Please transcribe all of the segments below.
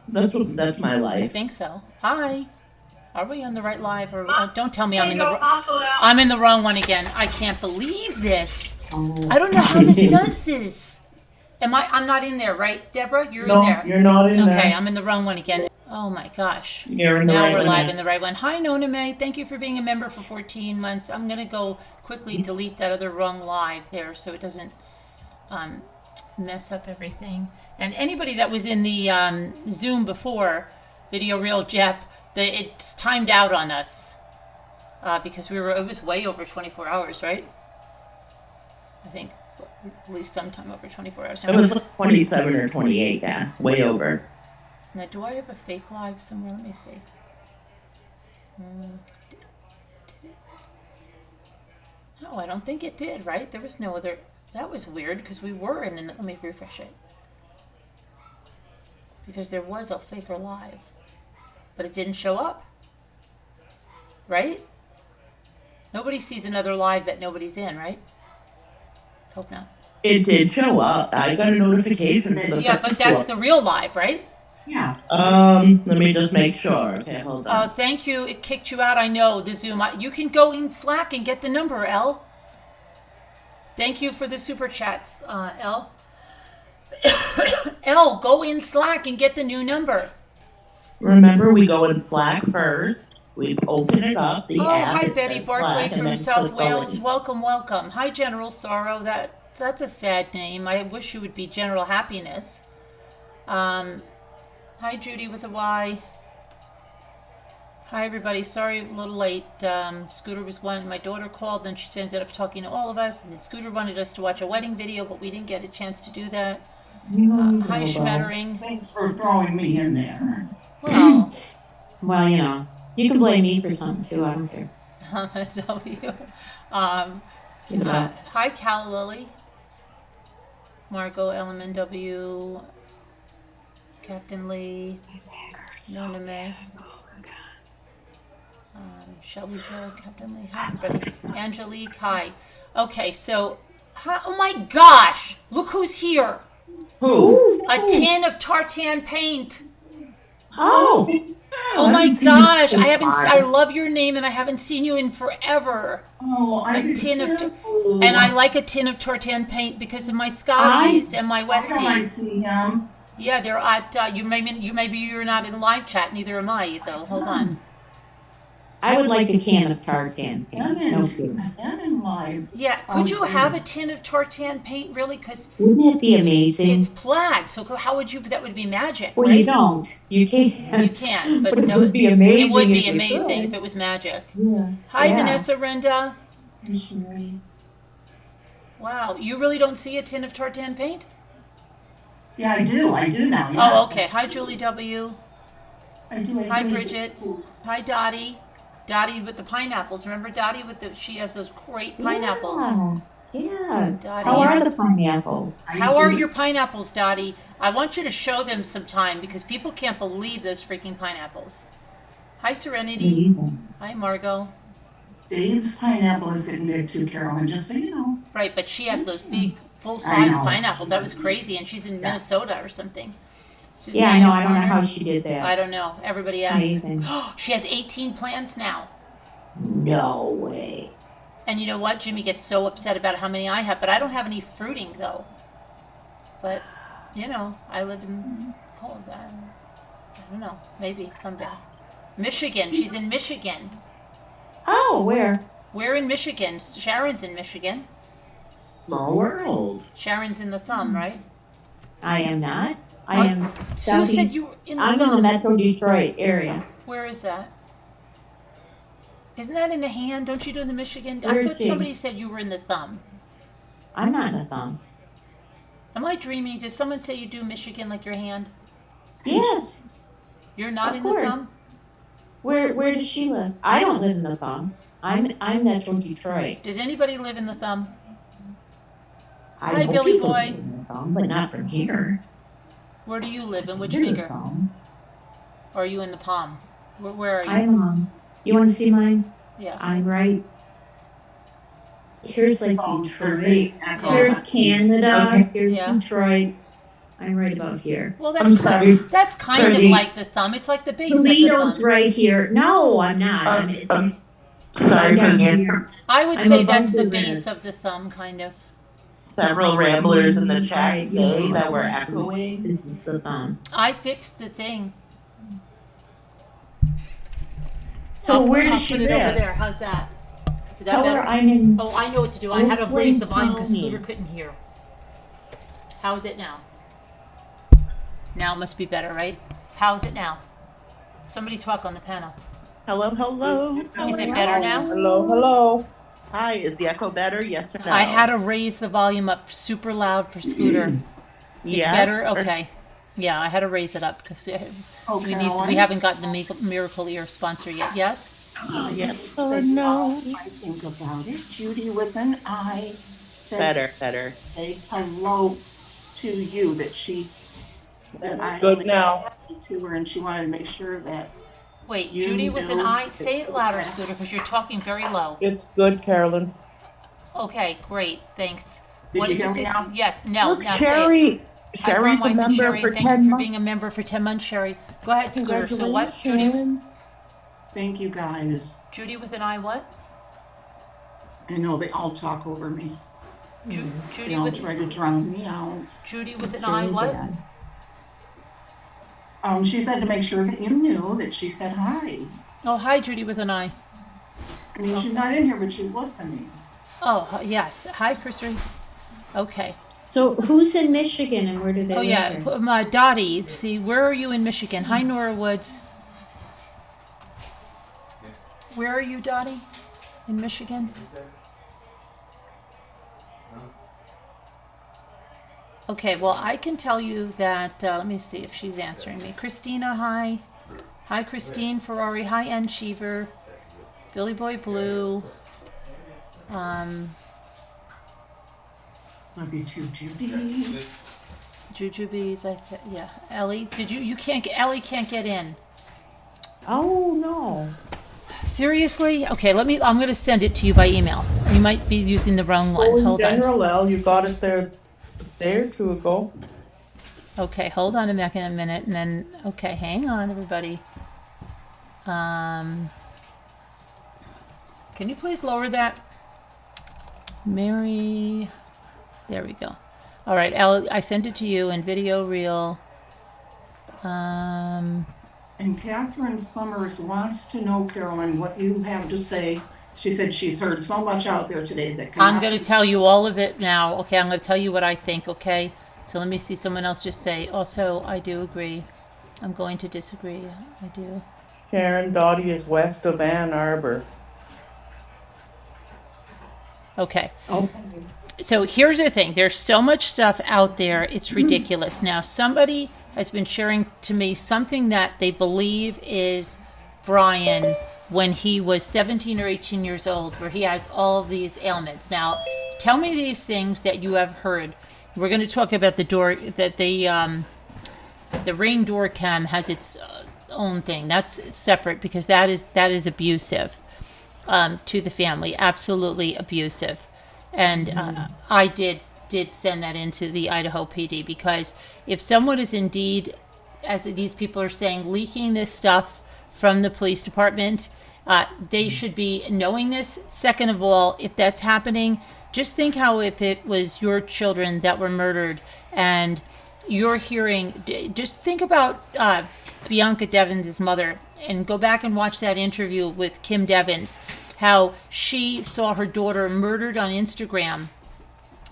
That's my I life. think so. Hi. Are we on the right live? Or don't tell me I'm in the wrong one again. I can't believe this. Oh. I don't know how this does this. I'm not in there, right, Deborah? You're in there. You're not in there. Okay, I'm in the wrong one again. Oh my gosh. You're in the Now right we're one. live in the right one. Hi, Nona May. Thank you for being a member for 14 months. I'm going to go quickly delete that other wrong live there so it doesn't mess up everything. And anybody that was in the Zoom before, Video Reel Jeff, it's timed out on us because it was way over 24 hours, right? I think at least sometime over 24 hours. It was like 27 or 28, yeah, way over. Now, do I have a fake live somewhere? Let me see. Did it? No, I don't think it did, right? There was no other. That was weird because we were in. Let me refresh it. Because there was a faker live, but it didn't show up. Right? Nobody sees another live that nobody's in, right? Hope not. It did show up. I got a notification. Yeah, but that's the real live, right? Yeah. Let me just make sure. Okay, hold on. Thank you. It kicked you out. I know the Zoom. You can go in Slack and get the number, Elle. Thank you for the super chats, Elle. Elle, go in Slack and get the new number. Remember, we go in Slack first. We open it up. The app. Hi, Betty Barclay from South Wales. in. Welcome, welcome. Hi, General Sorrow. That's a sad name. I wish you would be General Happiness. Hi, Judy with a Y. Hi, everybody. Sorry, a little late. Scooter was one. My daughter called, then she ended up talking to all of us. And then Scooter wanted us to watch a wedding video, but we didn't get a chance to do that. Hi, Schmettering. Thanks for throwing me in there. Well, Well, you know, you can blame me for something too. I don't care. W. Hi, Cal Lily. Margot, LMNW. Captain Lee. Nona May. Shelby Joe, Captain Lee. Hi, everybody. Angelique, hi. Okay, so, oh my gosh! Look who's here! Who? A tin of tartan paint. Oh, Oh my gosh! I love your name, and I haven't seen you in forever. Oh, I A do tin of, too. and I like a tin of tartan paint because of my Scotties and my I Westies. see him. Yeah, they're at. Maybe you're not in live chat. Neither am I, though. Hold on. I would like a can of tartan. I'm No kidding. in live. Yeah, could you have a tin of tartan paint, really? Because Wouldn't it be amazing? it's plaid. So how would you? That would be magic, Well, right? you don't. You can't. You can, but But it that would be amazing. It would be if you amazing could. if it was magic. Yeah. Hi, Yeah. Vanessa Renda. Missionary. Wow, you really don't see a tin of tartan paint? Yeah, I do. I do now. Yes. Oh, okay. Hi, Julie W. I do. Hi, Bridget. Hi, Dottie. Dottie with the pineapples. Remember Dottie she has those great pineapples. Yeah. Yes. Dottie. How are the pineapples? How are your pineapples, Dottie? I want you to show them sometime because people can't believe those freaking pineapples. Hi, Serenity. Hi, Margot. Dave's pineapple is getting big too, Carolyn, just so you know. Right, but she has those big, I full-size know. pineapples. That was crazy, and she's in Minnesota or something. Suzanne Yeah, I know. I don't know Garner. how she did that. I don't know. Everybody asks. Amazing. She has 18 plants now. No way. And you know what? Jimmy gets so upset about how many I have, but I don't have any fruiting, though. But, you know, I live in cold. I don't know. Maybe someday. Michigan. She's in Michigan. Oh, where? We're in Michigan. Sharon's in Michigan. Small world. Sharon's in the thumb, right? I am not. I am Sue said southeast. you were in the I'm in the thumb. Metro Detroit area. Where is that? Isn't that in the hand? Don't you do in the Michigan? Where I is thought she? somebody said you were in the thumb. I'm not in the thumb. Am I dreaming? Did someone say you do Michigan like your hand? Yes. You're not Of in course. the thumb? Where does she live? I don't live in the thumb. I'm Metro Detroit. Does anybody live in the thumb? I Hi, know Billy people boy. live in the thumb, but not from here. Where do you live? In which Near the finger? thumb. Or are you in the palm? Where are you? You want to see mine? Yeah. I'm right. Here's like Oh, Detroit. Thursday. Here's Canada. Okay. Here's Yeah. Detroit. I'm right about here. Well, I'm sorry. that's kind of Sorry. like the thumb. It's like the base of the Toledo's thumb. right here. No, I'm not. I'm sorry for the inter- I would I'm say above that's the the base red. of the thumb, kind of. several ramblers in the chat Right, you say know, that we're echoing. This is the thumb. I fixed the thing. So where I'll does she put it over live? there. How's that? Is that Tell better? her I'm in. Oh, I know what to do. I had to raise the volume because Oakland Scooter County. couldn't hear. How's it now? Now it must be better, right? How's it now? Somebody talk on the panel. Hello, hello. Is it better now? Hello, hello. Hi, is the echo better? Yes or no? I had to raise the volume up super loud for Scooter. It's Yes better? or- Okay. Yeah, I had to raise it up because we Caroline? haven't gotten the Miracle Ear sponsor yet. Yes? Yes or no? I think about it. Judy with an I said, Better. say hello to you, that I Good only now. said to her, and she wanted to make sure that Wait, You Judy with an know I. Say it louder, that- Scooter, because you're talking very low. It's good, Carolyn. Okay, great. Thanks. Did What you did hear say? me now? Yes. No. Look, Now say it. Sherry. Hi, Sherry's Farm a Wife and member Sherry. for Thank 10 you for months. being a member for 10 months, Sherry. Go ahead, Scooter. So what? Judy, Congratulations. thank you guys. Judy with an I what? I know they all talk over me. They Judy all with try to drown me out. Judy with an It's I really what? bad. She said to make sure that you knew that she said hi. Oh, hi, Judy with an I. I mean, she's not in here, but she's listening. Oh, yes. Hi, Christy. Okay. So who's in Michigan and where do they Oh, live? yeah. here? Dottie, let's see, where are you in Michigan? Hi, Nora Woods. Where are you, Dottie? In Michigan? Okay, well, I can tell you that, let me see if she's answering me. Christina, hi. Hi, Christine Ferrari. Hi, Ann Cheever. Billy Boy Blue. Love you too, Judy. Jujubes, I said, yeah. Ellie, Ellie can't get in. Oh, no. Seriously? Okay, I'm going to send it to you by email. You might be using the wrong one. Oh, in Hold on. general, L, you got it there a day or two ago. Okay, hold on a minute, and then, okay, hang on, everybody. Can you please lower that? Mary, there we go. All right, Elle, I sent it to you in video reel. And Catherine Summers wants to know, Carolyn, what you have to say. She said she's heard so much out there today that I'm going to tell you all of it now. Okay, I'm going to tell you what I think, okay? So let me see someone else just say, also, I do agree. I'm going to disagree. I do. Sharon Dottie is west of Ann Arbor. Okay. Oh, So here's the thing. There's so much stuff out there. It's ridiculous. Now, somebody has been sharing to me something that they believe is Bryan when he was 17 or 18 years old, where he has all of these ailments. Now, tell me these things that you have heard. We're going to talk about the door, that the Ring door cam has its own thing. That's separate because that is abusive to the family. Absolutely abusive. And I did send that into the Idaho PD because if someone is indeed, as these people are saying, leaking this stuff from the police department, they should be knowing this. Second of all, if that's happening, just think how if it was your children that were murdered and you're hearing, just think about Bianca Devins' mother and go back and watch that interview with Kim Devins, how she saw her daughter murdered on Instagram,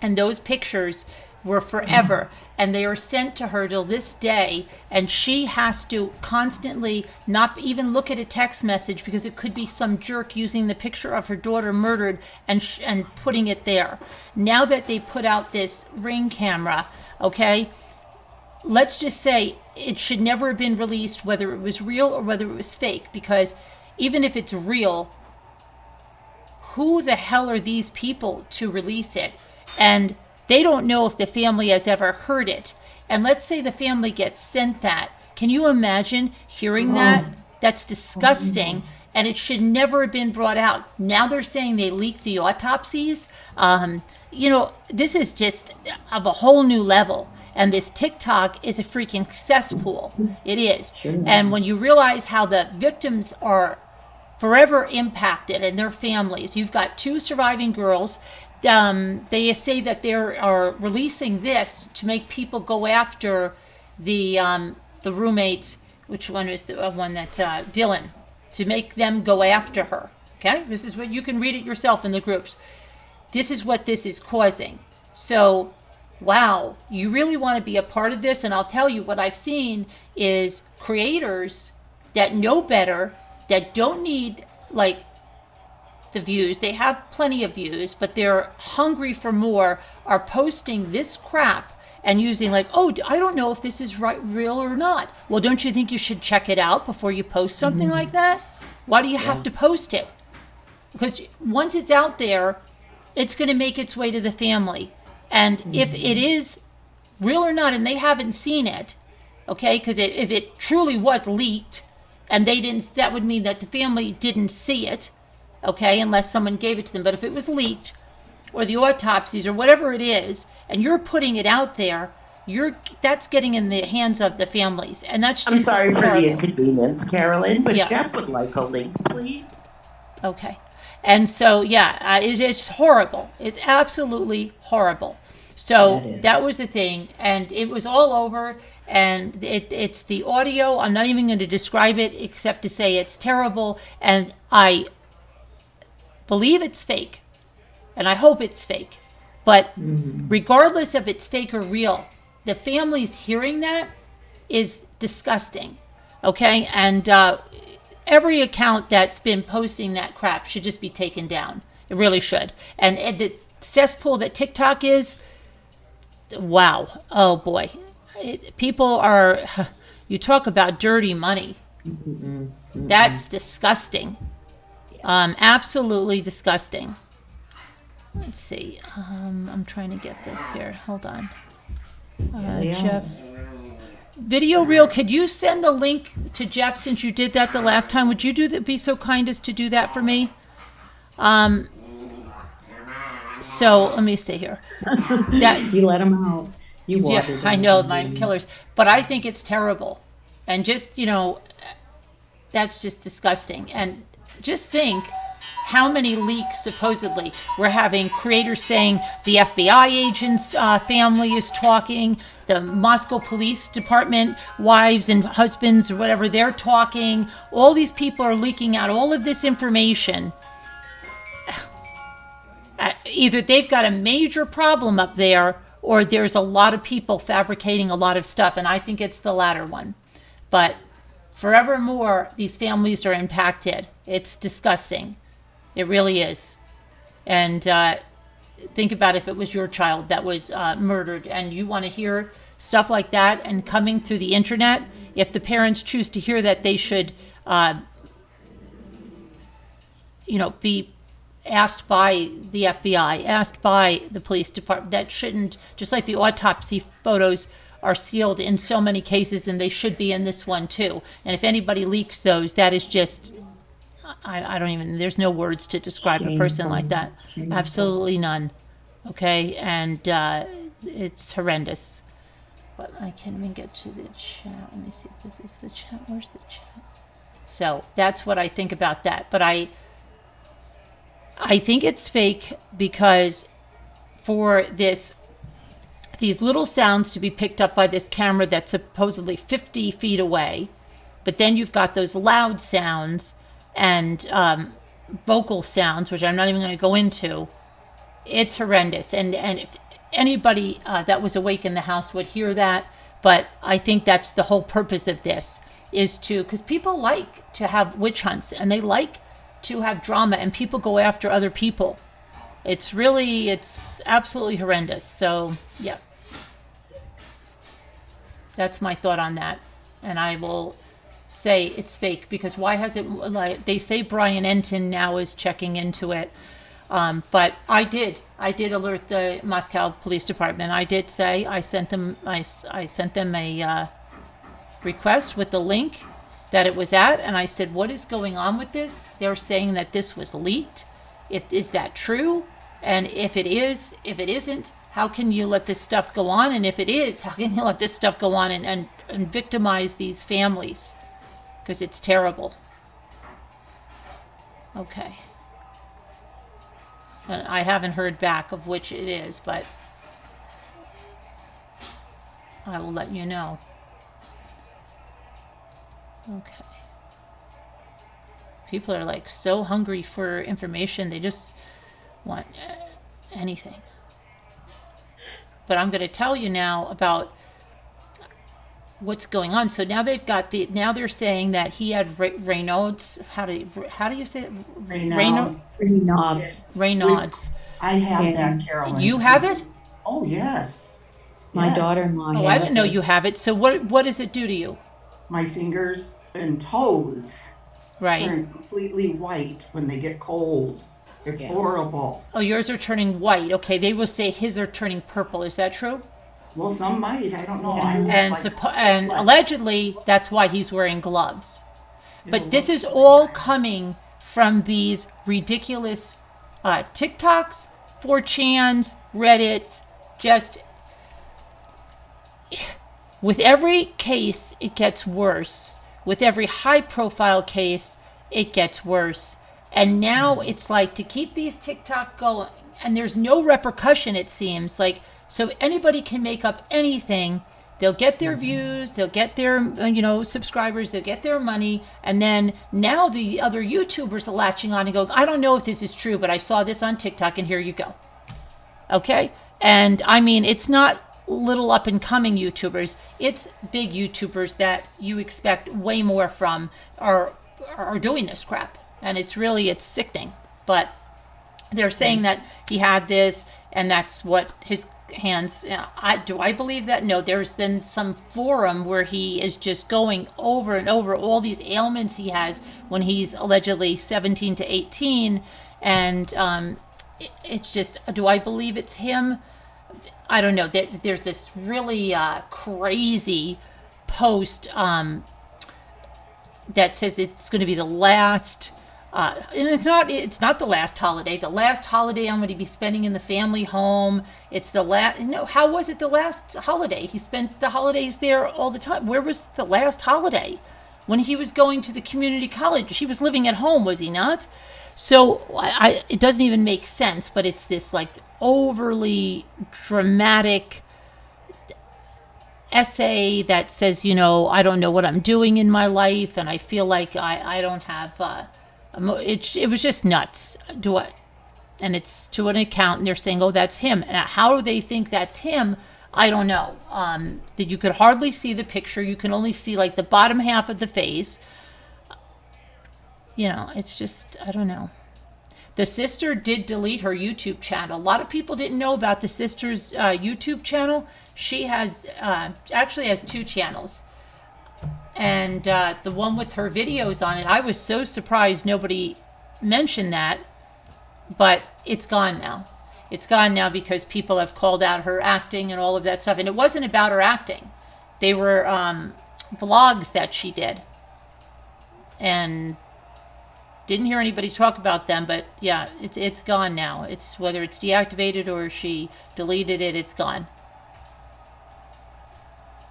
and those pictures were forever, and they are sent to her till this day, and she has to constantly not even look at a text message because it could be some jerk using the picture of her daughter murdered and putting it there. Now that they put out this Ring camera, okay, let's just say it should never have been released, whether it was real or whether it was fake, because even if it's real, who the hell are these people to release it? And they don't know if the family has ever heard it. And let's say the family gets sent that. Can you imagine hearing that? That's disgusting. And it should never have been brought out. Now they're saying they leaked the autopsies. This is just of a whole new level. And this TikTok is a freaking cesspool. It is. And when you realize how the victims are forever impacted and their families, you've got 2 surviving girls. They say that they are releasing this to make people go after the roommates. Which one is the one that Dylan? To make them go after her. Okay, this is what you can read it yourself in the groups. This is what this is causing. So, wow, you really want to be a part of this. And I'll tell you what I've seen is creators that know better, that don't need like the views. They have plenty of views, but they're hungry for more, are posting this crap and using like, oh, I don't know if this is real or not. Well, don't you think you should check it out before you post something like that? Why do you have to post it? Because once it's out there, it's going to make its way to the family. And if it is real or not, and they haven't seen it, okay, because if it truly was leaked, and they didn't, that would mean that the family didn't see it, okay, unless someone gave it to them. But if it was leaked, or the autopsies, or whatever it is, and you're putting it out there, that's getting in the hands of the families, and that's just I'm sorry for the horrible. inconvenience, Carolyn, but Yeah. Jeff would like a link, please. Okay. And so, yeah, it's horrible. It's absolutely horrible. So that was the thing. And it was all over. And it's the audio. I'm not even going to describe it except to say it's terrible. And I believe it's fake. And I hope it's fake. But regardless if it's fake or real, the families hearing that is disgusting. Okay? And every account that's been posting that crap should just be taken down. It really should. And the cesspool that TikTok is, wow. Oh, boy. People are, you talk about dirty money. That's disgusting. Absolutely disgusting. Let's see. I'm trying to get this here. Hold on. Jeff. Video Reel, could you send the link to Jeff since you did that the last time? Would you be so kind as to do that for me? So let me see here. You let them out. You Yeah, watered them. I know, my killers. But I think it's terrible. And just, that's just disgusting. And just think how many leaks supposedly we're having, creators saying the FBI agent's family is talking, the Moscow Police Department wives and husbands or whatever, they're talking. All these people are leaking out all of this information. Either they've got a major problem up there, or there's a lot of people fabricating a lot of stuff, and I think it's the latter one. But forevermore, these families are impacted. It's disgusting. It really is. And think about if it was your child that was murdered, and you want to hear stuff like that and coming through the internet. If the parents choose to hear that, they should, be asked by the FBI, asked by the police department. That shouldn't, just like the autopsy photos are sealed in so many cases, and they should be in this one too. And if anybody leaks those, that is just, I don't even, there's no words to describe a person like that. Absolutely none. Okay, and it's horrendous. But I can't even get to the chat. Let me see if this is the chat. Where's the chat? So that's what I think about that. But I think it's fake because for these little sounds to be picked up by this camera that's supposedly 50 feet away, but then you've got those loud sounds and vocal sounds, which I'm not even going to go into. It's horrendous. And if anybody that was awake in the house would hear that, but I think that's the whole purpose of this, is because people like to have witch hunts, and they like to have drama, and people go after other people. It's absolutely horrendous. So, yeah. That's my thought on that. And I will say it's fake, because why has it, like, they say Brian Enton now is checking into it. But I did alert the Moscow Police Department. I did say, I sent them a request with the link that it was at, and I said, what is going on with this? They're saying that this was leaked. Is that true? And if it isn't, how can you let this stuff go on? And if it is, how can you let this stuff go on and victimize these families? Because it's terrible. Okay. And I haven't heard back of which it is, but I will let you know. Okay. People are like so hungry for information, they just want anything. But I'm going to tell you now about what's going on. So now they've got now they're saying that he had Raynaud's, how do you say it? Raynaud's. I have Yeah. that, Carolyn. You have it? Oh, yes. My Yeah. daughter-in-law Oh, I has didn't know it. you have it. So what does it do to you? My fingers and toes Right. turn completely white when they get cold. It's Yeah. horrible. Oh, yours are turning white. Okay, they will say his are turning purple. Is that true? Well, some might. I don't know. Yeah. I look And like- and what? allegedly that's why he's wearing gloves. But It'll this look is like all that. coming from these ridiculous TikToks, 4chans, Reddit, just with every case it gets worse. With every high profile case it gets worse. And now it's like to keep these TikTok going and there's no repercussion, it seems like, so anybody can make up anything. They'll get their views, they'll get their subscribers, they'll get their money, and then now the other YouTubers are latching on and go, I don't know if this is true, but I saw this on TikTok and here you go. Okay? And I mean, it's not little up and coming YouTubers, it's big YouTubers that you expect way more from are doing this crap. And it's sickening. But they're saying that he had this and that's what his hands, do I believe that? No, there's then some forum where he is just going over and over all these ailments he has when he's allegedly 17 to 18. And it's just, do I believe it's him? I don't know. There's this really crazy post that says it's going to be the last, and it's not the last holiday. The last holiday I'm going to be spending in the family home. It's the last. No, how was it the last holiday? He spent the holidays there all the time. Where was the last holiday? When he was going to the community college, he was living at home, was he not? So it doesn't even make sense. But it's this like overly dramatic essay that says, I don't know what I'm doing in my life, and I feel like I don't have. It was just nuts. And it's to an account, and they're saying, oh, that's him. And how do they think that's him? I don't know. That you could hardly see the picture. You can only see like the bottom half of the face. It's just, I don't know. The sister did delete her YouTube channel. A lot of people didn't know about the sister's YouTube channel. She actually has 2 channels. And the one with her videos on it, I was so surprised nobody mentioned that. But it's gone now. It's gone now because people have called out her acting and all of that stuff. And it wasn't about her acting. They were vlogs that she did. And didn't hear anybody talk about them. But yeah, it's gone now. It's whether it's deactivated or she deleted it, it's gone.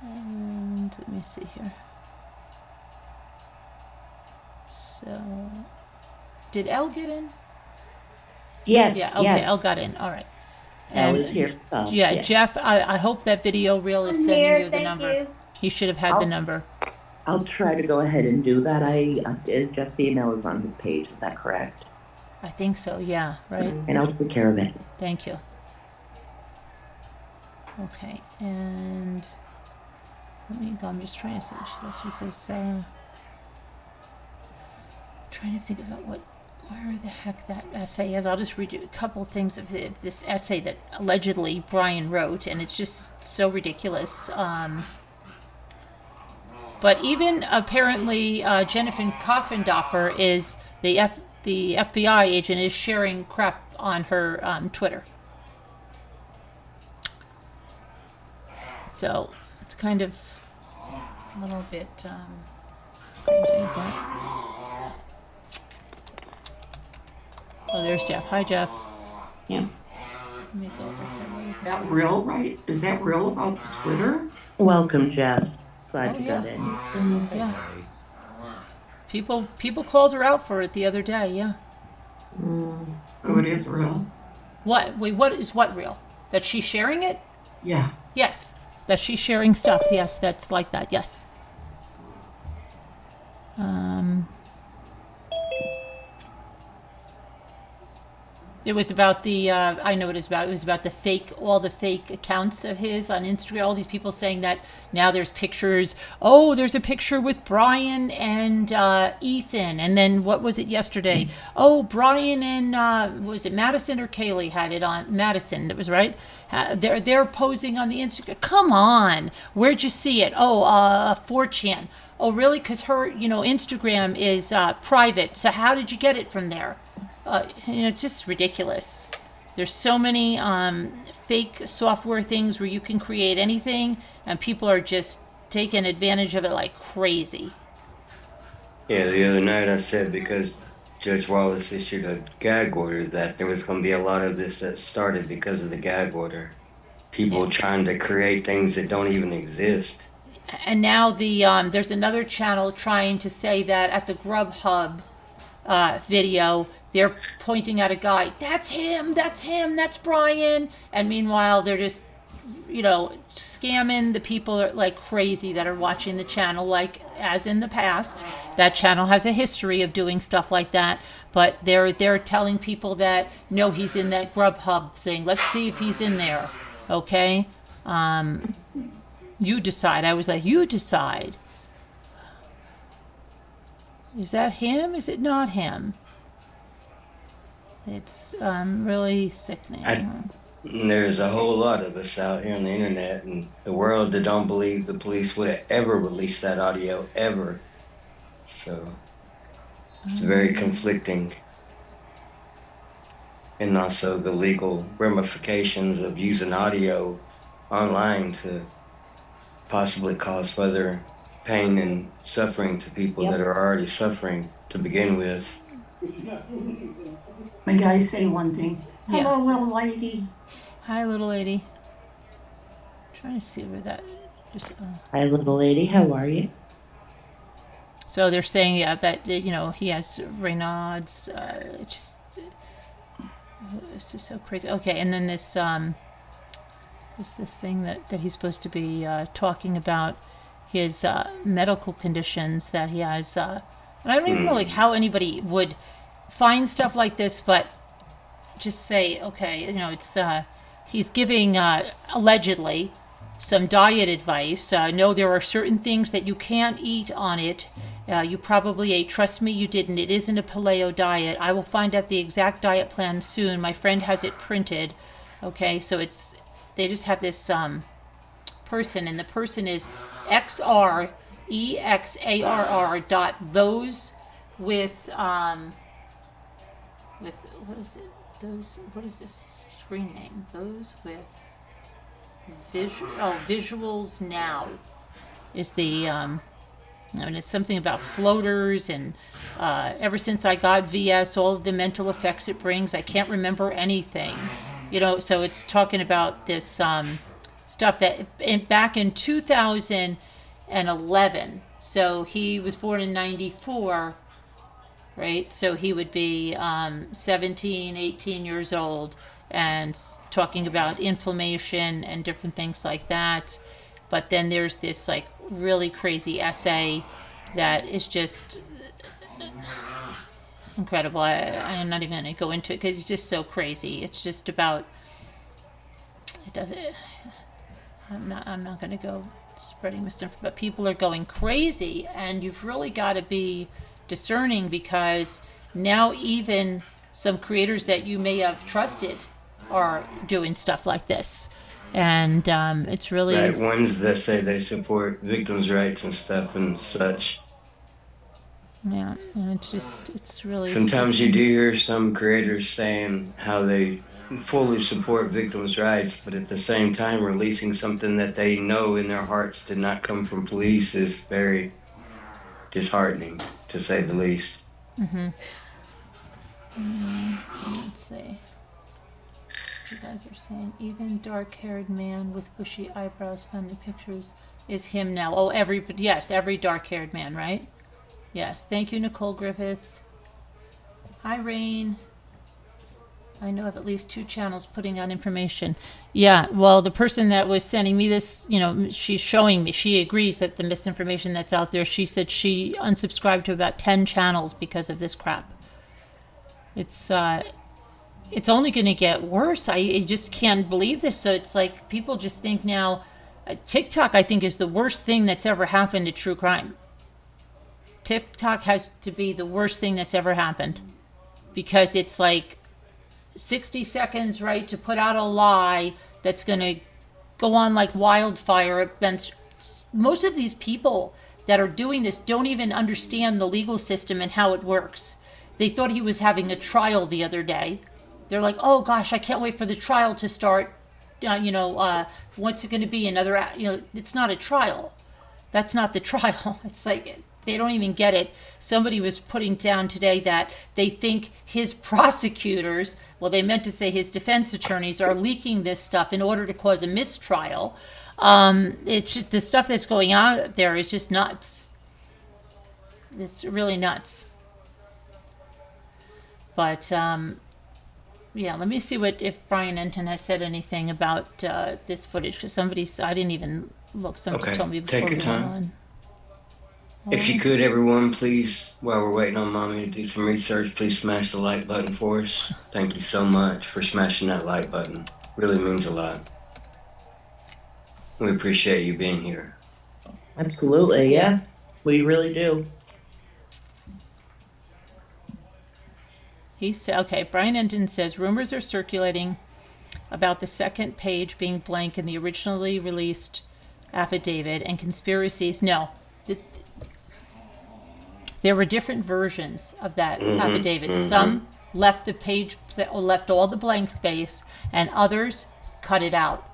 And let me see here. So, did Elle get in? Yes, Yeah, okay, yes. Elle got in. All right. Elle is here. Yeah, Yes. Jeff, I hope that video reel is I'm sending here, you the thank number. you. He should have had the number. I'll try to go ahead and do that. Jeff's email is on his page. Is that correct? I think so, yeah, right? And I'll take care of it. Thank you. Okay, and let me go. I'm just trying to see what she says. Trying to think about where the heck that essay is. I'll just read you a couple things of this essay that allegedly Bryan wrote, and it's just so ridiculous. But even apparently Jennifer Coffendorfer is the FBI agent is sharing crap on her Twitter. So it's kind of a little bit crazy, but... Oh, there's Jeff. Hi, Jeff. Yeah. Let me go over here. That real, right? Is that real about the Twitter? Welcome, Jeff. Glad Oh, you yeah. got in. Yeah. People called her out for it the other day. Yeah. So it is real? What? Wait, what is what real? That she's sharing it? Yeah. Yes. That she's sharing stuff. Yes, that's like that. Yes. It was about the, I know what it's about. It was about the fake, all the fake accounts of his on Instagram. All these people saying that now there's pictures. Oh, there's a picture with Brian and Ethan. And then what was it yesterday? Oh, Brian and, was it Madison or Kaylee had it on? Madison, that was right. They're posing on the Instagram. Come on. Where'd you see it? Oh, 4chan. Oh, really? Because her, Instagram is private. So how did you get it from there? It's just ridiculous. There's so many fake software things where you can create anything, and people are just taking advantage of it like crazy. Yeah, the other night I said because Judge Wallace issued a gag order that there was going to be a lot of this that started because of the gag order. People trying to create things that don't even exist. And now there's another channel trying to say that at the Grubhub video, they're pointing at a guy. That's him. That's Brian. And meanwhile, they're just, scamming the people like crazy that are watching the channel. Like as in the past, that channel has a history of doing stuff like that. But they're telling people that no, he's in that Grubhub thing. Let's see if he's in there. Okay. You decide. I was like, you decide. Is that him? Is it not him? It's really sickening. There's a whole lot of us out here on the internet and the world that don't believe the police would have ever released that audio, ever. So, it's very conflicting. And also the legal ramifications of using audio online to possibly cause further pain and suffering to people that are already suffering to begin with. May I say one thing? Yeah. Hello, little lady. Hi, little lady. Trying to see where that just. Hi, little lady. How are you? So they're saying that he has Raynaud's. It's just so crazy. Okay, and then this thing that he's supposed to be talking about his medical conditions that he has. And I don't even know how anybody would find stuff like this, but just say, okay, it's he's giving allegedly some diet advice. No, there are certain things that you can't eat on it. You probably ate. Trust me, you didn't. It isn't a paleo diet. I will find out the exact diet plan soon. My friend has it printed. Okay, so they just have this person, and the person is XREXARR dot those with what is it? Those, what is this screen name? Those with visuals now is the it's something about floaters, and ever since I got VS, all of the mental effects it brings, I can't remember anything. So it's talking about this stuff that back in 2011. So he was born in 94, right? So he would be 17, 18 years old, and talking about inflammation and different things like that. But then there's this like really crazy essay that is just incredible. I'm not even going to go into it because it's just so crazy. It's just about, it doesn't, I'm not going to go spreading misinformation, but people are going crazy, and you've really got to be discerning, because now even some creators that you may have trusted are doing stuff like this. And it's really right, ones that say they support victims' rights and stuff and such. Yeah, and it's really Sometimes you do hear some creators saying how they fully support victims' rights, but at the same time releasing something that they know in their hearts did not come from police is very disheartening, to say the least. Let's see. you guys are saying. Even dark-haired man with bushy eyebrows found in pictures is him now. Oh, yes, every dark-haired man, right? Yes. Thank you, Nicole Griffith. Hi, Rain. I know of at least 2 channels putting out information. Yeah, well, the person that was sending me this, she's showing me, she agrees that the misinformation that's out there, she said she unsubscribed to about 10 channels because of this crap. It's only going to get worse. I just can't believe this. So it's like people just think now, TikTok, I think, is the worst thing that's ever happened to true crime. TikTok has to be the worst thing that's ever happened because it's like 60 seconds, right, to put out a lie that's going to go on like wildfire. Most of these people that are doing this don't even understand the legal system and how it works. They thought he was having a trial the other day. They're like, oh gosh, I can't wait for the trial to start. What's it going to be? Another, it's not a trial. That's not the trial. It's like, they don't even get it. Somebody was putting down today that they think his prosecutors, well, they meant to say his defense attorneys, are leaking this stuff in order to cause a mistrial. It's just the stuff that's going on there is just nuts. It's really nuts. But yeah, let me see if Bryan Enton has said anything about this footage, because I didn't even look. Somebody Okay, told me before take we your went time. on. If you could, everyone, please, while we're waiting on Mommy to do some research, please smash the like button for us. Thank you so much for smashing that like button. Really means a lot. We appreciate you being here. Absolutely, yeah. We really do. He said, okay, Bryan Enton says, rumors are circulating about the second page being blank in the originally released affidavit and conspiracies. No, there were different versions of that affidavit. Some left the page, left all the blank space, and others cut it out.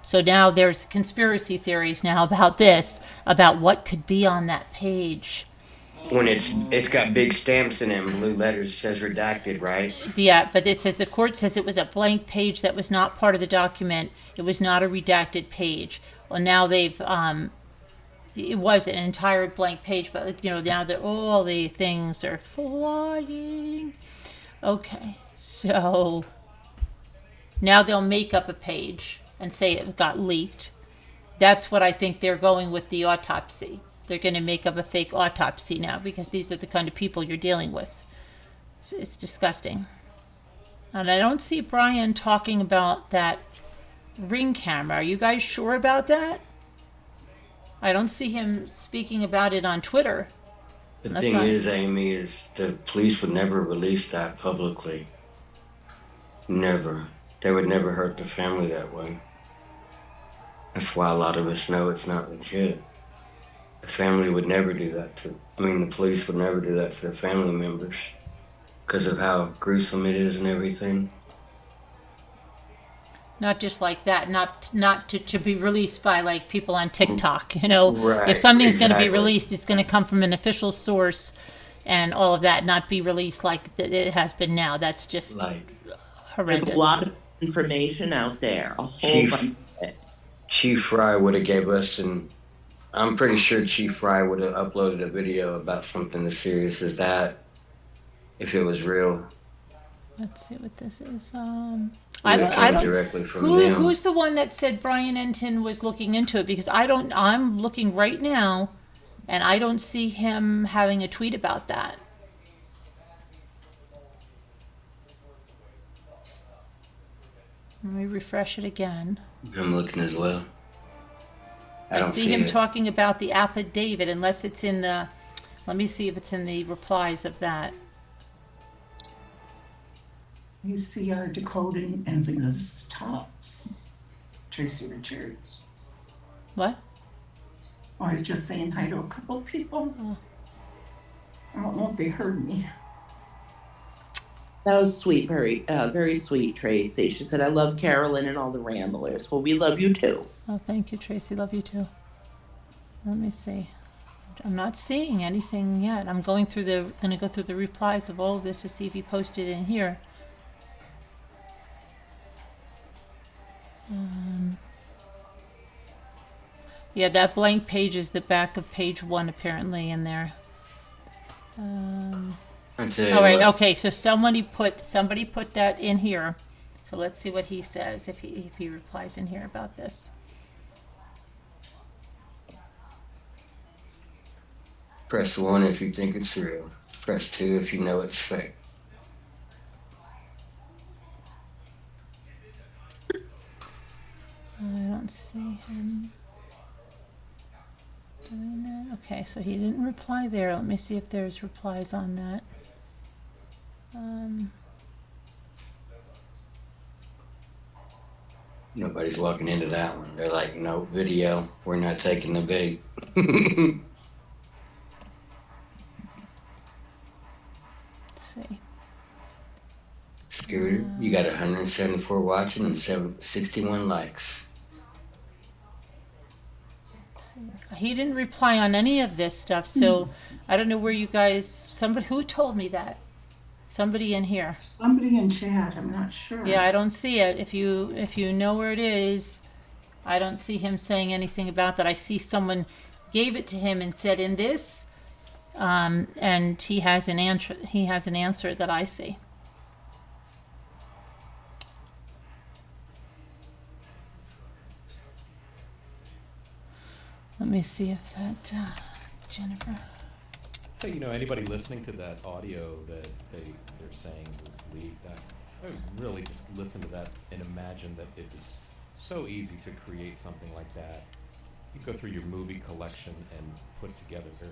So now there's conspiracy theories now about this, about what could be on that page. When it's got big stamps in it and blue letters, says redacted, right? Yeah, but it says the court says it was a blank page that was not part of the document. It was not a redacted page. Well, now they've it was an entire blank page, but now that all the things are flying. Okay, so now they'll make up a page and say it got leaked. That's what I think they're going with the autopsy. They're going to make up a fake autopsy now because these are the kind of people you're dealing with. It's disgusting. And I don't see Bryan talking about that Ring camera. Are you guys sure about that? I don't see him speaking about it on Twitter. The thing is, Amy, is the police would never release that publicly. Never. They would never hurt the family that way. That's why a lot of us know it's not legit. The family would never do that the police would never do that to their family members because of how gruesome it is and everything. Not just like that, not to be released by like people on TikTok, Right, if something's going to be exactly. released, it's going to come from an official source and all of that, not be released like it has been now. That's just horrendous. There's a lot of information out there, a whole bunch of it. Chief Fry would have gave us, and I'm pretty sure Chief Fry would have uploaded a video about something as serious as that if it was real. Let's see what this is. I don't directly from them. Who's the one that said Bryan Enton was looking into it? Because I'm looking right now and I don't see him having a tweet about that. Let me refresh it again. I'm looking as well. I don't see him it. talking about the affidavit, unless it's in the, let me see if it's in the replies of that. You see our decoding and the stops. Tracy Richards. What? I was just saying hi to a couple people. Oh. I don't know if they heard me. That was sweet, very sweet, Tracy. She said, I love Carolyn and all the ramblers. Well, we love you too. Oh, thank you, Tracy. Love you too. Let me see. I'm not seeing anything yet. I'm going to go through the replies of all of this to see if he posted in here. Yeah, that blank page is the back of page 1 apparently in there. I tell you All right, what, okay, so somebody put that in here. So let's see what he says if he replies in here about this. press 1 if you think it's real. Press 2 if you know it's fake. I don't see him doing that. Okay, so he didn't reply there. Let me see if there's replies on that. Nobody's walking into that one. They're like, no, video. We're not taking the bait. Let's see. Scooter, you got 174 watching and 61 likes. He didn't reply on any of this stuff, so I don't know where you guys. Somebody who told me that. Somebody in here. Somebody in chat, I'm not sure. Yeah, I don't see it. If you know where it is, I don't see him saying anything about that. I see someone gave it to him and said in this, and he has an answer. He has an answer that I see. Let me see if that Jennifer. So, anybody listening to that audio that they're saying was leaked, I would really just listen to that and imagine that it is so easy to create something like that. You go through your movie collection and put together, or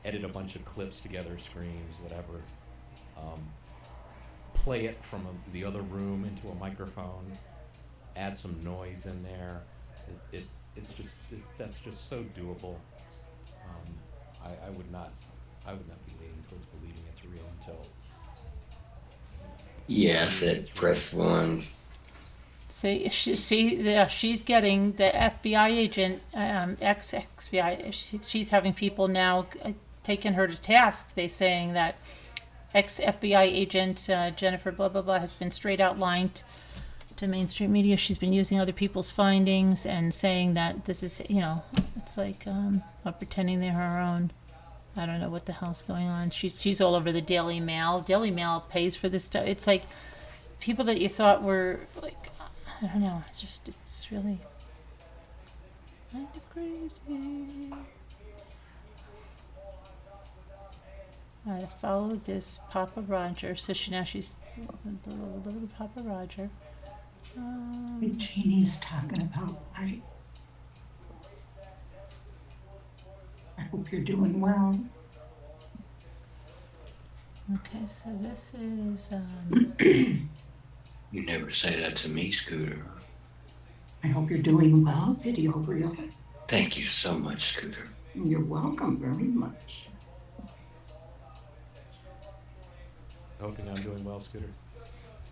edit a bunch of clips together, screams, whatever. Play it from the other room into a microphone, add some noise in there. That's just so doable. I would not be leaning towards believing it's real until. Yeah, I said press 1. See, she's getting the FBI agent, ex-FBI. She's having people now taking her to task. They saying that ex-FBI agent Jennifer blah blah blah has been straight out lying to mainstream media. She's been using other people's findings and saying that this is, it's like pretending they're her own. I don't know what the hell's going on. She's all over the Daily Mail. Daily Mail pays for this stuff. It's like people that you thought were like, I don't know. It's really kind of crazy. I followed this Papa Roger. So she's the Papa Roger. Jeannie's talking about light. I hope you're doing well. Okay, so this is. You never say that to me, Scooter. I hope you're doing well, video reel. Thank you so much, Scooter. You're welcome very much. Hoping I'm doing well, Scooter.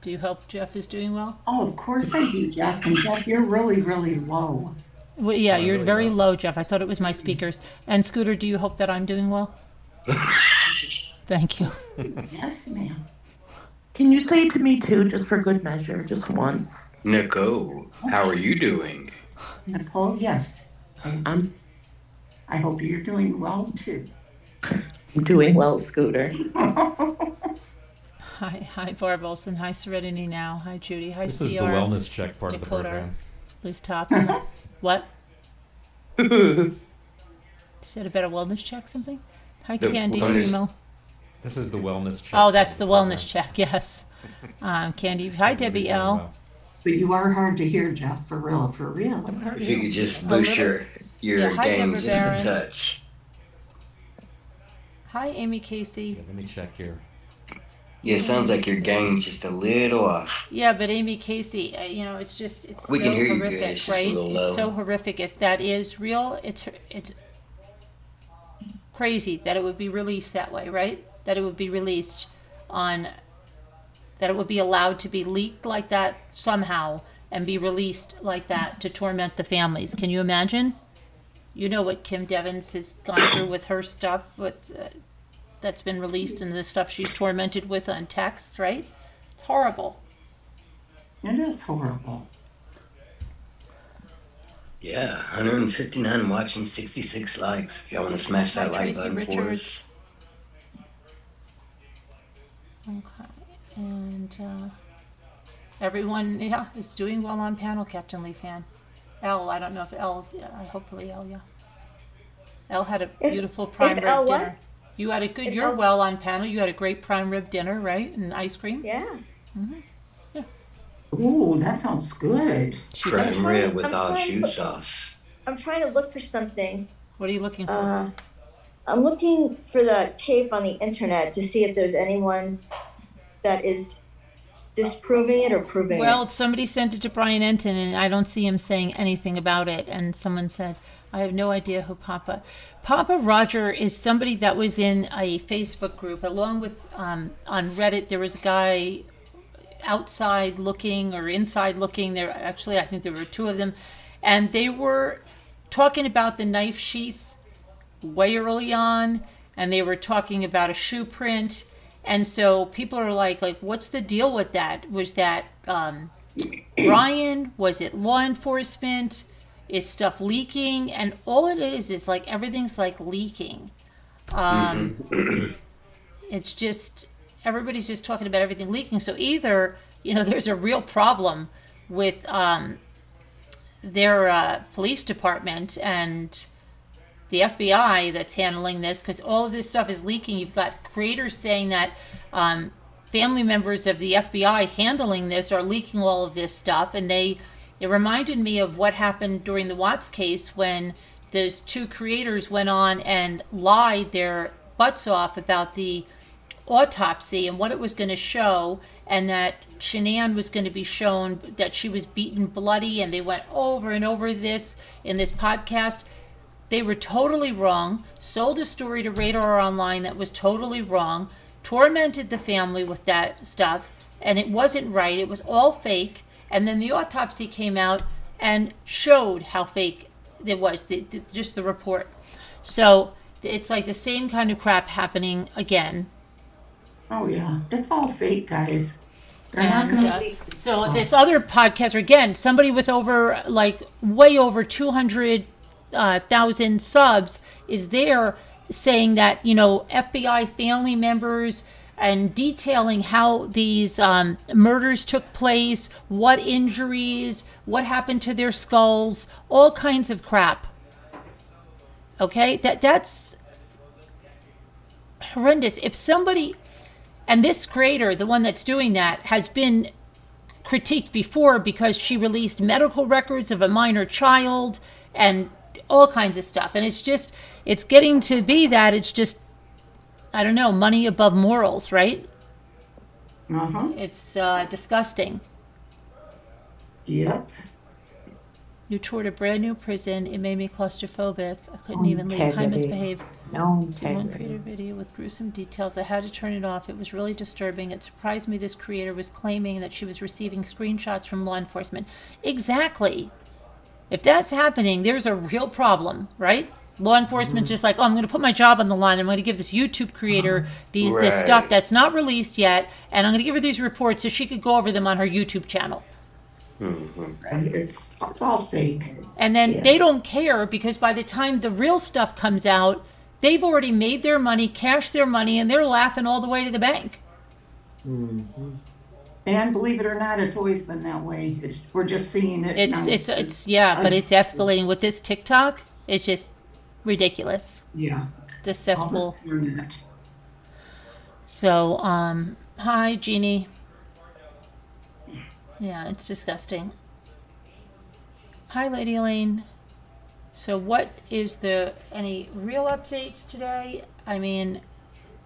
Do you hope Jeff is doing well? Oh, of course I do, Jeff. And Jeff, you're really, really low. Well, yeah, you're really very low. low, Jeff. I thought it was my speakers. And Scooter, do you hope that I'm doing well? Thank you. Yes, ma'am. Can you say it to me too, just for good measure, just once? Nicole, how are you doing? Nicole, yes. I hope you're doing well too. I'm doing well, Scooter. Hi, Barb Olson. Hi, Serenity Now. Hi, Judy. Hi, This CR. is the wellness check part of the Dakota. program. Liz Tops. What? You said about a wellness check something? Hi, The Candy. wellness- Email. This is the wellness check. Oh, part that's of the program. wellness check. Yes. Candy. Hi, Debbie Doing L. well. But you are hard to hear, Jeff, for real, for real. If you could just A boost little- your Yeah, hi, game Deborah just Barron. a touch. Hi, Amy Casey. Yeah, let me check here. Yeah, it sounds like your game's just a little off. Yeah, but Amy Casey, it's We so can hear you good, horrific, it's just a right? little It's low. so horrific. If that is real, it's crazy that it would be released that way, right? That it would be released that it would be allowed to be leaked like that somehow and be released like that to torment the families. Can you imagine? You know what Kim Devins has gone through with her stuff that's been released and the stuff she's tormented with on text, right? It's horrible. It is horrible. Yeah, 159 watching, 66 likes. If y'all want to smash Hi, that like Tracy button for Richards. us. Okay, and everyone, yeah, is doing well on panel, Captain Lee fan. Elle, I don't know if Elle, hopefully Elle, yeah. Elle had a beautiful prime rib Elle what? dinner. You had a good, If you're Elle- well on panel. You had a great prime rib dinner, right? And ice cream. Yeah. Ooh, that sounds good. She does. Prime rib with I'm all trying shoe to- sauce. I'm trying to look for something. What are you looking for? I'm looking for the tape on the internet to see if there's anyone that is disproving it or proving Well, somebody sent it to Brian Enton, and I don't see him saying anything about it. And someone said, I have no idea who Papa Roger is. Somebody that was in a Facebook group, along with on Reddit. There was a guy outside looking or inside looking. There actually, I think there were two of them, and they were talking about the knife sheath way early on, and they were talking about a shoe print. And so people are like, what's the deal with that? Was that Brian? Was it law enforcement? Is stuff leaking? And all it is like everything's like leaking. It's just, everybody's just talking about everything leaking. So either, there's a real problem with their police department and the FBI that's handling this, because all of this stuff is leaking. You've got creators saying that family members of the FBI handling this are leaking all of this stuff, and it reminded me of what happened during the Watts case when those two creators went on and lied their butts off about the autopsy and what it was going to show, and that Shanann was going to be shown that she was beaten bloody, and they went over and over this in this podcast. They were totally wrong, sold a story to Radar Online that was totally wrong, tormented the family with that stuff, and it wasn't right. It was all fake. And then the autopsy came out and showed how fake it was, just the report. So it's like the same kind of crap happening again. Oh, yeah. It's all fake, guys. They're not And gonna leak. so this other podcaster, again, somebody with over, way over 200,000 subs is there saying that, FBI family members and detailing how these murders took place, what injuries, what happened to their skulls, all kinds of crap. Okay, that's horrendous. If somebody, and this creator, the one that's doing that, has been critiqued before because she released medical records of a minor child and all kinds of stuff. And it's getting to be that it's just, I don't know, money above morals, right? Uh-huh. It's disgusting. Yep. You toured a brand new prison. It made me claustrophobic. I couldn't even leave. High Integrity. misbehave. No Someone integrity. created a video with gruesome details. I had to turn it off. It was really disturbing. It surprised me this creator was claiming that she was receiving screenshots from law enforcement. Exactly. If that's happening, there's a real problem, right? Law enforcement just like, I'm going to put my job on the line. I'm going to give this YouTube creator this stuff Right. that's not released yet, and I'm going to give her these reports so she could go over them on her YouTube channel. Right. It's all fake. And then they don't care because by the time the real stuff comes out, they've already made their money, cashed their money, and they're laughing all the way to the bank. And believe it or not, it's always been that way. We're just seeing it now. But it's escalating with this TikTok. It's just ridiculous. Yeah. The All cesspool. this internet. So, hi, Jeannie. Yeah, it's disgusting. Hi, Lady Elaine. So what is any real updates today? I mean,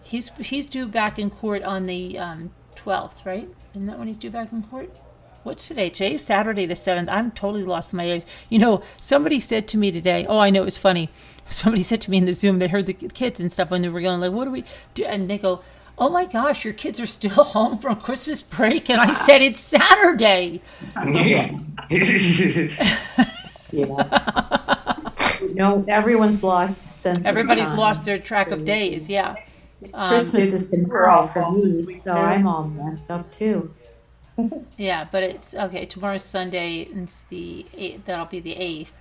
he's due back in court on the 12th, right? Isn't that when he's due back in court? What's today? Today's Saturday the 7th. I'm totally lost in my days. Somebody said to me today, oh, I know, it was funny. Somebody said to me in the Zoom, they heard the kids and stuff when they were going like, what do we do? And they go, oh my gosh, your kids are still home from Christmas break. And I said, it's Saturday. No, everyone's lost sense of Everybody's time. lost their track of days. Yeah. Christmas is tomorrow for me, so I'm all messed up too. Yeah, but it's okay. Tomorrow's Sunday, and that'll be the 8th.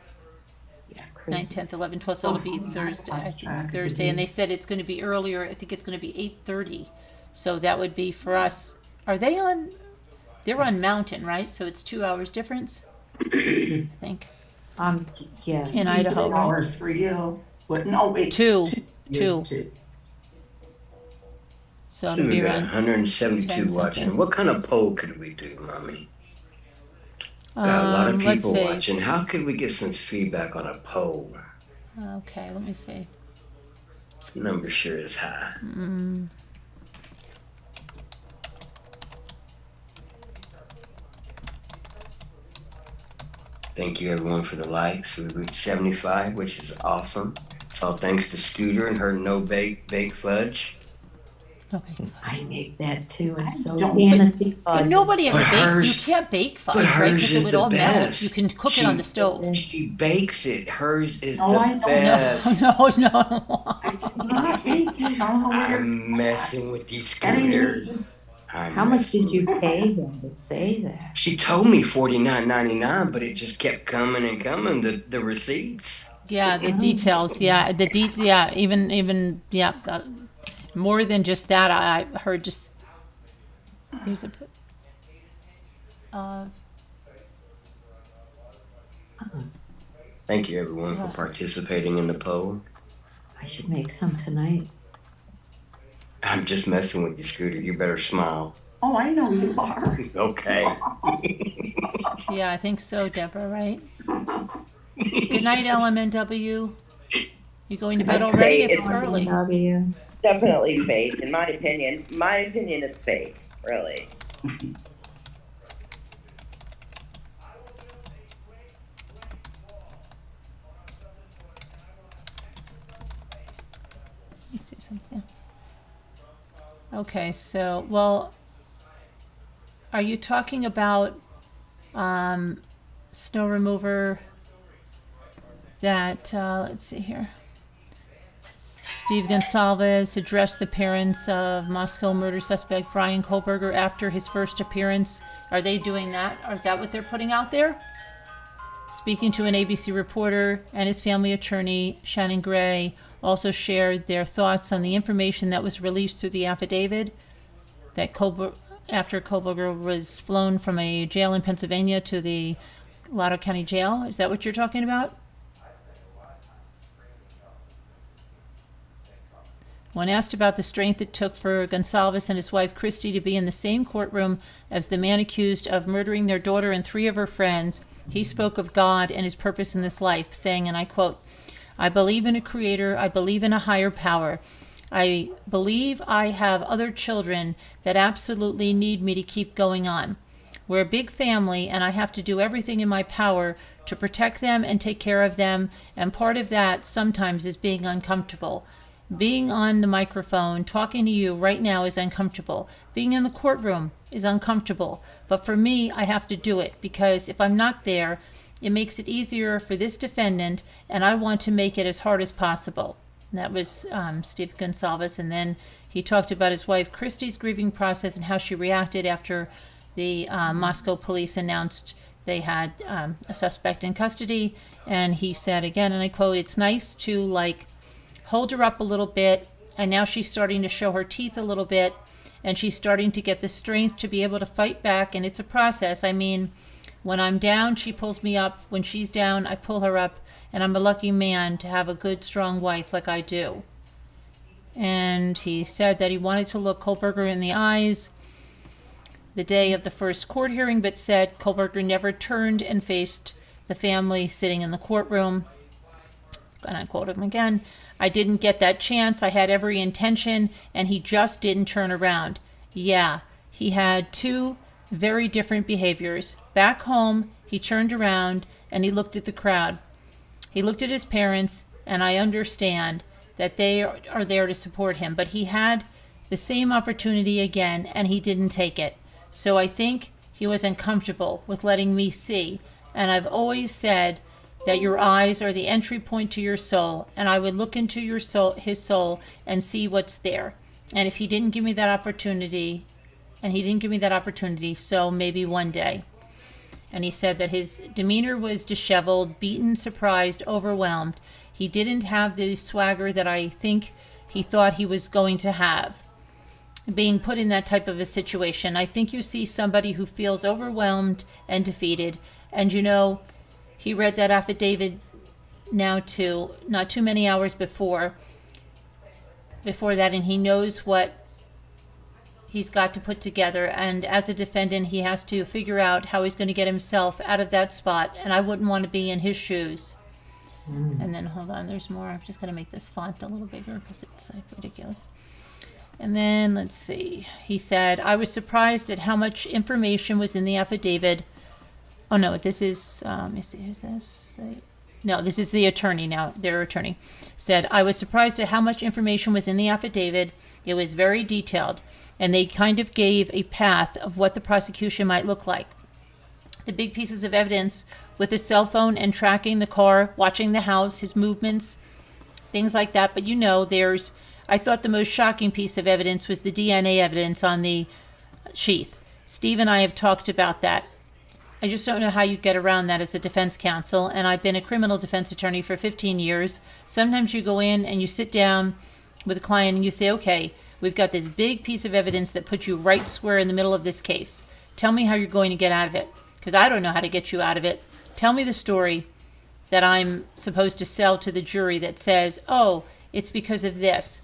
Yeah, 9th, Christmas. 10th, 11th, 12th, so it'll be Thursday, I think, Thursday, and they said it's gonna be earlier, I think it's gonna be 8:30. So that would be for us, they're on Mountain, right? So it's 2 hours difference, I think, Yes. in Idaho, 3 right? hours for you. But no, wait. Two. Two. So So it'll we be got around 172 10 watching. something. What kind of poll could we do, Mommy? Got a lot of Let's people see. watching. How could we get some feedback on a poll? Okay, let me see. Number sure is high. Thank you everyone for the likes. We reached 75, which is awesome. It's all thanks to Scooter and her no bake fudge. Okay. I make that too, and so don't- fantasy But fudge. nobody ever But bakes, you hers- can't bake fudge, but right? hers Because it is would the all melt. best. You can cook it on the stove. She bakes it. Hers is No, the I don't. best. No. I did not bake it. I don't know where. I'm messing with you, That ain't Scooter. me. I'm How much messing did you with pay them to say that? She told me $49.99, but it just kept coming and coming. The receipts. Yeah, the details. Yeah, yeah, even yeah, more than just that. I heard just there's a. Thank you everyone Yeah. for participating in the poll. I should make some tonight. I'm just messing with you, Scooter. You better smile. Oh, I know you are. Okay. Yeah, I think so, Deborah. Right. Good night, LMNW. You going to bed Okay, already? It's it's- early. W. Definitely fake, in my opinion. My opinion, it's fake, really. Let me see something. Okay, so, well, are you talking about snow remover that, let's see here. Steve Gonsalves addressed the parents of Moscow murder suspect Bryan Kohberger after his first appearance. Are they doing that? Or is that what they're putting out there? Speaking to an ABC reporter and his family attorney, Shannon Gray, also shared their thoughts on the information that was released through the affidavit that after Kohberger was flown from a jail in Pennsylvania to the Loudoun County Jail. Is that what you're talking about? When asked about the strength it took for Gonsalves and his wife Christy to be in the same courtroom as the man accused of murdering their daughter and 3 of her friends, he spoke of God and his purpose in this life, saying, and I quote, "I believe in a creator, I believe in a higher power. I believe I have other children that absolutely need me to keep going on. We're a big family, and I have to do everything in my power to protect them and take care of them, and part of that sometimes is being uncomfortable. Being on the microphone, talking to you right now is uncomfortable. Being in the courtroom is uncomfortable. But for me, I have to do it because if I'm not there, it makes it easier for this defendant, and I want to make it as hard as possible." And that was Steve Gonsalves. And then he talked about his wife Christy's grieving process and how she reacted after the Moscow police announced they had a suspect in custody. And he said again, and I quote, "It's nice to hold her up a little bit, and now she's starting to show her teeth a little bit, and she's starting to get the strength to be able to fight back, and it's a process. I mean, when I'm down, she pulls me up. When she's down, I pull her up, and I'm a lucky man to have a good, strong wife like I do." And he said that he wanted to look Kohberger in the eyes the day of the first court hearing, but said Kohberger never turned and faced the family sitting in the courtroom. And I quote him again, "I didn't get that chance. I had every intention, and he just didn't turn around." Yeah, he had 2 very different behaviors. Back home, he turned around and he looked at the crowd. He looked at his parents, and I understand that they are there to support him. But he had the same opportunity again, and he didn't take it. So I think he was uncomfortable with letting me see. And I've always said that your eyes are the entry point to your soul, and I would look into your soul, his soul, and see what's there. And if he didn't give me that opportunity, so maybe one day. And he said that his demeanor was disheveled, beaten, surprised, overwhelmed. He didn't have the swagger that I think he thought he was going to have. Being put in that type of a situation, I think you see somebody who feels overwhelmed and defeated. And he read that affidavit now too, not too many hours before that, and he knows what he's got to put together. And as a defendant, he has to figure out how he's going to get himself out of that spot. And I wouldn't want to be in his shoes. And then, hold on, there's more. I'm just going to make this font a little bigger because it's like ridiculous. And then, let's see. He said, I was surprised at how much information was in the affidavit. Oh, no, this is, let me see, who's this? No, this is the attorney now, their attorney. Said, I was surprised at how much information was in the affidavit. It was very detailed, and they kind of gave a path of what the prosecution might look like. The big pieces of evidence with his cell phone and tracking the car, watching the house, his movements, things like that. But I thought the most shocking piece of evidence was the DNA evidence on the sheath. Steve and I have talked about that. I just don't know how you get around that as a defense counsel, and I've been a criminal defense attorney for 15 years. Sometimes you go in and you sit down with a client and you say, okay, we've got this big piece of evidence that puts you right square in the middle of this case. Tell me how you're going to get out of it, because I don't know how to get you out of it. Tell me the story that I'm supposed to sell to the jury that says, oh, it's because of this.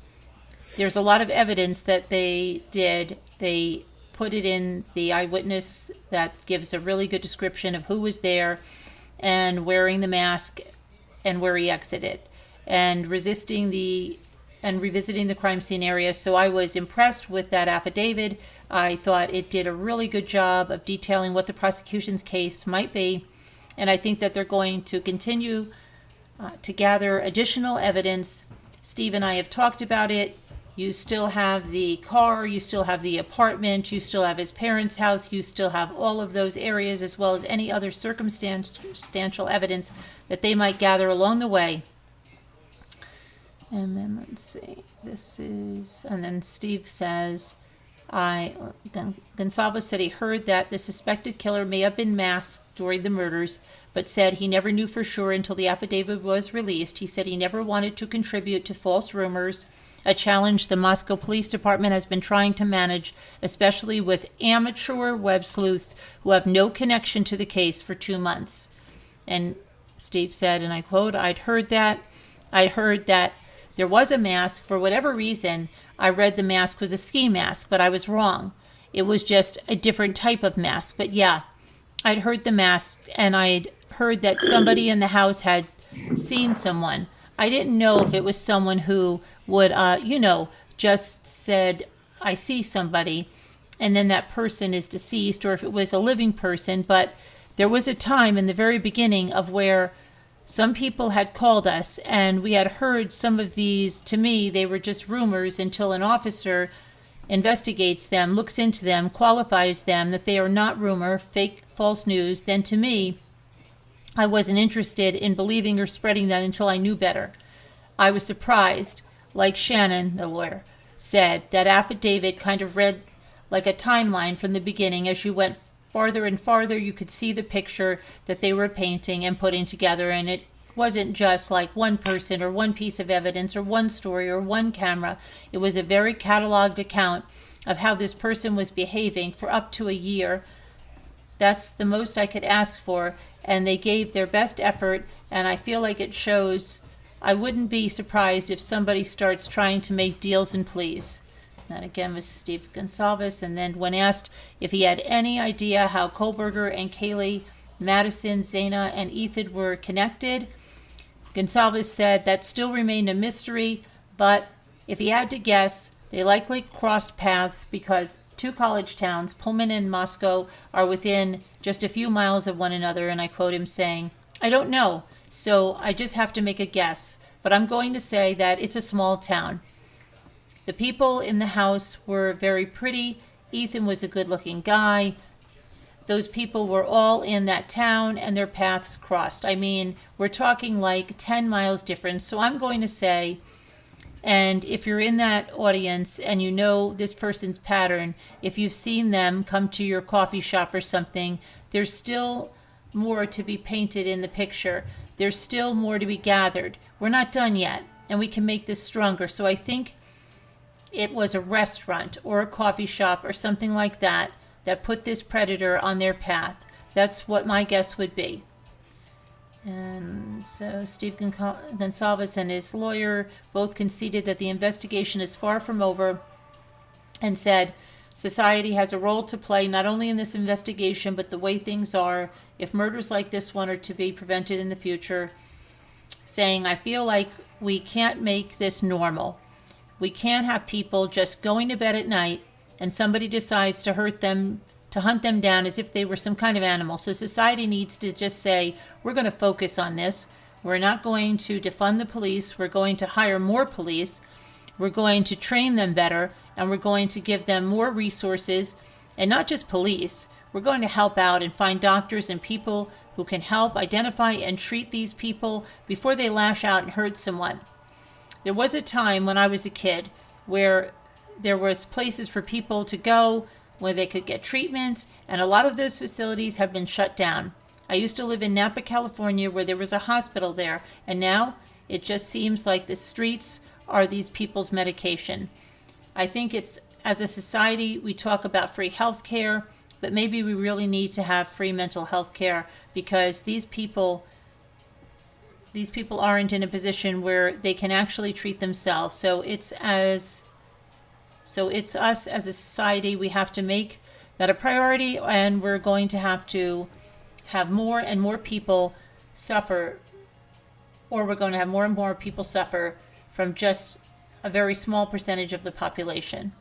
There's a lot of evidence that they did. They put it in the eyewitness that gives a really good description of who was there and wearing the mask and where he exited and revisiting the crime scene area. So I was impressed with that affidavit. I thought it did a really good job of detailing what the prosecution's case might be. And I think that they're going to continue to gather additional evidence. Steve and I have talked about it. You still have the car, you still have the apartment, you still have his parents' house, you still have all of those areas, as well as any other circumstantial evidence that they might gather along the way. And then let's see, and then Steve says, Gonsalves said he heard that the suspected killer may have been masked during the murders, but said he never knew for sure until the affidavit was released. He said he never wanted to contribute to false rumors, a challenge the Moscow Police Department has been trying to manage, especially with amateur web sleuths who have no connection to the case for 2 months. And Steve said, and I quote, I'd heard that there was a mask. For whatever reason, I read the mask was a ski mask, but I was wrong. It was just a different type of mask. But yeah, I'd heard the mask, and I'd heard that somebody in the house had seen someone. I didn't know if it was someone who would, just said, I see somebody, and then that person is deceased, or if it was a living person. But there was a time in the very beginning of where some people had called us, and we had heard some of these. To me, they were just rumors until an officer investigates them, looks into them, qualifies them, that they are not rumor, fake, false news. Then to me, I wasn't interested in believing or spreading that until I knew better. I was surprised, like Shannon, the lawyer, said, that affidavit kind of read like a timeline from the beginning. As you went farther and farther, you could see the picture that they were painting and putting together, and it wasn't just like one person or one piece of evidence or one story or one camera. It was a very cataloged account of how this person was behaving for up to a year. That's the most I could ask for, and they gave their best effort, and I feel like it shows. I wouldn't be surprised if somebody starts trying to make deals and pleas. That again was Steve Gonsalves. And then when asked if he had any idea how Kohberger and Kaylee, Madison, Zana, and Ethan were connected, Gonsalves said that still remained a mystery, but if he had to guess, they likely crossed paths because 2 college towns, Pullman and Moscow, are within just a few miles of one another. And I quote him saying, I don't know, so I just have to make a guess, but I'm going to say that it's a small town. The people in the house were very pretty. Ethan was a good-looking guy. Those people were all in that town, and their paths crossed. I mean, we're talking like 10 miles difference. So I'm going to say, And if you're in that audience and you know this person's pattern, if you've seen them come to your coffee shop or something, there's still more to be painted in the picture. There's still more to be gathered. We're not done yet, and we can make this stronger. So I think it was a restaurant or a coffee shop or something like that that put this predator on their path. That's what my guess would be. And so Steve Gonsalves and his lawyer both conceded that the investigation is far from over and said society has a role to play not only in this investigation but the way things are if murders like this one are to be prevented in the future, saying, I feel like we can't make this normal. We can't have people just going to bed at night and somebody decides to hurt them, to hunt them down as if they were some kind of animal. So society needs to just say, we're going to focus on this. We're not going to defund the police. We're going to hire more police. We're going to train them better, and we're going to give them more resources, and not just police. We're going to help out and find doctors and people who can help identify and treat these people before they lash out and hurt someone. There was a time when I was a kid where there was places for people to go where they could get treatments, and a lot of those facilities have been shut down. I used to live in Napa, California, where there was a hospital there, and now it just seems like the streets are these people's medication. I think it's, as a society, we talk about free health care, but maybe we really need to have free mental health care because these people aren't in a position where they can actually treat themselves. So it's us as a society, we have to make that a priority, and we're going to have more and more people suffer, or we're going to have more and more people suffer from just a very small percentage of the population.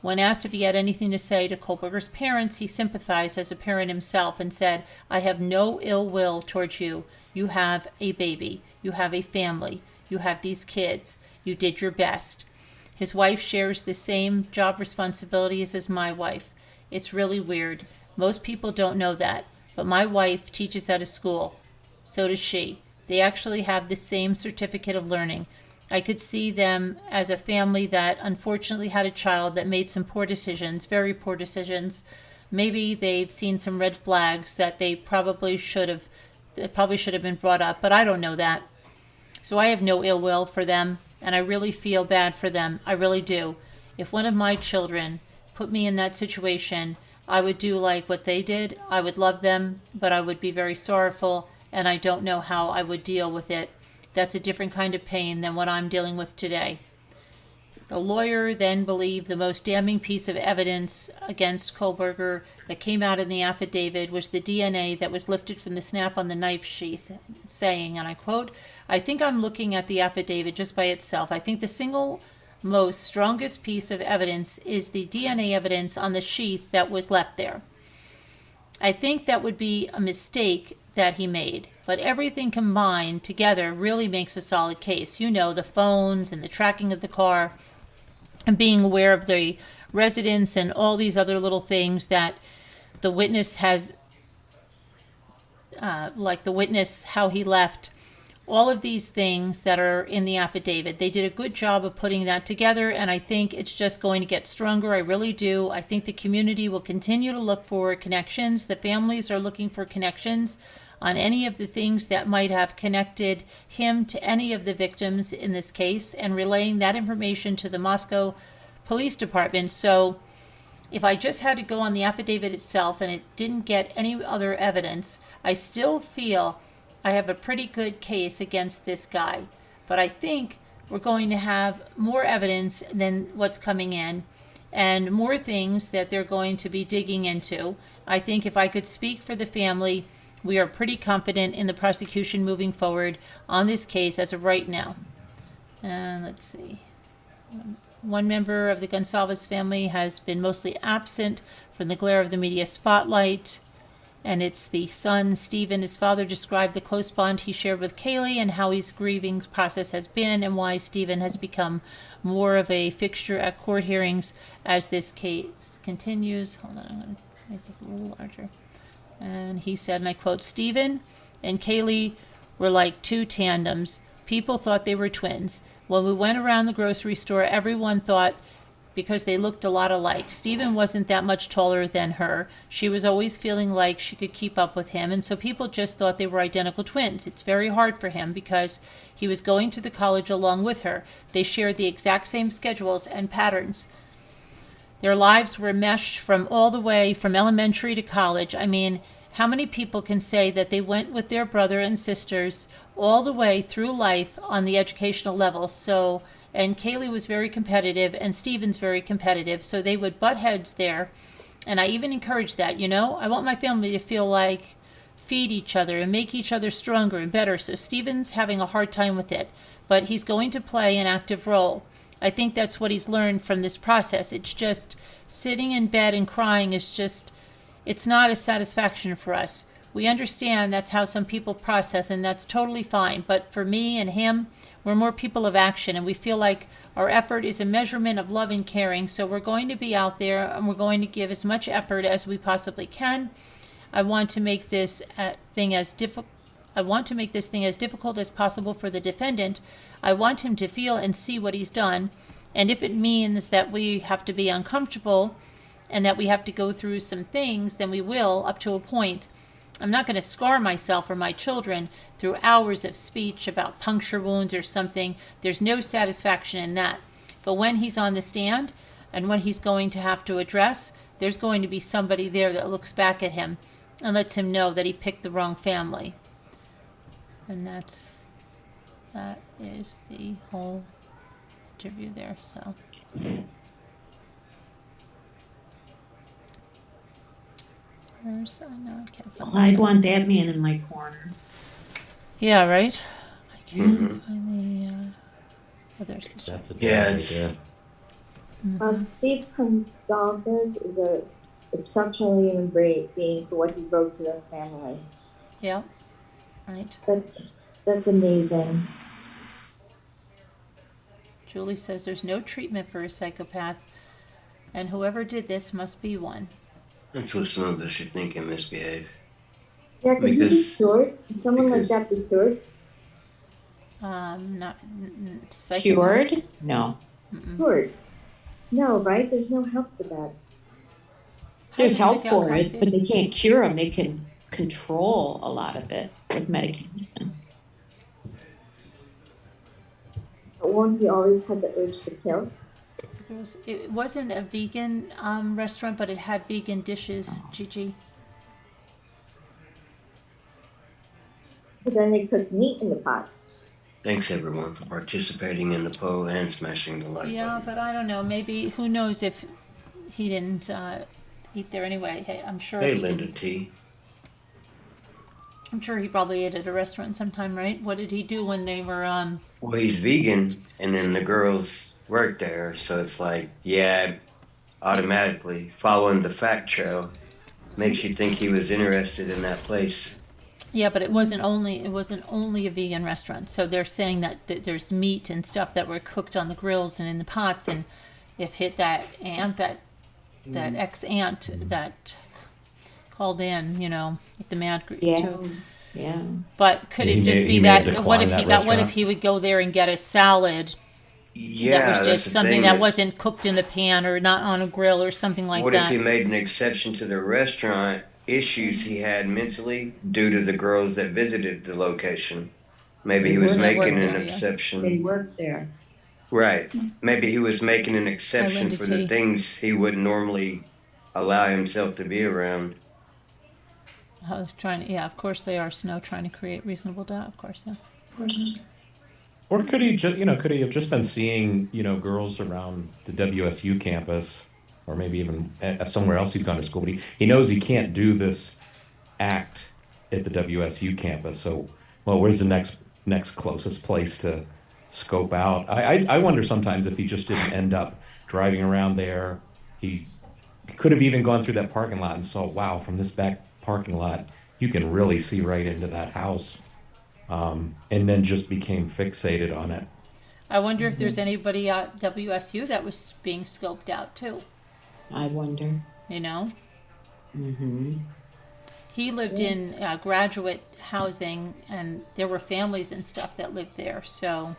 When asked if he had anything to say to Kohberger's parents, he sympathized as a parent himself and said, I have no ill will towards you. You have a baby. You have a family. You have these kids. You did your best. His wife shares the same job responsibilities as my wife. It's really weird. Most people don't know that, but my wife teaches at a school. So does she. They actually have the same certificate of learning. I could see them as a family that unfortunately had a child that made some poor decisions, very poor decisions. Maybe they've seen some red flags that they probably should have been brought up, but I don't know that. So I have no ill will for them, and I really feel bad for them. I really do. If one of my children put me in that situation, I would do like what they did. I would love them, but I would be very sorrowful, and I don't know how I would deal with it. That's a different kind of pain than what I'm dealing with today. The lawyer then believed the most damning piece of evidence against Kohberger that came out in the affidavit was the DNA that was lifted from the snap on the knife sheath, saying, and I quote, I think I'm looking at the affidavit just by itself. I think the single most strongest piece of evidence is the DNA evidence on the sheath that was left there. I think that would be a mistake that he made, but everything combined together really makes a solid case. You know, the phones and the tracking of the car and being aware of the residence and all these other little things that the witness has, like the witness, how he left, all of these things that are in the affidavit. They did a good job of putting that together, and I think it's just going to get stronger. I really do. I think the community will continue to look for connections. The families are looking for connections on any of the things that might have connected him to any of the victims in this case, and relaying that information to the Moscow Police Department. So if I just had to go on the affidavit itself and it didn't get any other evidence, I still feel I have a pretty good case against this guy. But I think we're going to have more evidence than what's coming in, and more things that they're going to be digging into. I think if I could speak for the family, we are pretty confident in the prosecution moving forward on this case as of right now. And let's see. One member of the Gonsalves family has been mostly absent from the glare of the media spotlight, and it's the son, Stephen. His father described the close bond he shared with Kaylee and how his grieving process has been, and why Stephen has become more of a fixture at court hearings as this case continues. Hold on, I'm going to make this a little larger. And he said, and I quote, Stephen and Kaylee were like two tandems. People thought they were twins. When we went around the grocery store, everyone thought because they looked a lot alike. Stephen wasn't that much taller than her. She was always feeling like she could keep up with him, and so people just thought they were identical twins. It's very hard for him because he was going to the college along with her. They shared the exact same schedules and patterns. Their lives were meshed from all the way from elementary to college. I mean, how many people can say that they went with their brother and sisters all the way through life on the educational level? So, and Kaylee was very competitive and Stephen's very competitive, so they would butt heads there. And I even encourage that, you know? I want my family to feel like feed each other and make each other stronger and better. So Stephen's having a hard time with it, but he's going to play an active role. I think that's what he's learned from this process. It's just sitting in bed and crying is just, it's not a satisfaction for us. We understand that's how some people process, and that's totally fine. But for me and him, we're more people of action, and we feel like our effort is a measurement of love and caring. So we're going to be out there, and we're going to give as much effort as we possibly can. I want to make this thing as difficult. I want to make this thing as difficult as possible for the defendant. I want him to feel and see what he's done. And if it means that we have to be uncomfortable and that we have to go through some things, then we will, up to a point. I'm not going to scar myself or my children through hours of speech about puncture wounds or something. There's no satisfaction in that. But when he's on the stand and when he's going to have to address, there's going to be somebody there that looks back at him and lets him know that he picked the wrong family. And that is the whole interview there. So I know I can't find Well, I'd want that man in my corner. Yeah, right? I can't Mhm. find the there's the That's a Yeah, right it's there. Steve Gonzalez is a exceptionally human being for what he wrote to the family. Yeah. Right. That's amazing. Julie says there's no treatment for a psychopath, and whoever did this must be one. that's what some of us are thinking misbehave. Yeah, can he be Because- cured? Can someone like that be cured? Not psychopath. Cured? No. Cured? No, right? There's no help for that. There's How help does it go, for it, Kirsty? but they can't cure them. They can control a lot of it with medication. But won't he always have the urge to kill? It wasn't a vegan restaurant, but it had vegan dishes, Gigi. But then they cook meat in the pots. Thanks everyone for participating in the poll and smashing the like Yeah, button. but I don't know. Maybe, who knows if he didn't eat there anyway. Hey, I'm sure Hey he Linda didn't. T. I'm sure he probably ate at a restaurant sometime, right? What did he do when they were Well, he's vegan, and then the girls work there, so it's like, yeah, automatically following the fact trail makes you think he was interested in that place. Yeah, but it wasn't only a vegan restaurant. So they're saying that there's meat and stuff that were cooked on the grills and in the pots, and if hit that aunt, that ex-aunt that called in, you know, with the mad group Yeah. too. Yeah. But could He it just may- be he may have that what if declined he that what if restaurant. he would go there and get a salad Yeah, that was that's just the something thing that is, wasn't cooked in the pan or not on a grill or something like what that? if he made an exception to the restaurant issues he had mentally due to the girls that visited the location? Maybe he was They making worked an there, yeah. They exception. work there. Right. Maybe he was making an exception Linda for the T. things he wouldn't normally allow himself to be around. I was trying to, yeah, of course they are, Snow, trying to create reasonable doubt, of course, yeah. Or could he just, could he have just been seeing, girls around the WSU campus, or maybe even somewhere else he's gone to school, but he knows he can't do this act at the WSU campus. So, well, where's the next closest place to scope out? I wonder sometimes if he just didn't end up driving around there. He could have even gone through that parking lot and saw, wow, from this back parking lot, you can really see right into that house. And then just became fixated on it. I wonder if there's anybody at WSU that was being scoped out too, I wonder. you know? Mm-hmm. He lived in graduate housing, and there were families and stuff that lived there, so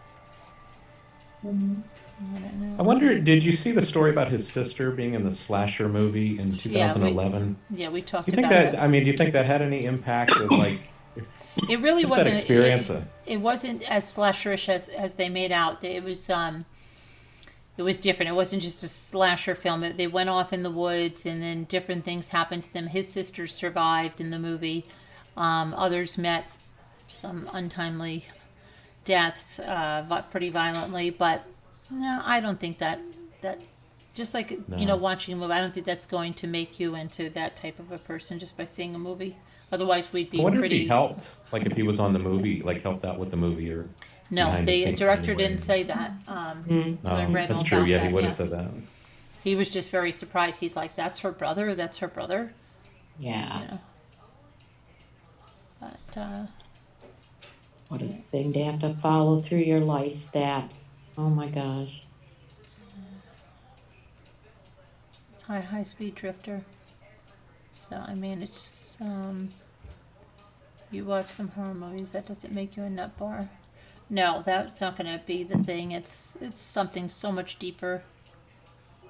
I don't know. I wonder, did you see the story about his sister being in the slasher movie in 2011? Yeah, we talked Do you think about that, I mean, do you think that had any impact of like, It really just that wasn't. experience? It wasn't as slasherish as they made out. It was different. It wasn't just a slasher film. They went off in the woods, and then different things happened to them. His sister survived in the movie. Others met some untimely deaths, pretty violently. But no, I don't think that just like watching a movie, I don't think that's going to make you into that type of a person just by seeing a movie. Otherwise, we'd be I wonder pretty. if he helped, like if he was on the movie, like helped out with the movie or. No, behind the scenes director anyway. didn't say that. I read That's all true. about Yeah, that, he would have said that. He was just very surprised. He's like, "That's her brother. That's her brother." Yeah. You know. But What a thing to have to follow through your life that, oh my gosh. high speed drifter. So I mean, it's you watch some horror movies. That doesn't make you a nut bar. No, that's not going to be the thing. It's something so much deeper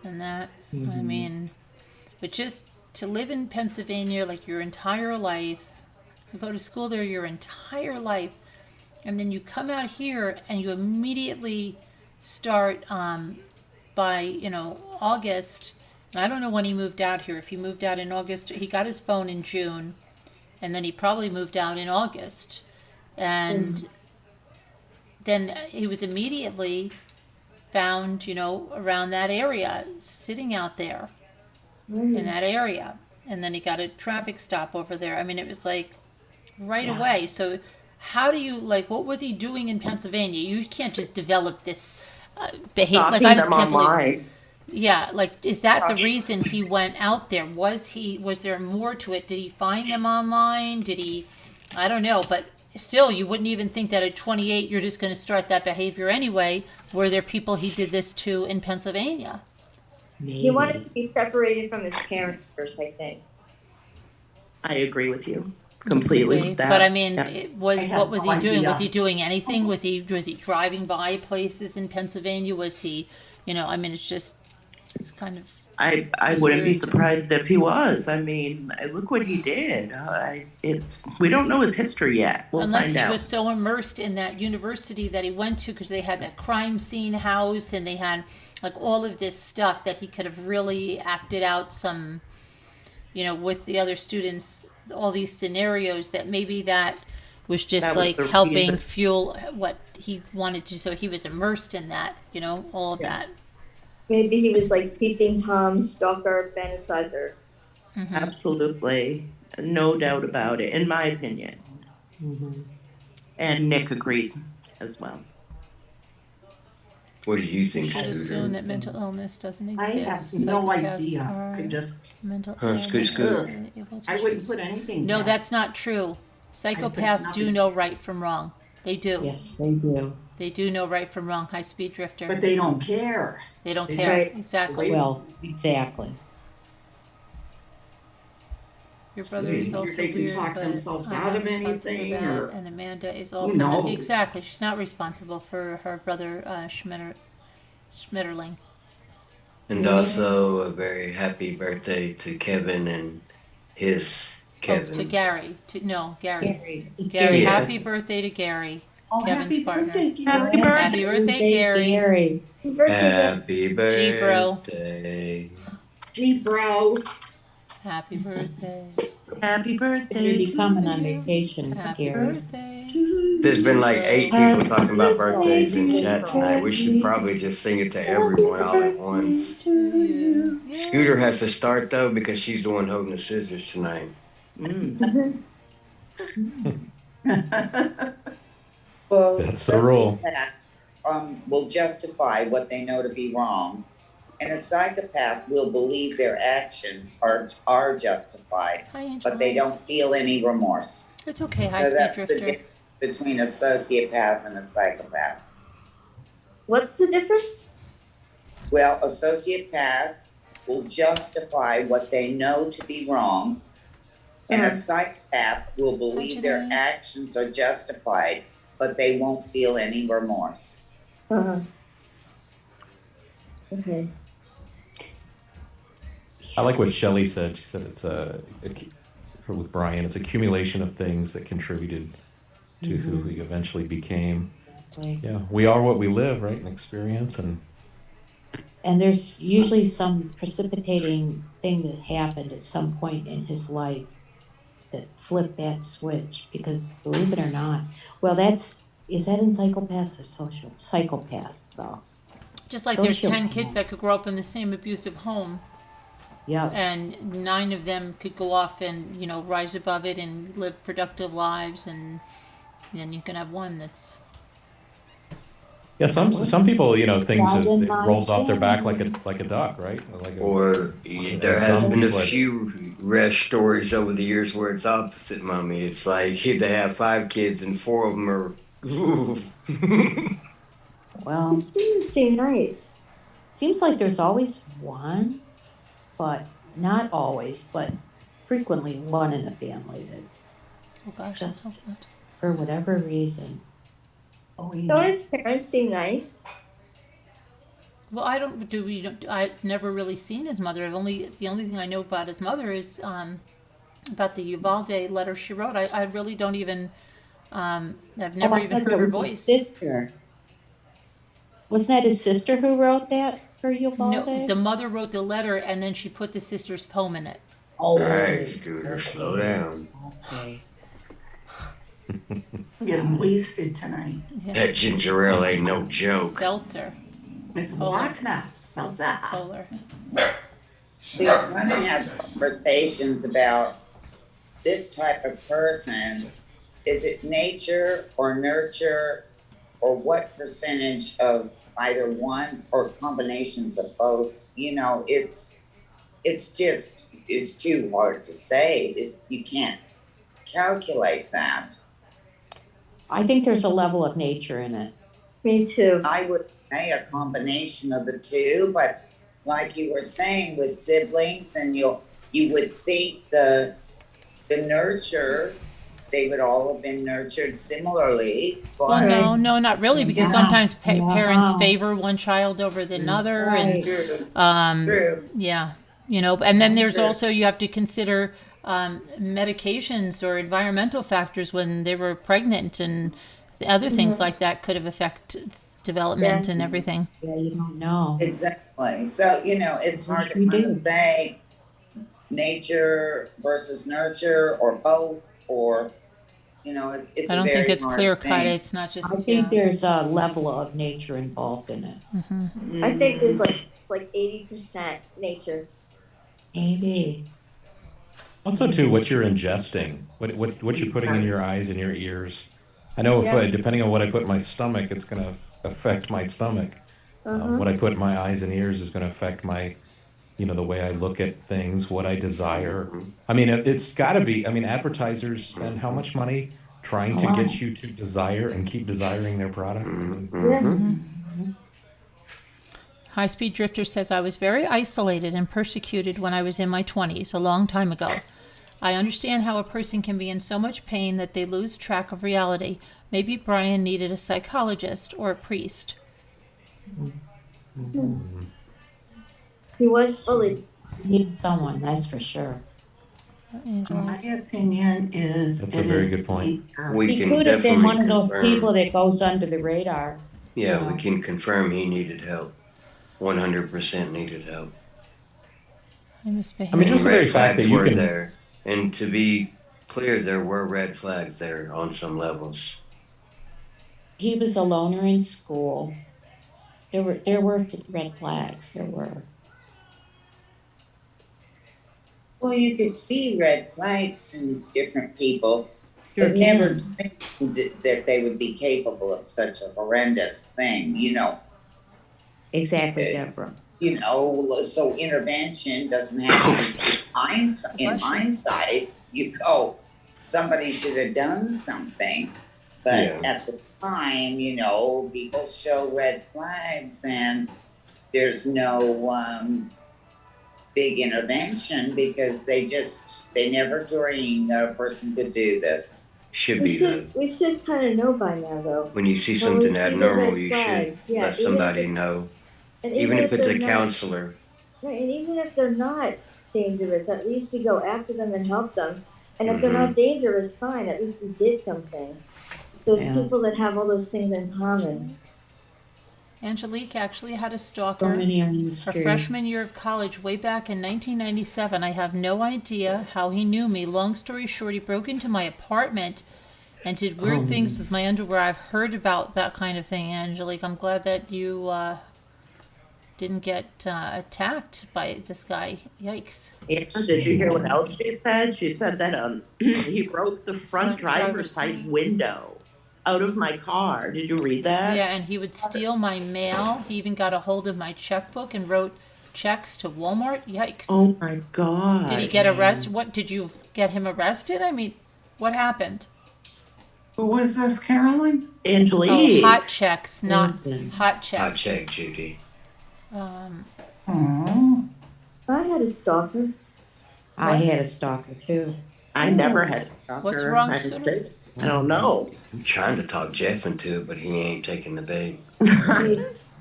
than that. I mean, but just to live in Pennsylvania like your entire life, you go to school there your entire life, and then you come out here and you immediately start by August. I don't know when he moved out here. If he moved out in August, he got his phone in June, and then he probably moved out in August, and then he was immediately found, around that area, sitting out there in that area. And then he got a traffic stop over there. I mean, it was like right away. So how do you, what was he doing in Pennsylvania? You can't just develop this behavior. Stalking I just them can't believe. online. Yeah, is that the reason he went out there? Was there more to it? Did he find them online? I don't know, but still, you wouldn't even think that at 28 you're just going to start that behavior anyway. Were there people he did this to in Pennsylvania? Maybe. He wanted to be separated from his parents first, I think. I agree with you completely with that. But I mean, Yeah. what was he no doing? idea. Was he doing anything? Was he driving by places in Pennsylvania? Was he, I mean, it's kind of. I wouldn't be surprised if he was. I mean, look what he did. We don't know his history yet. We'll Unless find he out. was so immersed in that university that he went to, because they had that crime scene house and they had all of this stuff that he could have really acted out some, with the other students, all these scenarios that maybe that was just That was the helping reason. fuel what he wanted to. So he was immersed in that, all of that. Maybe he was like peeping Tom, stalker, fantasizer. Absolutely. No doubt about it, in my opinion. And Nick agrees as well. What do you You think, should assume Scooter? that mental illness doesn't I exist. have no Psychopaths idea. are I just, mental Huh, Scoot, illness Scoot. and able to I wouldn't choose. put anything. No, past- that's not true. Psychopaths do nothing. know right from wrong. They do. Yes, they do. They do know right from wrong. High speed drifter. But they don't care. They don't they care. Right. Exactly. Well, exactly. Your brother is Maybe also they can weird, talk but themselves I'm out not of responsible anything, for that. or And Amanda is also knows? exactly. She's not responsible for her brother Schmetterling. And also a very happy birthday to Kevin and his Kevin. Oh, to Gary. Gary. Gary. Gary. Yes. Happy birthday to Gary. oh, Kevin's happy partner. birthday, Gary. Happy birthday. Happy birthday, Gary. Gary. Happy birthday, Happy G-bro. birthday. Gee, bro. Happy birthday. Happy You're birthday. becoming on vacation, Happy Gary. birthday. There's been like 8 people talking about birthdays in chat tonight. We should probably just sing it to everyone all at once. Scooter has to start though because she's the one holding the scissors tonight. Well, That's the rule. sociopath, will justify what they know to be wrong, and a psychopath will believe their actions are justified, Hi, Angel. but they don't feel any remorse. It's okay, high So speed that's the drifter. difference between a sociopath and a psychopath. What's the difference? Well, a sociopath will justify what they know to be wrong, and a psychopath will believe their Janine. actions are justified, but they won't feel any remorse. Uh-huh. Okay. I like what Shelley said. She said it's with Brian, it's accumulation of things that contributed to who he eventually became. Exactly. Yeah, we are what we live, right? And experience, and And there's usually some precipitating thing that happened at some point in his life that flipped that switch. Because believe it or not, well, is that in psychopaths or social psychopaths though? Just like there's 10 Sociopaths. kids that could grow up in the same abusive home, Yeah. and 9 of them could go off and, rise above it and live productive lives, and then you can have one that's. yeah, some people, things Right in it my rolls off their back family. like a duck, right? Or there has some been a people- few rare stories over the years where it's opposite, mommy. It's like they have 5 kids and 4 of them are. Ooh. Well, This doesn't seem nice. seems like there's always one, but not always, but frequently one in a family that Oh gosh, that's so sad. for whatever reason. Oh, Don't yeah. his parents seem nice? Well, I've never really seen his mother. The only thing I know about his mother is about the Uvalde letter she wrote. I really don't even. I've never Oh, I even thought heard it her was voice. his sister. Wasn't that his sister who wrote that for Uvalde? No, the mother wrote the letter, and then she put the sister's poem in it. Oh, Alright, Scooter, slow down. okay. I'm getting wasted tonight. That ginger ale ain't no joke. Seltzer, It's Polar. water. Seltzer. polar. We kind of have conversations about this type of person. Is it nature or nurture, or what percentage of either one or combinations of both? It's too hard to say. You can't calculate that. I think there's a level of nature in it. Me too. I would say a combination of the two, but like you were saying with siblings, and you would think the nurture, they would all have been nurtured similarly. Well, But no, not really, because Yeah. sometimes Yeah. parents favor one child over the another, and true, um, yeah, and then there's True. also, you have to consider medications or environmental factors when they were pregnant, and the other things like that could have affected development and everything. Yeah, you don't know. exactly. So, it's hard to You kind do. of say nature versus nurture or both, or, it's I a don't very think it's hard clear cut. thing. It's not just. I think there's a level of nature involved in it. I think there's like 80% nature. Maybe. Also, too, what you're ingesting, what you're putting in your eyes and your ears. I know if Yeah. depending on what I put in my stomach, it's going to affect my stomach. What I put in my eyes and ears is going to affect my, the way I look at things, what I desire. I mean, it's got to be. I mean, advertisers spend how much money trying to get you to desire and keep desiring their product? I mean, Yes. High Speed Drifter says, I was very isolated and persecuted when I was in my 20s, a long time ago. I understand how a person can be in so much pain that they lose track of reality. Maybe Brian needed a psychologist or a priest. He was bullied. Need someone, that's for sure. My opinion is. That's a it very is good point. nature. We He can could have been definitely one of those confirm. people that goes under the radar. Yeah, Yeah. we can confirm he needed help. 100% needed help. I misbehaved. I mean, just the Red very fact flags that you were can. there, and to be clear, there were red flags there on some levels. He was a loner in school. There were red flags. There were. Well, you could see red flags in different people, Sure but never can. dreamed that they would be capable of such a horrendous thing, Exactly, Deborah. So intervention doesn't have to be in hindsight. You go, somebody should have done something, but Yeah. at the time, people show red flags, and there's no big intervention because they never dreamed that a person could do this. Should We be though. should kind of know by now, though. When you see When we something see the abnormal, red you flags, should yeah, let even somebody if- know. And Even if it's they're a not- counselor. Right, and even if they're not dangerous, at least we go after them and help them. And if they're not dangerous, fine, at least we did something. Those Yeah. people that have all those things in common. Angelique actually had a So stalker. many are in the Her street. freshman year of college, way back in 1997. I have no idea how he knew me. Long story short, he broke into my apartment and did weird things with my underwear. I've heard about that kind of thing, Angelique. I'm glad that you didn't get attacked by this guy. Yikes. Yeah, did you hear what else she said? She said that he broke the front driver's side window out of my car. Did you read that? Yeah, and he would steal my mail. He even got a hold of my checkbook and wrote checks to Walmart. Yikes. Oh my god. Did he get arrested? What, did you get him arrested? I mean, what happened? Who was this, Carolyn? Angelique. Oh, hot checks, not Listen. hot checks. Hot check, Judy. Oh, I had a stalker. I had a stalker too. I never had a stalker. What's wrong, I Scooter? think- I don't know. I'm trying to talk Jeff into it, but he ain't taking the bait.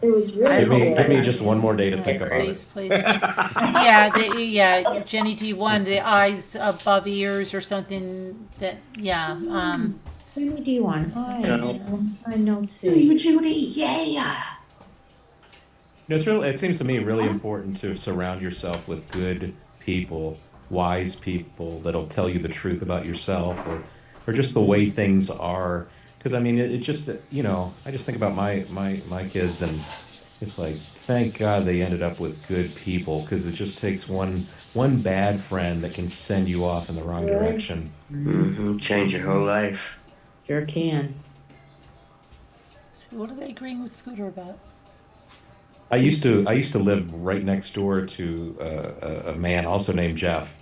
It was really Give me sad. just one more day to think about Please, it. please. Yeah, Jenny D1, the eyes above ears or something that, yeah. Jimmy, do you want? Hi. No. I know you, Sue. Judy, yeah. It seems to me really important to surround yourself with good people, wise people that'll tell you the truth about yourself or just the way things are. Because I mean, it just, I just think about my kids, and it's like, thank God they ended up with good people, because it just takes one bad friend that can send you off in the wrong direction. Change your whole life. Sure can. What are they agreeing with Scooter about? I used to live right next door to a man also named Jeff.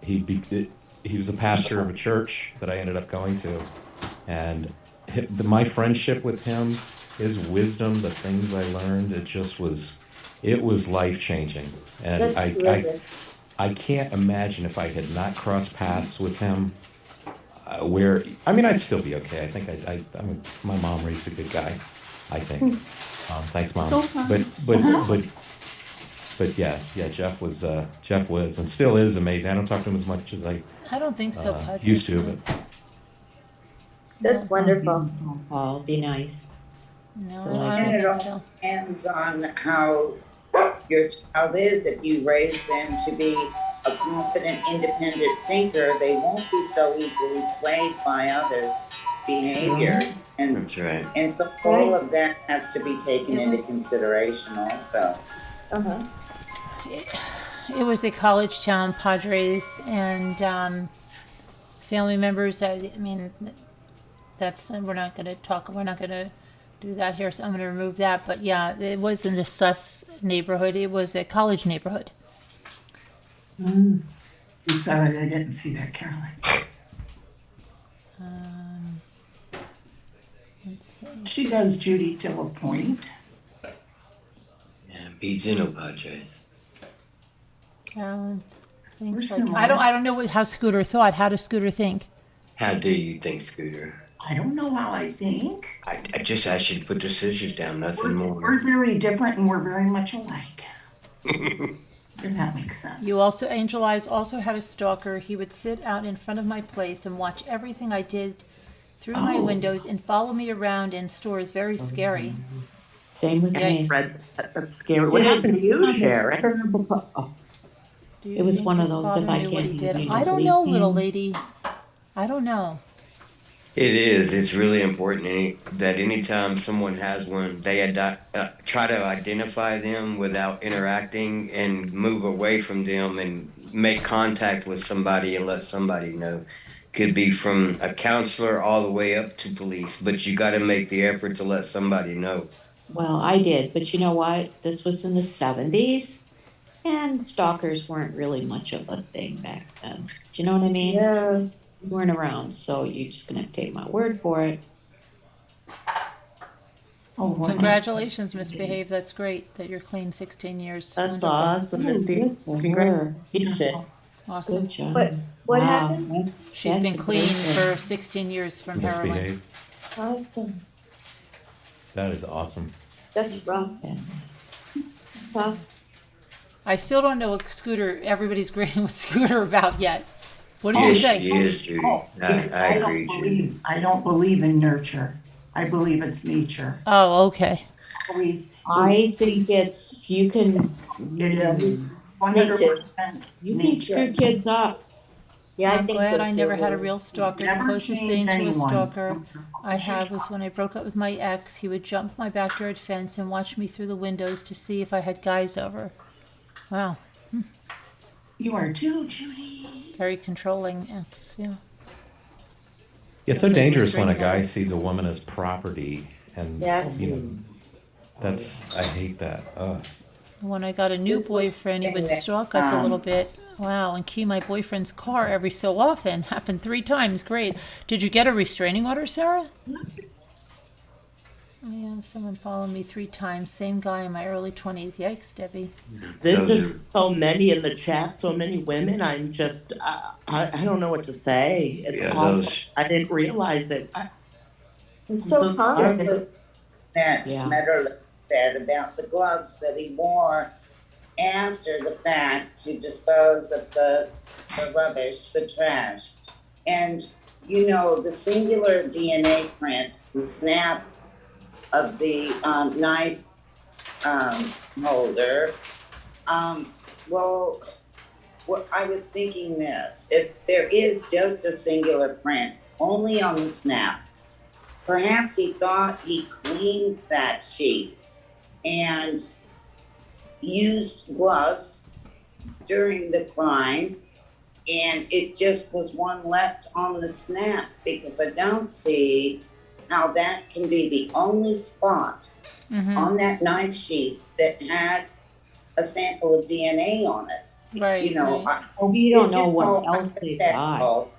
He was a pastor of a church that I ended up going to, and my friendship with him, his wisdom, the things I learned, it was life changing. And That's terrific. I can't imagine if I had not crossed paths with him. I'd still be okay. I think my mom raised a good guy, I think. Thanks, Mom. But yeah, Jeff was and still is amazing. I don't talk to him as much as I I don't think so, Pudge. used to, but That's wonderful. Paul, be nice. No, And I And it don't all think so. depends on how your child is. If you raise them to be a confident, independent thinker, they won't be so easily swayed by others' behaviors. And That's right. so all of that has to be taken It into was- consideration also. Uh-huh. It was a college town, Padres, and family members. I mean, we're not going to do that here, so I'm going to remove that. But yeah, it wasn't a sus neighborhood. It was a college neighborhood. I'm sorry, I didn't see that, Carolyn. Let's see. She does Judy till a point. Yeah, be gentle, Padres. Carolyn thinks We're like, similar. I don't know how Scooter thought. How does Scooter think? How do you think, Scooter? I don't know how I think. I just asked you to put the scissors down, nothing We're more. very different and we're very much alike. If that makes sense. Angel Eyes also had a stalker. He would sit out in front of my place and watch everything I did through my windows and follow me around in stores. Very scary. Same with me. Fred, that's scary. What happened to you, Sharon? Do you It was think one of his those, father if I knew what he can't did? believe I don't it, know, believe little him. lady. I don't know. It is. It's really important that anytime someone has one, they try to identify them without interacting and move away from them and make contact with somebody and let somebody know. Could be from a counselor all the way up to police, but you got to make the effort to let somebody know. Well, I did, but you know what? This was in the 70s, and stalkers weren't really much of a thing back then. Do you know what I mean? Yeah. You weren't around, so you're just gonna have to take my word for it. Oh, what- Congratulations, Misbehave. That's great that you're clean 16 years. That's Wonderful. awesome, Misty. Good for her. Congratulations. Awesome. Good job. What Wow, happened? She's that's been a clean great thing. for 16 years from heroin. Misbehave. Awesome. That is awesome. That's rough. Yeah. Huh? I still don't know what Scooter, everybody's agreeing with Scooter about yet. What did you Yes, say? she is, Judy. Oh, I because I don't agree, Judy. I don't believe in nurture. I believe it's nature. Oh, okay. Always. I think it's, you can, It is Me 100% too. you can nature. screw kids up. Yeah, I I'm think glad so I too. never had a really. real stalker. The Never closest change thing to a anyone. stalker I had was when I broke up with my ex. He would jump my backyard fence and watch me through the windows to see if I had guys over. Wow, You are too, Judy. very controlling ex. Yeah. Yeah, it's so Feels like dangerous when a restraining guy order. sees a woman as property, and Yes. you know, I hate that. Ugh. When I got a new This was boyfriend, he the thing would that, stalk us a little bit. Wow, and key my boyfriend's car every so often. Happened 3 times. Great. Did you get a restraining order, Sarah? Yeah, someone followed me 3 times. Same guy in my early 20s. Yikes, Debbie. This Those is are- so many in the chat, so many women. I'm just, I don't know what to say. It's Yeah, awful. those. I didn't realize it. It's so So this common. was that Yeah. Schmetterling said about the gloves that he wore after the fact to dispose of the rubbish, the trash. And, you know, the singular DNA print, the snap of the knife holder, well, I was thinking this, if there is just a singular print only on the snap, perhaps he thought he cleaned that sheath and used gloves during the crime, and it just was one left on the snap, because I don't see how that can be the only spot on that knife sheath that had a sample of DNA on it. Right. You know, right. You don't it's know just what all else they got. hypothetical.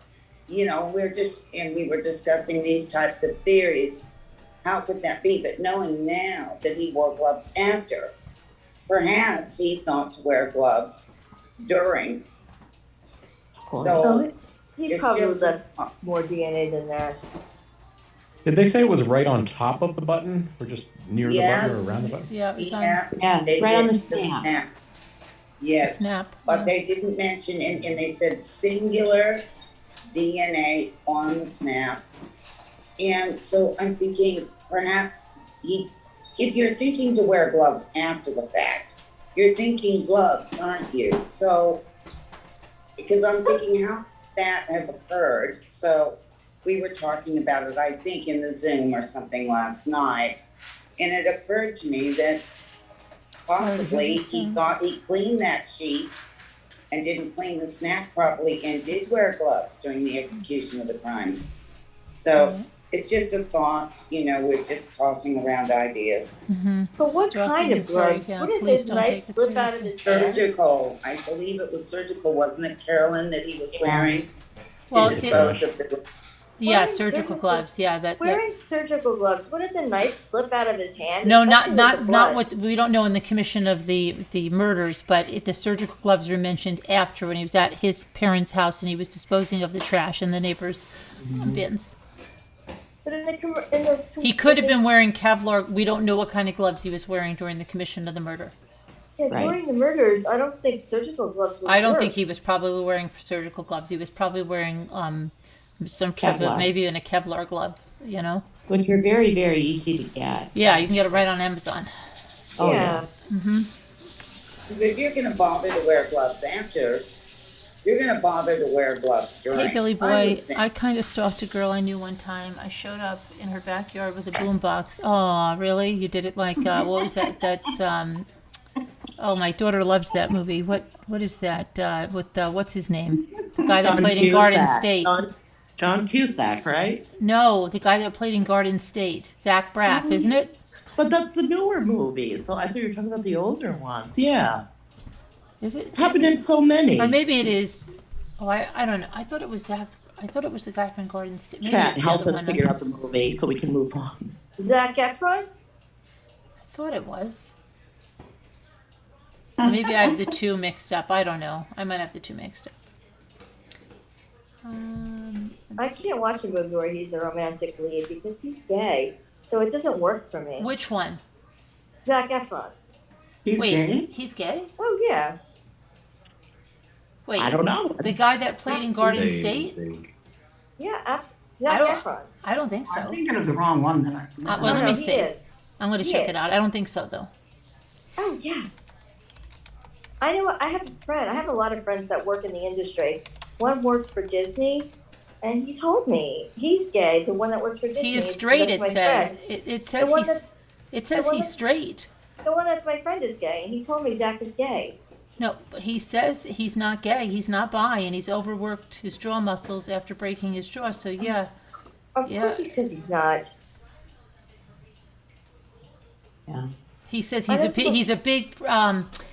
You know, we were discussing these types of theories. How could that be? But knowing now that he wore gloves after, perhaps he thought to wear gloves during. course. So So he it's probably just left more DNA than that. Did they say it was right on top of the button, or just near the button, Yes. or around the button? Yeah, it was on yeah, Yeah, they right on did the snap. the Yes, snap. but they didn't mention, and they said singular DNA on the snap. And so I'm thinking perhaps if you're thinking to wear gloves after the fact, you're thinking gloves, aren't you? So, because I'm thinking how could that have occurred? So we were talking about it, I think, in the Zoom or something last night. And it occurred to me that possibly he thought he cleaned that sheath and didn't clean the snap properly and did wear gloves during the execution of the crimes. So it's just a thought, you know, we're just tossing around ideas. But what Stalking kind of is very- gloves? yeah, Wouldn't please the don't knife take it slip out of his hand? Surgical, I believe it was surgical, wasn't it, Carolyn, that he was wearing? Well, to it- dispose of the Yeah, Wearing surgical surgical- gloves. Yeah, that. Wearing surgical gloves, wouldn't the knife slip out of his hand? No, Especially not with the not blood? what we don't know in the commission of the murders, but the surgical gloves were mentioned after when he was at his parents' house and he was disposing of the trash in the neighbors' bins. But in the He could have been wearing Kevlar. We don't know what kind of gloves he was wearing during the commission of the murder. Yeah, Right. during the murders, I don't think surgical gloves would I don't work. think he was probably wearing surgical gloves. He was probably wearing some type of Kevlar. maybe even a Kevlar glove. You know? Which are very, very easy to get. Yeah, you can get it right on Amazon. Oh, Yeah. Because if you're gonna bother to wear gloves after, you're gonna bother to wear gloves during. Hey, Billy I Boy, would think. I kind of stalked a girl I knew one time. I showed up in her backyard with a boombox. Oh, really? You did it like, what was that? That's, oh, my daughter loves that movie. What is that, with, what's his name? The guy that John played in Garden Cusack. State. John Cusack, right? No, the guy that played in Garden State. Zach Braff, isn't it? But that's the newer movie, so I thought you were talking about the older ones. Yeah. Is it? Happened in so many. Or maybe it is. Oh, I don't know. I thought it was Zach. I thought it was the guy from Garden State. Maybe Chat, it's the help other us one. figure out the movie so we can move on. Zac Efron? I thought it was. Maybe I have the two mixed up. I don't know. I might have the two mixed up. I can't watch a movie where he's the romantic lead because he's gay. So it doesn't work for me. Which one? Zac Efron. He's Wait, gay? he's gay? Oh, yeah. Wait, I don't know. the guy that played in Garden They State? think. Yeah, I Zac don't- Efron. I don't think I'm so. thinking of the wrong one then. Well, No, let no, me he see. is. I'm going to check it Yes. out. I don't think so, though. Oh, yes. I know, I have a friend. I have a lot of friends that work in the industry. One works for Disney, and he told me he's gay, the one that works for Disney. He is straight, That's it my says. friend. It says one he's... It says the one he's that- straight. The one that's my friend is gay, and he told me Zach is gay. No, he says he's not gay, he's not bi, and he's overworked his jaw muscles after breaking his jaw. So yeah, Of Yeah. course he says he's not. Yeah. he says I just look- he's a big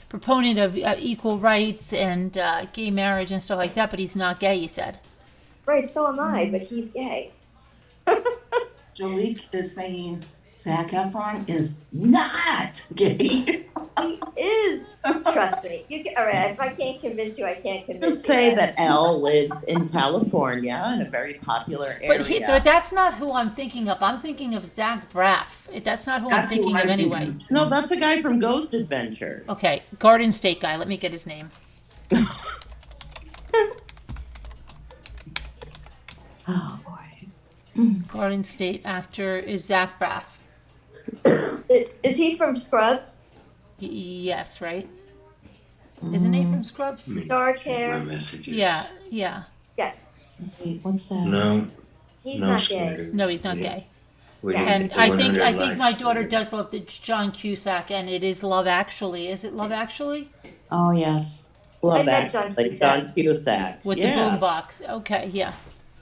proponent of equal rights and gay marriage and stuff like that. But he's not gay. He said. Right, so am I, but he's gay. Jalik is saying Zac Efron is not gay. He is. Trust me. All right, if I can't convince you, I can't convince Just you. say that Elle lives in California in a very popular area. But that's not who I'm thinking of. I'm thinking of Zach Braff. That's not who That's I'm who thinking of I'm anyway. thinking. No, that's a guy from Ghost Adventures. Okay, Garden State guy. Let me get his name. Oh, boy. Garden State actor is Zach Braff. Is he from Scrubs? Yes, right? Isn't he from Scrubs? Let me Dark check my hair? messages. Yeah, yeah. Yes. Wait, what's that? No, He's no, not gay. Scooter. No, he's not We- gay. we Yeah. didn't And get the I think 100 my likes, daughter Scooter. does love the John Cusack, and it is Love Actually. Is it Love Actually Oh, yes. Love I met that. John Like Cusack. John Cusack. with Yeah. the boombox? Okay, yeah.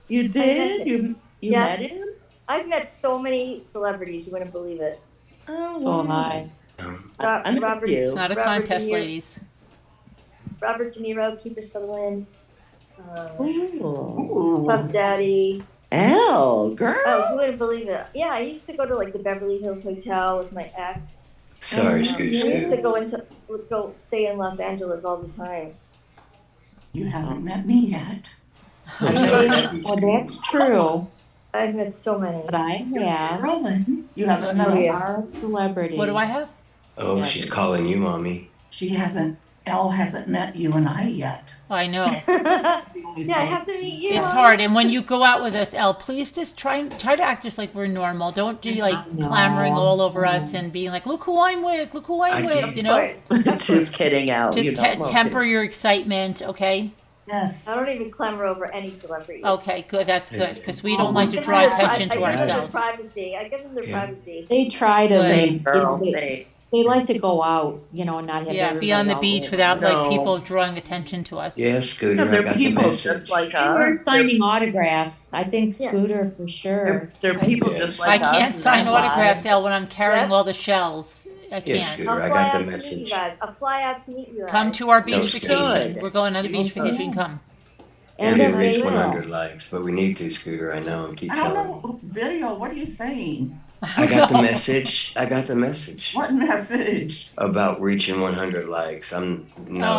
You met did? him. You Yeah. met him? I've met so many celebrities, you wouldn't believe it. Oh, So am I. I met Robert, you. It's not a Robert contest, De Niro. ladies. Robert De Niro, Keeper Sutherland, Ooh. Ooh. Puff Daddy. Elle, girl. Oh, you wouldn't believe it. Yeah, I used to go to like the Beverly Hills Hotel with my ex. Sorry, I Scoot used to Scoot. go stay in Los Angeles all the time. You haven't met me yet. I'm sorry, Scoot Well, Scoot. that's true, I've met so many. but I have. Carolyn, you haven't met Oh, her. yeah. Our celebrity. What do I have? Oh, she's calling you, mommy. She hasn't, Elle hasn't met you and I yet. I know. Yeah, I have to meet you. It's hard, and when you go out with us, Elle, please just try to act just like we're normal. Don't do like I know. clamoring all over us and being like, "Look who I'm with! Look who I'm I with!" did. You Of know, course. Just kidding, Elle. just You're not welcome. temper your excitement, okay? Yes. I don't even clamor over any celebrities. Okay, good. That's good because we Oh, don't like I to give draw them their attention to I give them their ourselves. privacy. I give them their Yeah. privacy. They try to, Good. Same, girl, they, same. they like to go out, you know, and not have Yeah, be on the everybody all beach over. without like No. people drawing attention to us. Yeah, Scooter, No, I they're got the people message. just like And we're us. signing autographs. I think Yeah. Scooter for sure. They're people Yes. just I like us. can't in sign that autographs, life. Elle, when I'm carrying Yeah. all the shells. I Yeah, can't. Scooter, I'll I fly got the out to meet you message. guys. I'll fly out to meet you guys. Come to our No, beach Scooter. vacation. Good. We're going on a beach Okay. vacation. Come. We And didn't then reach they will. 100 likes, but we need to, Scooter. I know. Keep I don't telling. know, video, what are you saying? I got the message. I got the message What message? about reaching 100 likes. No,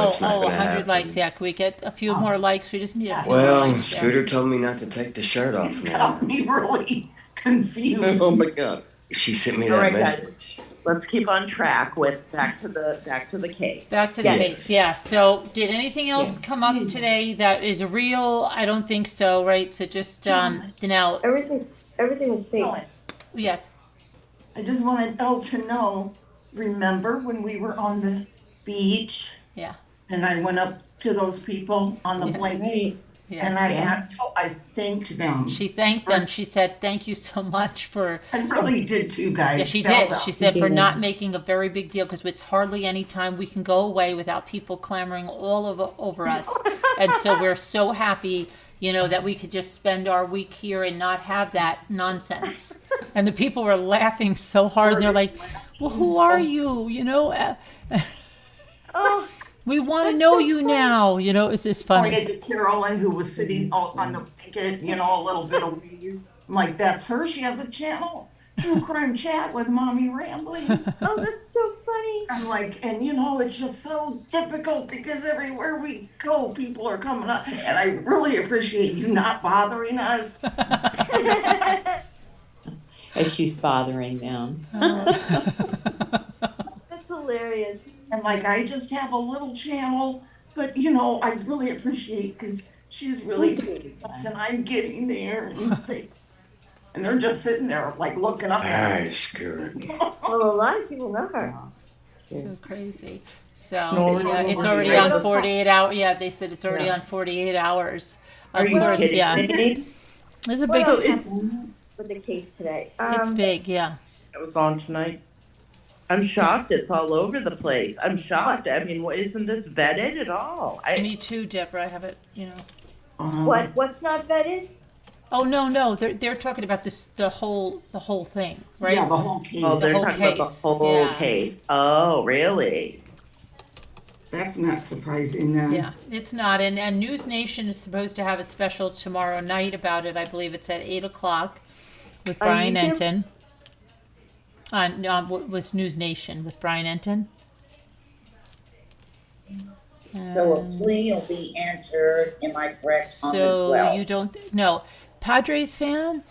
it's not gonna 100 happen. likes. Yeah, can we get a few Oh. more likes? We just need a few more Well, likes. Yeah. Scooter told me not to take the shirt off It's now. got me really confused. Oh my god. She sent me All that right, guys. message. Let's keep on track with back to the case. Back to the Yes. case. Yeah. So, did anything else Yes. come up today that is real? I don't think so. Right. So just now. Everything was fake. Yes. I just wanted Elle to know, remember when we were on the beach? Yeah. And I went up to those people on the Yes. blanket Right. Yes. and I thanked them. She thanked them. She said, "Thank you so much for." I really did too, guys. Yeah, she Tell did. them. She said for did. not making a very big deal because it's hardly any time we can go away without people clamoring all over us, and so we're so happy, you know, that we could just spend our week here and not have that nonsense. And the people were laughing so hard. And they're like, "Well, who are you? You know, Oh, we want to That's know so you funny. now. You know, it's just funny." Pointed to Carolyn, who was sitting out on the blanket, you know, a little bit of ways. I'm like, that's her. She has a channel, True Crime Chat with Mommy Ramblings. oh, that's so funny. I'm like, and you know, it's just so difficult because everywhere we go, people are coming up. And I really appreciate you not bothering us. As she's bothering them. That's hilarious. And like, I just have a little channel, but you know, I really appreciate, because she's really famous and I'm getting there, and they're just sitting there like looking up at I screwed. Well, a lot of people know her. So crazy. So, No, yeah, no, it's no, already no. on 48 hours. Yeah, they said it's already on 48 hours. Of Are you course, kidding yeah. me? It's a What big, else happened with the case today? it's big, yeah. It was on tonight. I'm shocked it's all over the place. I'm shocked. I mean, isn't this vetted at all? Me too, Deborah. I have it, you know. What's not vetted? Oh, no, they're talking about this, the whole thing, right? Yeah, the whole case. Oh, they're whole talking about the case, whole yeah. case. Oh, really? That's not surprising then. Yeah, it's not. And News Nation is supposed to have a special tomorrow night about it. I believe it's at 8:00 with On Brian YouTube? Enton. No, with News Nation with Brian Enton. So a plea will be entered, am I correct, on the So 12th? you don't no Padres fan.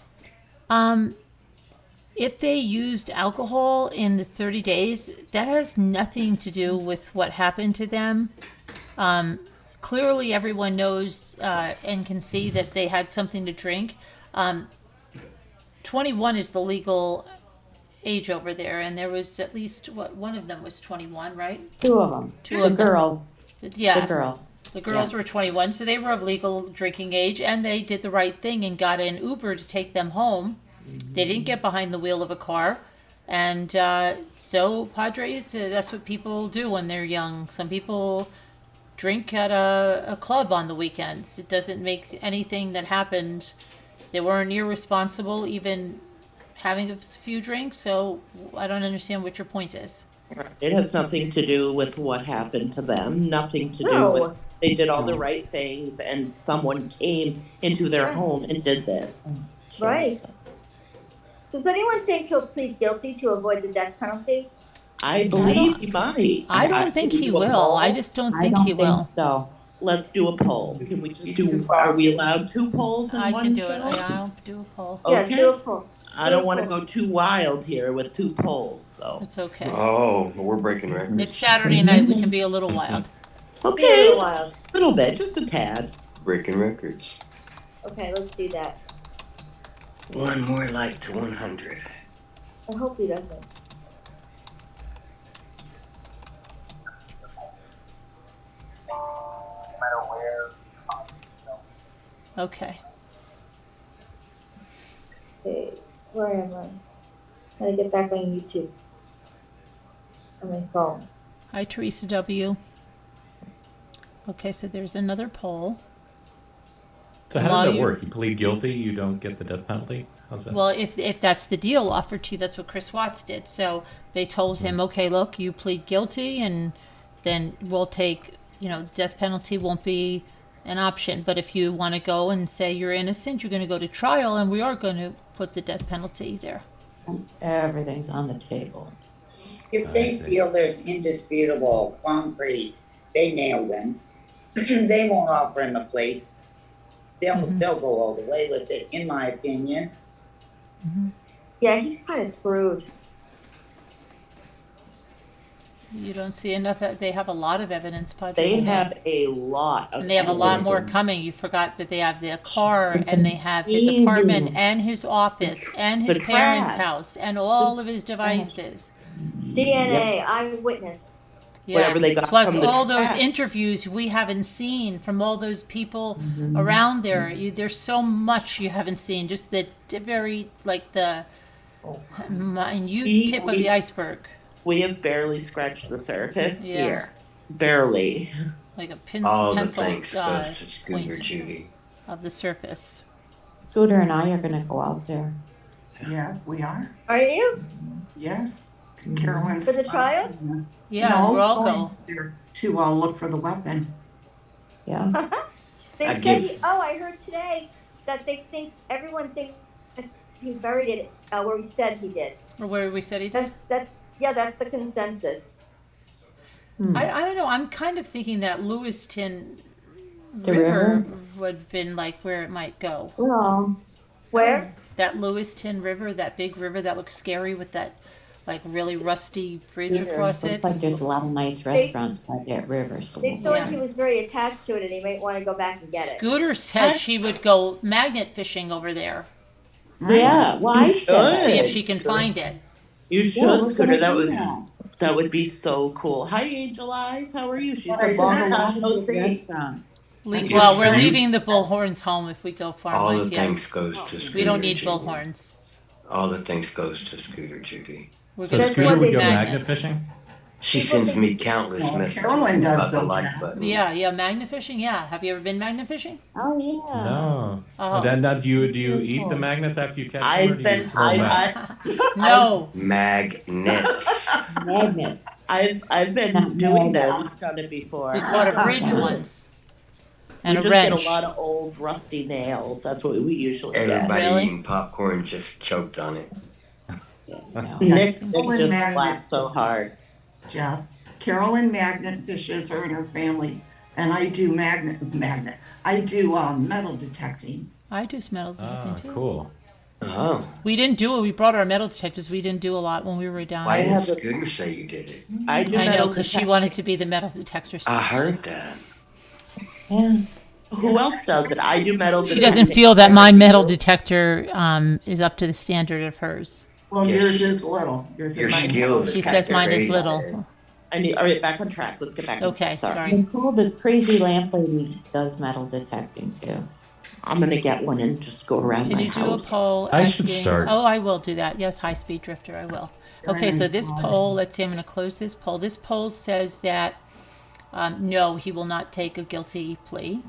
If they used alcohol in the 30 days, that has nothing to do with what happened to them. Clearly, everyone knows and can see that they had something to drink. 21 is the legal age over there, and there was at least one of them was 21, right? Two of them. Two The of them. girls. Yeah. The girl. The girls were 21, so they were of legal drinking age, and they did the right thing and got an Uber to take them home. They didn't get behind the wheel of a car. And so Padres, that's what people do when they're young. Some people drink at a club on the weekends. It doesn't make anything that happened. They weren't irresponsible, even having a few drinks, so I don't understand what your point is. It has nothing to do with what happened to them. Nothing to do No. with they did all the right things and someone came into their Yes. home and did this. Right. Does anyone think he'll plead guilty to avoid the death penalty? I believe he might. I don't think he do a will. poll. I just don't I think don't he think will. so. Let's do a poll. Can we just do? Are we allowed 2 polls in I one can do show? it. I'll do a poll. Yes, Okay. do a poll. I don't want to go too wild here with 2 polls. So It's okay. Oh, we're breaking records. It's Saturday night. We can be a little wild. Be a okay, little wild. little bit, just a tad. Breaking records. Okay, let's do that. One more like to 100. I hope he doesn't. Okay. Okay, where am I? Gotta get back on YouTube. On my phone. Hi, Teresa W. Okay, so there's another poll. So how While does that you- work? You plead guilty, you don't get the death penalty? How's that? Well, if that's the deal offered to you, that's what Chris Watts did. So they told him, okay, look, you plead guilty, and then we'll take, the death penalty won't be an option. But if you want to go and say you're innocent, you're going to go to trial, and we are going to put the death penalty there. Everything's on the table. If I they see. feel there's indisputable, concrete, they nailed him. They won't offer him a plea. They'll go all the way with it, in my opinion. Yeah, he's kind of screwed. You don't see enough. They have a lot of evidence, Padres. They have a lot of And they have a lot more coming. You forgot that they have their car, and they have his apartment, and his office, and his Good parents' class. house, and all of his devices. DNA, eyewitness. Yeah. Whatever they got Plus from the all those track. interviews we haven't seen from all those people around there. There's so much you haven't seen. Just the very, like the minute tip of the iceberg. We have barely scratched the surface Yeah. here. Barely. Like a All the pencil thanks goes to Scooter point Judy. of the surface. Scooter and I are gonna go out there. Yeah, we are. Are you? Yes. Carolyn's. For the trial? Yeah, No, we're all going going. there to look for the weapon. Yeah. They I said give- I heard today that everyone thinks that he buried it where we said he did. Or where we said he did. That's the consensus. I don't know. I'm kind of thinking that Lewiston The River river? would have been like where it might go. Well, Where? That Lewiston River, that big river that looks scary with that like really rusty bridge across Looks it. like there's a lot of nice restaurants by that river, so They we'll thought Yeah. he was very attached to it and he might want to go back and get it. Scooter said she would go magnet fishing over there, Yeah, well, I said see if Good. she can find it. You Yeah, should, we're gonna Scooter. That do would that. that would be so cool. Hi, Angel Eyes. How are you? That's She what I said long said. time no see. Restaurants. Well, we're Yes. leaving the bullhorns home if we go far All enough, the thanks yes. goes to Scooter. We don't need Judy. bullhorns. All the thanks goes to Scooter, Judy. We're So gonna That's Scooter what would they go magnets. magnet fishing? She People sends think- me countless Well, messages Carolyn does about the though, like Jack. button. Yeah, magnet fishing, yeah. Have you ever been magnet fishing? Oh, yeah. No. Oh. Then do you eat the magnets after you catch them, or I've do you been throw them out? No. Magnets. Magnets. I've been doing that. We've done it before. We caught a bridge once. And we a just wrench. get a lot of old rusty nails. That's what we usually get. Everybody Really? eating popcorn just choked on it. No. Nick Carolyn just magnet. laughed so hard. Jeff, Carolyn magnet fishes her and her family, and I do magnet. I do metal detecting. I do metal detecting too. Cool. Oh, We didn't do it. We brought our metal detectors. We didn't do a lot when we were down why there. did have a- Scooter say you did it? I do I know, metal because she detecting. wanted to be the metal detector. I heard that. Yeah. Who else does it? I do metal She detecting. doesn't feel that my metal detector is up to the standard of hers. Well, Yes. yours is little. Yours Your is like skills. She says mine is Great. little. I need. All right, back on track. Let's get back. Okay, sorry. Nicole, the crazy lamp lady, does metal detecting too. I'm gonna get one and just go around Can my you do a house. poll? I should asking- start. Oh, I will do that. Yes, high speed drifter, I will. Okay, so this poll, let's see, I'm going to close this poll. This poll says that no, he will not take a guilty plea.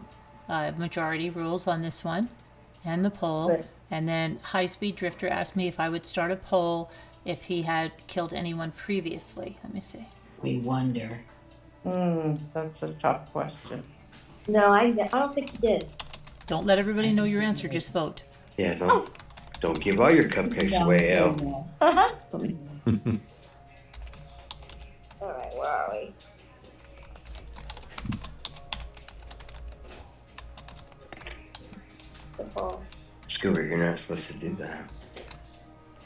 Majority rules on this one, and the poll. Good. And then high speed drifter asked me if I would start a poll if he had killed anyone previously. Let me see. We wonder. That's a tough question. No, I don't think he did. Don't let everybody know your answer. Just vote. Yeah, don't give all your cupcakes away, El. Uh-huh. All right, where are we? The ball. Scooter, you're not supposed to do that.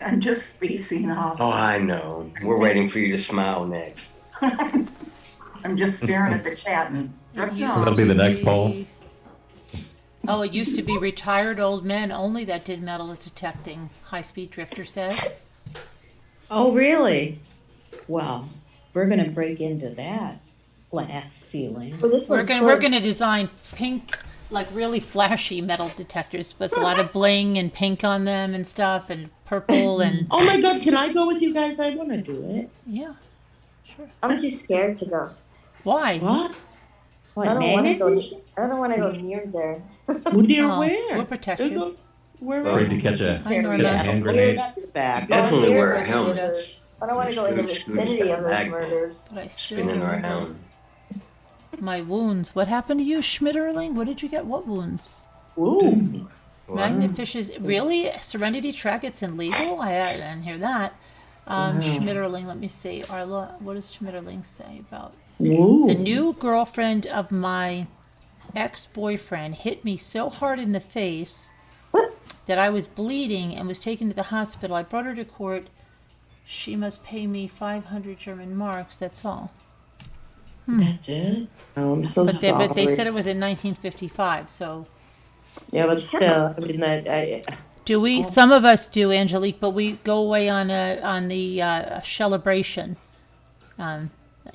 I'm just spacing off. Oh, I know. We're waiting for you to smile next. I'm just staring at the chat and That'll be the next poll. Oh, it used to be retired old men only that did metal detecting, high speed drifter says. Oh, really? Well, we're gonna break into that glass ceiling. Well, this We're one's gonna close. design pink, like really flashy metal detectors with a lot of bling and pink on them and stuff, and purple and Oh my God! Can I go with you guys? I want to do it. yeah, sure. I'm too scared to go. Why? What? What, I don't want to magnet? go. I don't want to go near there. Who dear? Oh, Where? we'll protect you. Go- Where? Well, Afraid to catch a Hi, Norma. get a hand grenade. Back. Definitely Near wear a those helmet. murders. I don't want to go in the Scooter's vicinity of those magnet. murders. But I still Spinning our helmet. my wounds. What happened to you, Schmitterling? What did you get? What wounds? Ooh. Magnet fishes. Really? Serenity track, it's illegal? I didn't hear that. Schmitterling, let me see. Arla, what does Schmitterling say about Ooh. the new girlfriend of my ex-boyfriend hit me so hard in the face that I was bleeding and was taken to the hospital. I brought her to court. She must pay me 500 German marks. That's all. That's it? Oh, I'm so But sorry. they said it was in 1955. So Yeah, but still, I mean that. do we? Some of us do, Angelique, but we go away on the celebration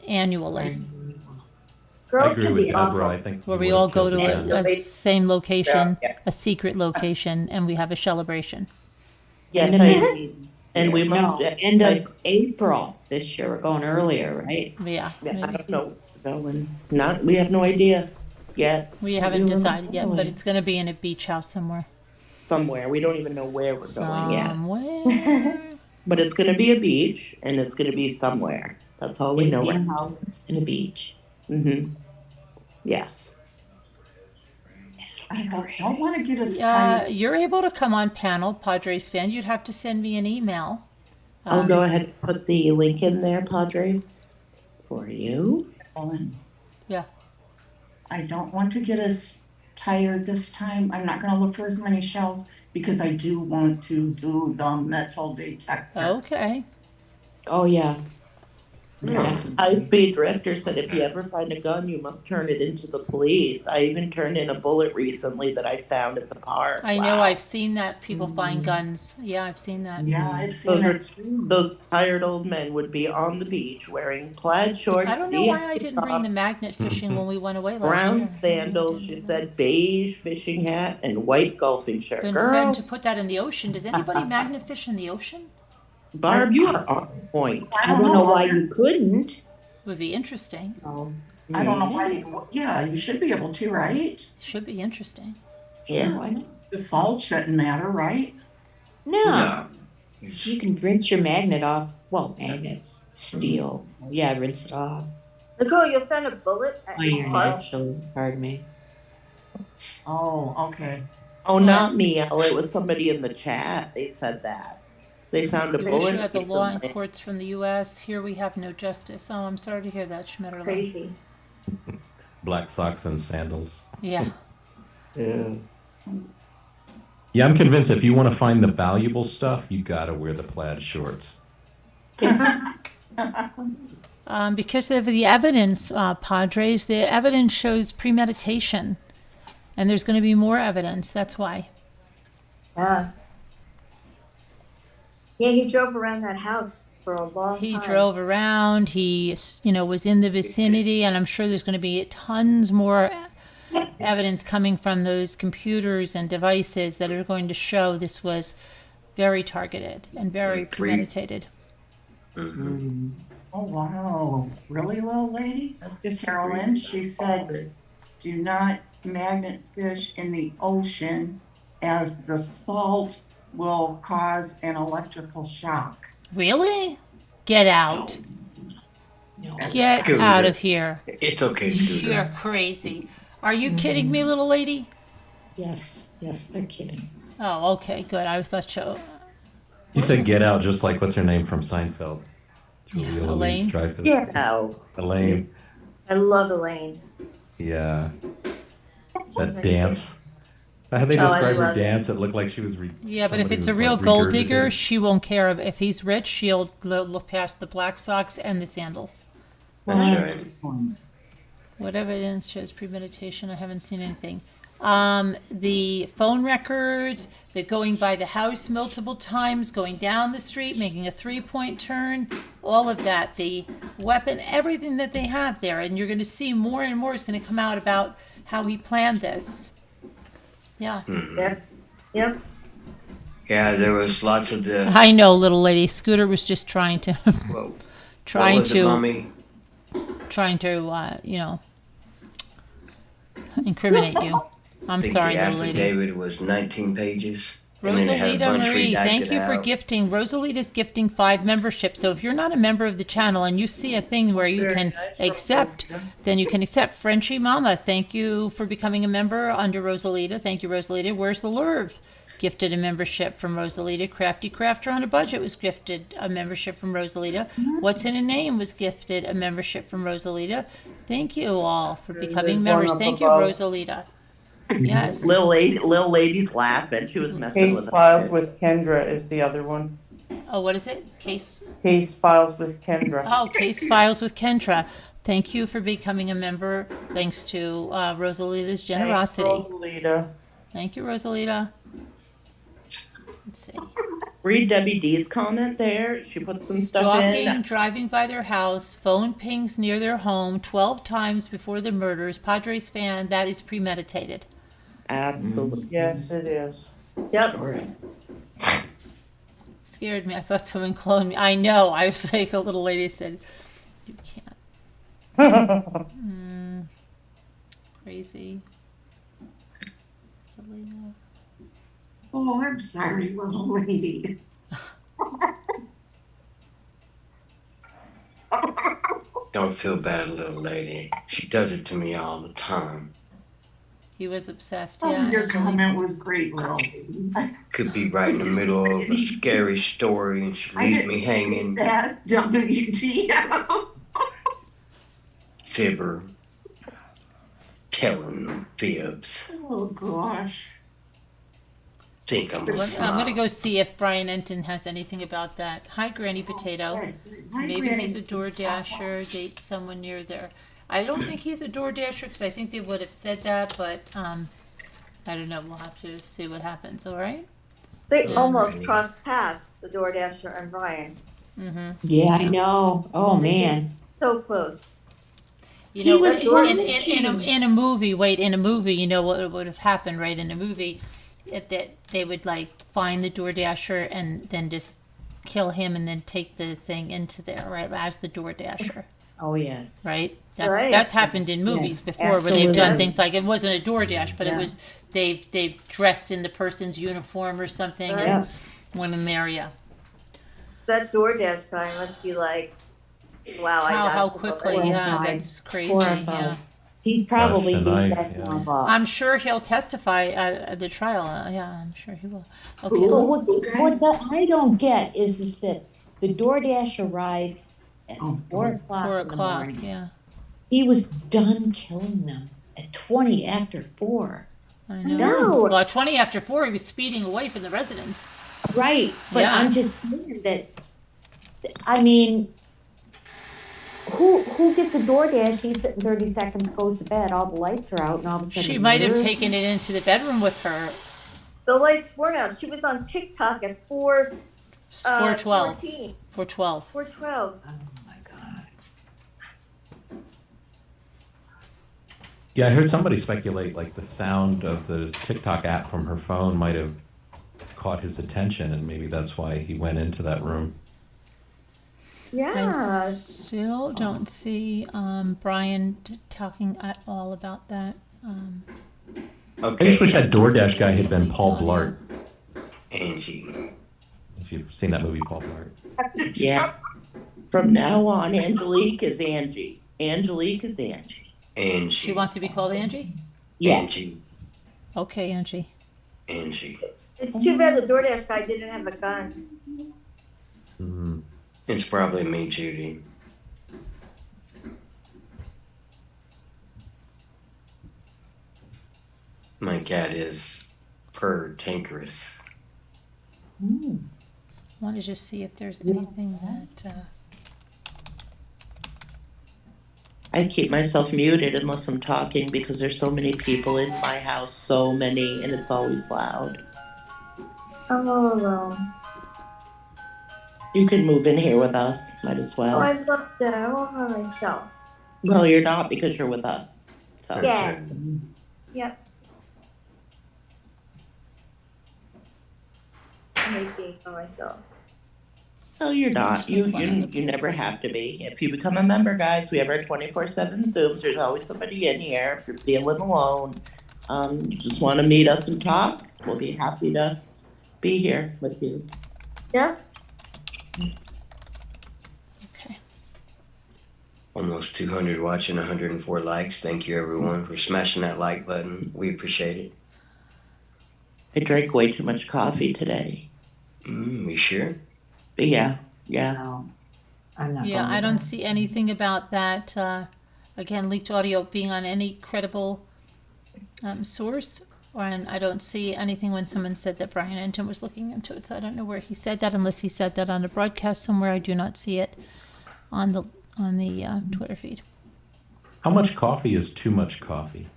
annually, I Girls agree can with be Deborah. I awful. think where he we would've all go killed to the guy. a same location, Yeah. a secret location, and we have a celebration. Yes, and we No, must. end of April this year. We're going earlier, right? Yeah, I maybe. don't know. Going. Not. We have no idea yet. We haven't do decided yet, but remember. it's going to be in a beach house somewhere. Somewhere. We don't even know where we're going yet. Somewhere. But it's going to be a beach, and it's going to be somewhere. That's all we know. In Right? a house, in a beach. Mm-hmm. Yes. I don't want to get us tired. You're able to come on panel, Padres fan. You'd have to send me an email. I'll go ahead and put the link in there, Padres, for you. Yeah. I don't want to get us tired this time. I'm not going to look for as many shells because I do want to do the metal detector. Okay. Oh, yeah. High-speed drifter said if you ever find a gun, you must turn it into the police. I even turned in a bullet recently that I found at the park. I know, Wow. I've seen that, people find guns. Yeah, I've seen that. Yeah, I've seen Those tired old men would be on the beach wearing plaid shorts, I don't know why I didn't bring the magnet fishing when we went away last brown year. sandals, she said, beige fishing hat, and white golfing shirt. Been Girl, fun to put that in the ocean. Does anybody magnet fish in the ocean? Barb, you are on point. I don't know why you couldn't. Would be interesting. Oh, I don't know why. Yeah, you should be able to, right? Should be interesting. Yeah. why not? The salt shouldn't matter, right? No, No. you can rinse your magnet off. Well, magnets, steel. Yeah, rinse it off. Nicole, you found a bullet at your Iron, park? actually. Pardon me. Oh, okay. Oh, not me, Elle. It was somebody in the chat. They said that. They found a bullet. Erasure of the law and courts from the U.S. Here we have no justice. Oh, I'm sorry to hear that, Schmetterling. Crazy. Black socks and sandals. Yeah. Yeah. Yeah, I'm convinced if you want to find the valuable stuff, you gotta wear the plaid shorts. Because of the evidence, Padres, the evidence shows premeditation. And there's going to be more evidence. That's why. Yeah, he drove around that house for a long time. He drove around. He, was in the vicinity, and I'm sure there's going to be tons more evidence coming from those computers and devices that are going to show this was very targeted and very premeditated. Mm-hmm. Oh, wow. Really, little lady? Carolyn, she said, do not magnet fish in the ocean as the salt will cause an electrical shock. Really? Get out. Get Scooter. out of here. It's okay, Scooter. You're crazy. Are you kidding me, little lady? Yes, they're kidding. Oh, okay, good. I was thought so. You said get out just like what's her name from Seinfeld? Julia Elaine? Louise-Dreyfus. Yeah. Elaine. I love Elaine. Yeah. She's That my dance. How they Oh, I describe her love it. dance, it looked like she was. Yeah, but if somebody it's a was, real like, gold digger, regurgitating. she won't care. If he's rich, she'll look past the black socks and the sandals. That's right. What evidence shows premeditation? I haven't seen anything. The phone records, the going by the house multiple times, going down the street, making a 3-point turn, all of that, the weapon, everything that they have there. And you're going to see more and more is going to come out about how he planned this. Yeah. Yep. Yeah, there was lots of the. I know, little lady. Scooter was just trying to, Whoa. trying what was to, it, Mommy? incriminate you. I'm I think sorry, the little lady. affidavit was 19 pages. And then it had a Rosalita bunch Marie, thank redacted you for out. gifting. Rosalita's gifting 5 memberships. So if you're not a member of the channel and you see a thing where you can accept, then you can accept. Frenchie Mama, thank you for becoming a member under Rosalita. Thank you, Rosalita. Where's the Lurv? Gifted a membership from Rosalita. Crafty Crafter on a Budget was gifted a membership from Rosalita. What's in a Name was gifted a membership from Rosalita. Thank you all for becoming members. Thank you, Rosalita. Yes. Lil lady's laughing. She was messing Case with files us. with Kendra is the other one. Oh, what is it? Case Files with Kendra. Oh, Case Files with Kendra. Thank you for becoming a member. Thanks to Rosalita's generosity. Rosalita. Thank you, Rosalita. Let's see. Read Debbie D's comment there. She put some stuff Stalking, in. driving by their house, phone pings near their home 12 times before the murders. Padres fan, that is premeditated. Absolutely. Yes, it is. Yep. Scared me. I thought someone cloned me. I know. I was like, a little lady said, you can't. Crazy. Selena. Oh, I'm sorry, little lady. Don't feel bad, little lady. She does it to me all the time. He was obsessed. Oh, Yeah. your comment was great, little lady. Could be right in the middle of a scary story and she I leaves didn't me say hanging. that, WTF. Fibber. Telling them fibs. Oh, gosh. think I'm gonna I'm gonna smile. go see if Brian Enton has anything about that. Hi, Granny Potato. Hi, Maybe Granny. he's a door dasher, dates someone near there. I don't think he's a door dasher, because I think they would have said that, but, I don't know, we'll have to see what happens, all right? They Yeah. almost crossed paths, the DoorDasher and Brian. Mm-hmm. Yeah, I know. Oh, They came man. so close. You He know, was in a movie, you know what would have happened, right? In a movie, if that they would like find the DoorDasher and then just kill him and then take the thing into there, right? As the DoorDasher, Oh, yes. right? Right. That's happened in movies Yes, before where they've done absolutely. things like it wasn't a DoorDash, but it Yeah. was they've dressed in the person's uniform or something Right. and went in there, yeah. That DoorDash guy must be like, wow, I How dodged a bullet. quickly, yeah, Horrified. that's crazy, Horrified. yeah. He'd probably Gosh, a beat knife, that yeah. job up. I'm sure he'll testify at the trial. Yeah, I'm sure he will. So Okay. what I don't get is that the DoorDash arrived at 4:00 4 in the o'clock. morning. Yeah, He was done killing them at 20 after 4. I know. No. Well, at 20 after 4, he was speeding away from the residence. Right, but Yeah. I'm just saying that. I mean, who gets a DoorDash? He's sitting 30 seconds, goes to bed. All the lights are out, and all of a sudden She might have murder? taken it into the bedroom with her. The lights weren't out. She was on TikTok at 4:12. 14, 4:12. 4:12. Oh my God! Yeah, I heard somebody speculate like the sound of the TikTok app from her phone might have caught his attention, and maybe that's why he went into that room. Yeah. I still don't see Brian talking at all about that. I just wish Okay, that DoorDash guy had been Paul Blart. Angie. If you've seen that movie, Paul Blart. Yeah. From now on, Angelique is Angie. Angelique is Angie. Angie. She wants to be called Angie? Yeah. Angie. Okay, Angie. Angie. It's too bad the DoorDash guy didn't have a gun. Mhm. It's probably me, Judy. My cat is cantankerous. Hmm. I want to just see if there's anything that. I keep myself muted unless I'm talking because there's so many people in my house, so many, and it's always loud. I'm all alone. You can move in here with us, might as Oh, well. I love that. I'm all by myself. Well, you're not because you're with us. So That's Yeah. it. Yep. I hate being by myself. No, you're not. You never have to be. If you become a member, guys, we have our 24/7 Zooms. There's always somebody in here. If you're feeling alone, you just want to meet us and talk, we'll be happy to be here with you. Yeah. Okay. Almost 200 watching, 104 likes. Thank you, everyone, for smashing that like button. We appreciate it. I drank way too much coffee today. You sure? But yeah. No, I'm not. Yeah, going I don't there. see anything about that. Again, leaked audio being on any credible source, and I don't see anything when someone said that Brian Enton was looking into it. So I don't know where he said that, unless he said that on a broadcast somewhere. I do not see it on the Twitter feed. How much coffee is too much coffee?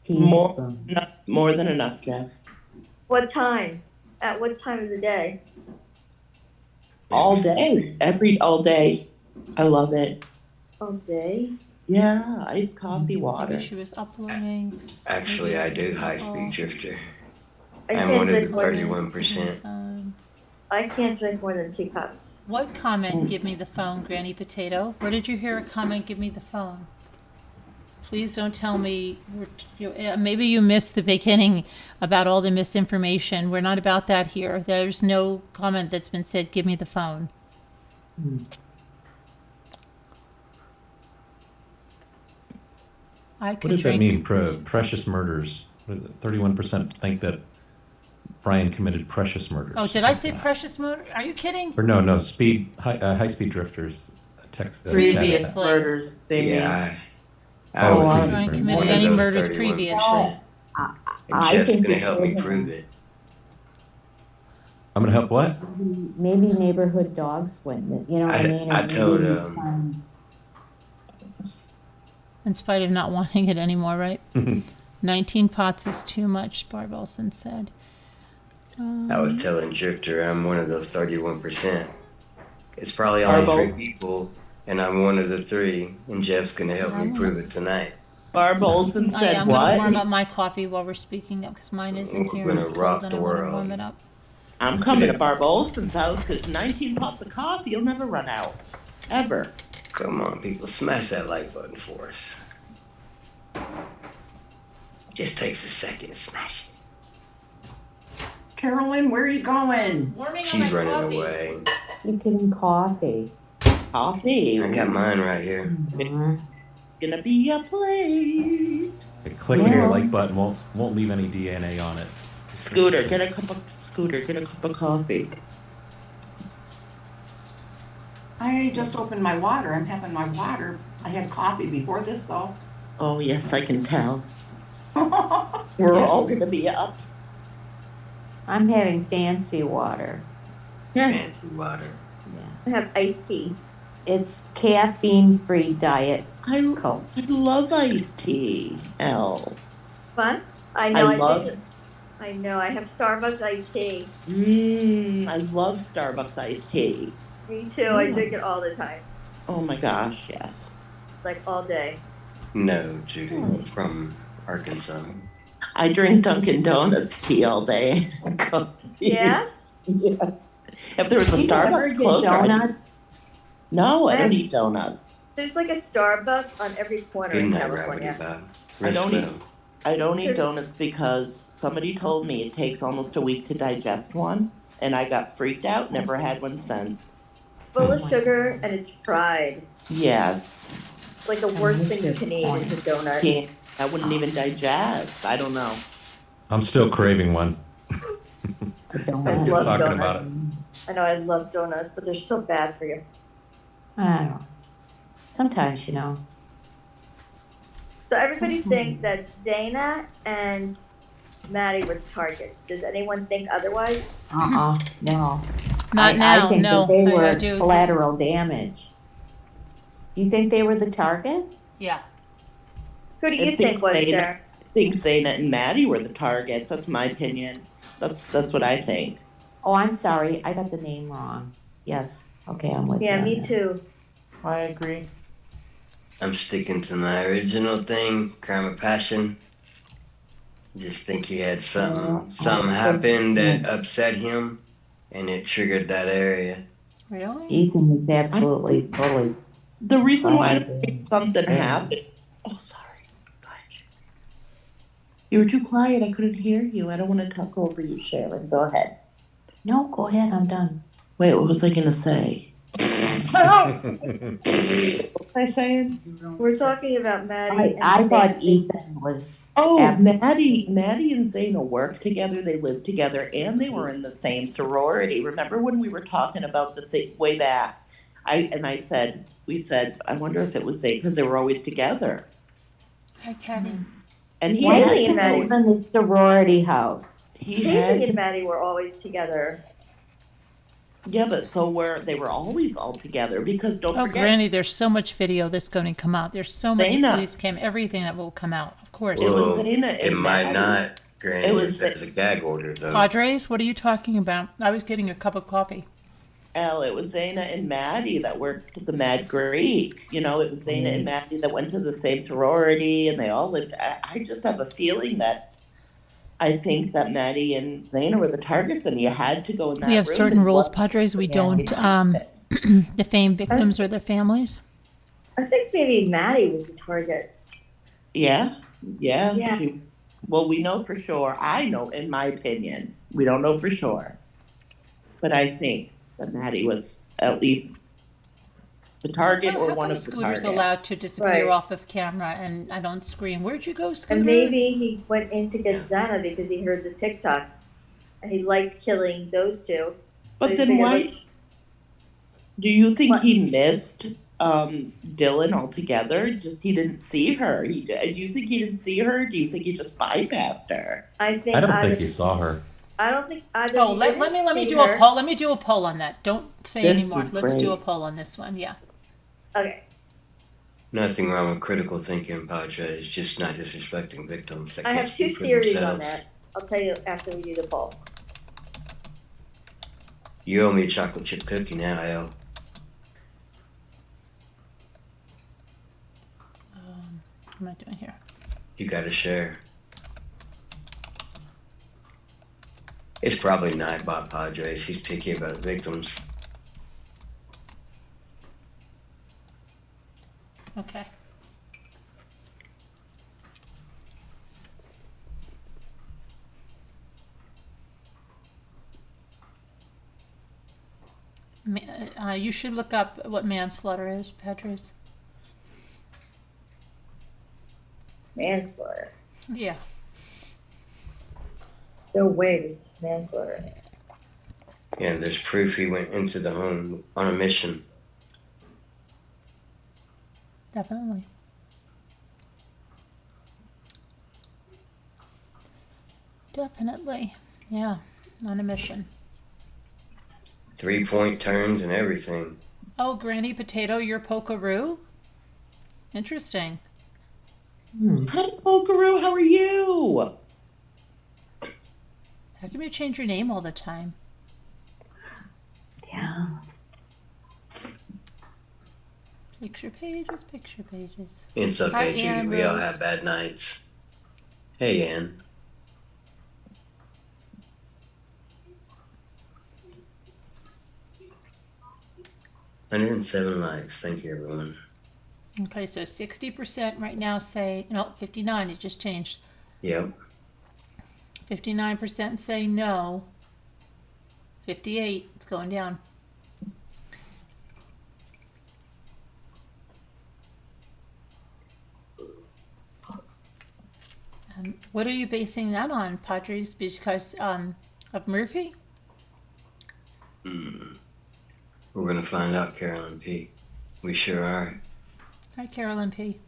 Teaspoon. More than enough, Jeff. What time? At what time of the day? All day. All day. I love it. All day? Yeah, iced coffee water. Maybe she was uploading. Actually, I do high-speed drifter. I I'm can't one of drink the more than 31%. I can't drink more than 2 cups. What comment? Give me the phone, Granny Potato. Where did you hear a comment? Give me the phone. Please don't tell me. Maybe you missed the beginning about all the misinformation. We're not about that here. There's no comment that's been said. Give me the phone. I What could does that drink. mean? Precious murders. 31% think that Brian committed precious murders. Oh, did I What's say that? precious murder? Are you kidding? Or no, high speed drifters. Text. Previous Exactly. murders, they mean. Yeah. Oh, was previous Brian murders. committed one of any those murders 31%. previously. And I Jeff's think gonna it help me should, prove it. I'm gonna help what? maybe neighborhood dogs wouldn't, you know what I mean? Or I told maybe, In spite of not wanting it anymore, right? 19 pots is too much, Barb Olson said. I was telling Drifter I'm one of those 31%. It's probably only Marbles. 3 people, and I'm one of the 3, and Jeff's gonna help me prove it tonight. Barb Olson Oh, said yeah, I'm gonna warm what? up my coffee while we're speaking up because mine isn't We're here. gonna It's rock cold and the I want to world. warm it up. I'm coming to Barb Olson's house because 19 pots of coffee, you'll never run out. Ever. Come on, people, smash that like button for us. Just takes a second to smash it. Carolyn, where are you going? Warming She's running away. you're getting coffee. Coffee. I got mine right here. Gonna be a play. Clicking your Yeah. like button won't leave any DNA on it. Scooter, get a cup of coffee. I just opened my water. I'm having my water. I had coffee before this though. Oh yes, I can tell. We're all gonna be up. I'm having fancy water. Fancy water. I have iced tea. It's caffeine-free diet I Coke. love iced tea. L. Fun? I know. I love drink it. I know. I have Starbucks iced tea. I love Starbucks iced tea. Me too. I drink it all the time, Oh my gosh, yes. like all day. No, Judy, from Arkansas. I drink Dunkin' Donuts tea all day. Yeah. Yeah. If there was a Do you ever Starbucks get closer, donuts? no, I don't eat donuts. There's like a Starbucks on every corner Good in night, Rabbity California. Bob. I don't Rest eat- well. I don't eat There's- donuts because somebody told me it takes almost a week to digest one, and I got freaked out. Never had one since. It's full of sugar and it's fried. Yes, It's like the worst thing you can eat is a donut. can't. I wouldn't even digest. I don't know. I'm still craving one. I You're love talking donuts. about it. I know I love donuts, but they're so bad for you. I don't know. Sometimes, you know. So everybody thinks that Zaina and Maddie were targets. Does anyone think otherwise? No. Not now, I think no. that they I were do. collateral damage. You think they were the targets? Yeah. Who do I you think think was, Zaina- Sharon? I think Zaina and Maddie were the targets. That's my opinion. That's what I think. Oh, I'm sorry. I got the name wrong. Yes. Okay, I'm with you. Yeah, on me that. too. I agree. I'm sticking to my original thing, crime of passion. Just think he had something happen that upset him, and it triggered that area. Really? Ethan was absolutely totally. The reason why I Fine. don't think something happened. Oh, sorry. Go ahead, Sharon. You were too quiet. I couldn't hear you. I don't want to talk over you, Sharon. Go ahead. No, go ahead. I'm done. Wait, what was I gonna say? What was I saying? We're talking about Maddie and I thought Zaina. Ethan was. Oh, Ab- Maddie and Zaina worked together. They lived together, and they were in the same sorority. Remember when we were talking about the thing way back? We said, I wonder if it was Zaina because they were always together. Hi, Caddy. And he Why had Haley to and go- Maddie. Live in the sorority house. he had Haley and Maddie were always together. yeah, but they were always all together because don't Oh, forget. Granny, there's so much video that's going to come out. There's so much Zaina. police cam, everything that will come out. Of course. It was Whoa, Zaina and it might Maddie. not, Granny, It was if there's a gag order, though. Padres, what are you talking about? I was getting a cup of coffee. It was Zaina and Maddie that worked at the Mad Greek. You know, it was Zaina and Maddie that went to the same sorority, and they all lived. I just have a feeling that I think that Maddie and Zaina were the targets, and you had to go in that We have room certain and rules, look. Padres. We Yeah. don't defame victims or their families. I think maybe Maddie was the target. Yeah. Yeah. Well, we know for sure. I know, in my opinion, we don't know for sure, but I think that Maddie was at least the target How or come one of the Scooter's targets. allowed to disappear Right. off of camera and I don't scream? Where'd you go, Scooter? And maybe he went in to get Zana because he heard the TikTok and he liked killing those two. So But he then figured, why? like, Do you think What? he missed Dylan altogether. Just he didn't see her. Do you think he didn't see her? Do you think he just bypassed her? I think I don't either, think he saw her. I don't think either Oh, of you let didn't me see do her. a poll. Let me do a poll on that. Don't say This anymore. is Let's do a great. poll on this one. Yeah. Okay. Nothing wrong with critical thinking, Padre. It's just not disrespecting victims that I can't have two speak for theories themselves. on that. I'll tell you after we do the poll. You owe me a chocolate chip cookie now, Al. What am I doing here? You gotta share. It's probably not Bob Padres. He's picky about victims. Okay. You should look up what manslaughter is, Petrus. Manslaughter. Yeah. No way this is manslaughter. Yeah, there's proof he went into the home on a mission. Definitely. Definitely. Yeah. On a mission. 3-point turns and everything. Oh, Granny Potato, you're Pokeroo? Interesting. Hi, Pokeroo. How are you? How come you change your name all the time? Yeah. Picture pages, picture pages. It's okay, Hi, Judy. Ann We all Rose. have bad nights. Hey, Ann. $107 likes. Thank you, everyone. Okay, so 60% right now say, no, 59, it just changed. Yep. 59% say no. 58, it's going down. What are you basing that on, Padres? Because of Murphy? We're gonna find out, Carolyn P. We sure are. Hi, Carolyn P.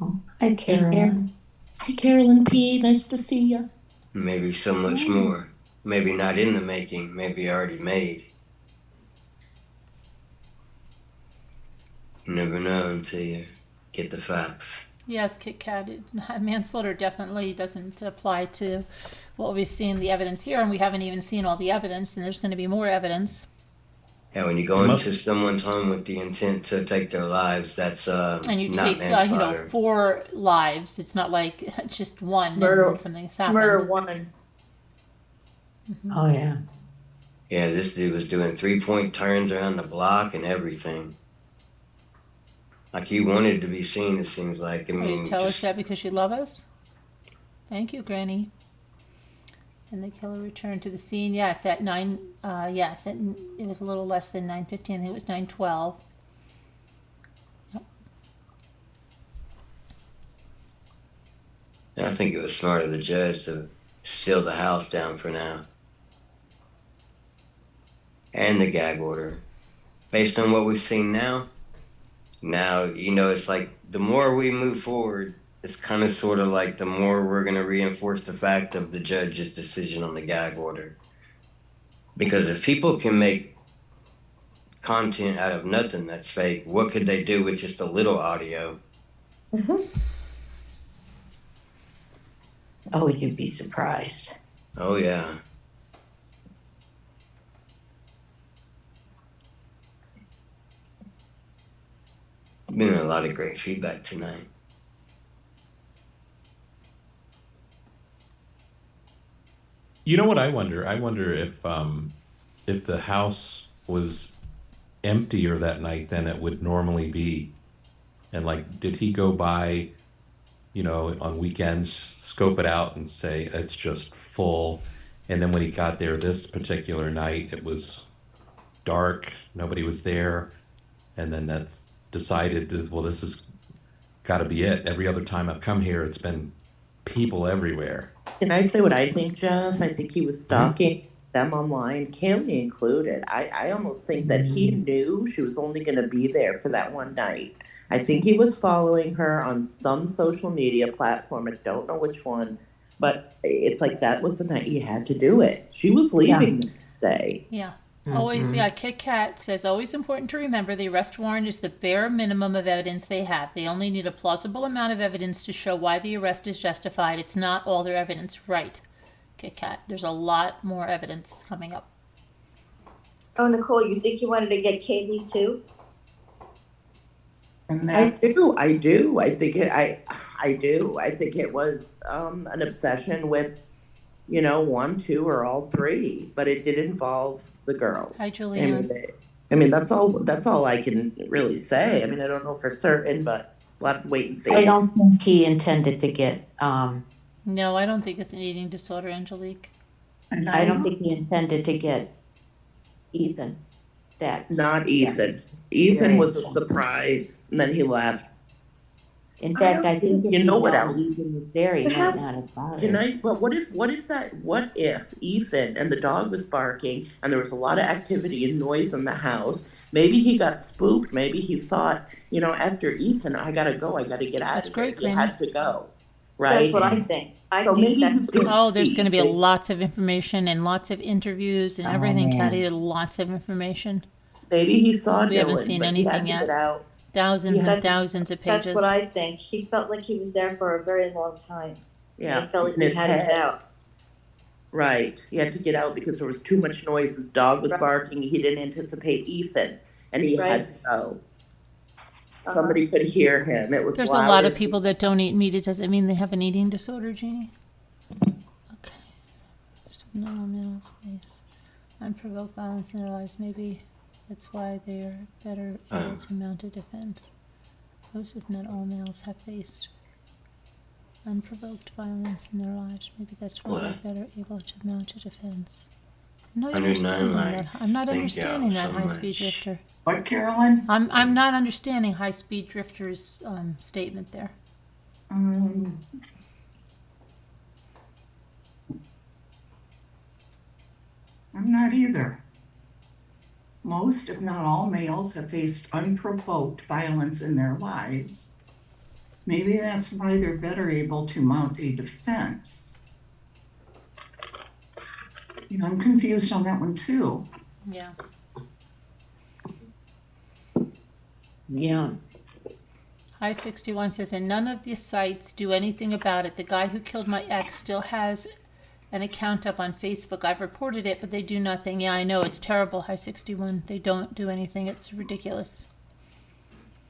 Oh, hi, Carolyn. Hi, Carolyn P. Nice to see you. Maybe so much more. Maybe not in the making. Maybe already made. You never know until you get the facts. Yes, Kit Kat. Manslaughter definitely doesn't apply to what we've seen the evidence here, and we haven't even seen all the evidence, and there's going to be more evidence. Yeah, when you go It must- into someone's home with the intent to take their lives, that's And you not take, manslaughter. 4 lives. It's not like just one. Murder- And something's happened. Murder one. Oh, yeah. Yeah, this dude was doing 3-point turns around the block and everything. Like he wanted to be seen, it seems like. I Will mean, you tell us just, that because you love us? Thank you, Granny. And the killer returned to the scene. Yes, at 9. Yes, it was a little less than 9:15. I think it was 9:12. I think it was smart of the judge to seal the house down for now. And the gag order. Based on what we've seen now, it's like the more we move forward, it's kind of sort of like the more we're going to reinforce the fact of the judge's decision on the gag order. Because if people can make content out of nothing that's fake, what could they do with just a little audio? Oh, you'd be surprised. Oh, yeah. Been a lot of great feedback tonight. You know what I wonder? I wonder if the house was emptier that night than it would normally be. And like, did he go by, on weekends, scope it out and say it's just full? And then when he got there this particular night, it was dark, nobody was there. And then that's decided, well, this has got to be it. Every other time I've come here, it's been people everywhere. Can I say what I think, Jeff? I think he was stalking. them online, Kaylee included. I almost think that he knew she was only going to be there for that one night. I think he was following her on some social media platform. I don't know which one, but it's like that was the night he had to do it. She was leaving the next day. Yeah. Always, yeah, Kit Kat says, always important to remember the arrest warrant is the bare minimum of evidence they have. They only need a plausible amount of evidence to show why the arrest is justified. It's not all their evidence. Right, Kit Kat. There's a lot more evidence coming up. Oh, Nicole, you think you wanted to get Kaylee too? And I that's, do. I do. I think I do. I think it was an obsession with, you know, one, two, or all three, but it did involve the girls. Hi, Julianne. I mean, that's all I can really say. I mean, I don't know for certain, but we'll have to wait and see. I don't think he intended to get, No, I don't think it's an eating disorder, Angelique. and I don't think he intended to get Ethan. Not Ethan. Ethan was a surprise, and then he left. In fact, I think if You know he'd what known else? Ethan was there, he might not have bothered. But what if Ethan and the dog was barking and there was a lot of activity and noise in the house? Maybe he got spooked. Maybe he thought, you know, after Ethan, I gotta go. I gotta get out That's of here. great, He had to go. Right? That's what I think. I So think maybe that's you did Oh, there's see going to be things. lots of information and lots of interviews and everything, man. Kathy. Lots of information. Maybe he saw We Dylan, haven't seen but he had anything to yet. get out. Thousands Yeah. and thousands of pages. That's what I think. He felt like he was there for a very long time. Yeah, He felt like in he his had to head. get out. Right. He had to get out because there was too much noise. His dog was Right. barking. He didn't anticipate Ethan, and he Right. had to go. Uh-huh. Somebody could hear him. It was There's loud a lot of as- people that don't eat meat. It doesn't mean they have an eating disorder, Jeannie. Okay. Just a normal mental space. Unprovoked violence in their lives. Maybe that's why they're better able to mount a defense. Most, if not all, males have faced unprovoked violence in their lives. Maybe that's why they're better able to mount a defense. I'm not 109 understanding that. likes. I'm not Thank understanding y'all that so high speed much. drifter. what, Carolyn? I'm not understanding high speed drifter's statement there. Um, I'm not either. Most, if not all, males have faced unprovoked violence in their lives. Maybe that's why they're better able to mount a defense. You know, I'm confused on that one too. Yeah. Yeah. High 61 says, and none of the sites do anything about it. The guy who killed my ex still has an account up on Facebook. I've reported it, but they do nothing. Yeah, I know. It's terrible, High 61. They don't do anything. It's ridiculous.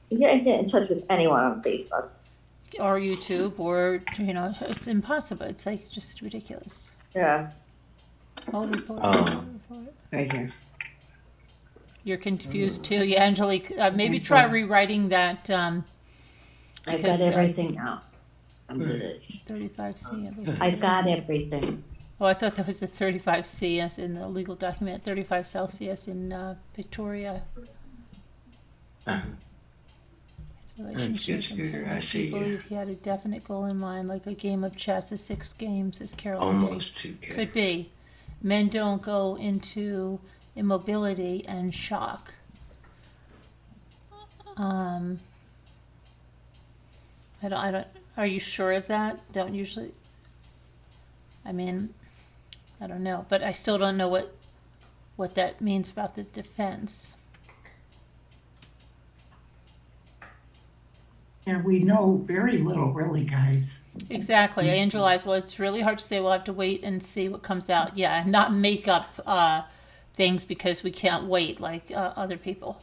You can't get in touch with anyone on Facebook. Or YouTube, or, you know, it's impossible. It's like just ridiculous. Yeah. I'll report. Oh. I'll report. Right here. You're confused too. Yeah, Angelique, maybe try rewriting that I've because, got everything out. I'm good. 35C. Everything. I've got everything. Oh, I thought that was the 35 CS in the legal document, 35 Celsius in Victoria. Uh-huh. His relationship That's good, Scooter. and I see He you. believed he had a definite goal in mind, like a game of chess, 6 games, as Carolyn did. Almost too good. Could be. Men don't go into immobility and shock. I don't, are you sure of that? Don't usually, I mean, I don't know, but I still don't know what that means about the defense. And we know very little, really, guys. Exactly. I analyze, well, it's really hard to say. We'll have to wait and see what comes out. Yeah, and not make up things because we can't wait like other people.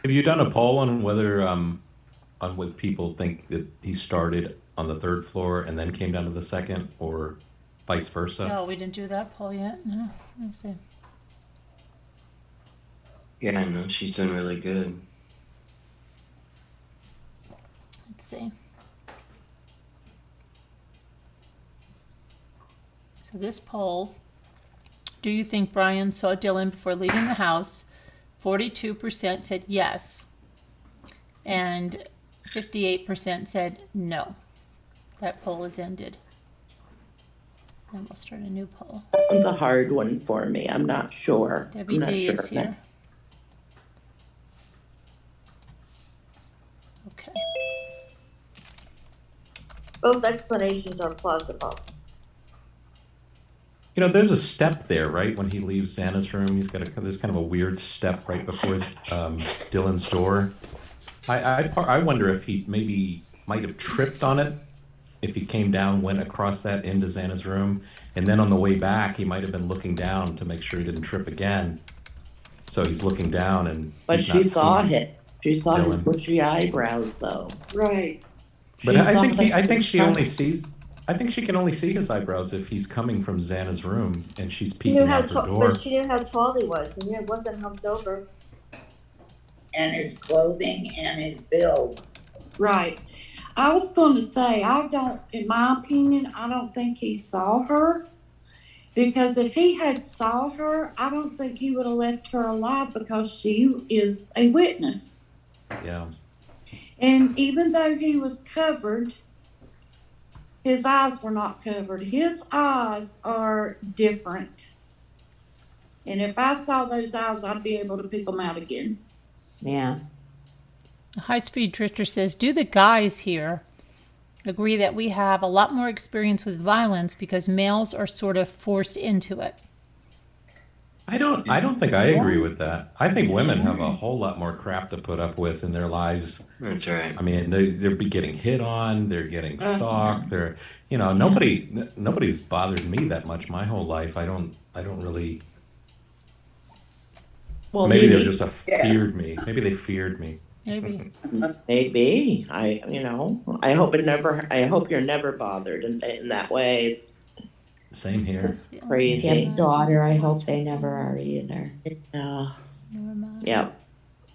Have you done a poll on whether on what people think that he started on the 3rd floor and then came down to the 2nd, or vice versa? No, we didn't do that poll yet. No, let's see. Yeah, I know. She's done really good. Let's see. So this poll, do you think Bryan saw Dylan before leaving the house? 42% said yes, and 58% said no. That poll is ended. And we'll start a new poll. That one's a hard one for me. I'm not sure. Debbie I'm not D sure is of that. here. Okay. Both explanations are plausible. You know, there's a step there, right? When he leaves Xana's room, there's kind of a weird step right before his, Dylan's door. I wonder if he maybe might have tripped on it if he came down, went across that into Xana's room, and then on the way back, he might have been looking down to make sure he didn't trip again. So he's looking down and But he's she not saw seeing it. She saw his Dylan. bushy eyebrows, though. Right. But She I saw think that- I think she can only see his eyebrows if he's coming from Xana's room and she's She peeking knew how out her tall, door. but she knew how tall he was, and it wasn't humped over. And his clothing and his build. Right. I was going to say, in my opinion, I don't think he saw her. Because if he had saw her, I don't think he would have left her alive because she is a witness. Yeah. And even though he was covered, his eyes were not covered. His eyes are different. And if I saw those eyes, I'd be able to pick them out again. Yeah. High Speed Drifter says, do the guys here agree that we have a lot more experience with violence because males are sort of forced into it? I don't think I agree with that. I think women have a whole lot more crap to put up with in their lives. That's right. I mean, they're getting hit on, they're getting stalked, nobody's bothered me that much my whole life. I don't really. Well, Maybe maybe. they just feared me. Maybe they feared me. Maybe. Maybe. I hope you're never bothered in that way. It's Same here. That's the only crazy. If you have a daughter, I hope they never are either. Never mind. Yeah.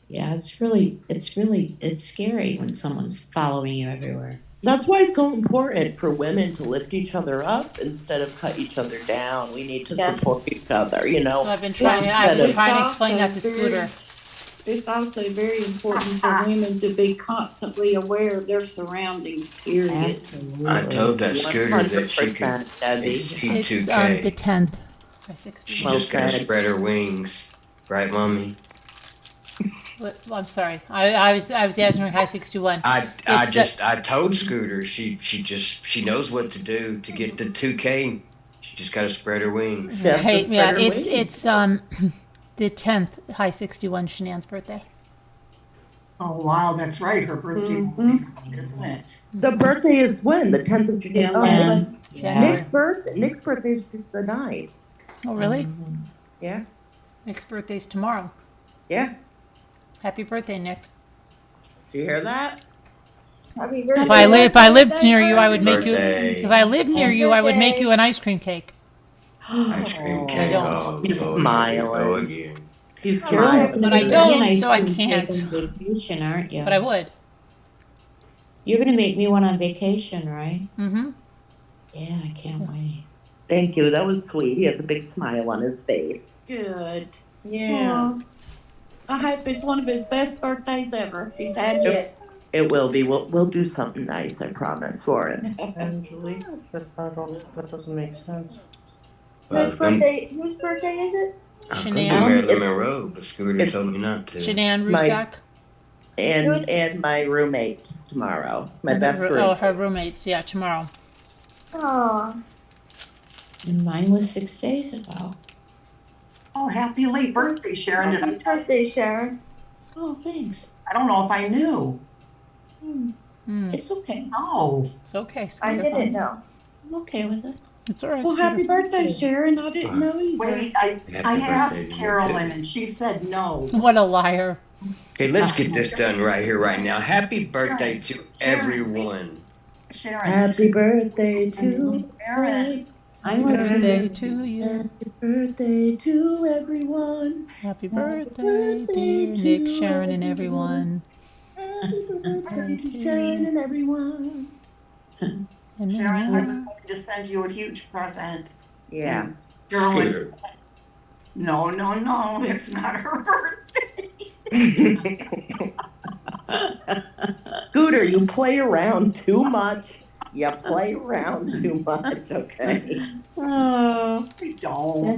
Yeah, it's scary when someone's following you everywhere. That's why it's so important for women to lift each other up instead of cut each other down. We need to Yes. support each other, you know. I've been trying to explain that to Scooter. It's also very important for women to be constantly aware of their surroundings, period. Absolutely. I told that Scooter that she could 100%, Debbie. It's P2K. the 10th. By 60. She Well just gotta said. spread her wings. Right, Mommy? Well, I'm sorry. I was answering High 61. I It's told Scooter she knows what to do to get to 2K. She just gotta spread her wings. Just to Hey, spread yeah, her it's wings. the 10th, High 61, Shanann's birthday. Oh, wow, that's right, her birthday, Mhm. isn't it? The birthday is when? The 10th of January. Yeah, Oh, yeah. that's- January. Nick's birthday is the 9th. Oh, really? Yeah. Nick's birthday's tomorrow. Yeah. Happy birthday, Nick. Do you hear that? Happy birthday. If I lived near you, I would make you. Birthday. If I lived near you, I would make you an ice cream cake. Ice cream Oh, cake. don't. Oh, He's Lord, smiling. go again. He's You're not smiling. gonna But I be don't, making so I ice cream cake can't. on vacation, aren't you? But I would. You're gonna make me one on vacation, right? Mm-hmm. Yeah, I can't wait. Thank you. That was sweet. He has a big smile on his face. Good. Yeah. Aw. I hope it's one of his best birthdays ever he's had yet. It will be. We'll do something nice, I promise, for him. Angelique, that doesn't make sense. Whose birthday is it? I was gonna do Shanann. Marilyn It's- Monroe, but Scooter it's- told me not to. Shanann My- Rusak. And my roommates tomorrow. My best Oh, roommate. her roommates. Yeah, tomorrow. Aw. And mine was 6 days ago. Oh, happy late birthday, Sharon. Did I Happy tell you? birthday, Sharon. Oh, thanks. I don't know if I knew. Hmm. It's okay. Oh, It's okay. I Scooter. didn't know. I'm okay with it. It's all right. Well, Scooter. happy birthday, Sharon. I didn't know either. wait, I Happy asked birthday to you, Carolyn too. and she said no. What a liar. Okay, let's get this done right here, right now. Happy birthday to everyone. Sharon, Happy birthday to Sharon, I'm Birthday to you. Happy birthday to everyone. Happy birthday, dear Nick, Sharon, and everyone. Happy birthday to Sharon and everyone. And Sharon, I was many going to send you a huge present. Yeah. Carolyn Scooter. said, no, it's not her birthday. Scooter, you play around too much. You play around too much, okay? Oh, I don't.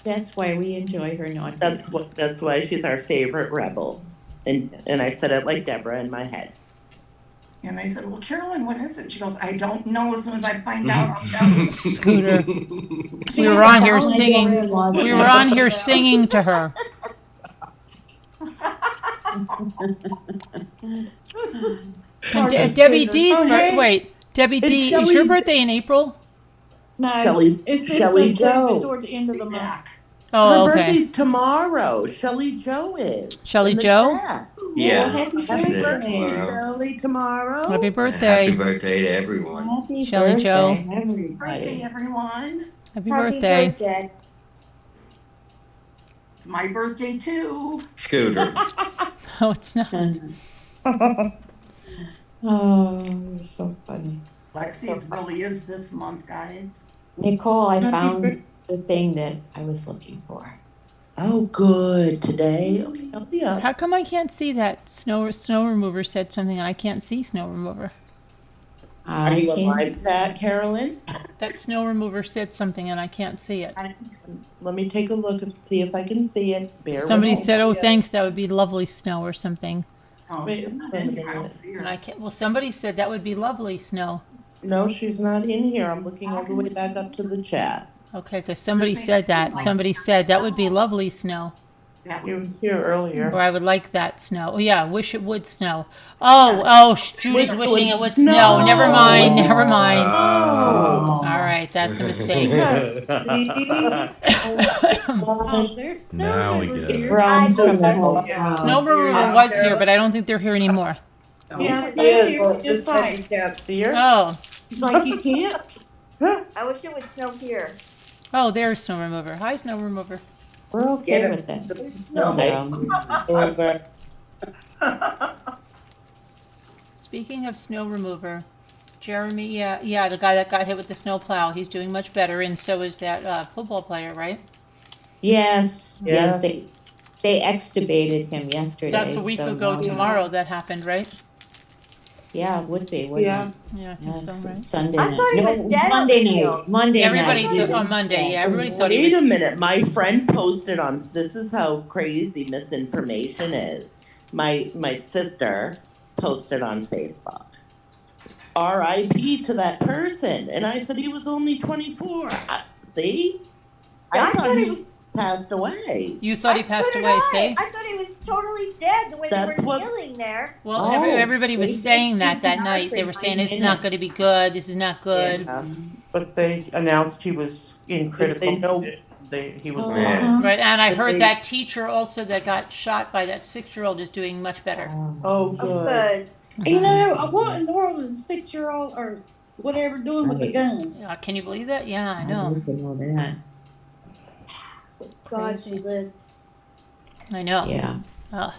that's why we enjoy her naughtiness. That's why she's our favorite rebel. And I said it like Deborah in my head. And I said, well, Carolyn, what is it? She goes, I don't know. As soon as I find out, I'll tell you. Scooter. She We were has on a here phone singing. call. We were on here singing to her. And Debbie D's Oh, hey. wait, Debbie It's D, is Shelley- your birthday in April? No, Shelley- it's this Shelley week Joe. toward the end of the month. Back. Oh, Her okay. birthday's tomorrow. Shelley Joe is. Shelley in the Joe? chat. Yeah, happy she Happy said birthday, tomorrow. Shelley, tomorrow. Happy Happy birthday. birthday to everyone. Happy Shelley birthday, Joe. Birthday, everybody. everyone. Happy Happy birthday. birthday. It's my birthday too. Scooter. Oh, it's not. Oh, you're so funny. Lexi's really is this month, guys. Nicole, I Happy found the thing that I was looking for. Oh, good. Today? Okay, I'll be up. How come I can't see that? Snow remover said something and I can't see snow remover. Are you Okay. on live chat, Carolyn? That snow remover said something and I can't see it. Let me take a look and see if I can see it. Bear Somebody with me. said, "Oh, thanks, that would be lovely snow or something." Oh, Wait, she's not wait a in here. I minute. don't see her. And I can't. Well, somebody said that would be lovely snow. No, she's not in here. I'm looking all the way back up to the chat. Okay, because somebody said that. Somebody said that would be lovely snow, That You would were here earlier. or I would like that snow. Oh yeah, wish it would snow. Oh, Judy's Wish it wishing would it would snow. snow. Never mind. Never mind. Oh. All right, that's a mistake. Oh, there's Now we removers get it. here. Browns from the whole Yeah. town. Snow remover was here, but I don't think they're here anymore. Yes, Yeah, there's well, here, just just like, Here? Oh, it's like you can't. I wish it would snow here. oh, there's snow remover. Hi, snow remover. We're okay Get with that. it. Over. Speaking of snow remover, Jeremy, yeah, the guy that got hit with the snow plow, he's doing much better, and so is that football player, right? Yes, Yes. they extubated him yesterday. That's a week so ago now- tomorrow that happened, right? Yeah, it would be, wouldn't Yeah. it? Yeah, I think so, Yeah, right? Sunday I night. thought he No, was dead on Monday the night. field. Monday Everybody night. on Monday, yeah, everybody thought he Wait a was. minute. My friend posted on, this is how crazy misinformation is. My sister posted on Facebook, RIP to that person. And I said he was only 24. See? Yeah, I thought he was passed away. You thought he passed So did away, I. see? I thought he was totally dead the way That's they were what- kneeling there. Well, Oh, everybody they was saying that did night. They were saying it's minutes. not going to be good. This is not good. Yeah. But they announced he was in critical They know- condition. He was Oh. alive. Uh-huh. Right, and I But heard they- that teacher also that got shot by that 6-year-old is doing much better. Oh, Oh, good. good. You know, what in the world is a 6-year-old or whatever doing with the Right. gun? Can you believe that? Yeah, I know. didn't know that. God, Crazy. she lived. I know. Yeah, Oh.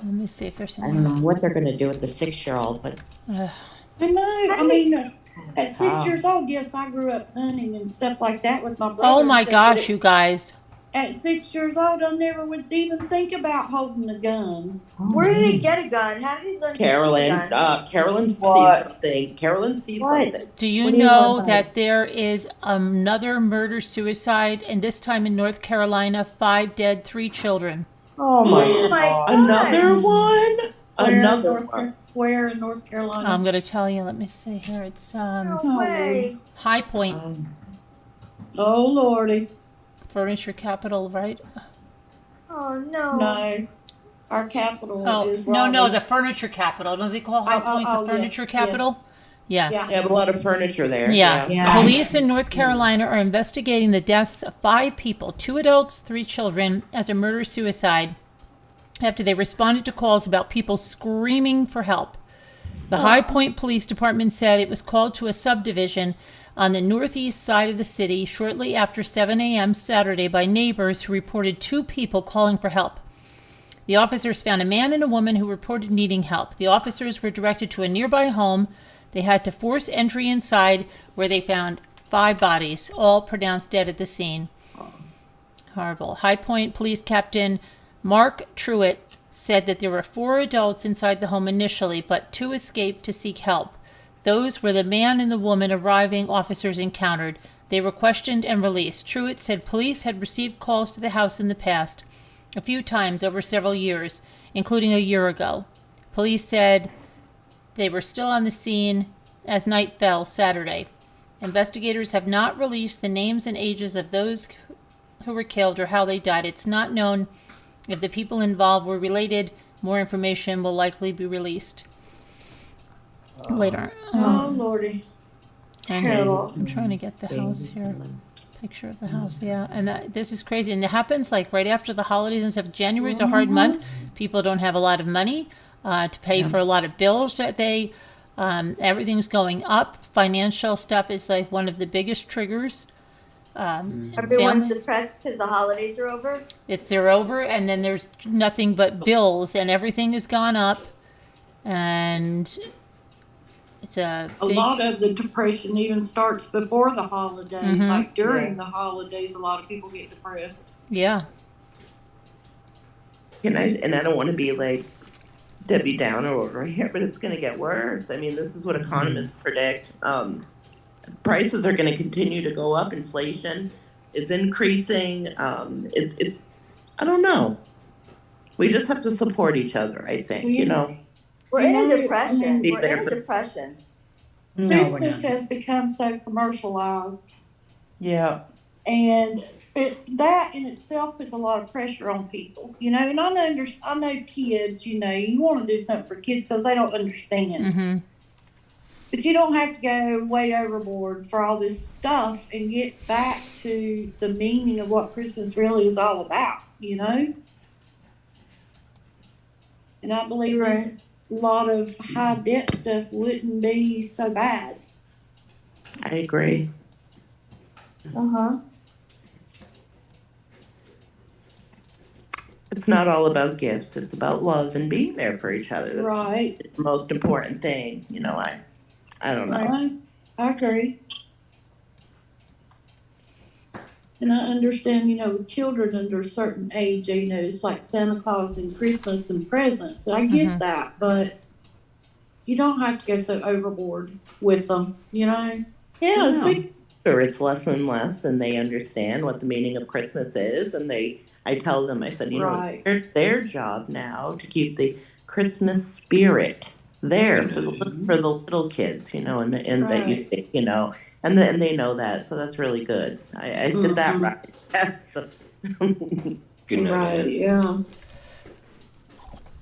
Let me see if there's I don't some. know what they're gonna do with the 6-year-old, but I know. How I do mean, you- at 6 years old, yes, I grew up hunting and stuff like that with my brother. Oh and my stuff, gosh, but you guys. At 6 years old, I never would even think about holding a gun. Where did he get a gun? How did he learn Carolyn, to shoot a gun? Carolyn sees What? something. Carolyn sees What? something. Do you What do you know want that there is another murder-suicide, and this time in North Carolina, 5 dead, 3 children? Oh Oh my my God. Another gosh. one? Another one. Where in North Carolina? I'm going to tell you. Let me see here. It's No way. High Point, Oh, Lordy. furniture capital, right? Oh no. No. Our capital Oh, is no, Raleigh. the furniture capital. Don't they call High Oh, Point oh, the yes, furniture yes. capital? Yeah. Yeah. They have a lot of furniture there. Yeah. Yeah. Police in North Carolina are investigating the deaths of 5 people, 2 adults, 3 children, as a murder-suicide after they responded to calls about people screaming for help. The High Point Police Department said it was called to a subdivision on the northeast side of the city shortly after 7 a.m. Saturday by neighbors who reported 2 people calling for help. The officers found a man and a woman who reported needing help. The officers were directed to a nearby home. They had to force entry inside, where they found 5 bodies, all pronounced dead at the scene. Horrible. High Point Police Captain Mark Truitt said that there were 4 adults inside the home initially, but 2 escaped to seek help. Those were the man and the woman arriving officers encountered. They were questioned and released. Truitt said police had received calls to the house in the past, a few times over several years, including a year ago. Police said they were still on the scene as night fell Saturday. Investigators have not released the names and ages of those who were killed or how they died. It's not known if the people involved were related. More information will likely be released later. Oh, Lordy. It's And terrible. I'm trying to get the house here. Picture of the house, yeah. And this is crazy. And it happens like right after the holidays and stuff. January's a hard month. People don't have a lot of money to pay for a lot of bills that they, everything's going up. Financial stuff is like one of the biggest triggers. Everyone's depressed because the holidays are over. They're over, and then there's nothing but bills, and everything has gone up. And it's a lot of the depression even starts before the holidays. Like during the holidays, a lot of people get depressed. Yeah. And I don't want to be like Debbie Downer over here, but it's going to get worse. I mean, this is what economists predict. Prices are going to continue to go up. Inflation is increasing. It's I don't know. We just have to support each other, I think, you know. We're in a depression. Be We're there in a for- depression. Business has become so commercialized, Yeah. and that in itself puts a lot of pressure on people, you know. And I know kids, you know, you want to do something for kids because they don't understand. But you don't have to go way overboard for all this stuff and get back to the meaning of what Christmas really is all about, you know? And I believe this lot of high debt stuff wouldn't be so bad. I agree. It's not all about gifts. It's about love and being there for each other. That's Right. the most important thing. You know, I don't know. I agree. And I understand, you know, with children under a certain age, you know, it's like Santa Claus and Christmas and presents. I get that, but you don't have to go so overboard with them, you know? Yeah, it's like, sure, it's less and less, and they understand what the meaning of Christmas is, and I tell them, I said, you know, it's their job now to keep the Christmas spirit there for the little kids, you know, and that you think, you know, and they know that, so that's really good. I did that right. Yes. Good night. Right, yeah.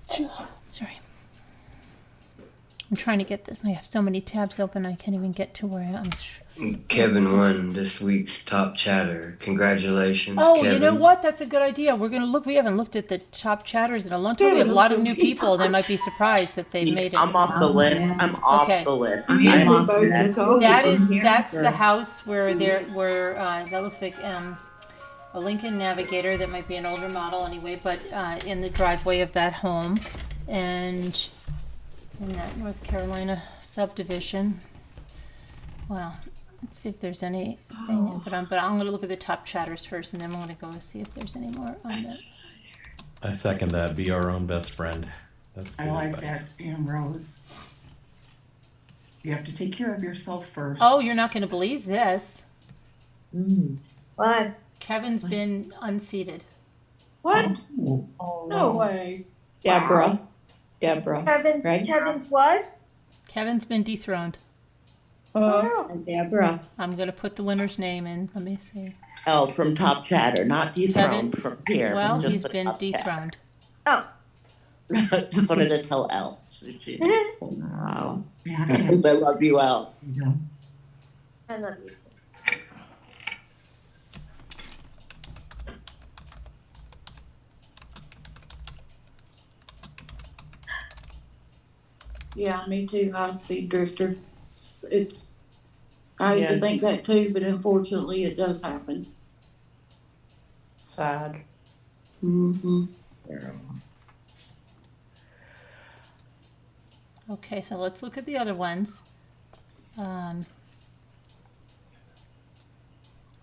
Sorry. I'm trying to get this. I have so many tabs open, I can't even get to where I am. Kevin won this week's top chatter. Congratulations, Oh, Kevin. you know what? That's a good idea. We're going to look. We haven't looked at the top chatters in a long time. We have a lot of new people. They might be surprised that they made it. I'm off the list. I'm off the list. That's the house where that looks like a Lincoln Navigator. That might be an older model anyway, but in the driveway of that home, and in that North Carolina subdivision. Wow. Let's see if there's anything. But I'm going to look at the top chatters first, and then I'm going to go see if there's any more on that. I second that. Be our own best friend. That's good I like advice. that, Ambrose. You have to take care of yourself first. Oh, you're not going to believe this. What? Kevin's been unseated. What? Oh, No way. Deborah. Kevin's what? Kevin's been dethroned. Deborah. I'm going to put the winner's name in. Let me see. L from Top Chatter, not dethroned from here. Well, just he's the been Top dethroned. Oh. Chatter. Just wanted to tell L. Wow. I love you, L. I love you too. Yeah, me too, high speed drifter. I hate to think that too, but unfortunately it does happen. Sad. Okay, so let's look at the other ones. Where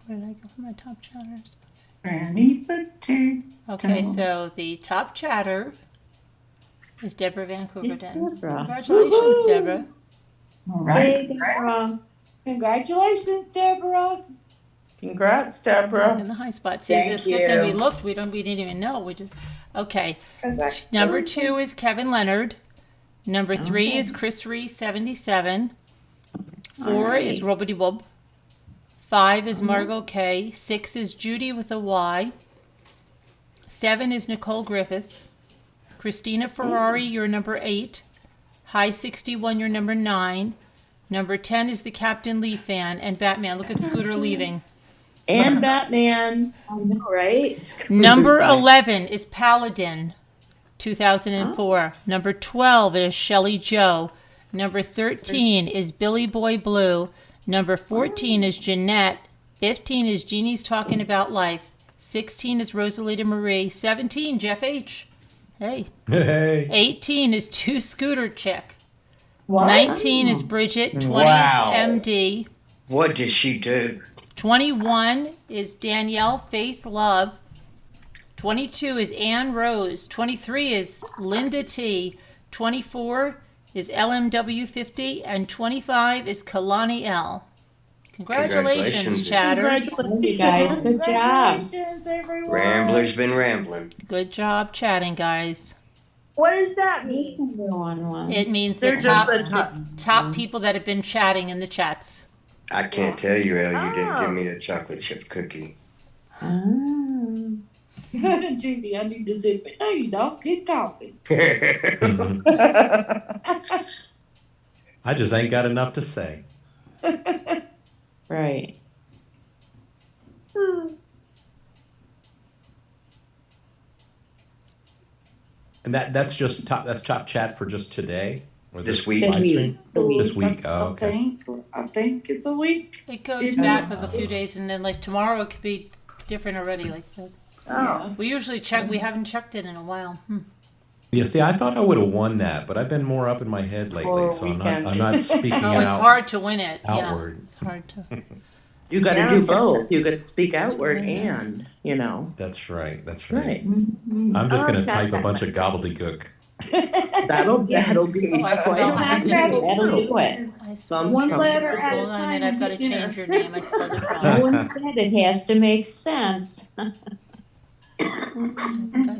did I go for my top chatters? Granny Potato. Okay, so the top chatter is Deborah Van Koberger. Deborah. Congratulations, Deborah. All right. Yay, Deborah. Congratulations, Deborah. Congrats, In Deborah. the high spot. See, Thank this good thing we you. looked. We didn't even know. We just okay. Congratulations. Number 2 is Kevin Leonard. Number 3 Okay. is Chris Reese, 77. 4 Alright. is Robity Wob. 5 is Margot K. 6 is Judy with a Y. 7 is Nicole Griffith. Christina Ferrari, you're number 8. High 61, you're number 9. Number 10 is the Captain Lee fan. And Batman, look at Scooter leaving. And Batman. I know, right? Number 11 is Paladin, 2004. Number 12 is Shelley Joe. Number 13 is Billy Boy Blue. Number 14 is Jeanette. 15 is Jeannie's Talking About Life. 16 is Rosalita Marie. 17, Jeff H. Hey. Hey. 18 is Two Scooter Chick. What? 19 is Bridget. 20 Wow. is MD. What did she do? 21 is Danielle Faith Love. 22 is Ann Rose. 23 is Linda T. 24 is LMW50. And 25 is Kalani L. Congratulations, Congratulations. chatters. Thank you guys. Good job. Congratulations, everyone. Rambler's been rambling. Good job chatting, guys. What does that mean? Everyone won. It means They're the just top people that have been chatting in the chats. I can't tell you, El, you didn't Oh. give me a chocolate chip cookie. Ah. Judy, I need to zip it. No, you don't. Keep talking. I just ain't got enough to say. Right. And that's just that's top chat for just today? Or This week. live stream? This week. I Oh, okay. think it's a week. It goes Yeah. back like a few days, and then like tomorrow it could be different already. Like Oh. we usually check. We haven't checked it in a while. Yeah, see, I thought I would have won that, but I've been more up in my head lately, Or so I'm weekend. not speaking Oh, it's out. hard to win it. outward. Yeah, it's hard to. You got to Yeah. do both. You got to speak outward and, That's right. That's right. right. I'm just Oh, gonna it's not type a that bunch of gobbledygook. That'll be Oh, I spelled quite I have to That'll do. do it. I Some spelled One from- letter at a Hold on a time. minute, I've got to and hit enter. change your name. I spelled it No wrong. one said it has to make sense.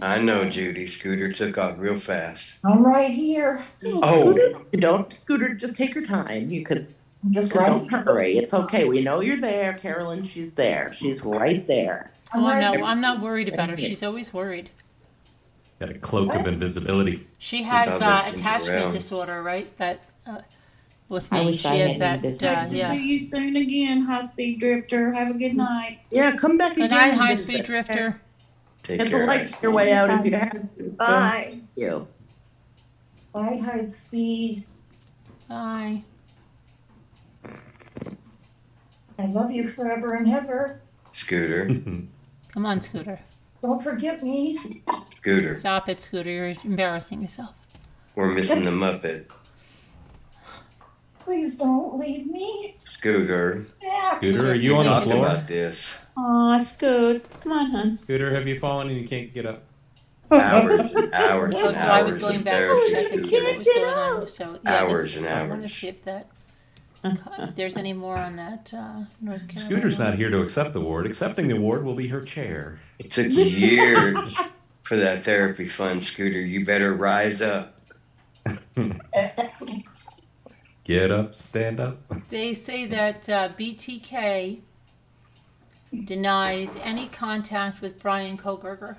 I know, Judy. Scooter took off real fast. I'm right here. Oh, Don't, Scooter, just take your time. You could I'm just don't right. hurry. It's okay. We know you're there, Carolyn. She's there. She's right there. Oh right no, here. I'm not worried about her. She's always worried. Got a cloak of invisibility. She has out there attachment around. disorder, right? That with I me, wish she I has had that. invisibility. Hope to Yeah. see you soon again, High Speed Drifter. Have a good night. Yeah, come back Good again. night, and high visit. speed drifter. take Hit the care. lights your way out if you have to. Bye. Thank you. Bye, high speed. Bye. I love you forever and ever. Scooter. Come on, Scooter. Don't forget me. Scooter. Stop it, Scooter. You're embarrassing yourself. We're missing the Muppet. Please don't leave me. Scooter. Yeah. Scooter, are We you on the talked floor? about this. Aw, Scoot. Come on, hon. Scooter, have you fallen and you can't get up? Hours and hours Oh, and so I was hours going of back to therapy. check and see Scooter. what was going on. So yeah, Hours and I want to hours. see if that, if there's any more on that North Carolina. Scooter's not here to accept the award. Accepting the award will be her chair. It took years for that therapy fund, Scooter. You better rise up. Get up, stand up. They say that BTK denies any contact with Bryan Kohberger.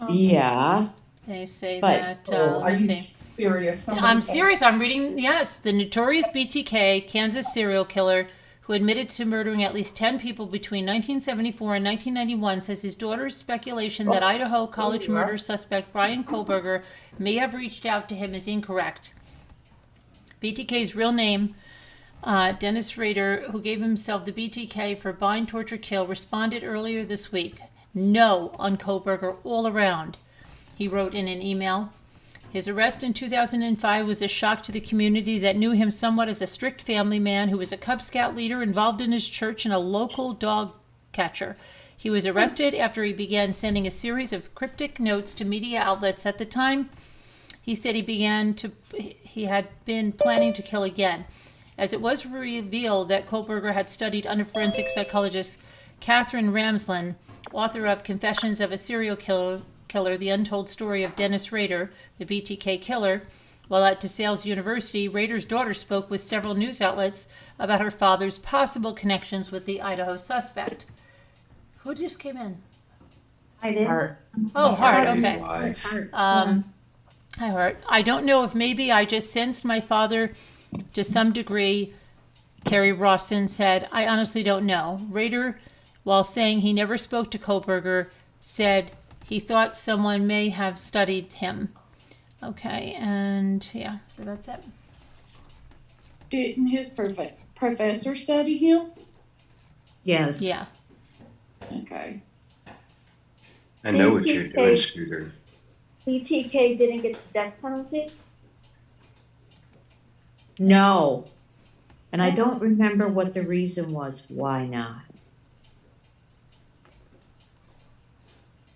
Yeah. They say But- that. Oh, are Let's you see. serious? I'm serious. I'm reading. Yes, the notorious BTK, Kansas serial killer, who admitted to murdering at least 10 people between 1974 and 1991, says his daughter's speculation that Idaho college murder suspect Bryan Kohberger may have reached out to him is incorrect. BTK's real name, Dennis Rader, who gave himself the BTK for bind, torture, kill, responded earlier this week. No on Kohberger all around, he wrote in an email. His arrest in 2005 was a shock to the community that knew him somewhat as a strict family man who was a Cub Scout leader involved in his church and a local dog catcher. He was arrested after he began sending a series of cryptic notes to media outlets at the time. he said he had been planning to kill again. As it was revealed that Kohberger had studied under forensic psychologist Catherine Ramsland, author of Confessions of a Serial Killer, The Untold Story of Dennis Rader, the BTK Killer, while at DeSales University, Rader's daughter spoke with several news outlets about her father's possible connections with the Idaho suspect. Who just came in? I did. Oh, Hart, okay. Wise. Hi, Hart. I don't know if maybe I just sensed my father to some degree, Carrie Rawson said. I honestly don't know. Rader, while saying he never spoke to Kohberger, said he thought someone may have studied him. Okay, and yeah, so that's it. Didn't his professor study him? Yes. Yeah. Okay. I know what you're doing, Scooter. BTK didn't get the death penalty? No. And I don't remember what the reason was why not.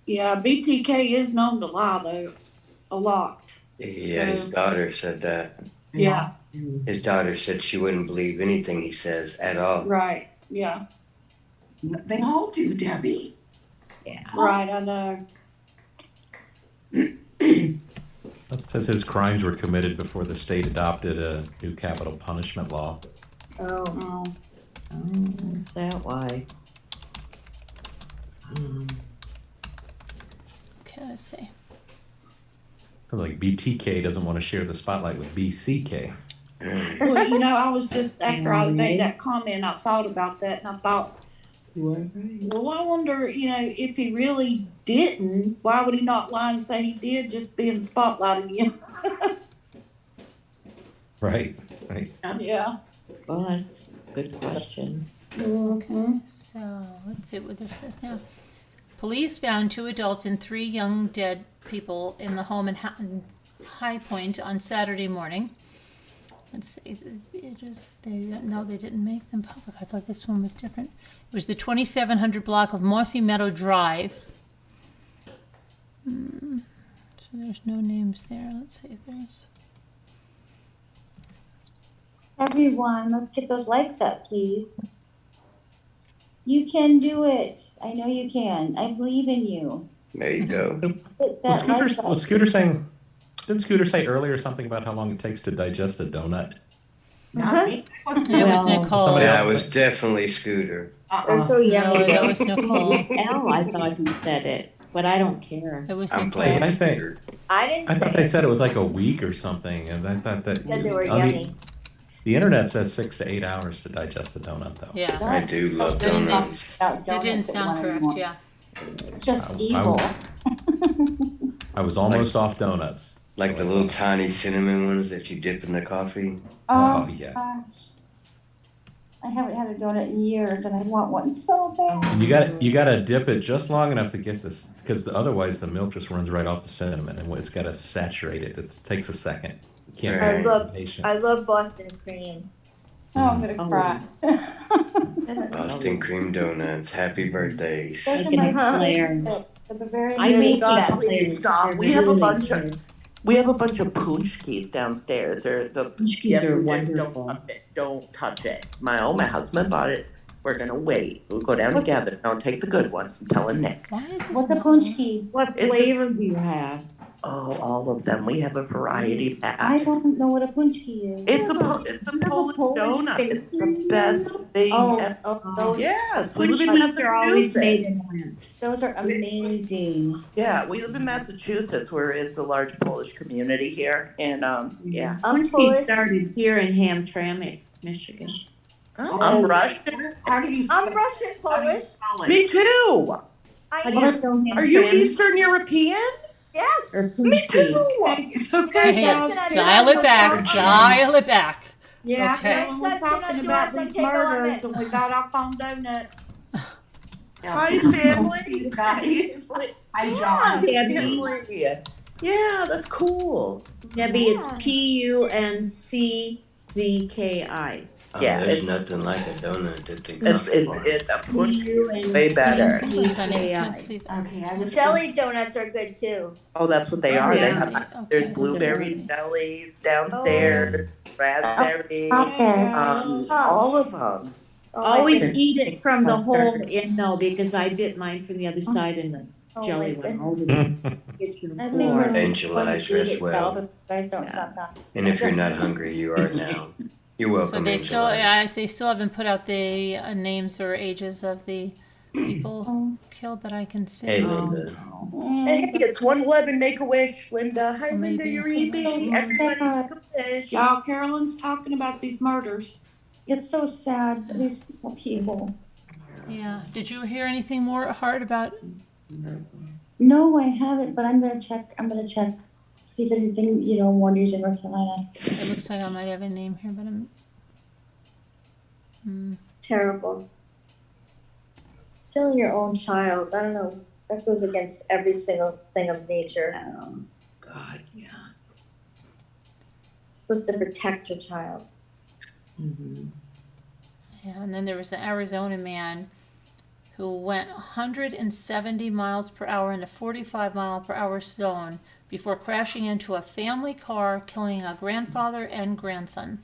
Yeah, BTK is known to lie though, a lot. Yeah, his daughter said that. Yeah, His daughter said she wouldn't believe anything he says at all. right. Yeah, They all do, Debbie. Yeah. right. I know. That says his crimes were committed before the state adopted a new capital punishment law. Oh. Oh, Oh, is that why? Okay, let's see. Like BTK doesn't want to share the spotlight with BCK. well, you know, I was just after I made that comment, I thought about that, and I thought, well, I wonder, you know, if he really didn't, why would he not lie and say he did, just be in the spotlight again? Right, right. Yeah. Well, that's a good question. Okay, so let's see what this says now. Police found 2 adults and 3 young dead people in the home in High Point on Saturday morning. Let's see, they didn't make them public. I thought this one was different. It was the 2700 block of Mossy Meadow Drive. So there's no names there. Let's see if there's... Everyone, let's get those likes up, please. You can do it. I know you can. I believe in you. There you go. Hit Was that like Scooter, button. was Scooter saying, didn't Scooter say earlier something about how long it takes to digest a donut? Not me. It was Well, Nicole. somebody That else was said- definitely Scooter. They're so No, yummy. that was Nicole. Al, I thought he said it, but I don't care. It was I'm Nicole. playing I think- Scooter. I didn't I say thought they it. said it was like a week or something, and I thought that. Said they were on yummy. The internet says 6 to 8 hours to digest a donut, though. Yeah, I do love Don't even- donuts. About that didn't donuts at sound one correct, anymore. yeah. It's just I- I evil. I was almost off donuts. Like the little tiny cinnamon ones that you dip in the coffee. Oh, Oh, yeah. gosh. I haven't had a donut in years and I want one so bad. And you gotta dip it just long enough to get this, because otherwise the milk just runs right off the cinnamon, and it's gotta saturate it. It takes a second. You can't Right. be patient. I love Boston cream. Oh, I'm gonna cry. Boston cream donuts. Happy birthdays. Those are Making my a flare. favorite. They're the very I good. make Stop, it please clear. stop. They're We have a really bunch of- clear. We have a bunch of punchkis downstairs. They're the Punchkis are we did. wonderful. Don't touch it. Don't touch it. My husband bought it. We're gonna wait. We'll go down together. Don't take the good ones. I'm telling Nick. Why is this What's a not- punchki? What It's a- flavor do you have? Oh, all of them. We have a variety I pack. don't know what a punchki is. It's a Polish Polish donut. It's the bakery? best thing ever. Those, Yes, we live in Punchkis are always made Massachusetts. in Lent. those are amazing. Yeah, we live in Massachusetts, where is a large Polish community here, and yeah. I'm Punchkis Polish. started here in Hamtramck, Michigan. Oh, I'm Russian. How do you I'm spell Russian how do you Polish. spell it? Me too. I How do you am. spell Are you Hamtramck? Eastern European? Yes. Or Me Punchki? too. Okay, Hey, guys. Yes, dial it back, dial it back. Yeah, Okay. I was Next talking time, about do these take on murders it. and we got off on donuts. Hi, family. Guys. Hi, Yeah. John. Debbie, Family. Yeah, that's cool. Debbie, Yeah. it's Punchki. Oh, Yeah, there's it's nothing like a donut dipped in it's coffee it's bar. it a punch You is and way better. Hold on, honey, I Yeah. can't see that. Okay, I was. Jelly donuts are good too. Oh, that's what they Oh, are. They let's have see. Okay, there's so blueberry let's see. jellies Oh, downstairs, raspberry, Yes. all of them. oh my Always goodness. eat it from the whole Custard. end though, because I bit mine from the other side and the Oh my jelly went all goodness. over the kitchen I think floor. this is going Evangelize to eat us itself well. if you guys don't Yeah. stop talking. And if you're not hungry, you are now. You're So welcome, they still, Angelize. they still haven't put out the names or ages of the people killed that I can see. Hey, Oh, Linda. no. Hey, it's 111, make a wish, Linda. Hi, Or Linda, maybe- you're hold on. Evie. Everybody make a wish. Y'all, Carolyn's talking about these murders. It's so sad, these people. Yeah. Did you hear anything more hard about? No, I haven't, but I'm gonna check, see if anything, more news in North Carolina. It looks like I might have a name here, but I'm. It's terrible. Killing your own child, I don't know. That goes against every single thing of nature. God, yeah. You're supposed to protect your child. Mhm. Yeah, and then there was an Arizona man who went 170 miles per hour in a 45 mile per hour zone before crashing into a family car, killing a grandfather and grandson.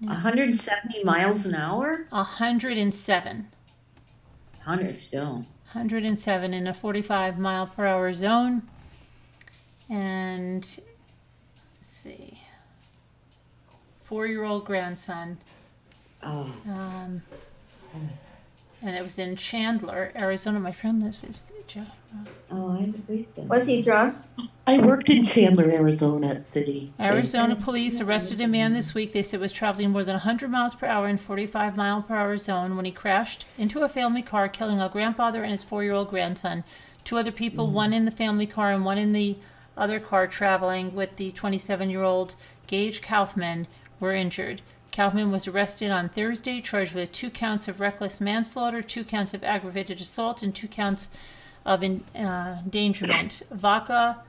170 miles an hour? 107. 100 still. 107 in a 45 mile per hour zone. And let's see, 4-year-old grandson. Oh, And it was in Chandler, Arizona. My friend lives. I believe that. Was he drunk? I worked in Chandler, Arizona City. Arizona police arrested a man this week. They said was traveling more than 100 miles per hour in 45 mile per hour zone when he crashed into a family car, killing a grandfather and his 4-year-old grandson. 2 other people, one in the family car and one in the other car traveling with the 27-year-old Gage Kaufman, were injured. Kaufman was arrested on Thursday, charged with 2 counts of reckless manslaughter, 2 counts of aggravated assault, and 2 counts of endangerment. Vaca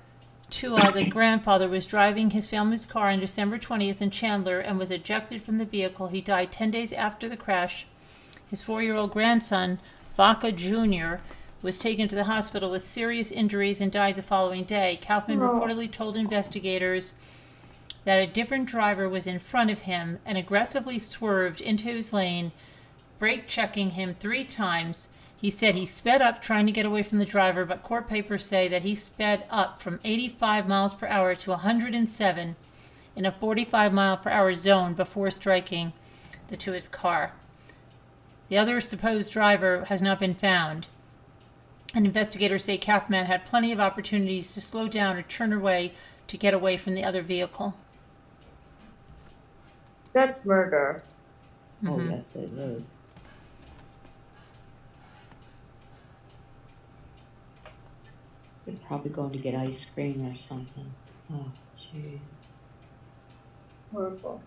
Tua, the grandfather, was driving his family's car on December 20th in Chandler and was ejected from the vehicle. He died 10 days after the crash. His 4-year-old grandson, Vaca Jr., was taken to the hospital with serious injuries and died the following day. Kaufman reportedly told investigators that a different driver was in front of him and aggressively swerved into his lane, brake checking him 3 times. He said he sped up trying to get away from the driver, but court papers say that he sped up from 85 miles per hour to 107 in a 45 mile per hour zone before striking to his car. The other supposed driver has not been found. And investigators say Kaufman had plenty of opportunities to slow down or turn away to get away from the other vehicle. That's murder. Oh, yes, it is. They're probably going to get ice cream or something. Oh, jeez. Horrible.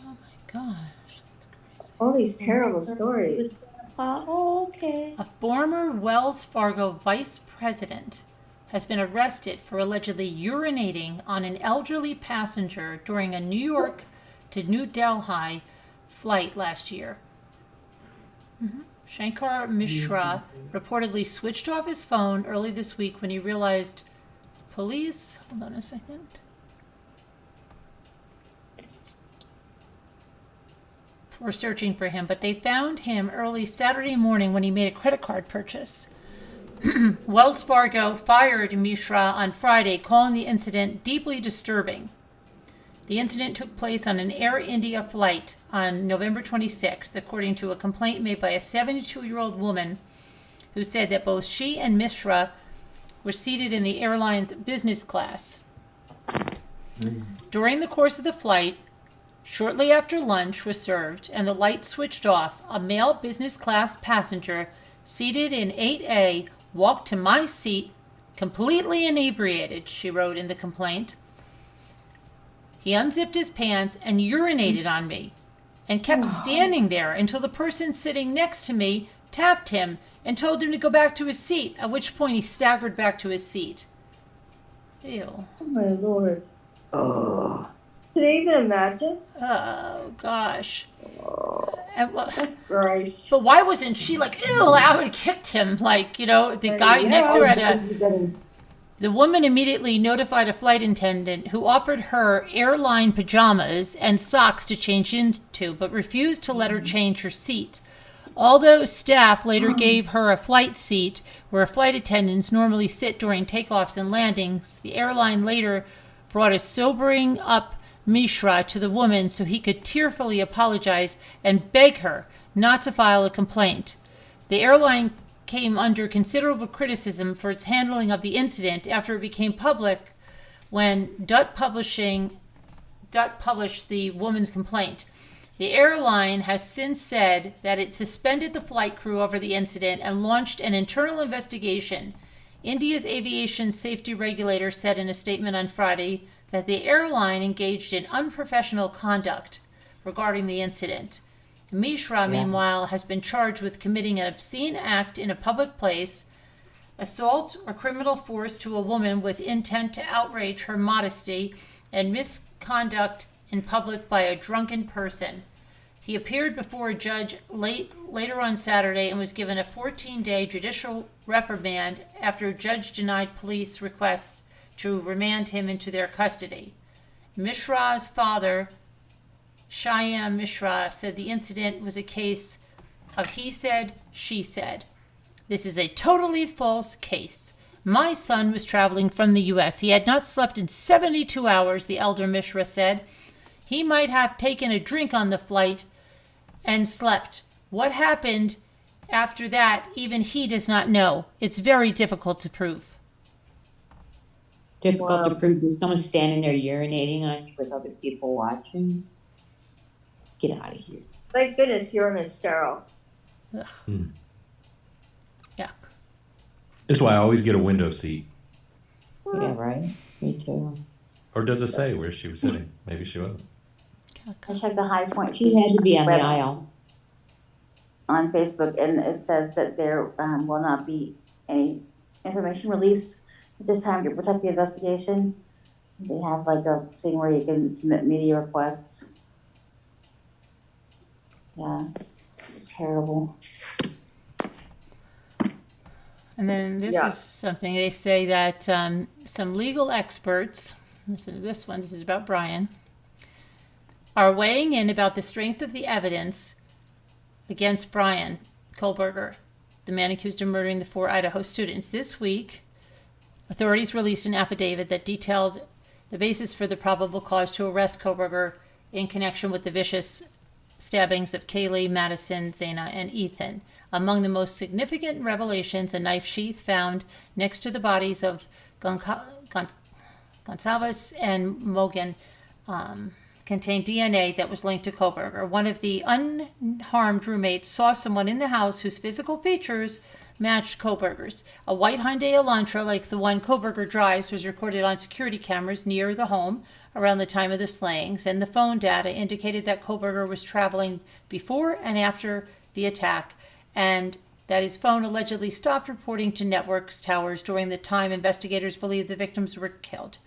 Oh my gosh. All these terrible stories. Oh, okay. A former Wells Fargo vice president has been arrested for allegedly urinating on an elderly passenger during a New York to New Delhi flight last year. Shankar Mishra reportedly switched off his phone early this week when he realized police, hold on a second, were searching for him, but they found him early Saturday morning when he made a credit card purchase. Wells Fargo fired Mishra on Friday, calling the incident deeply disturbing. The incident took place on an Air India flight on November 26th, according to a complaint made by a 72-year-old woman who said that both she and Mishra were seated in the airline's business class. During the course of the flight, shortly after lunch was served and the light switched off, a male business class passenger seated in 8A walked to my seat completely inebriated, she wrote in the complaint. He unzipped his pants and urinated on me and kept standing there until the person sitting next to me tapped him and told him to go back to his seat, at which point he staggered back to his seat. Ew. Oh my Lord. Oh. Can you even imagine? Oh gosh. Oh, And, well, that's gross. but why wasn't she like, ew, I would have kicked him? Like, you know, the guy next to her had a. The woman immediately notified a flight attendant who offered her airline pajamas and socks to change into, but refused to let her change her seat. Although staff later gave her a flight seat where flight attendants normally sit during takeoffs and landings, the airline later brought a sobering up Mishra to the woman so he could tearfully apologize and beg her not to file a complaint. The airline came under considerable criticism for its handling of the incident after it became public when Dutt published the woman's complaint. The airline has since said that it suspended the flight crew over the incident and launched an internal investigation. India's aviation safety regulator said in a statement on Friday that the airline engaged in unprofessional conduct regarding the incident. Mishra, meanwhile, has been charged with committing an obscene act in a public place, assault or criminal force to a woman with intent to outrage her modesty, and misconduct in public by a drunken person. He appeared before a judge later on Saturday and was given a 14-day judicial reprimand after a judge denied police requests to remand him into their custody. Mishra's father, Shyam Mishra, said the incident was a case of he said, she said. This is a totally false case. My son was traveling from the U.S. He had not slept in 72 hours, the elder Mishra said. He might have taken a drink on the flight and slept. What happened after that, even he does not know. It's very difficult to prove. Difficult to prove with someone standing there urinating on you with other people watching. Get out of here. Thank goodness urine is sterile. Ugh. Yuck. That's why I always get a window seat. Yeah, right? Me too. Or does it say where she was sitting? Maybe she wasn't. I checked the High Point. She had to be on the website aisle. on Facebook, and it says that there will not be any information released at this time to protect the investigation. They have like a thing where you can submit media requests. Yeah, it's terrible. And then this is something they say that some legal experts, listen to this one, this is about Bryan, are weighing in about the strength of the evidence against Bryan Kohberger, the man accused of murdering the 4 Idaho students. This week, authorities released an affidavit that detailed the basis for the probable cause to arrest Kohberger in connection with the vicious stabbings of Kaylee, Madison, Zaina, and Ethan. Among the most significant revelations, a knife sheath found next to the bodies of Gonsalves and Mogan contained DNA that was linked to Kohberger. One of the unharmed roommates saw someone in the house whose physical features matched Kohberger's. A white Hyundai Elantra, like the one Kohberger drives, was recorded on security cameras near the home around the time of the slayings, and the phone data indicated that Kohberger was traveling before and after the attack, and that his phone allegedly stopped reporting to networks towers during the time investigators believed the victims were killed.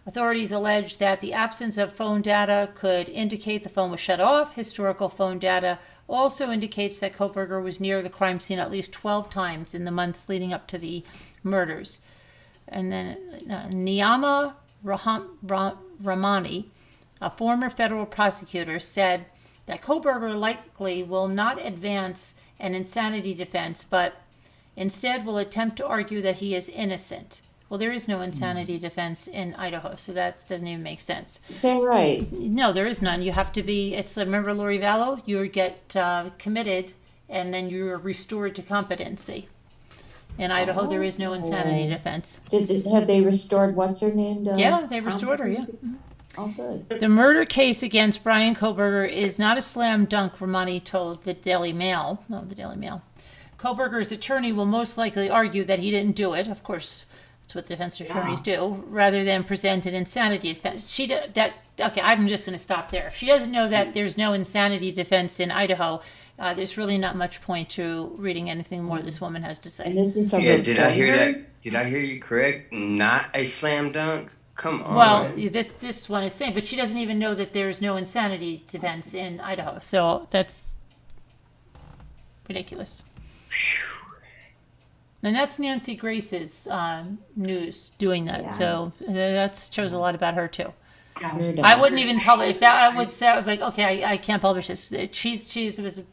Authorities allege that the absence of phone data could indicate the phone was shut off. Historical phone data also indicates that Kohberger was near the crime scene at least 12 times in the months leading up to the murders. And then Niyama Ramani, a former federal prosecutor, said that Kohberger likely will not advance an insanity defense, but instead will attempt to argue that he is innocent. Well, there is no insanity defense in Idaho, so that doesn't even make sense. Is that right? No, there is none. You have to be, remember Lori Vallow? You get committed, and then you're restored to competency. In Idaho, there is no insanity defense. Have they restored what's her name? Yeah, they restored her, yeah. Oh, good. The murder case against Bryan Kohberger is not a slam dunk, Ramani told the Daily Mail. Kohberger's attorney will most likely argue that he didn't do it. Of course, that's what defense attorneys do, rather than present an insanity defense. Okay, I'm just going to stop there. If she doesn't know that there's no insanity defense in Idaho, there's really not much point to reading anything more this woman has to say. And this is Yeah, did I hear that? Did I hear you correct? Not a slam dunk? Come on. Well, this one is saying, but she doesn't even know that there's no insanity defense in Idaho. So that's ridiculous. And that's Nancy Grace's news doing that. Yeah. So that shows a lot about her too. Weird. I wouldn't even publish if that. I would say like, okay, I can't publish this. She was a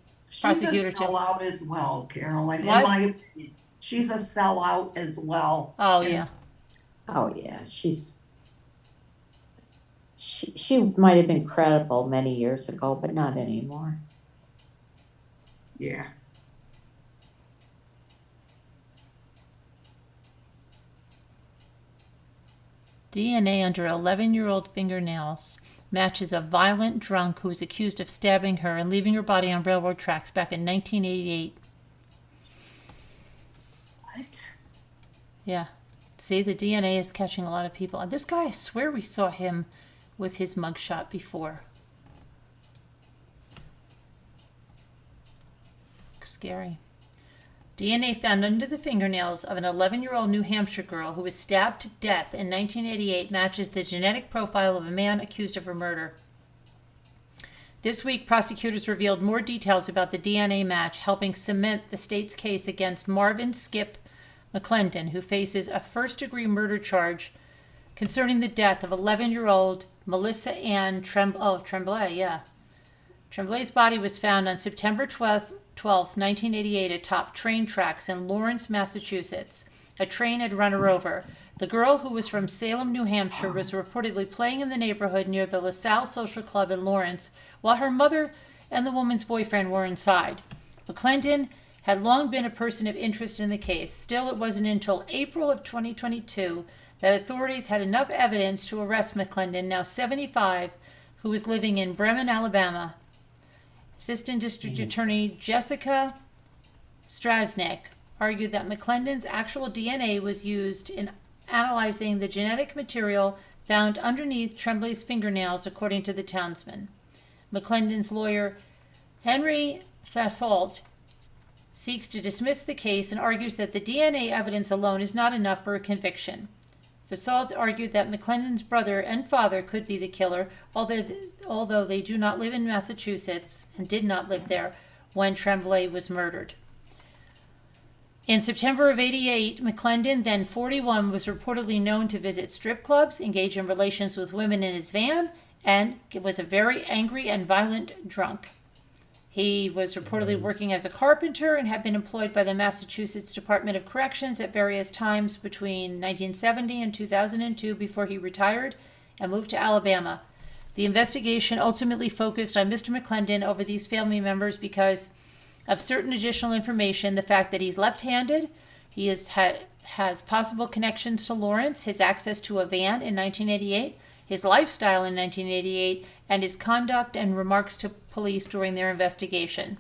prosecutor She's a too. sellout as well, Carolyn. What? In my opinion, she's a sellout as well. Oh And yeah. Oh yeah, she might have been credible many years ago, but not anymore. Yeah. DNA under 11-year-old fingernails matches a violent drunk who was accused of stabbing her and leaving her body on railroad tracks back in 1988. What? Yeah. See, the DNA is catching a lot of people. And this guy, I swear we saw him with his mugshot before. Scary. DNA found under the fingernails of an 11-year-old New Hampshire girl who was stabbed to death in 1988 matches the genetic profile of a man accused of her murder. This week, prosecutors revealed more details about the DNA match, helping cement the state's case against Marvin Skip McClendon, who faces a first-degree murder charge concerning the death of 11-year-old Melissa Ann Tremblay, yeah. Tremblay's body was found on September 12th, 1988 atop train tracks in Lawrence, Massachusetts. A train had run her over. The girl, who was from Salem, New Hampshire, was reportedly playing in the neighborhood near the LaSalle Social Club in Lawrence, while her mother and the woman's boyfriend were inside. McClendon had long been a person of interest in the case. Still, it wasn't until April of 2022 that authorities had enough evidence to arrest McClendon, now 75, who was living in Bremen, Alabama. Assistant District Attorney Jessica Strasnick argued that McClendon's actual DNA was used in analyzing the genetic material found underneath Tremblay's fingernails, according to the townsman. McClendon's lawyer, Henry Fasolt, seeks to dismiss the case and argues that the DNA evidence alone is not enough for a conviction. Fasolt argued that McClendon's brother and father could be the killer, although they do not live in Massachusetts and did not live there when Tremblay was murdered. In September of '88, McClendon, then 41, was reportedly known to visit strip clubs, engage in relations with women in his van, and was a very angry and violent drunk. He was reportedly working as a carpenter and had been employed by the Massachusetts Department of Corrections at various times between 1970 and 2002 before he retired and moved to Alabama. The investigation ultimately focused on Mr. McClendon over these family members because of certain additional information, the fact that he's left-handed, he has possible connections to Lawrence, his access to a van in 1988, his lifestyle in 1988, and his conduct and remarks to police during their investigation.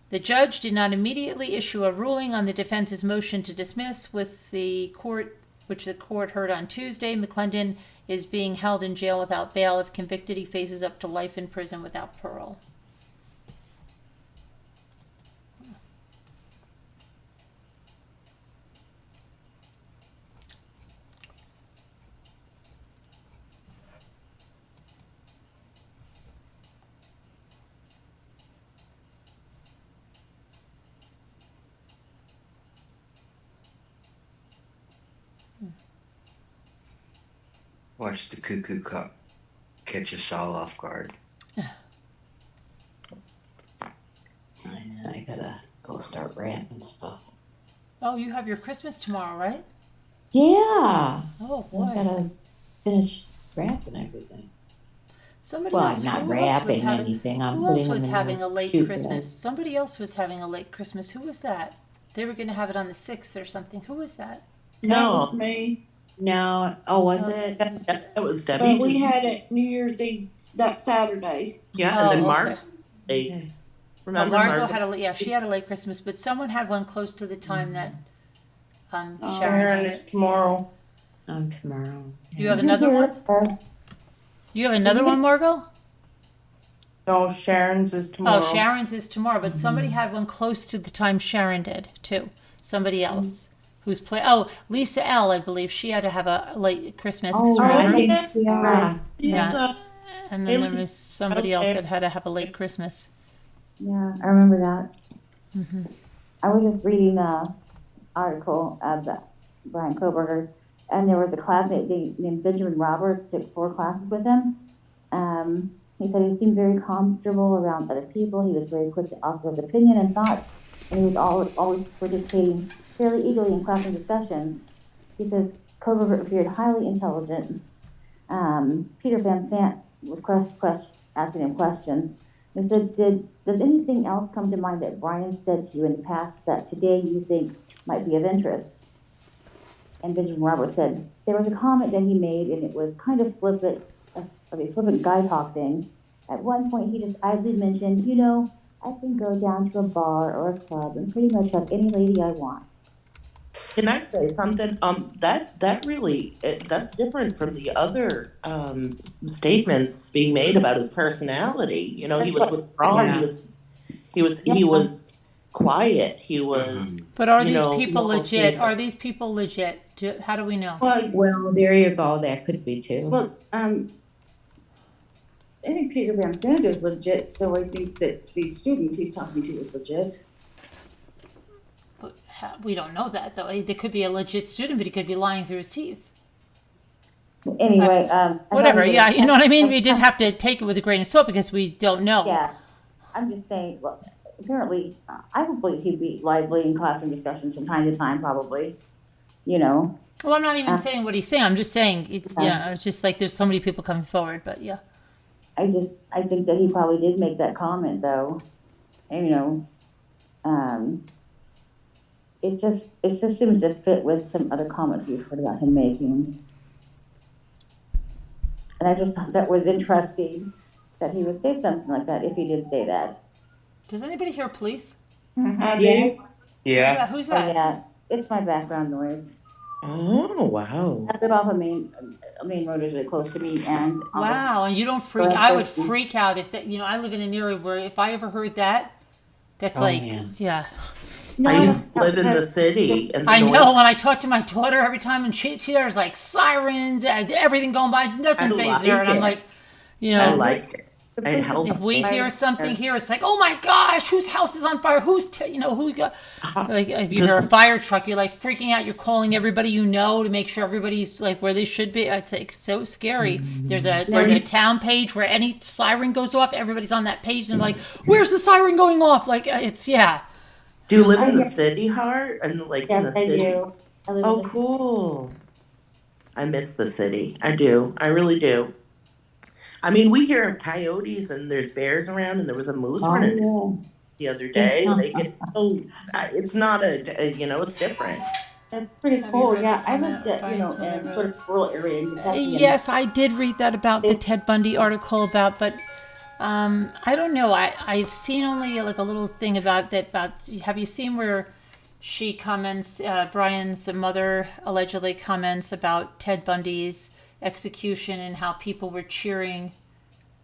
The judge did not immediately issue a ruling on the defense's motion to dismiss, which the court heard on Tuesday. McClendon is being held in jail without bail. If convicted, he faces up to life in prison without parole. Watch the cuckoo clock catch us all off guard. I gotta go start wrapping stuff. Oh, you have your Christmas tomorrow, right? Yeah. Oh, I boy. gotta finish wrapping everything. Somebody Well, else, I'm not who else was wrapping having, anything. I'm who else putting was them in having the a late cube Christmas? bag. Somebody else was having a late Christmas. Who was that? They were going to have it on the 6th or something. Who was that? That was me. No. Oh, was it? That was But Debbie. we had it New Year's Eve that Saturday. Yeah, and then Oh, Mark. okay. Ate. Well, Remember Margot Mark? had she had a late Christmas, but someone had one close to the time that Sharon Sharon had is it. tomorrow. Tomorrow. You have another one? You have another one, Margot? No, Sharon's is tomorrow. Oh, Sharon's is tomorrow, but somebody had one close to the time Sharon did, too. Somebody else who's Lisa L, I believe she had to have a late Christmas. 'Cause Oh, I remember? think, yeah. Yeah. And then there Lisa. was somebody else that had to have a late Christmas. Yeah, I remember that. Mm-hmm. I was just reading the article about Bryan Kohberger, and there was a classmate named Benjamin Roberts, took 4 classes with him. He said he seemed very comfortable around other people. He was very quick to offer his opinion and thoughts, and he was always participating fairly eagerly in classroom discussions. He says Kohberger appeared highly intelligent. Peter Van Sant was asking him questions. He said, does anything else come to mind that Bryan said to you in the past that today you think might be of interest? And Benjamin Roberts said, there was a comment that he made, and it was kind of flippant guy talk thing. At one point, he just idly mentioned, I can go down to a bar or a club and pretty much have any lady I want. Can I say something? That really that's different from the other statements being made about his personality. He was withdrawn. Yeah. He was quiet. He was. But are you these know, people what was legit? he- Are these people legit? How do we know? Well, there you go. That could be too. Well, I think Peter Van Sant is legit, so I think that the student he's talking to is legit. But we don't know that though. There could be a legit student, but he could be lying through his teeth. Anyway, Whatever. Yeah, you know what I mean. We just have to take it with a grain of salt because we don't know. Yeah, I'm just saying. Well, apparently, I would believe he'd be lively in classroom discussions from time to time, probably. Well, I'm not even saying what he's saying. I'm just saying, it's just like there's so many people coming forward, but yeah. I think that he probably did make that comment though, and it just seems to fit with some other comments we've heard about him making. And I just thought that was interesting that he would say something like that if he did say that. Does anybody hear police? Yeah. Who's Oh that? yeah, it's my background noise. Oh wow! I live off a main road is really close to me, and Wow, and you don't freak. I would freak out if that. I live in an area where if I ever heard that, that's man. yeah. No, I used to live in the city, and the I noise- know when I talk to my daughter every time, and she hears like sirens, everything going by, nothing I phases her, and I'm like like, I like it. It helps. if we hear something here, it's like, oh my gosh, whose house is on fire? Who got? Like if you hear a fire truck, you're like freaking out. You're calling everybody to make sure everybody's like where they should be. It's like so scary. There's a town page where any siren goes off, everybody's on that page, and they're like, where's the siren going off? Like it's yeah. Do you live in the city, Hart? And like in yes, the I city? do. I live Oh, in the cool. I miss the city. I do. I really do. I mean, we hear of coyotes and there's bears around, and there was a moose running the other day. It's not it's different. That's pretty Have you cool. read Yeah, the I comment lived Brian's in whatever? sort of rural area in Kentucky. and Yes, I did read that about the Ted Bundy article but I don't know. I've seen only like a little thing about that. Have you seen where she comments? Brian's mother allegedly comments about Ted Bundy's execution and how people were cheering.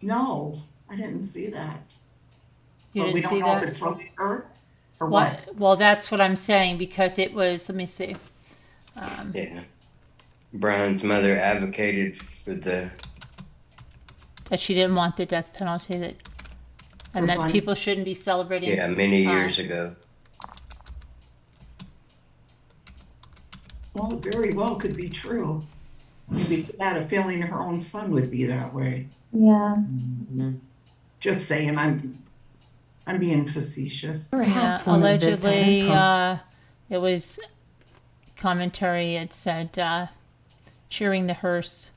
No, I didn't see that. You But didn't we see don't know that? if it's really her or what. Well, that's what I'm saying because it was. Let me see. Yeah. Brian's mother advocated for the. That she didn't want the death penalty. And that Bundy. people shouldn't be celebrating. Yeah, many years ago. Well, it very well could be true. Maybe she had a feeling her own son would be that way. Yeah. Just saying, I'm being facetious. Perhaps one of this allegedly, has it was commentary. It said, cheering the hearse.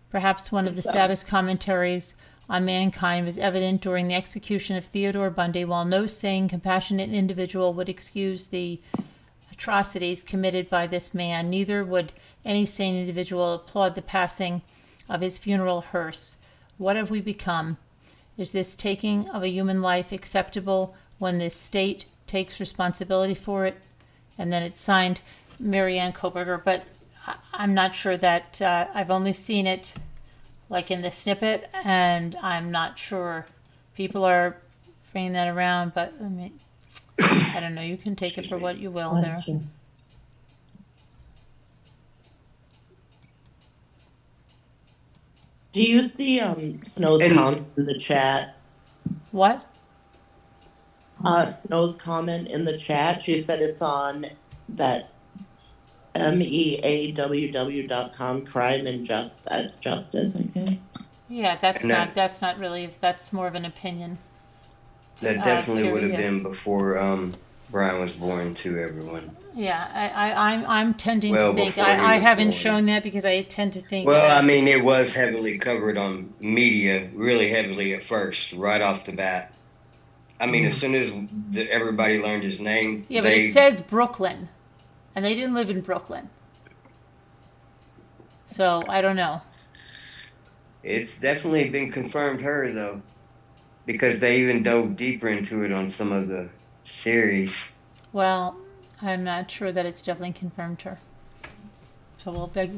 Perhaps one of the saddest commentaries on mankind was evident during the execution of Theodore Bundy. While no sane, compassionate individual would excuse the atrocities committed by this man, neither would any sane individual applaud the passing of his funeral hearse. What have we become? Is this taking of a human life acceptable when the state takes responsibility for it? And then it's signed Bryan Kohberger, but I'm not sure that I've only seen it like in the snippet, and I'm not sure people are bringing that around, but I mean, I don't know. You can take it for what you will there. Do you see Snow's And- comment in the chat? What? Snow's comment in the chat. She said it's on that meaww.com, crime and justice, I think. Yeah, that's And that- that's not really, that's more of an opinion. That definitely would have period. been before Brian was born to everyone. Yeah, I'm tending Well, to think, before he I was haven't born. shown that because I tend to think. Well, I mean, it was heavily covered on media, really heavily at first, right off the bat. I mean, as soon as everybody learned his name, Yeah, but it says Brooklyn, and they didn't live in Brooklyn. So I don't know. It's definitely been confirmed her, though, because they even dove deeper into it on some of the series. Well, I'm not sure that it's definitely confirmed her. So we'll agree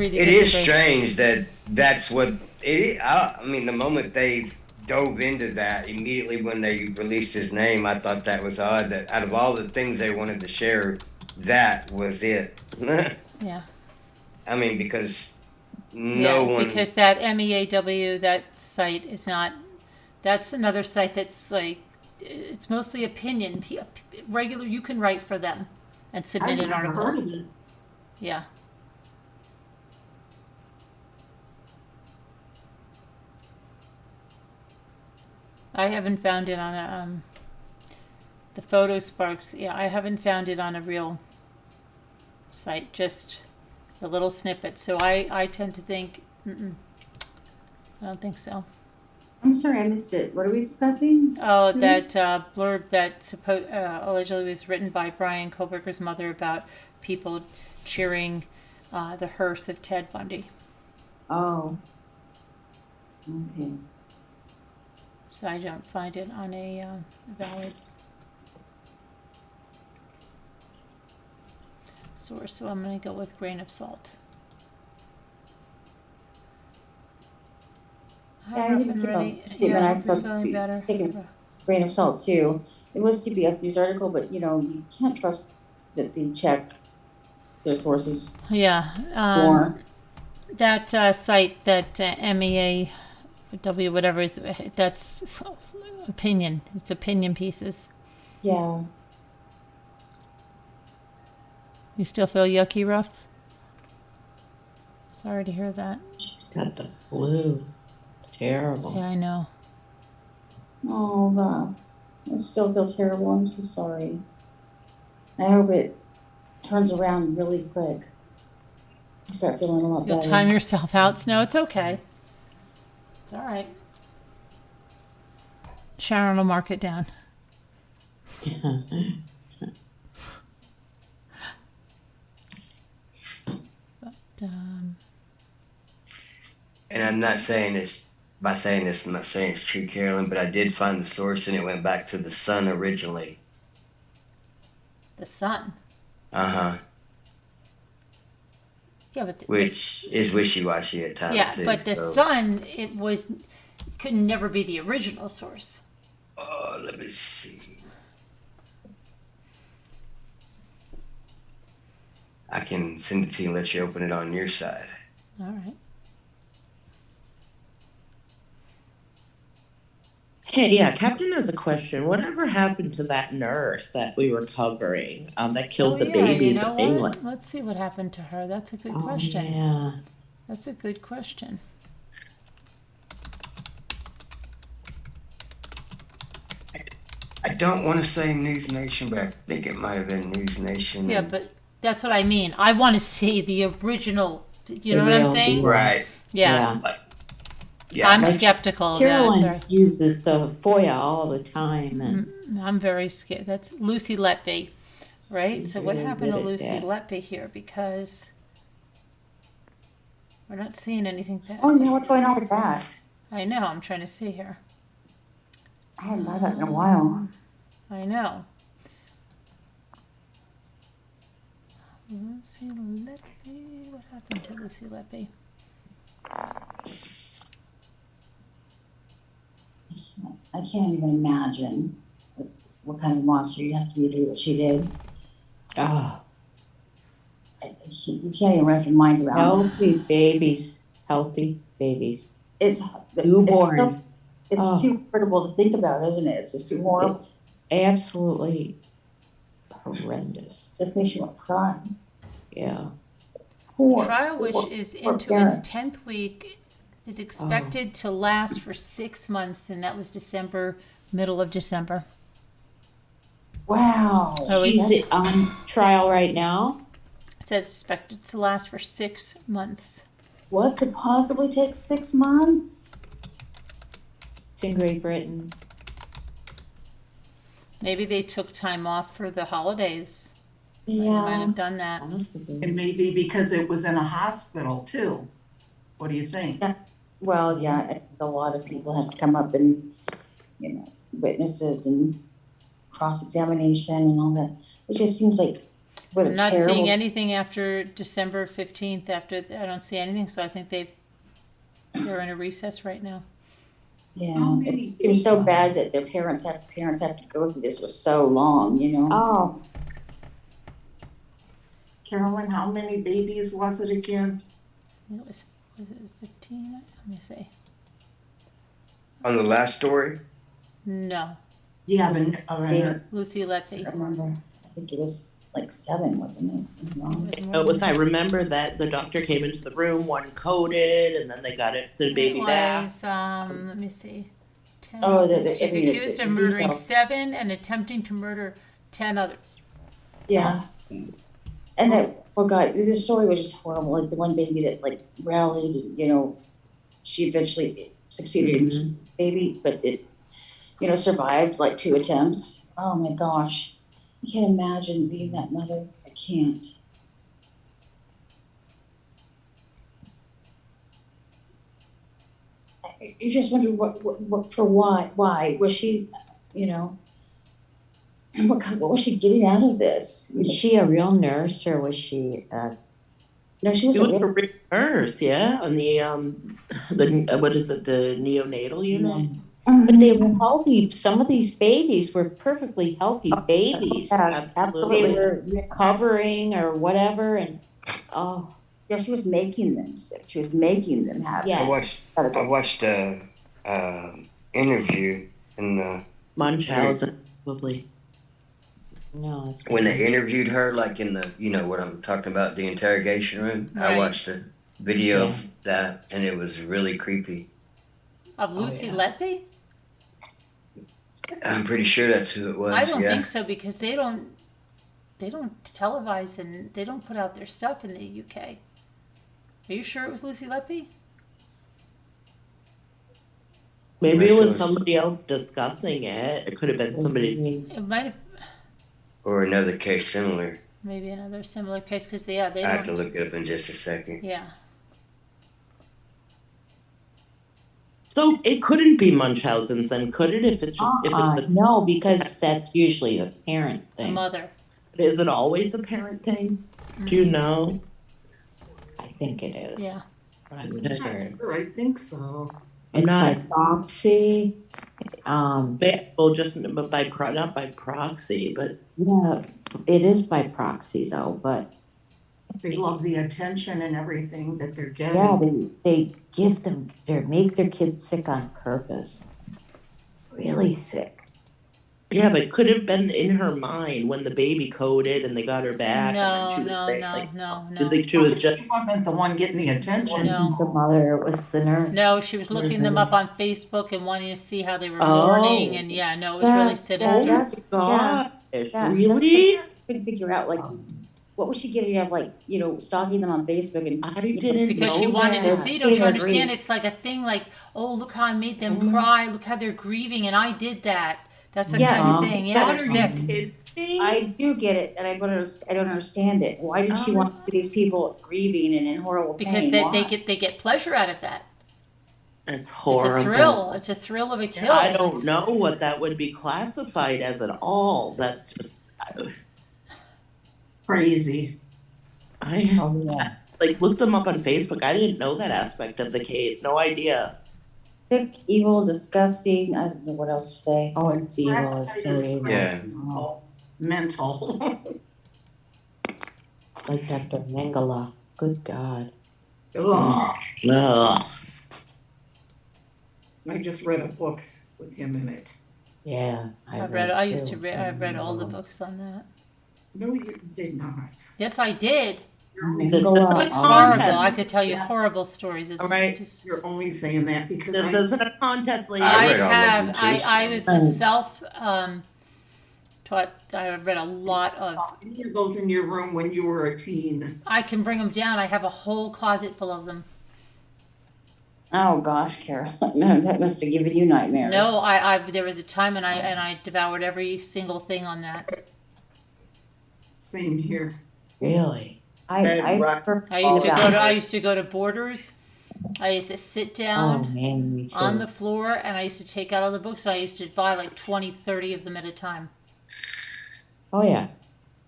to It is disagree. strange that that's what it is. I mean, the moment they dove into that, immediately when they released his name, I thought that was odd. That out of all the things they wanted to share, that was it. Yeah. I mean, because no one. Because that MEAW, that site is not. That's another site that's like, it's mostly opinion. Regular, you can write for them and submit an article. Heard of it. Yeah. I haven't found it on a the photo sparks. Yeah, I haven't found it on a real site. Just the little snippets. So I tend to think, I don't think so. I'm sorry, I missed it. What are we discussing? Oh, that blurb that allegedly was written by Bryan Kohberger's mother about people cheering the hearse of Ted Bundy. Oh. Okay. So I don't find it on a valid source. So I'm going to go with grain of salt. Yeah, I think statement I saw feeling better. take a grain of salt too. It was CBS News article, but you can't trust that they check their sources Yeah. more. That site, that MEAW, whatever, that's opinion. It's opinion pieces. Yeah. You still feel yucky, Ruff? Sorry to hear that. She's got the flu. Terrible. Yeah, I know. Oh, Rob. I still feel terrible. I'm so sorry. I hope it turns around really quick. You start feeling a lot You'll better. time yourself out, Snow. It's okay. It's all right. Sharon will mark it down. But, And I'm not saying this, by saying this, I'm not saying it's true, Carolyn, but I did find the source and it went back to the Sun originally. the Sun. Uh-huh. Yeah, but Which is wishy-washy at times, yeah, too. but the so. Sun, could never be the original source. Oh, let me see. I can send it to you and let you open it on your side. All right. Hey, yeah, Captain has a question. Whatever happened to that nurse that we were covering that killed the babies you know in England? what? Let's see what happened to her. That's a good Oh, question. yeah. That's a good question. I don't want to say News Nation, but I think it might have been News Nation. Yeah, but that's what I mean. I want to see the original. You know what I'm saying? Right. Yeah. Yeah. I'm Like, skeptical of Carolyn that. uses the FOIA all the time, and I'm very scared. That's Lucy Letby, right? She's So what really happened to good at Lucy that. Letby here? Because we're not seeing anything that. Oh, yeah, what's going on with that? I know. I'm trying to see here. I haven't done that in a while. I know. Lucy Letby. What happened to Lucy Letby? I can't even imagine what kind of monster you have to be to do what she did. oh, You can't even wrap your mind around. healthy babies, healthy babies. It's Newborn. It's Oh. too horrible to think about, isn't it? It's just too horrible. It's absolutely horrendous. Just makes you want to cry. Yeah. Poor, Trial, which poor- is poor into parents. its 10th week, is expected to last for 6 months, and that was December, middle of December. Wow. Oh, She's it's, on trial right now. it says expected to last for 6 months. What could possibly take 6 months? It's in Great Britain. Maybe they took time off for the holidays. They might Yeah. have done that. And maybe because it was in a hospital too. What do you think? Well, yeah, I think a lot of people have to come up and, witnesses and cross-examination and all that. It just seems like what a I'm not terrible. seeing anything after December 15th. I don't see anything, so I think they're in a recess right now. Yeah, How many it was so bad that their parents have to go through this for so long, Oh, Carolyn, how many babies was it again? It was it 15? Let me see. On the last story, No, Yeah, Lucy Letby. I remember. I think it was like 7, wasn't it? It was, I remember that the doctor came into the room, one coded, and then they got the baby It back. was, let me see. 10. Oh, She's accused of murdering 7 and attempting to murder 10 others. Yeah. And that, oh God, the story was just horrible. Like the one baby that rallied, she eventually succeeded in baby, but it, survived 2 attempts. Oh my gosh. I can't imagine being that mother. I can't. You just wonder why was she, what was she getting out of this? was she a real nurse or was she? No, she was She a was a real, real nurse, yeah, on the what is it, the neonatal unit? But they were healthy. Some of these babies were perfectly healthy babies. yeah, They absolutely. were recovering or whatever, and oh, Yeah, she was making them sick. She was making them have. Yeah. I watched a interview in the Munchausen, probably. no, it's when they interviewed her, like in the what I'm talking about, the interrogation room. I Right. watched a video Yeah. of that, and it was really creepy. Of Lucy yeah. Letby? I'm pretty sure that's who it was. I don't yeah. think so because they don't televise and they don't put out their stuff in the UK. Are you sure it was Lucy Letby? Maybe Unless it it was was- somebody else discussing it. It could have been somebody. It might have Or another case similar. maybe another similar case because they I have to don't. look it up in just a second. Yeah. So it couldn't be Munchausen's then, could it? If it's just if it's no, because that's usually a parent A thing. mother. is it always a parent thing? Do you know? I think it is. Yeah. But I'm Okay. not sure. I think so. It's by not- proxy. Well, just not by proxy, but Yeah, it is by proxy though, but They love the attention and everything that they're getting. yeah, they make their kids sick on purpose. Really sick. yeah, but it could have been in her mind when the baby coded and they got her back. No, and then no, she was no, like, no, You no. think she was just She wasn't the one getting the attention. No. The mother was the nurse. No, she was looking them up on Facebook and wanting to see how they were Oh. mourning, and yeah, no, it was really sinister. Yeah. gosh, Yeah. really? Couldn't figure out what was she getting out of stalking them on Facebook and I didn't Because know she wanted to that. see, don't you Yeah, understand? grief. It's like a thing like, oh, look how I made them cry, look how they're grieving, and I did that. That's the Yeah. kind of thing. Yeah, Are they're you sick. kidding me? I do get it, and I don't understand it. Why did she want these people grieving and in horrible pain? Because they Why? get pleasure out of that. It's It's horrible. a thrill. It's a thrill of a kill. I don't It's- know what that would be classified as at all. That's just Crazy. I Oh, yeah. looked them up on Facebook. I didn't know that aspect of the case. No idea. Sick, evil, disgusting. I don't know what else to say. Oh, it's evil. Classified It's as so evil. Yeah. Mental. Like Dr. Mengele. Good God. Ugh. Ugh. I just read a book with him in it. Yeah. I read all the books on that. No, you did not. Yes, I did. You're only, This It is was a horrible. contest. I could tell you horrible stories. It's All right. just- you're only saying that because This isn't a contest, lady. I I read all of them, have. too. I was a self taught. I read a lot of. any of those in your room when you were a teen. I can bring them down. I have a whole closet full of them. Oh gosh, Carol, no, that must have given you nightmares. No, there was a time and I devoured every single thing on that. Same here. Really? I used to go to Borders. I used to sit down Oh, man, me too. on the floor and I used to take out all the books. I used to buy like 20, 30 of them at a time. Oh, yeah.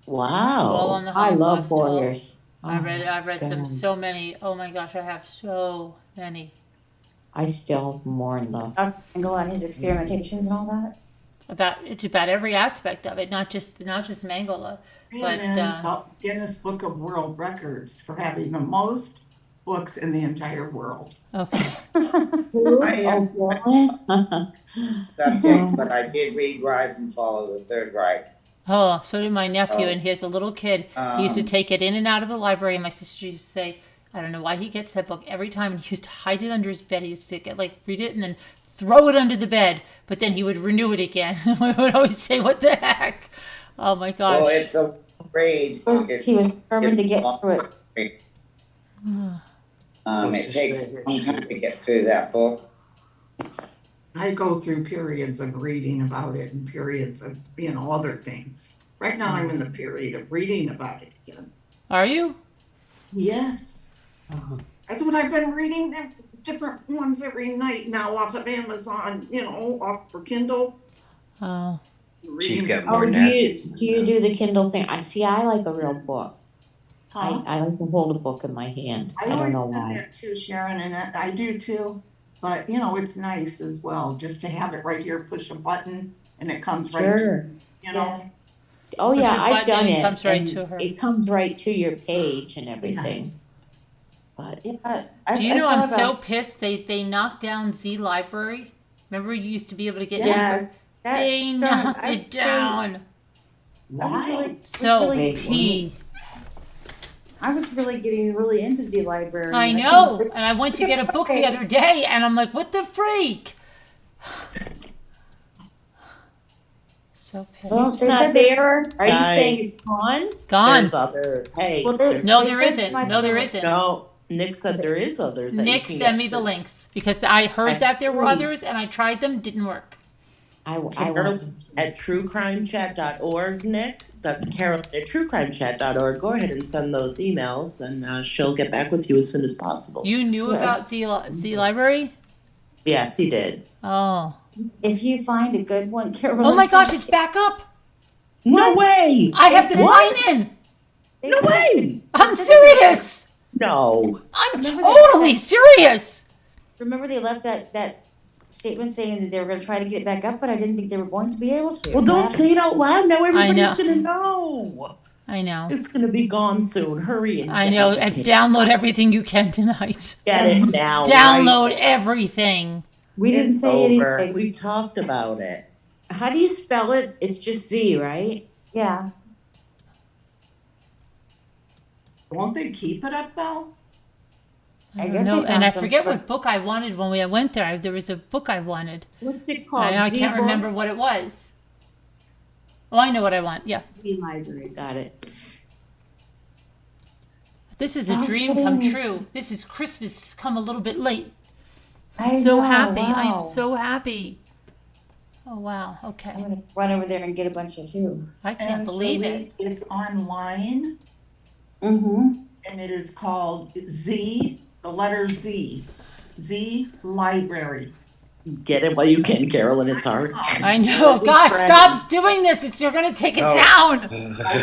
All Wow. on the I love Holocaust, all- Borders. I read them God. so many. Oh my gosh, I have so many. I still mourn the. And go on his experimentations and all that. About every aspect of it, not just Mangala, but And the Guinness Book of World Records for having the most books in the entire world. okay. I am Oh, subject, but I did read Rise and Fall of the Third Reich. Oh, so did my nephew, and here's a little kid. He used to Um, take it in and out of the library, and my sister used to say, I don't know why he gets that book every time, and he used to hide it under his bed. He used to read it and then throw it under the bed, but then he would renew it again. We would always say, what the heck? Oh my God. Well, it's a grade. He was determined to get through it. It takes a long time to get through that book. I go through periods of reading about it and periods of, other things. Right now I'm in the period of reading about it again. Are you? Yes. That's what I've been reading, different ones every night now off of Amazon, off for Kindle. Oh. She's got Oh, more do than you do the Kindle thing? I like a real book. Huh? I like to hold a book in my hand. I don't know always did why. that too, Sharon, and I do too. But, it's nice as well, just to have it right here, push a button, and it comes right to, Sure. Oh, Push yeah, a I've button done and it it. comes right and to her. It comes right to your page and everything. But Do you know I'm so pissed they knocked down Z Library? Remember you used to be able to get They knocked it down. Why? So Wait, pee. I was really getting really into the library. I know. And I went to get a book the other day and I'm like, what the freak? So pissed. well, it's not there. Are you Guys. saying it's gone? Gone. There's others. Hey. Well, No, there isn't. No, there isn't. No, Nick said there is others. that you Nick can sent get me the through. links because I heard that there were Please. others and I tried them, didn't work. I Carol want. at truecrimechat.org, Nick. That's Carol at truecrimechat.org. Go ahead and send those emails, and she'll get back with you as soon as possible. You knew about Z Library? Yes, he did. Oh. If you find a good one, Carol. Oh my gosh, it's back up. No way! I have to What? sign in. No way! I'm serious. No. I'm totally serious. Remember they left that statement saying that they were going to try to get it back up, but I didn't think they were going to be able to. Well, don't say it out loud. Now everybody's know. going to know. I know. It's going to be gone soon. Hurry and I get know. it. And download everything you can tonight. Get it now. Download right? everything. We didn't It's say over. anything. We talked about it. How do you spell it? It's just Z, right? Yeah. Won't they keep it up though? I guess don't know. they And I found some forget for- what book I wanted when we went there. There was a book I wanted. What's it called? And I Z can't book? remember what it was. Oh, I know what I want. Yeah. Z library. Got it. This is a Oh, dream come goodness. true. This is Christmas come a little bit late. I'm I so know, happy. I wow. am so happy. Oh, wow. I'm Okay. going to run over there and get a bunch of too. I can't And believe Julie, it. It's online, Mm-hmm. and it is called Z, the letter Z. Z Library. Get it while you can, Carolyn. It's hard. I know. Gosh, stop doing this. You're going to take it No. down.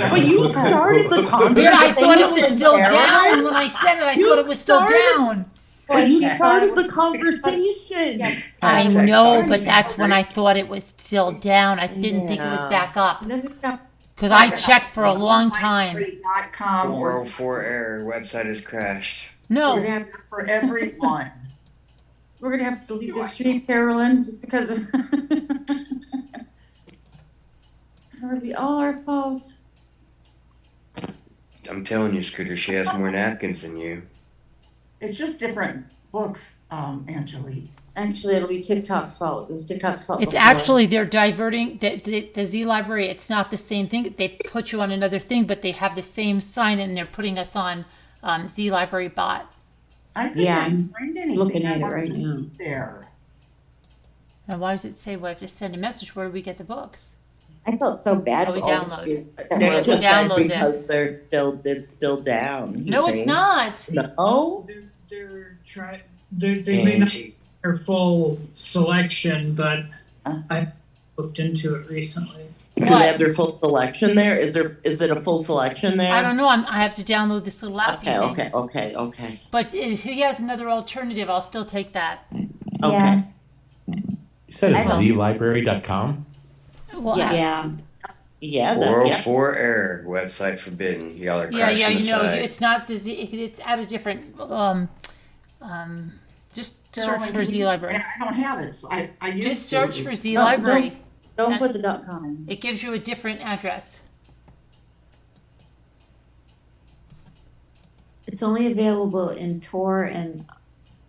But you started the conversation. Yeah, I thought it was still Carolyn. down when I said it. I You thought it was still started- down. But you started the conversation. I Hashtag know, but conversation. that's when I thought it was still down. I didn't think it was Yeah. back up. Because I checked for a long time. .com or 404 error. Website has crashed. No, For everyone. We're gonna have to leave the street, Carolyn, just because of. It'll be all our fault. I'm telling you, Scooter, she has more napkins than you. It's just different books, Angelique. Actually, it'll be TikTok's fault. It was TikTok's fault. it's before. actually, they're diverting the Z Library. It's not the same thing. They put you on another thing, but they have the same sign and they're putting us on Z Library bot. I couldn't Yeah, I'm find anything. looking I at it wanted right to now. read there. And why does it say, well, I have to send a message? Where do we get the books? I felt so bad. Oh, we for all the download. students that They were- just said Download because this. it's still down. No, it's not. No? They may not Angie. their full selection, but I looked into it recently. Do they have their full selection there? Is it a full selection there? I don't know. I have to download this little app. Okay. But if he has another alternative, I'll still take that. Okay. You said it's I don't- zlibrary.com? Well, Yeah, Yeah, 404 error, website forbidden. Y'all are yeah, crashing the you know, site. it's not the Z. It's at a different. Just search Carolyn, for Z Library. I don't have it. So I used Just to. search for Z No, Library. Don't put the .com. It gives you a different address. it's only available in Tor and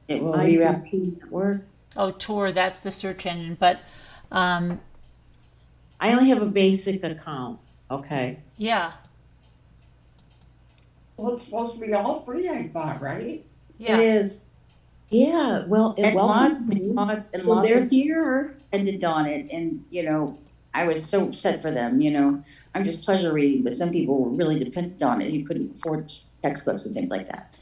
It will reroute. IPP network. Oh, Tor, that's the search engine. But I only have a basic account. Okay. yeah, Well, it's supposed to be all free, I thought, right? yeah. It is. Yeah, well, it And lots, welcomed me. and So lots they're of here. depended on it, and I was so upset for them. I'm just pleasure reading, but some people really depended on it. You couldn't afford textbooks and things like that.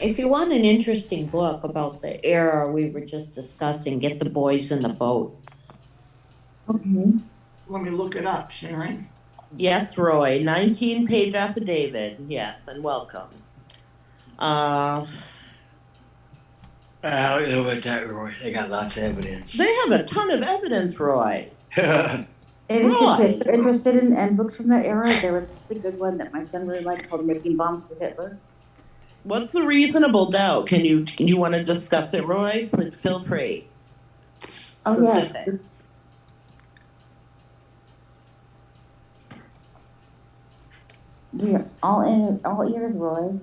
If you want an interesting book about the era we were just discussing, get The Boys in the Boat. Okay. Let me look it up, Sharon. Yes, Roy. 19-page affidavit. Yes, and welcome. I don't know about that, Roy. They got lots of evidence. They have a ton of evidence, Roy. And if you're interested in books from that era, there was a good one that my son really liked called "Making Bombs for Hitler." What's the reasonable doubt? Can you want to discuss it, Roy? Please feel free. Oh yes. We are all ears, Roy.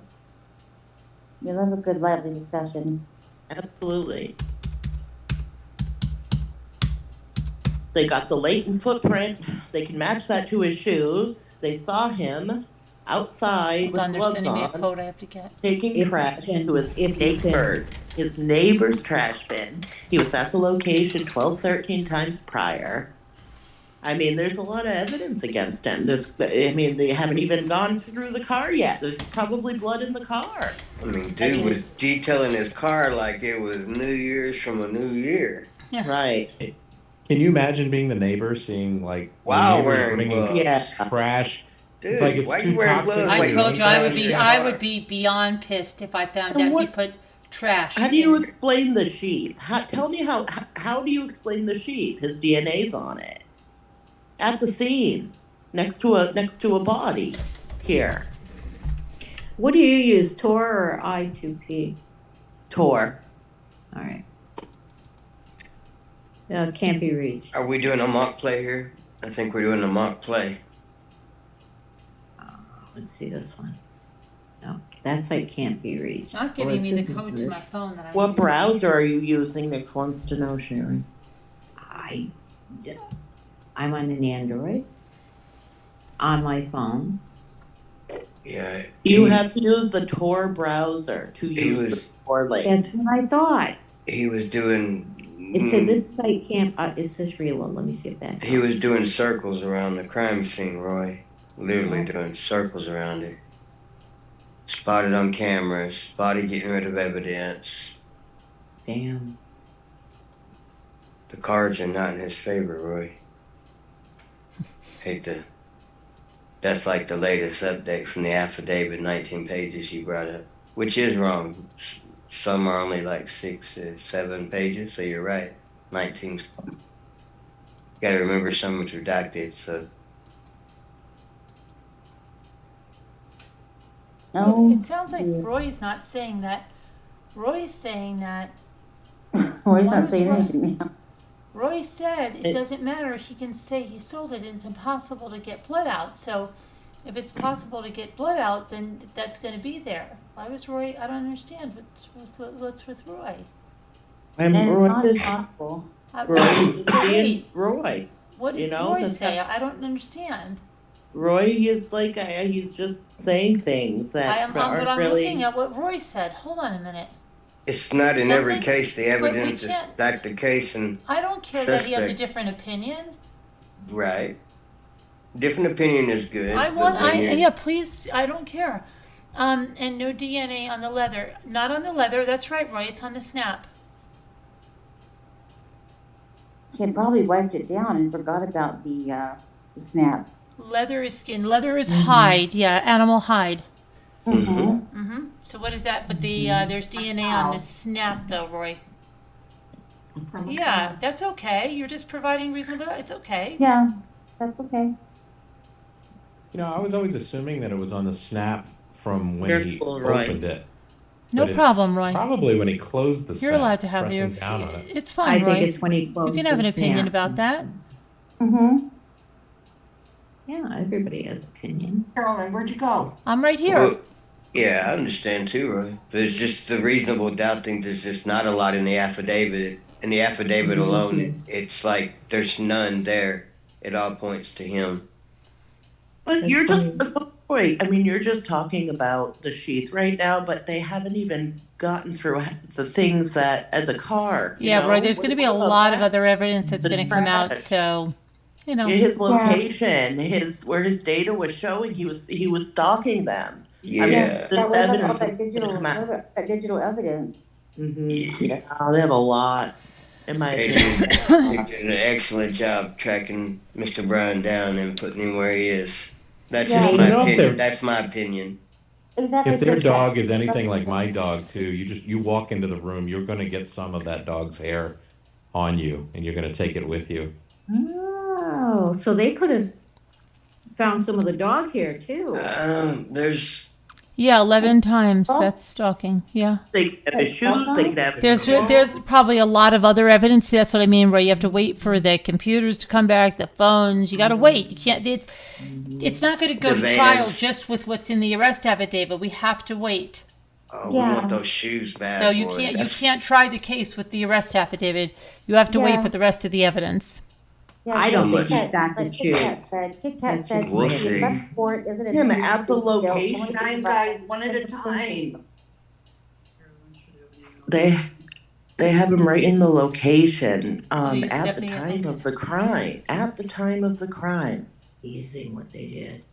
We love a good lively discussion. Absolutely. They got the latent footprint. They can match that to his shoes. They saw him outside Hold with on, they're gloves sending me a on, code I have to get. taking If trash you can- to his neighbor's trash bin. He was at the location 12, 13 times prior. I mean, there's a lot of evidence against him. They haven't even gone through the car yet. There's probably blood in the car. I mean, dude was detailing his car like it was New Year's from a new year. Yeah. Right. Can you imagine being the neighbor, seeing like Wow, your neighbors wearing bringing gloves. Yeah. trash? Dude, It's like it's why too you wearing toxic. gloves? I Like, told you I would in be your I car. would be beyond pissed if I found And out he what- put trash. How do you in- explain the sheath? Tell me how do you explain the sheath? His DNA's on it. At the scene. Next to a body. Here. What do you use, Tor or I2P? Tor. All right. Can't be reached. Are we doing a mock play here? I think we're doing a mock play. Let's see this one. No, that site can't be reached. It's not Oh, giving me the this isn't code to good. my phone that I What use. browser are you using? Nick wants to know, Sharon. I'm on an Android. On my phone. Yeah. You have to use the Tor browser to use the Tor link. That's what I thought. He was doing. It said this site can't, it says reload. Let me see if that. He was doing circles around the crime scene, Roy. Literally doing circles around it. Spotted on camera, spotted getting rid of evidence. Damn. The cards are not in his favor, Roy. That's like the latest update from the affidavit, 19 pages you brought up. Which is wrong. Some are only like 6 or 7 pages, so you're right. 19's. Gotta remember some was redacted, so. No. It sounds like Roy's not saying that. Roy's saying that. Roy's Why not was saying Roy- anything. Yeah. Roy said it doesn't matter. He can say he sold it and it's impossible to get blood out. So if it's possible to get blood out, then that's going to be there. Why was Roy? I don't understand. What's with Roy? And And it's Roy not is impossible. Roy is So being wait, Roy. what did You know, Roy that's say? I don't understand. Roy is like he's just saying things that but aren't I'm really. looking at what Roy said. Hold on a minute. It's not in every Something- case. The but we evidence is can't- stacked the case and I don't care that he has a Suspect. different opinion. right. Different opinion is good. Please, I don't care. And no DNA on the leather. Not on the leather. That's right, Roy. It's on the snap. She had probably wiped it down and forgot about the snap. Leather is skin. Leather is hide. Yeah, animal hide. Mm-hmm. So what is that? But there's DNA on the snap, though, Roy. Yeah, that's okay. You're just providing reasonable. It's okay. Yeah, that's okay. You know, I was always assuming that it was on the snap from when he Careful, Roy. opened it. No But it's problem, Roy. Probably when he closed the You're snap, allowed to have your. pressing down on it. It's I fine, think Roy. it's when he You closed can have the an opinion snap. about that. Mm-hmm. Yeah, everybody has opinion. Carolyn, where'd you go? I'm right here. Well, yeah, I understand too, Roy. There's just the reasonable doubt thing. There's just not a lot in the affidavit. In the affidavit alone, it's like there's none there. It all points to him. But That's you're just funny. wait. I mean, you're just talking about the sheath right now, but they haven't even gotten through the things that at the car. you Yeah, Roy. know? There's What going to be a about lot of that? other evidence that's The going to come out. trash. So, you know. His location, where his data was showing he was stalking them. Yeah. I mean, Yeah, this what about all evidence that is gonna digital, come out. that digital evidence? Yeah, they have a lot. In my They opinion, did an excellent job tracking Mr. Bryan down and putting him where he is. That's Yeah. just You my know, if opinion. they're- That's my opinion. Exactly. If their dog is anything like my dog too, you walk into the room, you're going to get some of that dog's hair on you, and you're going to take it with you. Oh, so they could have found some of the dog hair too. There's Yeah, 11 times. That's stalking. Yeah. they could have his shoes. They could have his There's clothes. there's probably a lot of other evidence. That's what I mean. Where you have to wait for the computers to come back, the phones. You got to wait. You can't. It's not going to go The to trial vans. just with what's in the arrest affidavit. We have to wait. oh, we Yeah. want those shoes back. So you boy. can't you That's- can't try the case with the arrest affidavit. You have to wait Yeah. for the rest of the evidence. Yeah, I don't think he's got the like Kit Kat shoes. said, Kit Kat That's said, just We'll the see. arrest warrant isn't Him a at the location. Nine guys, one at a time. They have him right in the location you at the accepting it? time Okay. of the crime. At the time of the crime. Easy what they did.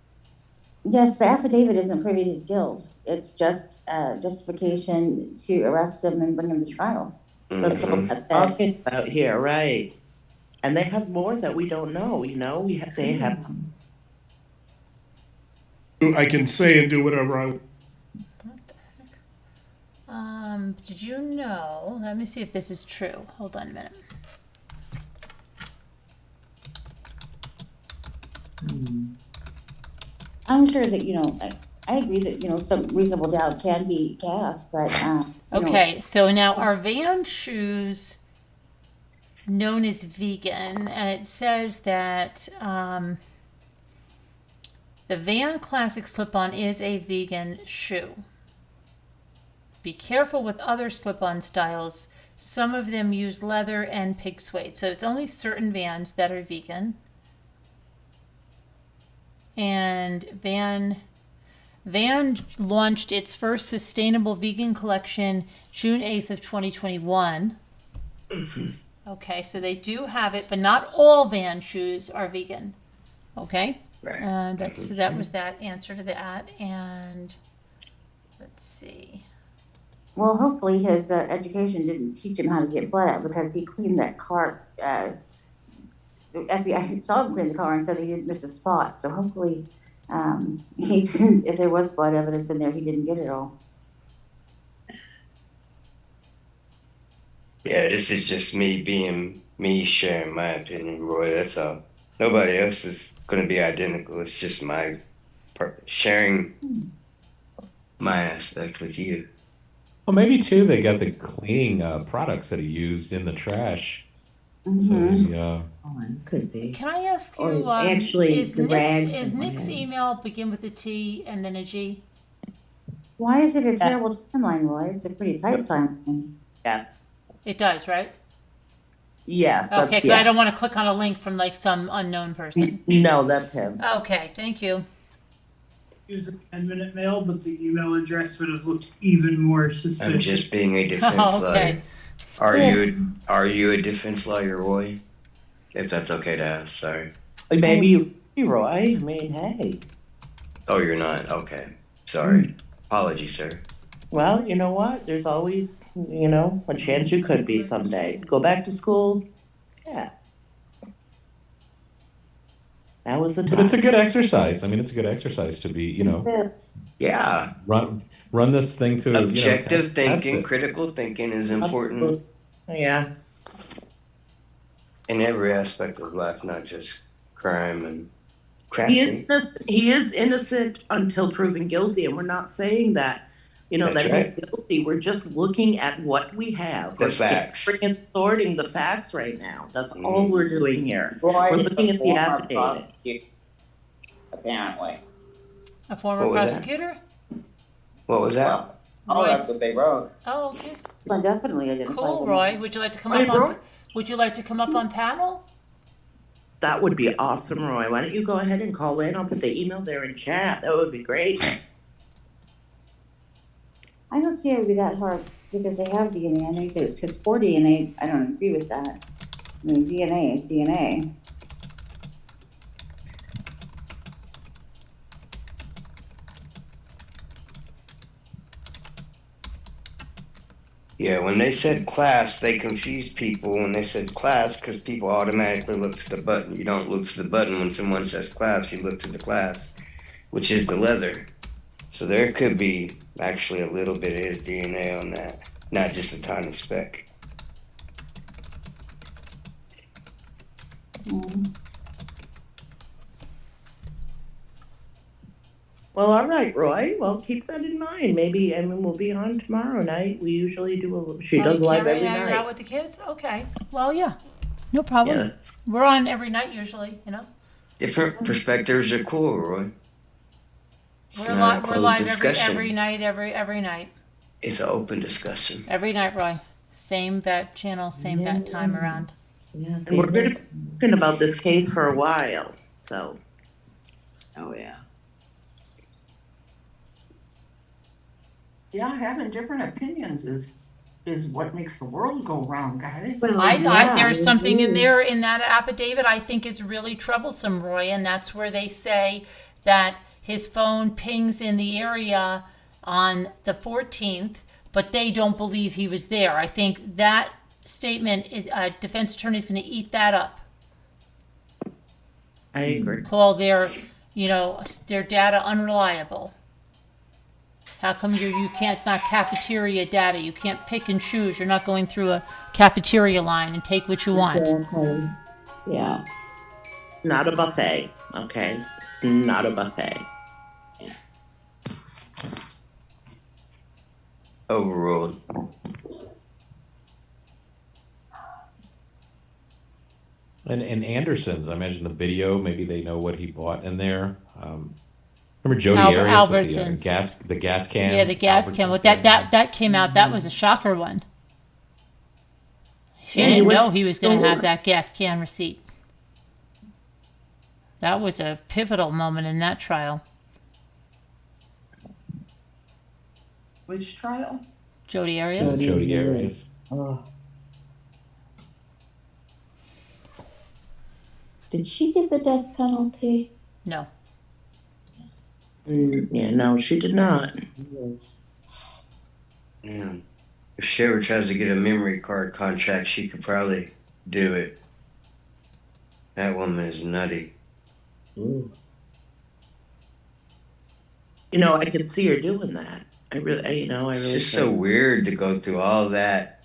Yes, the affidavit isn't proving his guilt. It's just justification to arrest him and bring him to trial. That's what Mhm. I'm talking about here, right? And they have more that we don't know. You know, they have. I can say and do whatever I. Did you know? Let me see if this is true. Hold on a minute. I'm sure that, I agree that, some reasonable doubt can be cast, but, Okay, so now our van shoes, known as vegan, and it says that the Van Classic slip-on is a vegan shoe. Be careful with other slip-on styles. Some of them use leather and pig suede, so it's only certain Vans that are vegan. And Van launched its first sustainable vegan collection June 8th of 2021. Okay, so they do have it, but not all Van shoes are vegan. Okay? Right. That was that answer to that. And let's see. well, hopefully his education didn't teach him how to get blood out because he cleaned that car. FBI saw him clean the car and said he didn't miss a spot. So hopefully, he didn't, if there was blood evidence in there, he didn't get it all. Yeah, this is just me sharing my opinion, Roy. That's all. Nobody else is going to be identical. It's just my sharing my aspect with you. Well, maybe too, they got the cleaning products that he used in the trash. So maybe, Oh, it could be. Can I ask you, Or actually, is the rags Nick's and what Nick's have you. email begin with a T and then a G? Why is it a terrible timeline, Roy? It's a pretty tight timeline. Yes. It does, right? Yes. Okay, That's, because I yeah. don't want to click on a link from like some unknown person. No, that's him. Okay, thank you. Use a 10-minute mail, but the email address would have looked even more suspicious. I'm just being a defense Oh, lawyer. okay. Are you a defense lawyer, Roy? If that's okay to ask, sorry. Maybe you, Roy. I mean, hey. Oh, you're not? Okay. Sorry. Apologies, sir. Well, you know what? There's always, a chance you could be someday. Go back to school. Yeah. That was the time. but it's a good exercise. I mean, it's a good exercise to be, Yeah. run this thing to Objective test thinking, it. critical thinking is important Yeah. in every aspect of life, not just crime and He crafting. is innocent until proven guilty, and we're not saying that, That's that right. he's guilty. We're just looking at what we have. The We're facts. sorting the facts right now. That's Mhm. all we're doing here. Roy We're is looking a at the former affidavit. prosecutor, apparently. A former What was that? prosecutor? What was that? Well, oh, Roy- that's what they wrote. Oh, okay. So definitely identify Cool, them. Roy. Would you like to come Hey, up on? Roy? Would you like to come up on panel? That would be awesome, Roy. Why don't you go ahead and call in? I'll put the email there in chat. That would be great. I don't see it would be that hard because they have DNA. I know you say it's because for DNA, I don't agree with that. I mean, DNA is DNA. Yeah, when they said class, they confused people when they said class because people automatically look to the button. You don't look to the button when someone says class, you look to the class, which is the leather. So there could be actually a little bit of his DNA on that, not just a tiny speck. Well, all right, Roy. Well, keep that in mind. Maybe, we'll be on tomorrow night. We usually do she does live Carrie every and I are out night. with the kids? Okay. Well, yeah. No problem. Yeah, We're on every night usually, different perspectives are cool, Roy. It's We're not a live closed every discussion. night, every night. It's an open discussion. Every night, Roy. Same bat channel, same bat time around. Yeah, And we're going to be talking about this case for a while. So, Oh, yeah. Yeah, having different opinions is what makes the world go round, guys. Well, There's something in there in that affidavit I think is really troublesome, Roy, and that's where they say that his phone pings in the area on the 14th, but they don't believe he was there. I think that statement, defense attorney's going to eat that up. I agree. Call their data unreliable. How come you can't, it's not cafeteria data. You can't pick and choose. You're not going through a cafeteria line and take what you want. Exactly. Yeah. Not a buffet, okay? It's not a buffet. Overruled. And Anderson's, I imagine the video, maybe they know what he bought in there. Remember Jody Arias with Albertsons. the gas can? Yeah, the gas can. Well, that came out. That was a shocker one. She didn't know he was going to have that gas can receipt. That was a pivotal moment in that trial. Which trial? Jody Arias. Jody Arias. Oh. Did she get the death penalty? No. Yeah, no, she did not. Yeah. If she ever tries to get a memory card contract, she could probably do it. That woman is nutty. Ooh. I could see her doing that. I really It's just so weird to go through all that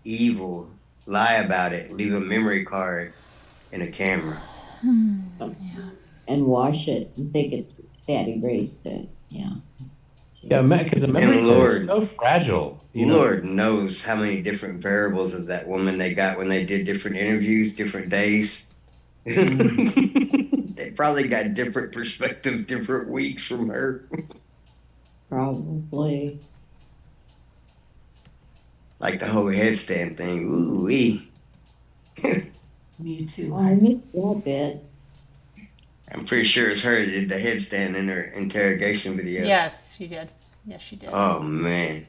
evil, lie about it, leave a memory card and a camera. And wash it and think it's that erased it. Yeah. Yeah, because a memory And card is so fragile. Lord knows how many different variables of that woman they got when they did different interviews, different days. They probably got different perspective, different weeks from her. Probably. Like the whole headstand thing. Ooh wee. Me too. Oh, I missed that bit. I'm pretty sure it's her that did the headstand in her interrogation video. Yes, she did. Yes, she did. Oh man.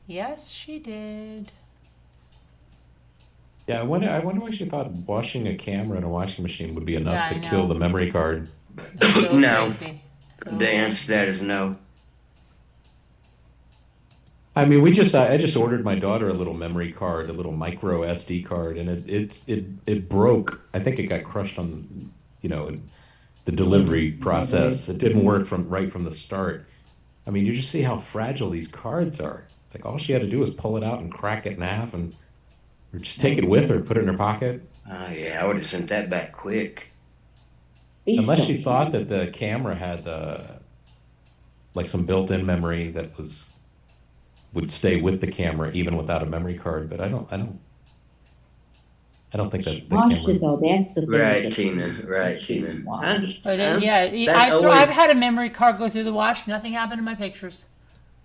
Yes, she did. Yeah, I wonder why she thought washing a camera in a washing machine would be enough Yeah, to I kill know. the memory card. So No. crazy. The answer to that is no. I mean, I just ordered my daughter a little memory card, a little micro SD card, and it broke. I think it got crushed on, in the delivery process. It didn't work right from the start. I mean, you just see how fragile these cards are. It's like all she had to do was pull it out and crack it in half, or just take it with her, put it in her pocket. Oh yeah, I would have sent that back quick. Unless she thought that the camera had like some built-in memory that would stay with the camera even without a memory card. But I don't think that the camera. Though, that's the thing. Right, Tina. Right, Tina. But I've had a memory card go through the wash. Nothing happened to my pictures.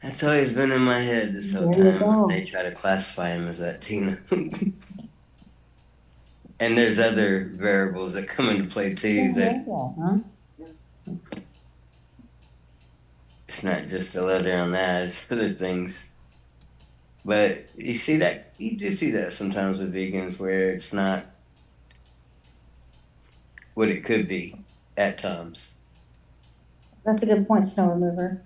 That's always been in my head this whole time. They try to classify him as that, Tina. And there's other variables that come into play too. It's not just the leather on that; it's other things. But you do see that sometimes with vegans where it's not what it could be at times. That's a good point, snow remover.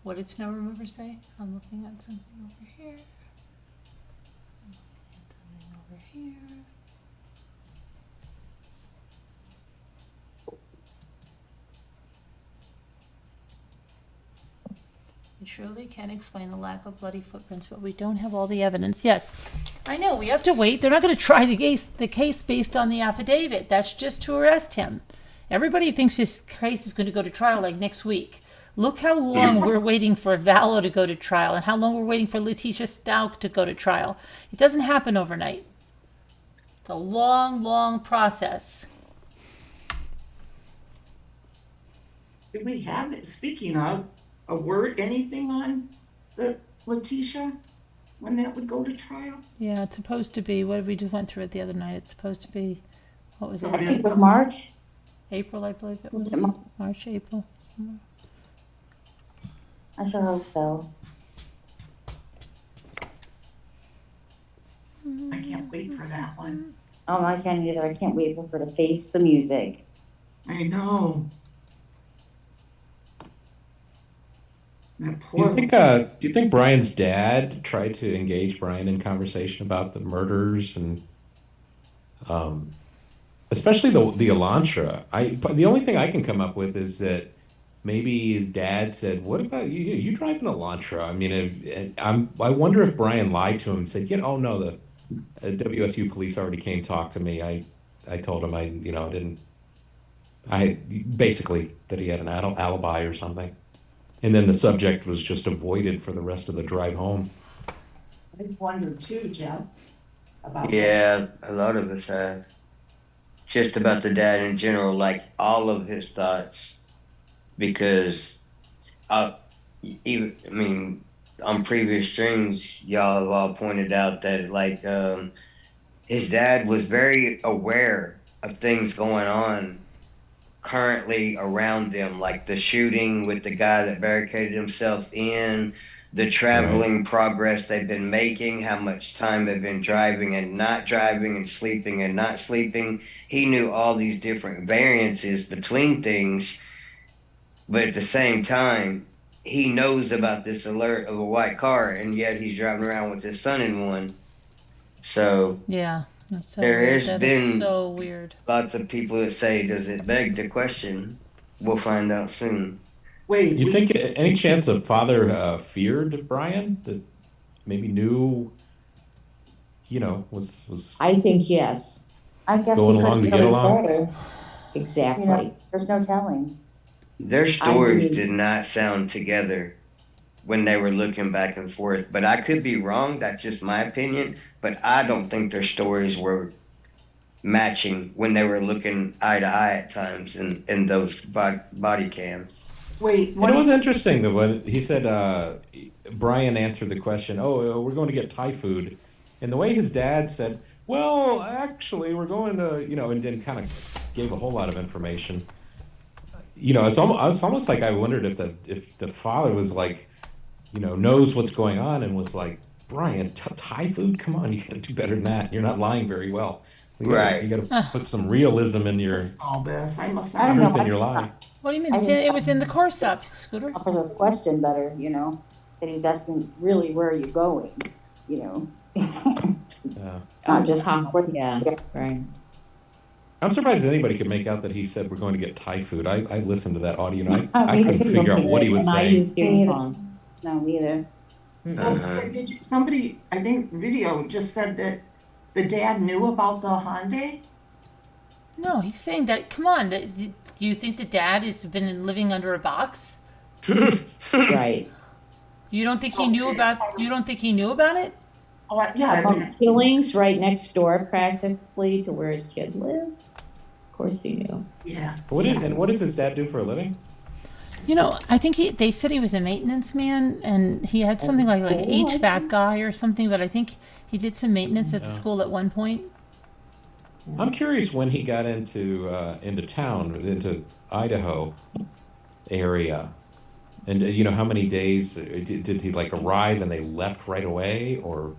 What did snow remover say? I'm looking at something over here. Something over here. We surely can explain the lack of bloody footprints, but we don't have all the evidence. Yes, I know. We have to wait. They're not going to try the case based on the affidavit. That's just to arrest him. Everybody thinks this case is going to go to trial like next week. Look how long we're waiting for Vallow to go to trial and how long we're waiting for Letitia Stout to go to trial. It doesn't happen overnight. It's a long, long process. Did we have it, speaking of, a word, anything on the Letitia, when that would go to trial? Yeah, it's supposed to be. What did we just went through it the other night? It's supposed to be, what was it? I think it was March. April, I believe it was. Was it March, April. Somewhere. I sure hope so. I can't wait for that one. Oh, I can't either. I can't wait for her to face the music. I know. That Do poor you think Brian's dad tried to engage Brian in conversation about the murders and, especially the Elantra? The only thing I can come up with is that maybe his dad said, "What about you? You drive an Elantra?" I mean, I wonder if Brian lied to him and said, "Oh no, the WSU police already came talk to me. I told him basically that he had an alibi or something." And then the subject was just avoided for the rest of the drive home. I wondered too, Jeff, about Yeah, a lot of us have. Just about the dad in general, like all of his thoughts. Because, on previous streams, y'all have all pointed out that, like, his dad was very aware of things going on currently around them, like the shooting with the guy that barricaded himself in, the traveling progress they've been making, how much time they've been driving and not driving and sleeping and not sleeping. He knew all these different variances between things, but at the same time, he knows about this alert of a white car, and yet he's driving around with his son in one. So Yeah, That's so There weird. has That been is so weird. lots of people that say, does it beg the question? We'll find out soon. Wait, You think any chance the father feared Brian? That maybe knew, was I think yes, I guess going we along to couldn't get really along? say. exactly. There's no telling. Their I stories agree. did not sound together when they were looking back and forth. But I could be wrong. That's just my opinion. But I don't think their stories were matching when they were looking eye to eye at times in those body cams. wait, It what was is, interesting that when he said Brian answered the question, "Oh, we're going to get Thai food," and the way his dad said, "Well, actually, we're going to," and then kind of gave a whole lot of information. It's almost like I wondered if the father was like, knows what's going on and was like, Brian, Thai food? Come on, you got to do better than that. You're not lying very well. You Right. got to put some realism in your all this? I must I not. don't truth know. in your lie. What do you mean? I didn't- It was in the car stop, Scooter. Offer this question better, that he's asking really where are you going, not just Yeah, right. I'm surprised anybody could make out that he said we're going to get Thai food. I listened to that audio and I Me couldn't too. figure out what he was And I saying. used earphones. No, me either. Uh-huh. Somebody, I think video just said that the dad knew about the Hyundai. No, he's saying that. Come on. Do you think the dad has been living under a box? Right. You don't think he knew about? You don't think he knew about it? Oh, yeah. About killings right next door practically to where his kid lived. Of course he knew. Yeah. What does his dad do for a living? I think they said he was a maintenance man, and he had something like an HVAC guy or something. But I think he did some maintenance at the school at one point. I'm curious when he got into town, into Idaho area, and how many days did he like arrive and they left right away, or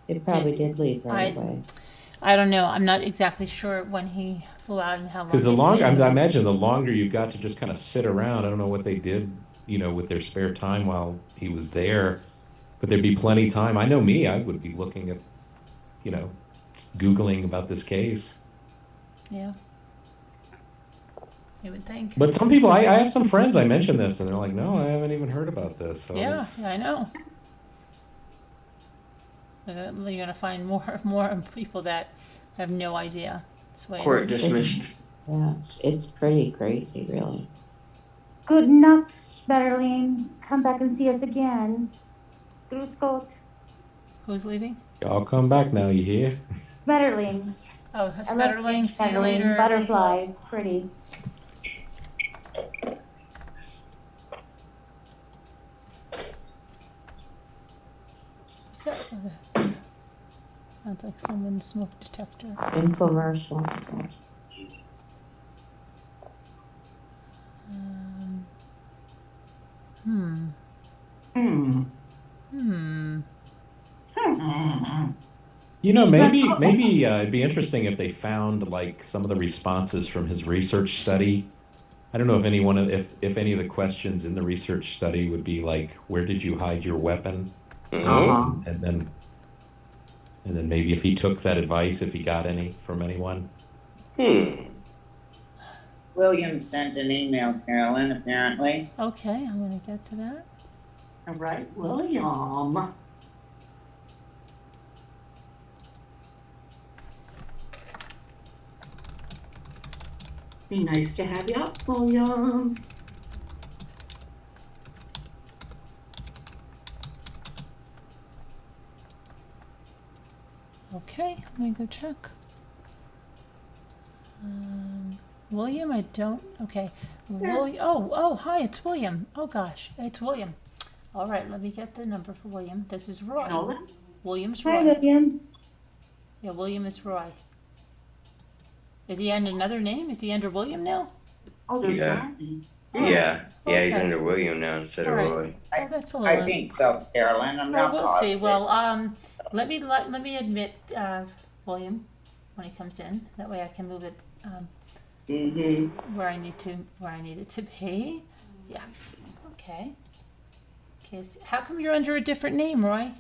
It probably did leave right away. I don't know. I'm not exactly sure when he flew out and how long. because he stayed. I imagine the longer you got to just kind of sit around. I don't know what they did, with their spare time while he was there, but there'd be plenty of time. I know me, I would be looking at, Googling about this case. Yeah. You would think. But some people, I have some friends, I mentioned this, and they're like, no, I haven't even heard about this. So Yeah, it's- I know. You're gonna find more people that have no idea. That's the way Court it is. dismissed. Yeah, it's pretty crazy, really. Good night, Smetterling. Come back and see us again. Grüß Gott. Who's leaving? Y'all come back now, you hear? Smetterling. Oh, that's I love Betterling. See you Smetterling. later. Butterfly. It's pretty. Is that sounds like someone's smoke detector. Infomercial. Hmm. Hmm. Hmm. Maybe it'd be interesting if they found like some of the responses from his research study. I don't know if if any of the questions in the research study would be like, where did you hide your weapon? And then maybe if he took that advice, if he got any from anyone. William sent an email, Carolyn, apparently. Okay, I'm gonna get to that. All right, William. Be nice to have you up, William. Okay, let me go check. William, I don't. Okay, William. Oh, hi, it's William. Oh gosh, it's William. All right, let me get the number for William. This is Roy. Nolan? William's Roy. Hi, William. Yeah, William is Roy. Is he under another name? Is he under William now? Oh, there's Yeah. Sandy. Yeah, he's Okay. under William now instead of All right. Roy. Oh, that's a little. I think so, Carolyn. I'm Well, not we'll positive. see. Well, let me admit William when he comes in. That way I can move it where I need it to be. Yeah. Okay. Okay, how come you're under a different name, Roy?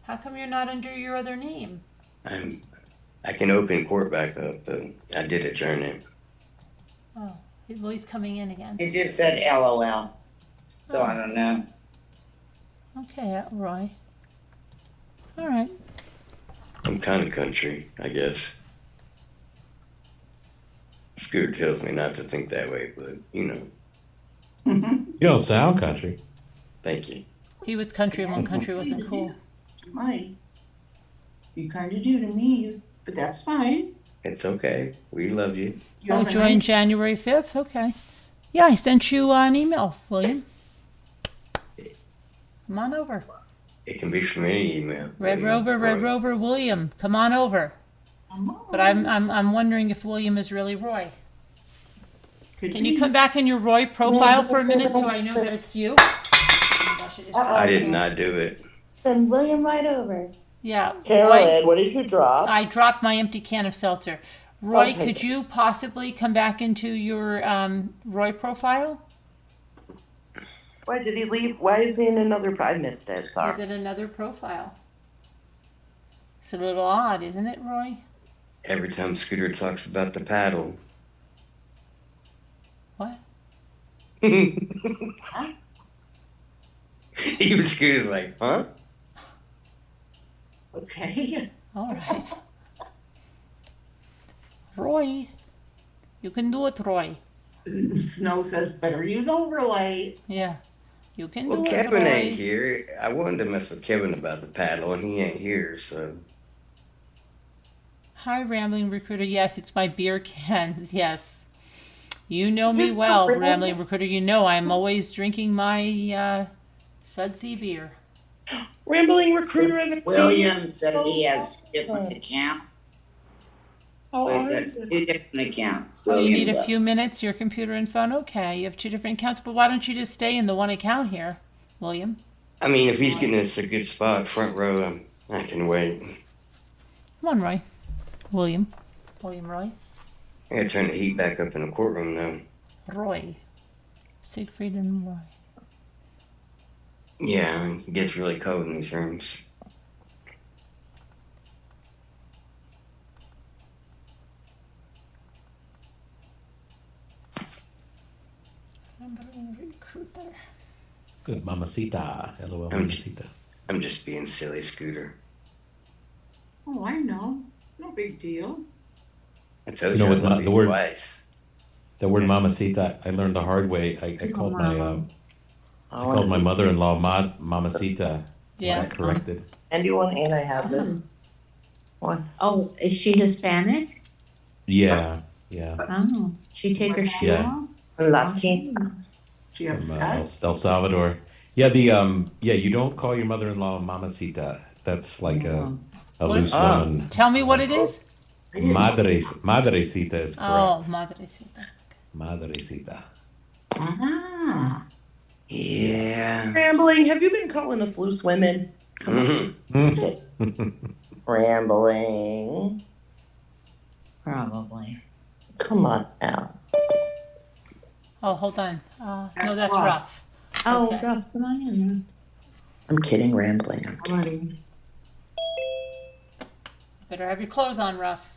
How come you're not under your other name? I can open court back up, but I did adjourn it. Oh, well, he's coming in again. It just said LOL. So I don't know. Okay, Roy. All right. I'm kind of country, I guess. Scooter tells me not to think that way, but you know. You don't sound country. Thank you. He was country when country wasn't cool. Might. You kind of do to me, but that's fine. It's okay. We love you. Oh, joined January 5th? Okay. Yeah, I sent you an email, William. Come on over. It can be from any email. Red Rover, William. Come on over. But I'm wondering if William is really Roy. Can you come back in your Roy profile for a minute so I know that it's you? I did not do it. Send William right over. Yeah. Carolyn, what did you drop? I dropped my empty can of seltzer. Roy, Okay. could you possibly come back into your Roy profile? Why did he leave? Why is he in another? I missed it. Is Sorry. it another profile? It's a little odd, isn't it, Roy? Every time Scooter talks about the paddle. What? Even Scooter's like, huh? Okay. All right. Roy, you can do it, Roy. Snow says better use overlay. Yeah, you can Well, do it, Kevin Roy. ain't here. I wanted to mess with Kevin about the paddle, and he ain't here, so. Hi, Rambling Recruiter. Yes, it's my beer cans. Yes. You know me well, Rambling Recruiter. You know I'm always drinking my Sudsy beer. Rambling Recruiter in the William said he has 2 different accounts. Oh, So he's got 2 different accounts. Oh, you William need a few does. minutes, your computer and phone? Okay, you have 2 different accounts, but why don't you just stay in the one account here, William? I mean, if he's getting us a good spot, front row, I can wait. Come on, Roy. William. William Roy. I gotta turn the heat back up in the courtroom now. Roy. Siegfried and Roy. Yeah, it gets really cold in these rooms. Recruiter. Good mamacita. LOL I'm mamacita. I'm just being silly, Scooter. Oh, I know. No big deal. I told You know you, what I love the you word- twice. The word mamacita, I learned the hard way. I called my mother-in-law mamacita. Yeah. I got corrected. And you want, and I have this one. Oh, is she Hispanic? Yeah. Oh, she take her shoe Yeah. off? Latin. She From upset? El Salvador. Yeah, you don't call your mother-in-law mamacita. That's like a loose woman. Tell me what it is. Madrecita is correct. Oh, Madrecita. Madrecita. Ah. Yeah. Rambling, have you been calling us loose women? Come on. Rambling. Probably. Come on now. Oh, hold on. No, That's that's rough. rough. Oh, Okay. Ruff, come on in. I'm kidding, Rambling. I'm kidding. Alrighty. Better have your clothes on, Ruff.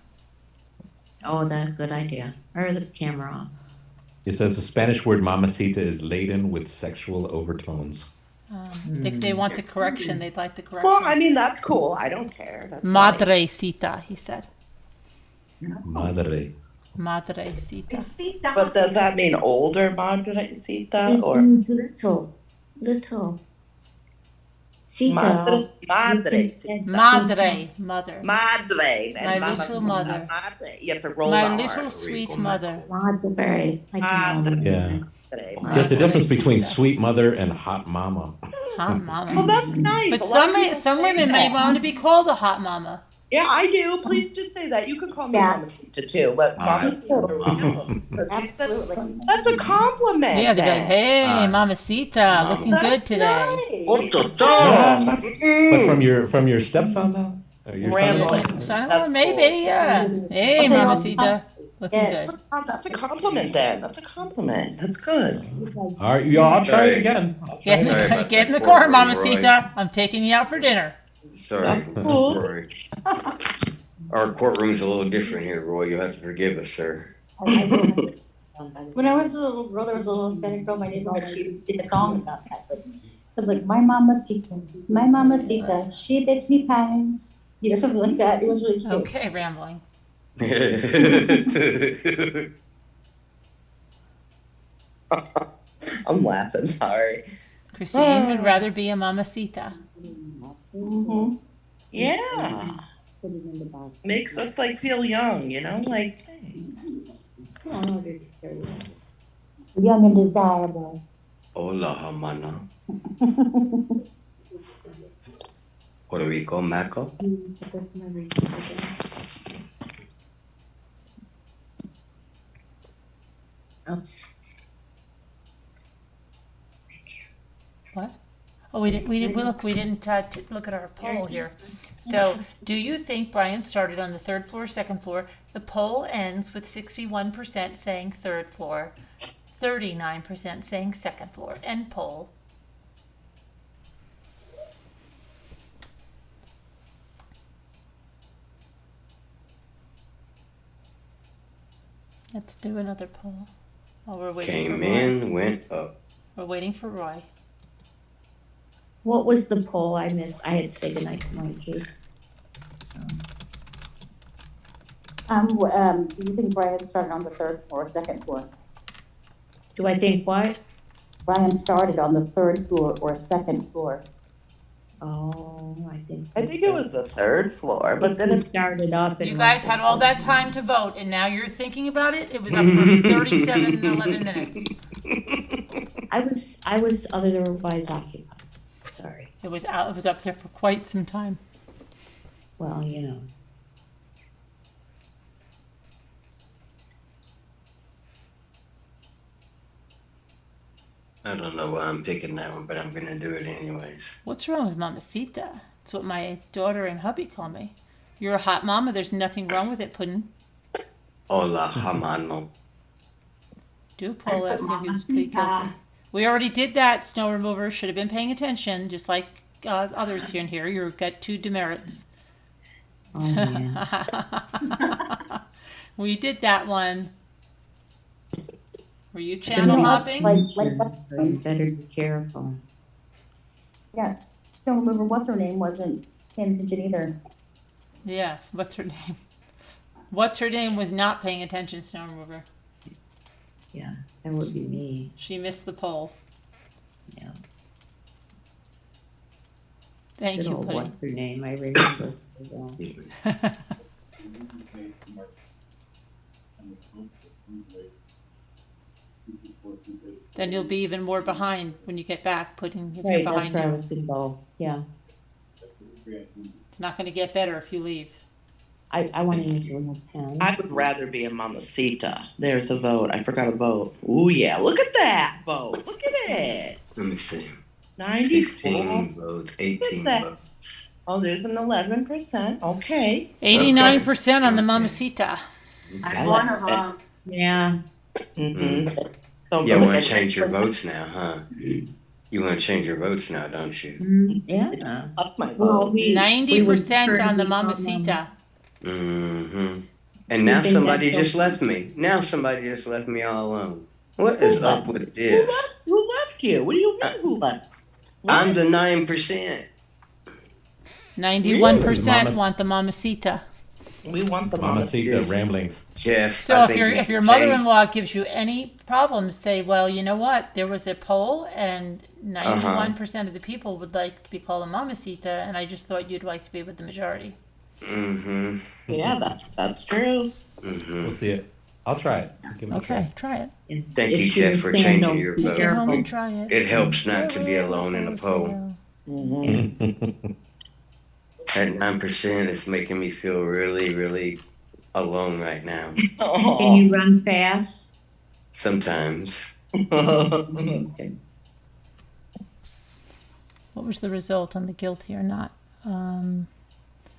Oh, that's a good idea. Or the camera off. It says the Spanish word mamacita is laden with sexual overtones. If they want the correction, they'd like the correction. Well, I mean, that's cool. I don't care. That's nice. Madrecita, he said. Madre. Madrecita. But does that mean older Madrecita It or means little. Sita. Madre? Madre. Madre, mother. Madre. My And little mother. Madre. You have to roll My the little R. sweet mother. Madre. I can Madre. Yeah. Madre. That's the difference between sweet mother and hot mama. Hot mama. Well, that's nice. But A lot of people some say women that. may want to be called a hot mama. Yeah, I do. Please just say that. You can call me Mamacita too, but Mamacita. Absolutely. That's a compliment. Yeah, they'd be like, then. hey, mamacita, looking good That's today. nice. But from your stepson though? Or your son-in-law? Rambling. Son, That's maybe, cool. yeah. Hey, mamacita. Looking Yeah. good. That's a compliment then. That's a compliment. That's good. All right, y'all, I'll try it again. I'll try it Get again. about in that the car, courtroom, Mamacita. I'm taking you out for dinner. Sorry, That's cool. Roy. Our courtroom's a little different here, Roy. You'll have to forgive us, sir. When I was a little girl, there was a little Hispanic girl in my neighborhood. She did a song about that, but something like my mamacita, she bakes me pies. You know, something like that. It was really cute. Okay, rambling. I'm laughing. Sorry. Christine would rather be a Mamacita. Mm-hmm. Yeah. Makes us like feel young, you know, like. Young and desirable. Hola, Hamana. Puerto Rico, Maco. Oops. What? Oh, we didn't look at our poll here. So, do you think Bryan started on the third floor, second floor? The poll ends with 61% saying third floor, 39% saying second floor. End poll. Let's do another poll. While we're waiting for Came Roy. in, went up. We're waiting for Roy. What was the poll I missed? I had to say goodnight to my kids. Do you think Bryan started on the third floor or second floor? Do I think what? Bryan started on the third floor or second floor. Oh, I think it was the third floor, but then it started up. And You guys had all that time to vote, and now you're thinking about it? It was up for 37 and 11 minutes. I was otherwise occupied. Sorry. It was up there for quite some time. Well, you know. I don't know why I'm picking that one, but I'm gonna do it anyways. What's wrong with Mamacita? It's what my daughter and hubby call me. You're a hot mama. There's nothing wrong with it, Puddin'. Hola, Hamano. Do a poll asking if he was plead guilty. We already did that. Snow remover should have been paying attention, just like others here and here. You've got 2 demerits. Oh, man. We did that one. Were you channel hopping? You better be careful. Yeah, snow remover, what's her name, wasn't paying attention either. Yes, what's her name? What's her name was not paying attention, snow remover. Yeah, that would be me. She missed the poll. Yeah. Thank Good you, old Pudding. what's her name? I remember. Then you'll be even more behind when you get back, Pudding. If Right, you're that's behind where I him. was gonna go. Yeah. It's not going to get better if you leave. I want to use a real pen. I would rather be a Mamacita. There's a vote. I forgot to vote. Ooh, yeah. Look at that vote. Look at it. Let me see. 94. 16 votes, 18 that? votes. Oh, there's an 11%. Okay. 89% on the Mamacita. I'm one of them. Yeah. Mm-hmm. You want to change your votes now, huh? You want to change your votes now, don't you? Yeah. Up my Well, vote. 90% on the Mamacita. Mm-hmm. And now somebody just left me. Now somebody just left me all alone. What is up with this? Who left you? What do you mean who left? I'm the 9%. 91% want the Mamacita. We want the Mamacita ramblings. Jeff. So if your mother-in-law gives you any problems, say, well, you know what? There was a poll, and 91% of the people would like to be called a Mamacita, and I just thought you'd like to be with the majority. Mm-hmm. Yeah, that's true. Mm-hmm. We'll see it. I'll try it. Give it a Okay, try it. Thank you, Jeff, for changing your Take vote. it home and try it. It helps not to be alone in a poll. Mm-hmm. That 9% is making me feel really, really alone right now. Can you run fast? Sometimes. Okay. What was the result on the guilty or not?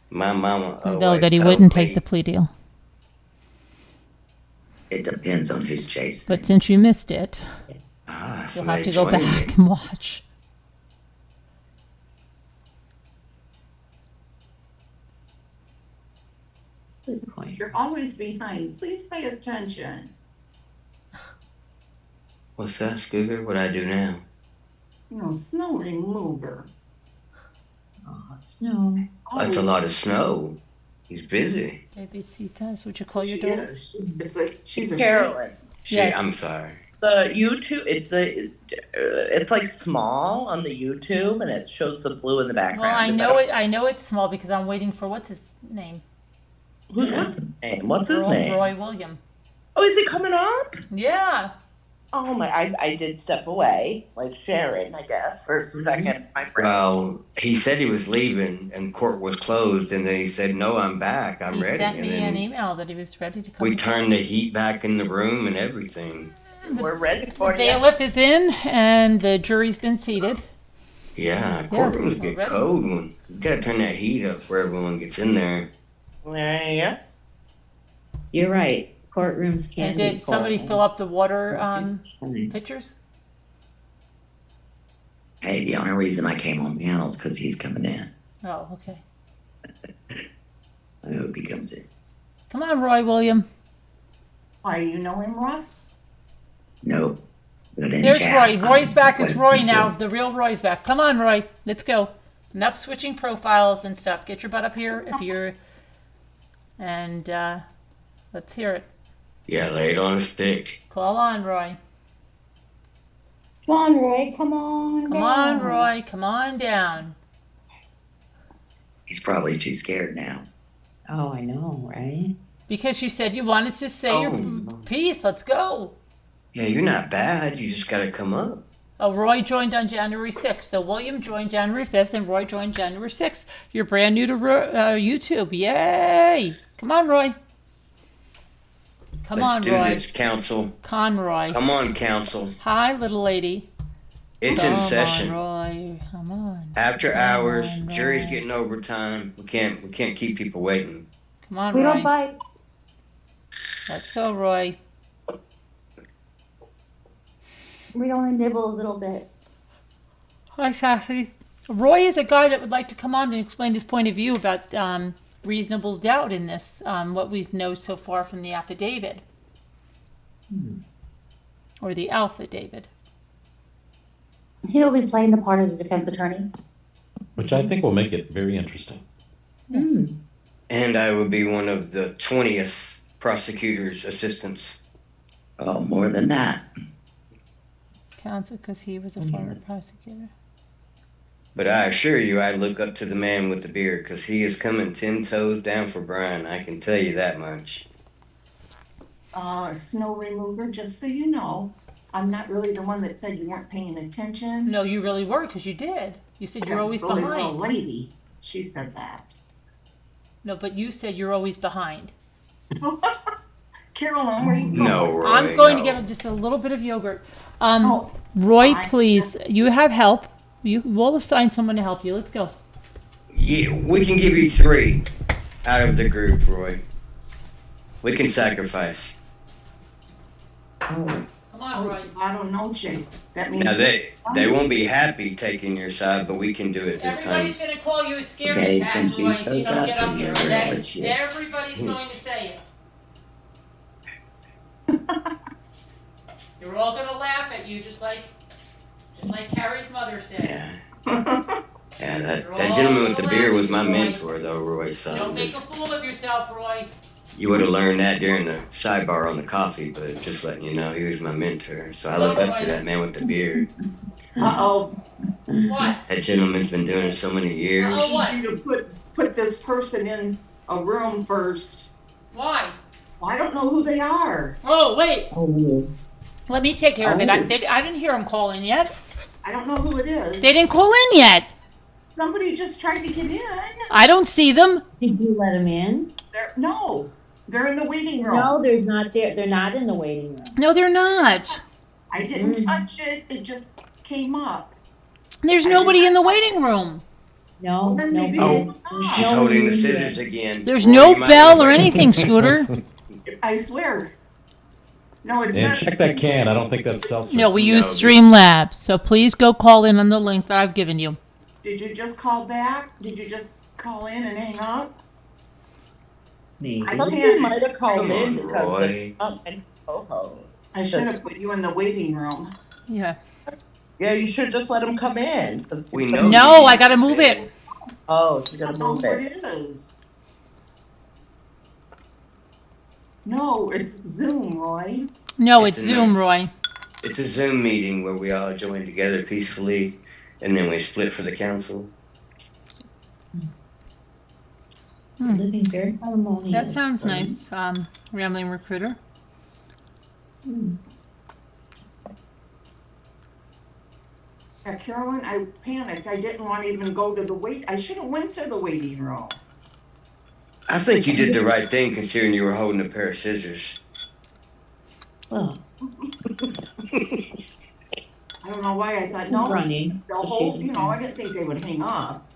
My mama Though always that he told wouldn't me, take the plea deal. It depends on who's chasing. But since you missed it, Ah, you'll have to somebody go joined back me. and watch. Good point. You're always behind. Please pay attention. What's that, Scooter? What I do now? Snow remover. Oh, snow. That's a lot of snow. He's busy. Babysittas, would you call your She daughter? is. She's a Carolyn. Yes. I'm sorry. The YouTube, it's like small on the YouTube, and it shows the blue in the background. Well, I Is know that- it. I know it's small because I'm waiting for what's his name? What's his name? What's his name? Roy William. Oh, is it coming up? Yeah. Oh my! I did step away, like Sharon, I guess, for a second. My friend. Well, he said he was leaving and court was closed, and then he said, "No, I'm back. I'm He ready." sent and me then an email that he was ready to come. we turned the heat back in the room and everything. We're ready for The you. bailiff is in, and the jury's been seated. Yeah, courtrooms get ready. cold when you gotta turn that heat up where everyone gets in there. Yeah. You're right. Courtrooms can And be did somebody cold. fill up the water pitchers? Hey, the only reason I came on panel is because he's coming in. Oh, okay. I hope he comes in. Come on, Roy William. Why, you know him, Ruff? Nope. But in There's chat, Roy. I'm Roy's back. It's supposed Roy to now. go. The real Roy's back. Come on, Roy. Let's go. Enough switching profiles and stuff. Get your butt up here if you're. And let's hear it. Yeah, lay it on a stick. Call on, Roy. Come on, Roy. Come on. Come on, Roy. Come on down. He's probably too scared now. Oh, I know, right? Because you said you wanted to say your piece. Let's go. Yeah, you're not bad. You just gotta come up. Oh, Roy joined on January 6th. So William joined January 5th and Roy joined January 6th. You're brand new to YouTube. Yay. Come on, Roy. Come Let's on, do Roy. this, council. Conroy. Come on, council. Hi, little lady. It's Come in session. on, Roy. Come on. After Come hours, on, jury's Roy. getting overtime. We can't keep people waiting. Come on, We Roy. don't bite. Let's go, Roy. We only nibble a little bit. Hi, Sassy. Roy is a guy that would like to come on and explain his point of view about reasonable doubt in this, what we know so far from the affidavit. Or the affidavit. He'll be playing the part of the defense attorney. Which I think will make it very interesting. And I would be one of the 20th prosecutor's assistants. Oh, more than that. Counts it because he was a former prosecutor. But I assure you, I look up to the man with the beard because he is coming 10 toes down for Bryan. I can tell you that much. Snow remover, just so you know, I'm not really the one that said you weren't paying attention. No, you really were because you did. You said you're That always was the little behind. lady. She said that. No, but you said you're always behind. Carolyn, where you going? No, Roy, I'm going no. to get just a little bit of yogurt. Oh, Roy, fine. please, you have help. We'll assign someone to help you. Let's go. Yeah, we can give you 3 out of the group, Roy. We can sacrifice. Come on, Roy. I don't know, Jake. That means Now they won't be happy taking your side, but we can do it this time. Everybody's going to call you a scaredy Okay, cat, since you Roy, if you spoke don't up, get up then here, you're gonna okay? let you- Everybody's going to say it. You're all going to laugh at you, just like Carrie's mother said. Yeah. Yeah, that gentleman with the beard was my mentor, though, Roy. So Don't make a fool of yourself, Roy. you would have learned that during the sidebar on the coffee, but just letting you know, he was my mentor. So I look up to that man with the beard. Uh-oh. What? That gentleman's been doing it so many years. Oh, what? I need you to put this person in a room first. Why? I don't know who they are. Oh, wait. Oh, Let me take care of it. Oh. I didn't hear him call in yet. I don't know who it is. They didn't call in yet. Somebody just tried to get in. I don't see them. Did you let them in? They're in the waiting room. No, they're not there. They're not in the waiting room. No, they're not. I didn't touch it. It just came up. There's nobody in the waiting room. No, Then no. maybe Oh, they she's know. holding the scissors again. There's Roy, no you might bell wanna or wait. anything, Scooter. I swear. No, it's And not. check that can. I don't think that's self-service. No, we use No. Streamlabs. So please go call in on the link that I've given you. Did you just call back? Did you just call in and hang up? Maybe. I Somebody can't. might have called Come in on, because Roy. there's not many co-hosts. I should have put you in the waiting room. Yeah. Yeah, you should just let them come in. 'Cause We know. No, you I gotta use move it. Oh, she's I gonna don't move know who it. it is. No, it's Zoom, Roy. No, It's it's in Zoom, there. Roy. It's a Zoom meeting where we all join together peacefully, and then we split for the council. Living very harmonious. That sounds nice, Rambling Recruiter. Yeah, Carolyn, I panicked. I didn't want to even go to the I should have went to the waiting room. I think you did the right thing considering you were holding a pair of scissors. Well, I don't know why I thought, no, running. the whole, I didn't think they would hang up.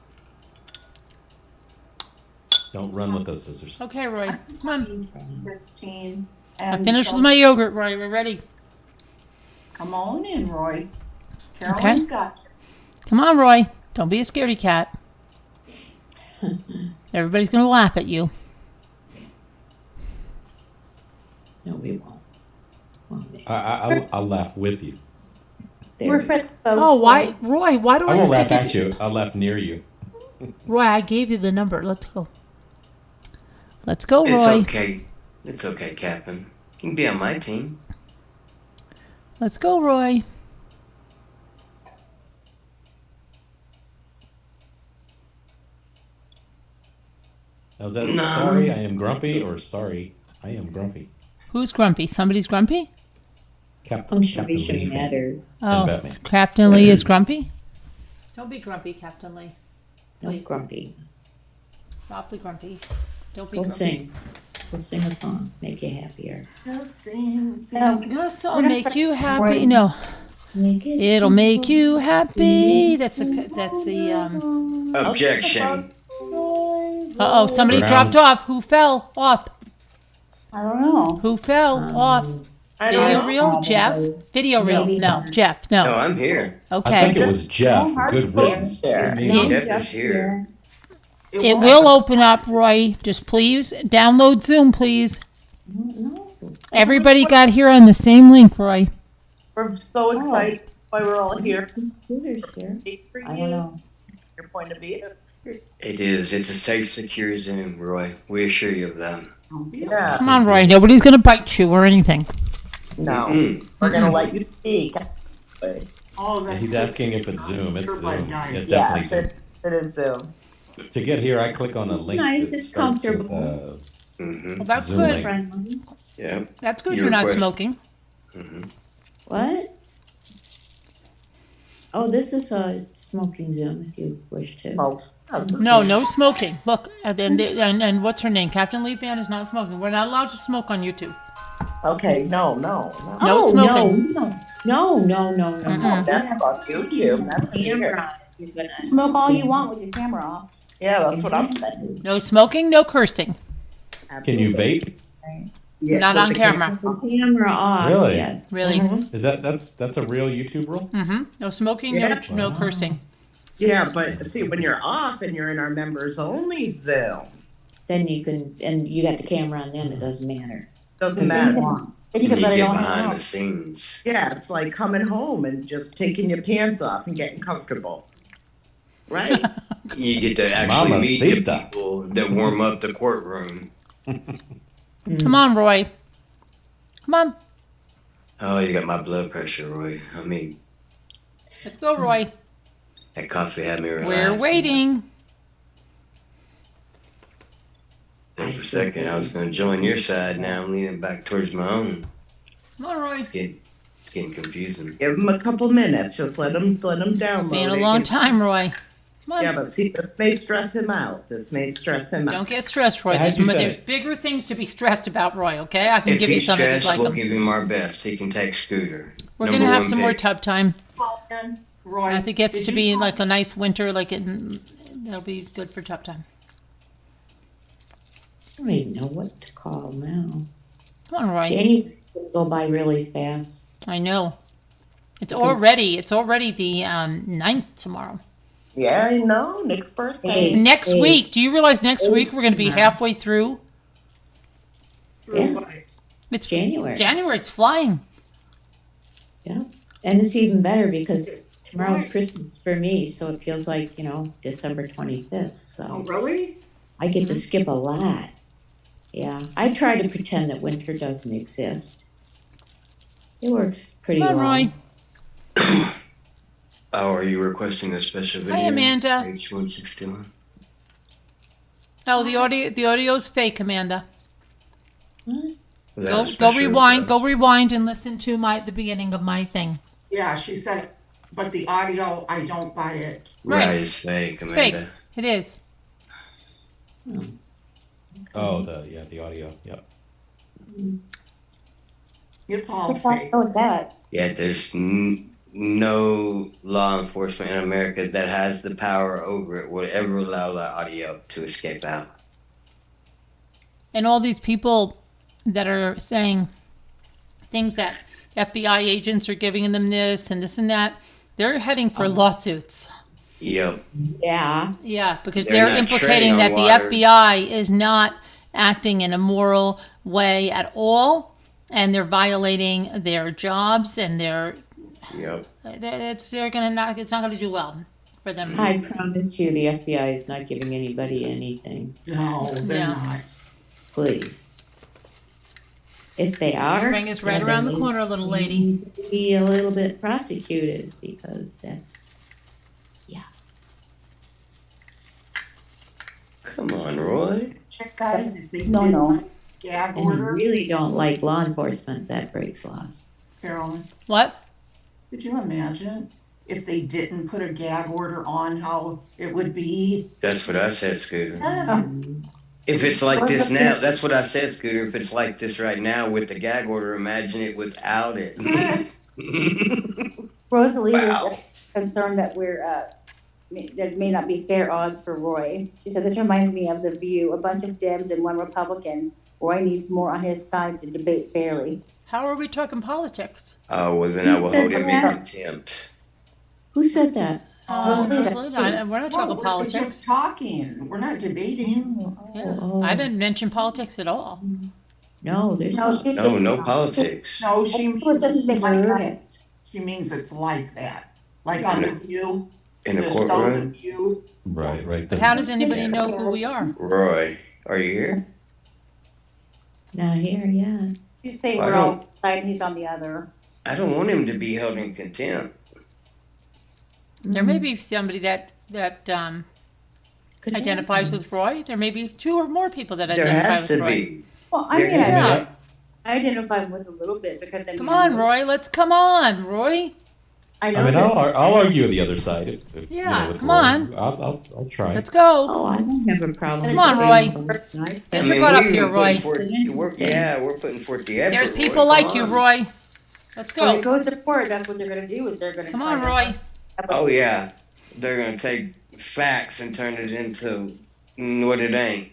Don't run with those scissors. Okay, Roy. Come on. Christine. I And finished so- with my yogurt, Roy. We're ready. Come on in, Roy. Carolyn's got Come on, Roy. Don't be a scaredy cat. Everybody's going to laugh at you. No, we won't. I'll laugh with you. We're friends. Oh, why? Roy, why do I I have won't to laugh give at you. I'll laugh near you. Roy, I gave you the number. Let's go. Let's go, It's Roy. okay. It's okay, Captain. You can be on my team. Let's go, Roy. Now, is that No. sorry I am grumpy or sorry I am grumpy? Who's grumpy? Somebody's grumpy? Captain Lee Punctuation fan. matters. Oh, And Batman. Captain Lee is grumpy? Don't be grumpy, Captain Lee. No Please. grumpy. Awfully grumpy. Don't be Go grumpy. sing. Go sing a song. Make you happier. just sing. This will make you happy. No. It'll make you happy. That's the Objection. Uh-oh, somebody Grounds. dropped off. Who fell off? I don't know. Who fell off? I don't Video know. reel? Jeff? Video reel? Maybe No, not. Jeff. No, No. I'm here. I Okay. think it was Jeff. Good riddance. there. Jeff is here. It will open up, Roy. Just please download Zoom, please. Everybody got here on the same link, Roy. We're so excited why we're all here. Computers here. For I you, don't know. your point of view. It is. It's a safe, secure Zoom, Roy. We assure you of that. Yeah. Come on, Roy. Nobody's going to bite you or anything. No, Mm-mm. we're gonna let you speak. Oh, that's He's asking if it's Zoom. It's Sure, by Zoom. night. It's Yes, definitely it is Zoom. Zoom. To get here, I click on a link. nice, that it's starts with, comfortable. Mm-hmm. Well, that's Zoom good. link. Friendly. Yeah. That's good Your you're not request. smoking. Mm-hmm. What? Oh, this is a smoking Zoom if you wish to. Oh, No, no smoking. Look, and what's her name? Captain Lee Fan is not smoking. We're not allowed to smoke on YouTube. Okay, no. No Oh, smoking. No. That's about YouTube. That's here. Camera. You're gonna Smoke all you want with your camera off. Yeah, that's what I'm saying. No smoking, no cursing. Can you vape? Yeah, Not with on the camera. the camera off. Really? Yeah. Really. Mhm. Is that's a real YouTube rule? Mm-hmm. No smoking, Yeah. no cursing. Yeah, but see, when you're off and you're in our members only Zoom, Then you can, and you got the camera on them, it doesn't matter. doesn't matter. Then you can let it get on behind and the out. scenes. Yeah, it's like coming home and just taking your pants off and getting comfortable. Right? You get to actually meet the Mamacita. people that warm up the courtroom. Come on, Roy. Come on. Oh, you got my blood pressure, Roy. I mean, Let's go, Roy. that coffee had me relaxed. We're waiting. There for a second, I was going to join your side. Now I'm leaning back towards my own. Come on, Roy. It's getting confusing. Give them a couple minutes. Just let them download. Been a it. long time, Roy. Come on. Yeah, but see, this may stress him out. This may stress him out. Don't get stressed, Roy. Yeah, There's, as you there's said. bigger things to be stressed about, Roy, okay? I can If give you he's some if you'd stressed, like we'll them. give him our best. He can take Scooter. We're Number going to have one some more pick. tub time. Roy, As it gets did to you be call- like a nice winter, that'll be good for tub time. I don't even know what to call now. Come on, Roy. Go by really fast. I know. It's Because- already the 9th tomorrow. Yeah, I know. Nick's birthday. Next Hey. week, do you realize next week we're going to be tomorrow. halfway through? Yeah. It's January. January, it's flying. Yeah. And it's even better because tomorrow's Christmas for me, so it feels like, December 25th. So Oh, really? I get to skip a lot. Yeah. I try to pretend that winter doesn't exist. It works pretty Come on, well. Roy. Oh, are you requesting a special video? Hi, Amanda. H161. Oh, the audio's fake, Amanda. Was that Go a special rewind. request? Go rewind and listen to the beginning of my thing. Yeah, she said, but the audio, I don't buy it. Right, it's fake, It's fake. Amanda. It is. Oh, the audio. Yep. It's all Which one? fake. Oh, it's that. Yeah, there's no law enforcement in America that has the power over it would ever allow that audio to escape out. And all these people that are saying things that FBI agents are giving them this and that, they're heading for lawsuits. Yep. Yeah. Yeah, because They're they're not implicating treading that on the water. FBI is not acting in a moral way at all, and they're violating their jobs, and Yep. it's not gonna do well for them. I promise you the FBI is not giving anybody anything. No, they're Yeah. not. Please. If they are. Spring is right then around they the corner, little need lady. to be a little bit prosecuted because that's, Come on, Roy. Check, guys, if they No, did no. like gag and you order. really don't like law enforcement, that breaks laws. Carolyn, What? could you imagine if they didn't put a gag order on how it would be? That's what I said, Scooter. Yes. If it's like this now, that's what I said, Scooter. If it's like this right now with the gag order, imagine it without it. Yes. Rosalie Wow. is concerned that there may not be fair odds for Roy. She said, this reminds me of The View, a bunch of Dems and one Republican. Roy needs more on his side to debate fairly. How are we talking politics? Oh, well, then I will hold him in that? contempt. Who said that? We're not No, talking we're politics. just talking. We're not debating. Yeah. Oh. I didn't mention politics at all. No, there's No, she No, just- no politics. No, she It was means just it's like bigger. that. She means it's like that. Like on The View. In a the show The courtroom. View. Right. But how does anybody know who we are? Roy, are you here? not here, yeah. She's saying I we're don't- all side and he's on the other. I don't want him to be held in contempt. There may be somebody that Could identifies happen. with Roy. There may be 2 or more people that There identify has with to Roy. be. Well, I mean, Yeah. I identify with a little bit because I mean, Come on, Roy. Come on, Roy. I know I mean, that- I'll argue the other side. If, Yeah, with come Roy. on. I'll try. Let's go. Oh, I don't have a problem. Come on, with Roy. both sides. Get your butt up here, Roy. We're putting forth the effort. There's people Roy. like Come you, on. Roy. Let's When it go. goes to court, that's what they're gonna do, is they're gonna. Come try on, to- Roy. Oh yeah, they're gonna take facts and turn it into what it ain't.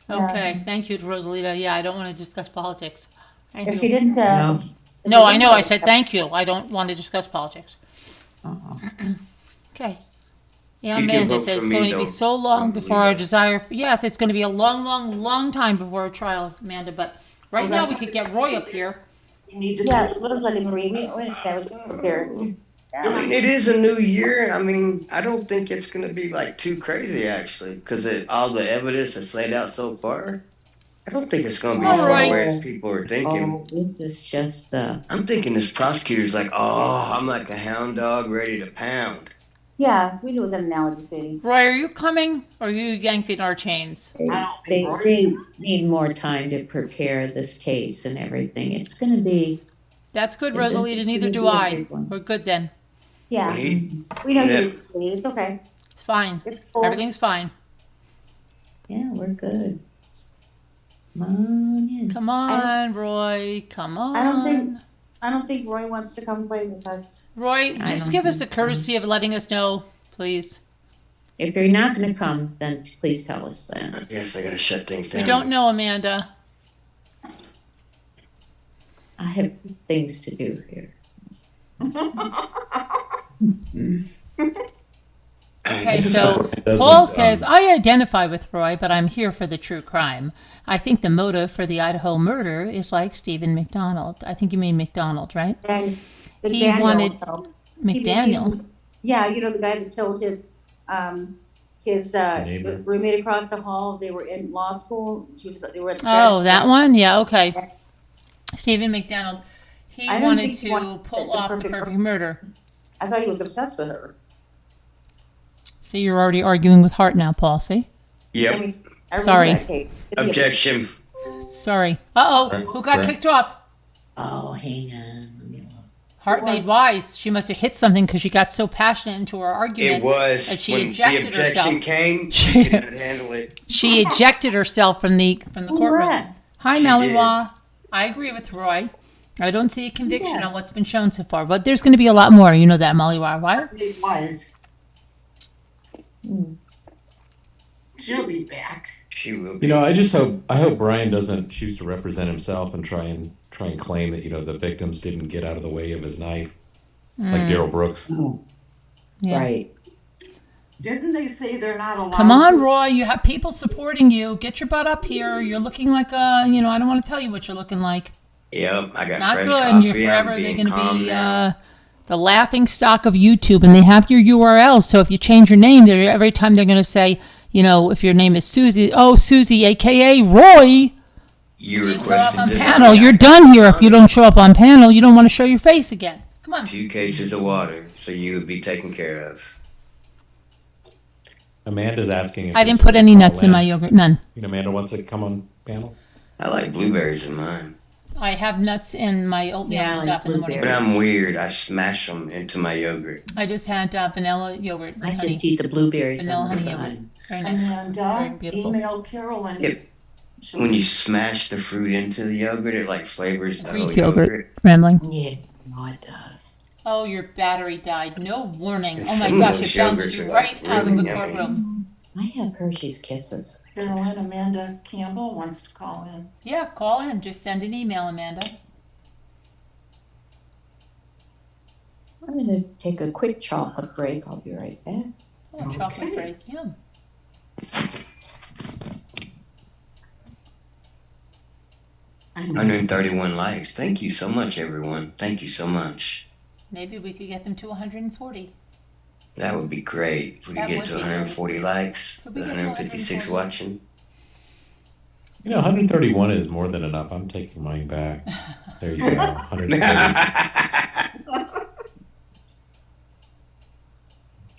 Okay. Thank you, Rosalita. Yeah, I don't want to discuss politics. Thank If you. she didn't, No. No, I know. I said thank you. I don't want to discuss politics. Uh-uh. Okay. Yeah, You can Amanda vote says for it's me, going to be though, so long before our Rosalita. desire. Yes, it's going to be a long, long, long time before a trial, Amanda. But right Oh, now that's we could get Roy up here. You need to Yeah, we'll just let him read. That was comparison. I mean, it is a new year. I mean, I don't think it's gonna be like too crazy actually, because all the evidence that's laid out so far. I don't think it's gonna be as All far right. away as people are thinking. Oh, this is just the. I'm thinking this prosecutor's like, oh, I'm like a hound dog ready to pound. Yeah, we do with an analogy, sweetie. Roy, are you coming? Or are you yanking our chains? I don't They, think Roy's- they need more time to prepare this case and everything. It's going to be. That's good, It doesn't Rosalita. Neither seem to do be a I. big one. We're good then. Yeah, He- we know Yeah. you do, sweetie. It's okay. It's fine. It's cool. Everything's fine. Yeah, we're good. Come on in. Come on, Roy. Come on. I don't think Roy wants to come play with us. Roy, I just don't give us the think so. courtesy of letting us know, please. If you're not going to come, then please tell us that. I guess I gotta shut things down. We don't know, Amanda. I have things to do here. Okay, so Paul says, I identify with Roy, but I'm here for the true crime. I think the motive for the Idaho murder is like Stephen McDonald. I think you mean McDonald, right? And the He Daniel, wanted so McDaniel. yeah, you know, the guy that killed his Neighbor. roommate across the hall. They were in law school. They were at the Oh, that one? Yeah, okay. Stephen McDonald. He I don't wanted think he to wanted pull the off the perfect perfect murder. I thought he was obsessed with her. So you're already arguing with Hart now, Paul, see? Yep. I mean, I Sorry. remember that case. Objection. Sorry. Uh-oh, who got kicked off? Oh, hang on. Let me look. Hart made wise. She must have hit something because she got so passionate into her argument It was that she when the ejected objection herself. came. She couldn't handle it. She ejected herself from the courtroom. Correct. Hi, She Maliwa. I agree with Roy. I don't see a conviction on what's been shown so far, but there's going to be a lot more. You know that, Maliwa, right? It was. She'll be back. She will be. You know, I hope Bryan doesn't choose to represent himself and try and claim that, you know, the victims didn't get out of the way of his knife, like Daryl Brooks. Yeah. Right. Didn't they say they're not allowed Come on, to? Roy. You have people supporting you. Get your butt up here. You're looking like a, I don't want to tell you what you're looking like. Yep, I got Not fresh good. coffee. You're forever. I'm They're being going to calm be now. the laughing stock of YouTube, and they have your URL. So if you change your name, every time they're going to say, if your name is Susie, Susie, aka Roy, You didn't show up requested on this. panel. You're done here. If you don't show up on panel, you don't want to show your face again. Come on. 2 cases of water, so you would be taken care of. Amanda's asking. If I didn't it's put any call nuts in my yogurt. None. You know, Amanda wants to come on panel. I like blueberries in mine. I have nuts in my oatmeal Yeah, I and like stuff in the morning. But I'm weird. I smash them into my yogurt. I just had vanilla yogurt with I honey. just eat the blueberries Vanilla on the honey yogurt. side. Very nice. Very Amanda, beautiful. email Carolyn. Yep. When you smash the fruit into the yogurt, it like flavors the whole Greek yogurt. Rambling. Yeah, no, it does. Oh, your battery died. No warning. And Oh my some of gosh, those it bounced yogurts you are, right like, out of the really yummy. courtroom. I have Hershey's Kisses. Carolyn, Amanda Campbell wants to call in. Yeah, call in. Just send an email, Amanda. I'm going to take a quick chocolate break. I'll be right back. Oh, chocolate break. Yum. I know. 131 likes. Thank you so much, everyone. Thank you so much. Maybe we could get them to 140. That would be great. If we That could get would to be 140 likes, Could we get to 156 140? watching. You know, 131 is more than enough. I'm taking mine back. There you go. 130.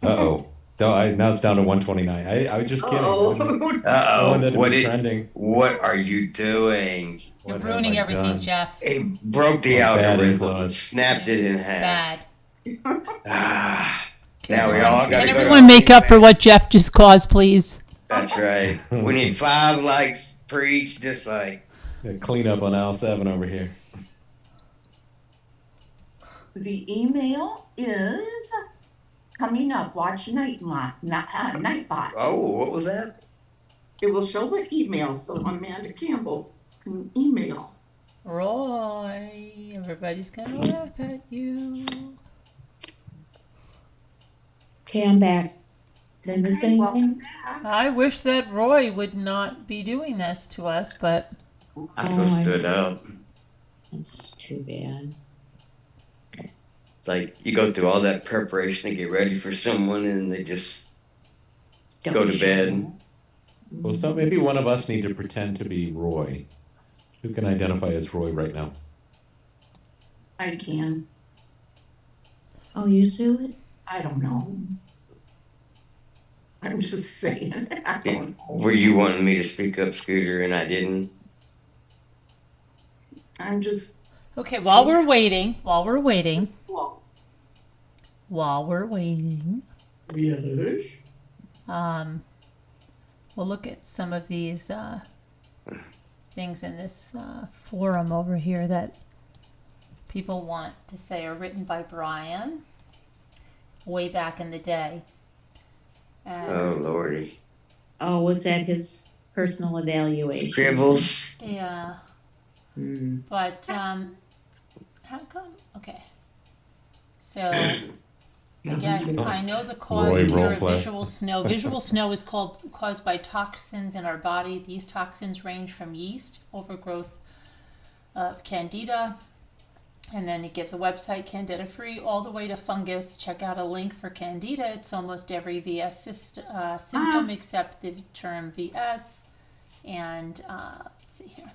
Uh-oh. No, now it's down to 129. I was just kidding. Uh-oh. What are you doing? You're ruining everything, Jeff. It broke the Bad algorithm. influence. Snapped it in half. Bad. Now we all got to Can go everyone to make up for what Jeff just caused, please? That's right. We need 5 likes for each dislike. Clean up on aisle 7 over here. The email is coming up. Watch Nightbot. Oh, what was that? It will show the email, so Amanda Campbell can email. Roy, everybody's gonna laugh at you. Okay, I'm back. Did I miss anything? I wish that Roy would not be doing this to us, but I feel stood up. That's too bad. It's like you go through all that preparation to get ready for someone and they just go to bed. Well, so maybe one of us need to pretend to be Roy. Who can identify as Roy right now? I can. Oh, you do it? I don't know. I'm just saying. I don't know. Were you wanting me to speak up, Scooter, and I didn't? I'm just. okay. While we're waiting, Well, yes. We'll look at some of these things in this forum over here that people want to say are written by Bryan way back in the day. And Oh, Lordy. Oh, was that his personal evaluation? Scribbles. yeah, Hmm. but How come? Okay. So, I guess I know the cause Roy cure of roleplay. visual snow. Visual snow is caused by toxins in our body. These toxins range from yeast, overgrowth of candida, and then it gives a website, Candida Free, all the way to fungus. Check out a link for candida. It's almost every VS symptom except the term VS. And let's see here.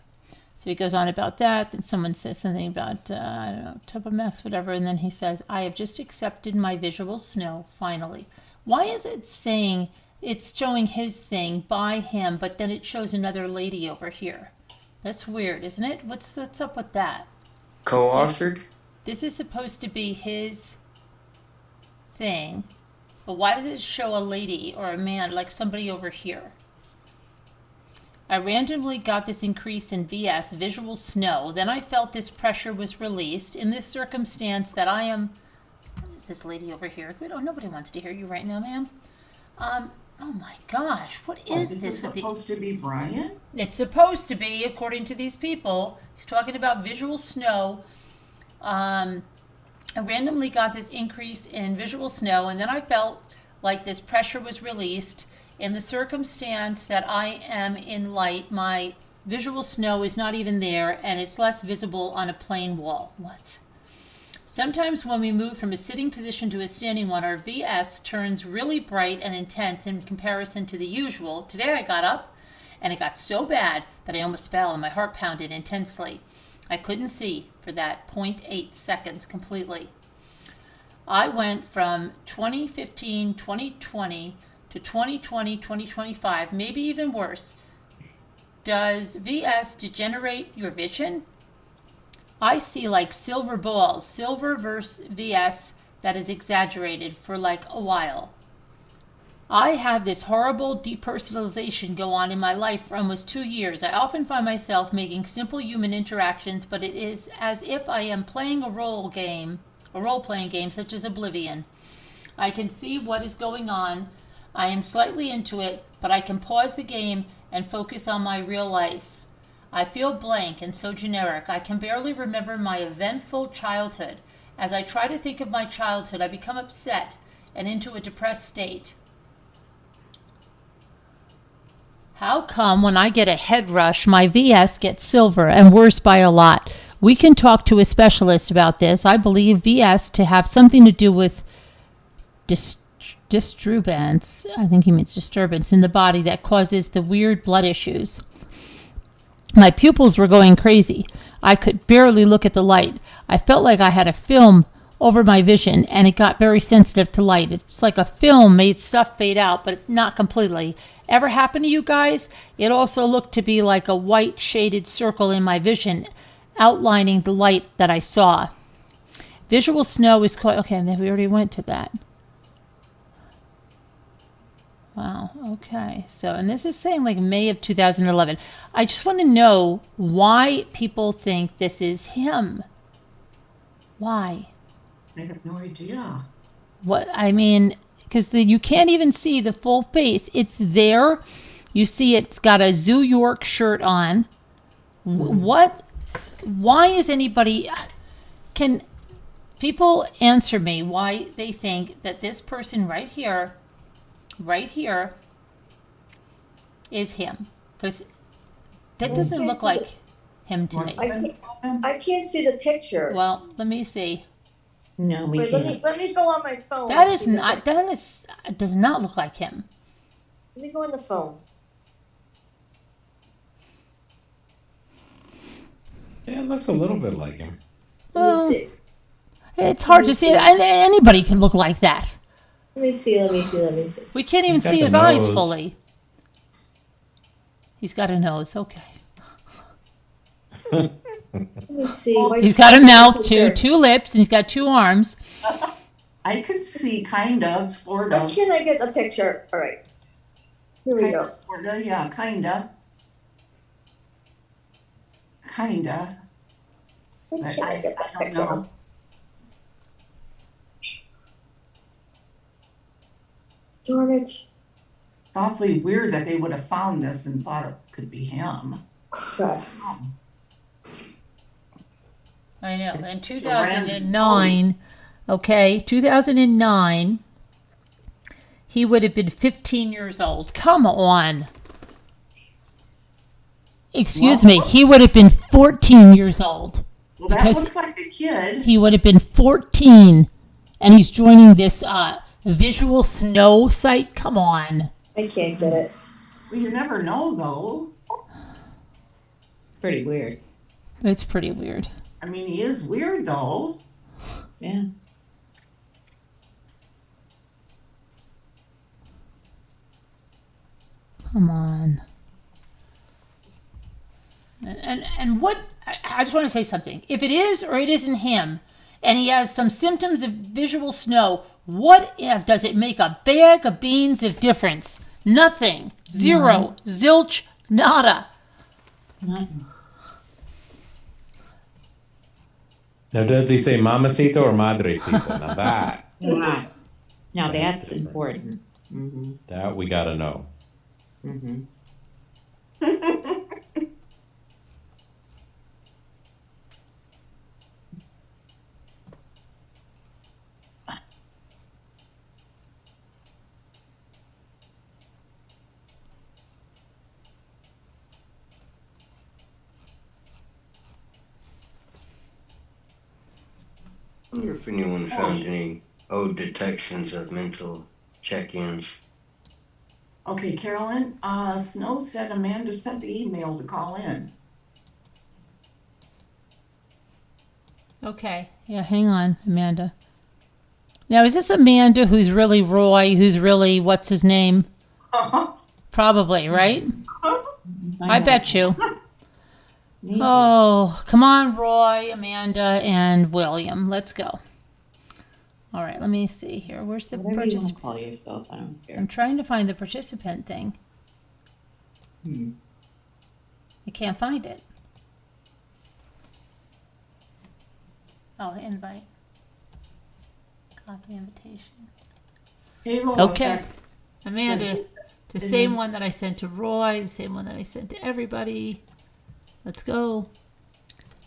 So he goes on about that. Then someone says something about, I don't know, Topamax, whatever. And then he says, I have just accepted my visual snow, finally. Why is it saying it's showing his thing by him, but then it shows another lady over here? That's weird, isn't it? What's up with that? Co-authored? This is supposed to be his thing, but why does it show a lady or a man, like somebody over here? I randomly got this increase in VS, visual snow. Then I felt this pressure was released. In this circumstance that I am... What is this lady over here? Nobody wants to hear you right now, ma'am. Oh my gosh, what is this? Is this supposed to be Bryan? It's supposed to be, according to these people. He's talking about visual snow. I randomly got this increase in visual snow, and then I felt like this pressure was released. In the circumstance that I am in light, my visual snow is not even there, and it's less visible on a plain wall. What? Sometimes when we move from a sitting position to a standing one, our VS turns really bright and intense in comparison to the usual. Today I got up, and it got so bad that I almost fell, and my heart pounded intensely. I couldn't see for that 0.8 seconds completely. I went from 2015, 2020 to 2020, 2025, maybe even worse. Does VS degenerate your vision? I see like silver balls, silver versus VS that is exaggerated for like a while. I have this horrible depersonalization go on in my life for almost 2 years. I often find myself making simple human interactions, but it is as if I am playing a role-playing game such as Oblivion. I can see what is going on. I am slightly into it, but I can pause the game and focus on my real life. I feel blank and so generic. I can barely remember my eventful childhood. As I try to think of my childhood, I become upset and into a depressed state. How come when I get a head rush, my VS gets silver and worse by a lot? We can talk to a specialist about this. I believe VS to have something to do with disturbance, I think he means disturbance in the body that causes the weird blood issues. My pupils were going crazy. I could barely look at the light. I felt like I had a film over my vision, and it got very sensitive to light. It's like a film made stuff fade out, but not completely. Ever happened to you guys? It also looked to be like a white shaded circle in my vision, outlining the light that I saw. Visual snow is quite... Okay, we already went to that. Wow, okay. So, and this is saying like May of 2011. I just want to know why people think this is him. Why? I have no idea. What, I mean, because you can't even see the full face. It's there. You see it's got a Zoo York shirt on. What? Why is anybody... Can people answer me why they think that this person right here is him? Because that doesn't look like him to me. I can't see the picture. Well, let me see. No, we Wait, can't. let me go on my phone. That and is see the not, it does not look like him. Let me go on the phone. Yeah, it looks a little bit like him. Let me see. It's hard to see. Anybody could look like that. Let me see. We can't even He's got see the his eyes nose. fully. He's got a nose, okay. Let me see. He's got a mouth too, 2 lips, and he's got 2 arms. I could see kind of, sort Why of. can't I get the picture? All right. Here we go. Sort of, yeah, kinda. Kinda. Why But can't I get the I don't picture? know. Darn it. It's awfully weird that they would have found this and thought it could be him. Crap. I know. In 2009, okay, 2009, he would have been 15 years old. Come on. Excuse me. He would have been 14 years old. Well, that looks like a kid. He would have been 14, and he's joining this visual snow site. Come on. I can't get it. Well, you never know, though. Pretty weird. It's pretty weird. I mean, he is weird, though. Yeah. Come on. And what, I just want to say something. If it is or it isn't him, and he has some symptoms of visual snow, what if does it make a bag of beans of difference? Nothing. Zero. Zilch. Nada. Nothing. Now, does he say mamacita or madrecita? Now that. Right. Now that's important. Mm-hmm. That we gotta know. Mm-hmm. I wonder if anyone found any old detections of mental check-ins. Okay, Carolyn, Snow said Amanda sent the email to call in. Okay. Yeah, hang on, Amanda. Now, is this Amanda who's really Roy, who's really, what's his name? Probably, right? I bet you. Oh, come on, Roy, Amanda, and William. Let's go. All right, let me see here. Where's the Whatever you want to participant? call yourself, I don't care. I'm trying to find the participant thing. I can't find it. Oh, invite. Copy invitation. Halo Okay. effect. Amanda, the It same is- one that I sent to Roy, the same one that I sent to everybody. Let's go.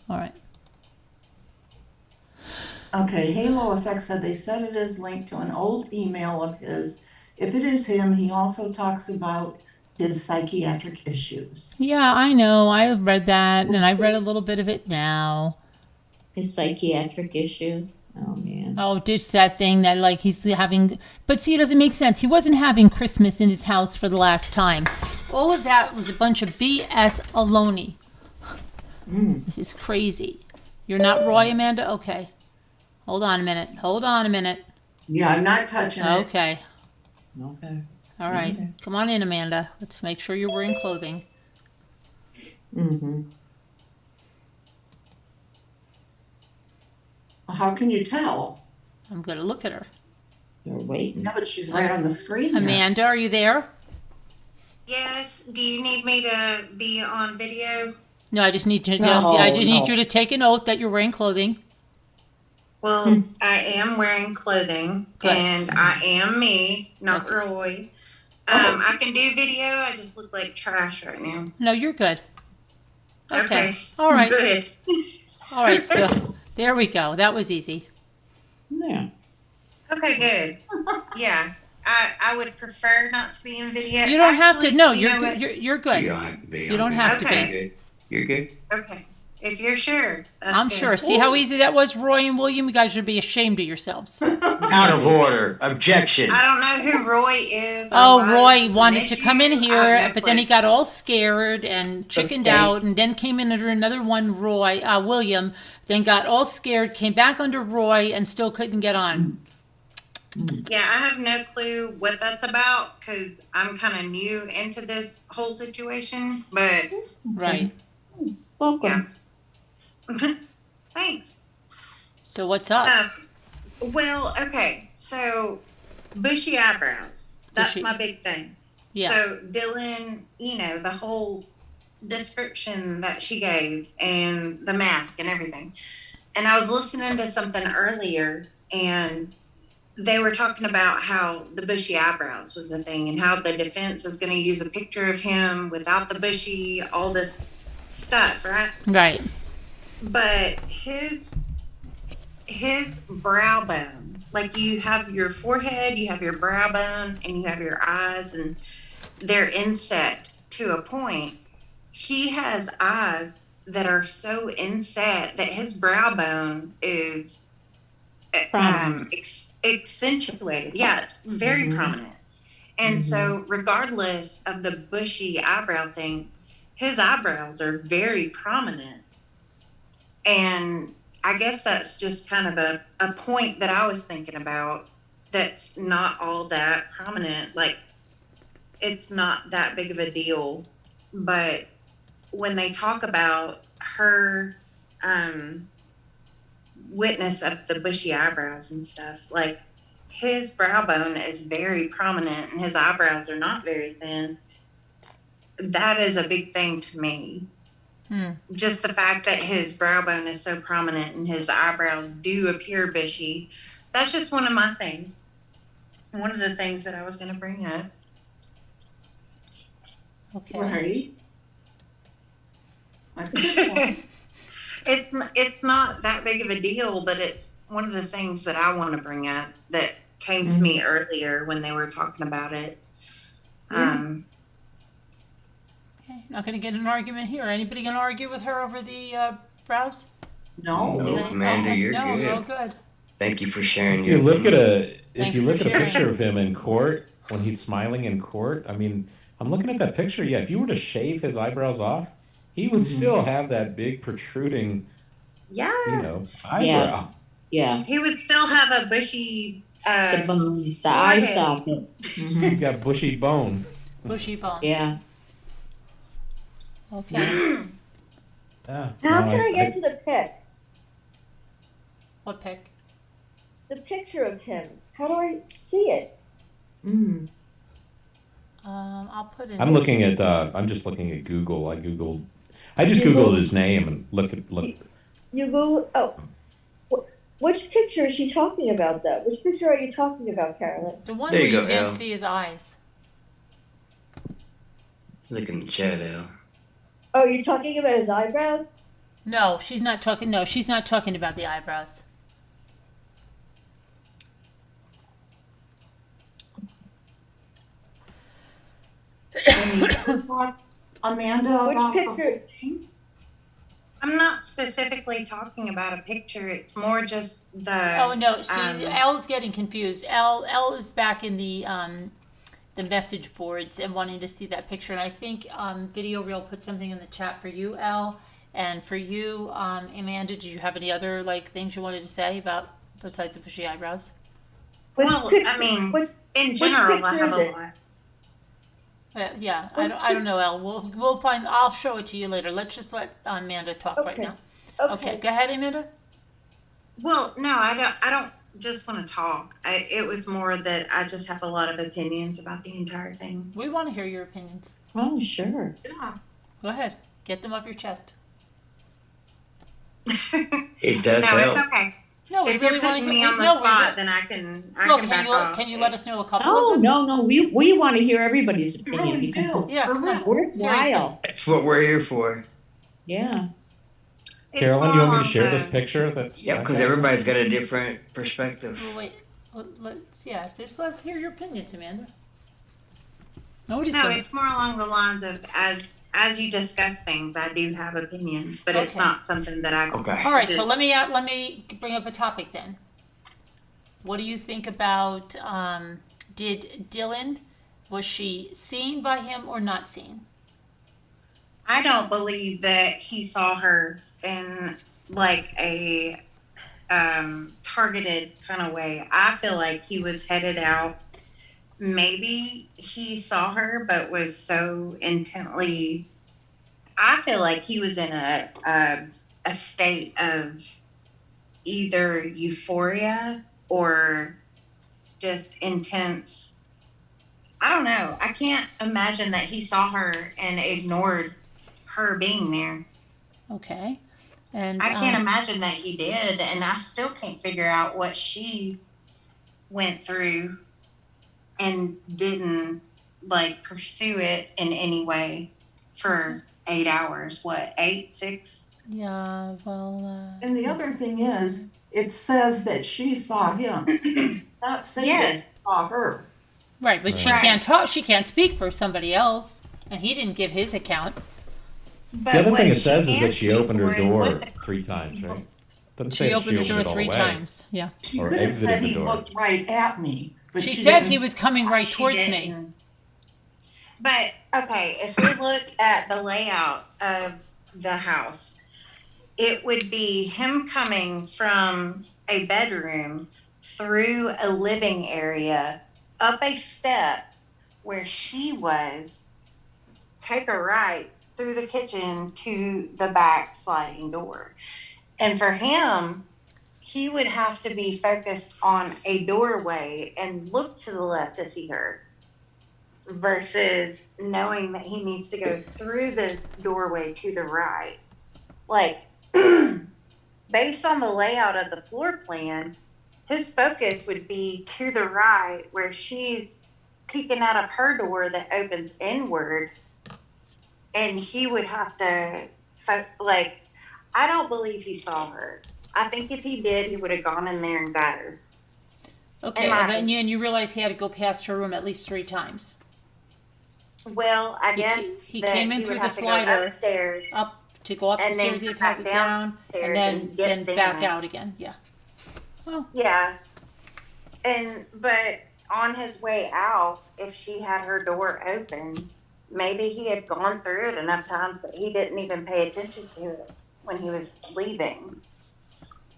All right. Okay, Halo Effect said they said it is linked to an old email of his. If it is him, he also talks about his psychiatric issues. Yeah, I know. I read that, and I read a little bit of it now. His psychiatric issues. Oh man. Oh, ditch that thing that like he's having. But see, it doesn't make sense. He wasn't having Christmas in his house for the last time. All of that was a bunch of BS aloni. This is crazy. You're not Roy, Amanda? Okay. Hold on a minute. Hold on a minute. Yeah, I'm not touching it. Okay. Okay. All right. Okay. Come on in, Amanda. Let's make sure you're wearing clothing. Mm-hmm. How can you tell? I'm going to look at her. You're waiting. Yeah, but she's right on the screen here. Amanda, are you there? Yes. Do you need me to be on video? No, I just need you to. No, I just need no. you to take an oath that you're wearing clothing. Well, I am wearing clothing, Good. and I am me, not Okay. Roy. I can do video. I just look like trash right now. No, you're good. Okay. All right. Good. All right. So there we go. That was easy. Yeah. Okay, good. Yeah. I would prefer not to be in video. You don't have to. No, you you're know good. what? You're good. You don't have to be. You don't have to Okay. be. You're good. Okay. If you're sure. That's I'm good. sure. See how easy that was, Roy and William? You guys should be ashamed of yourselves. Out of order. Objection. I don't know who Roy is. Or Oh, why Roy this is wanted an to come in issue. here, I have no but then he clue. got all scared and chickened Okay. out, and then came in under another one, Roy, William, then got all scared, came back under Roy, and still couldn't get on. Yeah, I have no clue what that's about because I'm kind of new into this whole situation. But Right. Welcome. thanks. So what's up? Well, okay. So bushy eyebrows. That's Bushy. my big thing. Yeah. So Dylan, you know, the whole description that she gave and the mask and everything. And I was listening to something earlier and they were talking about how the bushy eyebrows was the thing and how the defense is going to use a picture of him without the bushy, all this stuff, right? Right. but his brow bone, like you have your forehead, you have your brow bone, and you have your eyes, and they're inset to a point. He has eyes that are so inset that his brow bone is Prominent. accentuated. Yeah, it's very Mhm. prominent. And so, regardless of the bushy eyebrow thing, his eyebrows are very prominent. And I guess that's just kind of a point that I was thinking about that's not all that prominent. Like, it's not that big of a deal. But when they talk about her witness of the bushy eyebrows and stuff, like, his brow bone is very prominent and his eyebrows are not very thin. That is a big thing to me. Just the fact that his brow bone is so prominent and his eyebrows do appear bushy. That's just one of my things. One of the things that I was going to bring up. Okay. Right. That's a good point. It's not that big of a deal, but it's one of the things that I want to bring up that came to me earlier when they were talking about it. Okay, not going to get an argument here. Anybody going to argue with her over the brows? No. Nope, Amanda, you're good. No, good. Thank you for sharing If your you look at opinion. if you look at a picture of him in court when he's smiling in court, I mean, I'm looking at that picture. Yeah, if you were to shave his eyebrows off, he would still have that big protruding, eyebrow. Yeah. He would still have a bushy The bones, the eye forehead. socket. You got bushy bone. Bushy bone. Yeah. Okay. Yeah. How can I get to the pic? What pic? The picture of him. How do I see it? I'll put it. I'm looking at. I'm just looking at Google. I just Googled his name and look. You Google. Oh, which picture is she talking about? Though, which picture are you talking about, Carolyn? The one There where you you go, can't Elle. see his eyes. Look in the chat, Elle. Oh, you're talking about his eyebrows? No, she's not talking. No, she's not talking about the eyebrows. Any thoughts, Amanda? Which about the picture? whole thing? I'm not specifically talking about a picture. It's more just the. Oh no, Elle's getting confused. Elle is back in the message boards and wanting to see that picture. And I think Video Reel put something in the chat for you, Elle, and for you, Amanda. Did you have any other things you wanted to say about besides the bushy eyebrows? Well, I mean, in general, I have a lot. Yeah, I don't know, Elle. We'll find. I'll show it to you later. Let's just let Amanda talk right now. Okay, go ahead, Amanda. Well, no, I don't just want to talk. It was more that I just have a lot of opinions about the entire thing. We want to hear your opinions. Oh, sure. Yeah. Go ahead. Get them off your chest. It does no, help. it's okay. No, we if really you're want putting to me hear. on the spot, then I can back off. Can you let us know a couple Oh, of them? no. We want to hear everybody's opinion. Really because do. Yeah, For real. worthwhile. That's what we're here for. Yeah. Carolyn, you want me to share this picture? Yeah, because everybody's got a different perspective. Well, wait. Let's hear your opinions, Amanda. No, it's more along the lines of as you discuss things, I do have opinions, but it's not something that I. Okay. All right, so let me bring up a topic then. What do you think about did Dylan, was she seen by him or not seen? I don't believe that he saw her in a targeted kind of way. I feel like he was headed out. Maybe he saw her, but was so intently. I feel like he was in a state of either euphoria or just intense. I don't know. I can't imagine that he saw her and ignored her being there. Okay. And I can't imagine that he did, and I still can't figure out what she went through and didn't pursue it in any way for 8 hours. What, 8, 6? Yeah, well, And the other thing is, it says that she saw him, not say that he saw her. right, but she can't talk. She can't speak for somebody else, and he didn't give his account. The other thing it says is that she opened her door 3 times, right? Doesn't say She if opened the door it all 3 way. times. Yeah. She Or could have exited said the he door. looked right at me, but She she said didn't he was coming right She towards me. didn't. But okay, if we look at the layout of the house, it would be him coming from a bedroom through a living area, up a step where she was, take a right through the kitchen to the back sliding door. And for him, he would have to be focused on a doorway and look to the left to see her, versus knowing that he needs to go through this doorway to the right. Like, based on the layout of the floor plan, his focus would be to the right where she's peeking out of her door that opens inward, and he would have to, like, I don't believe he saw her. I think if he did, he would have gone in there and got her. Okay, and you realize he had to go past her room at least 3 times. Well, I guess he that came in he through would the have to go slider, upstairs, up to go up the and then stairs, he come pass it back down, and then get back Zana. out again. Yeah. Well, Yeah. But on his way out, if she had her door open, maybe he had gone through it enough times that he didn't even pay attention to it when he was leaving,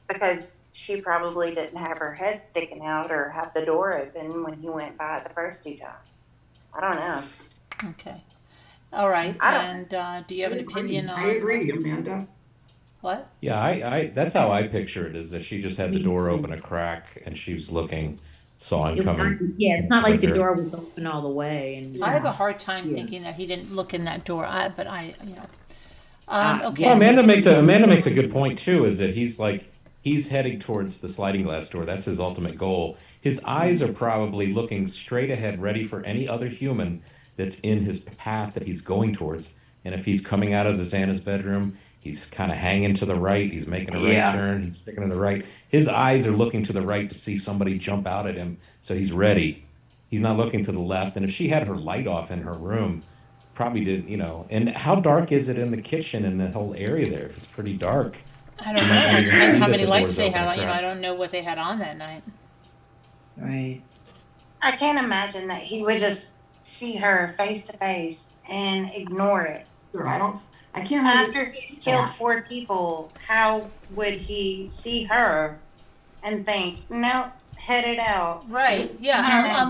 because she probably didn't have her head sticking out or have the door open when he went by the first 2 times. I don't know. okay. All right. I don't- And do you have an opinion on? I agree, Amanda. What? Yeah, I that's how I picture it, is that she just had the door open a crack and she was looking, saw him coming. Yeah, it's not like the with her. door was open all the way. And I have a hard time Yeah. thinking that he didn't look in that door. Okay. Well, Amanda makes a good point too, is that he's heading towards the sliding glass door. That's his ultimate goal. His eyes are probably looking straight ahead, ready for any other human that's in his path that he's going towards. And if he's coming out of the Xana's bedroom, he's kind of hanging to the right. He's making a right turn. He's sticking to the right. His eyes are looking to the right to see somebody jump out at him. So he's ready. He's not looking to the left. And if she had her light off in her room, probably did, and how dark is it in the kitchen and the whole area there? If it's pretty dark. I don't You might know. not It even depends see how that many the lights door's they open a have. crack. I don't know what they had on that night. Right. I can't imagine that he would just see her face to face and ignore it. Sure, I can't. After he's killed 4 people, how would he see her and think, nope, headed out? Right. Yeah. I don't know.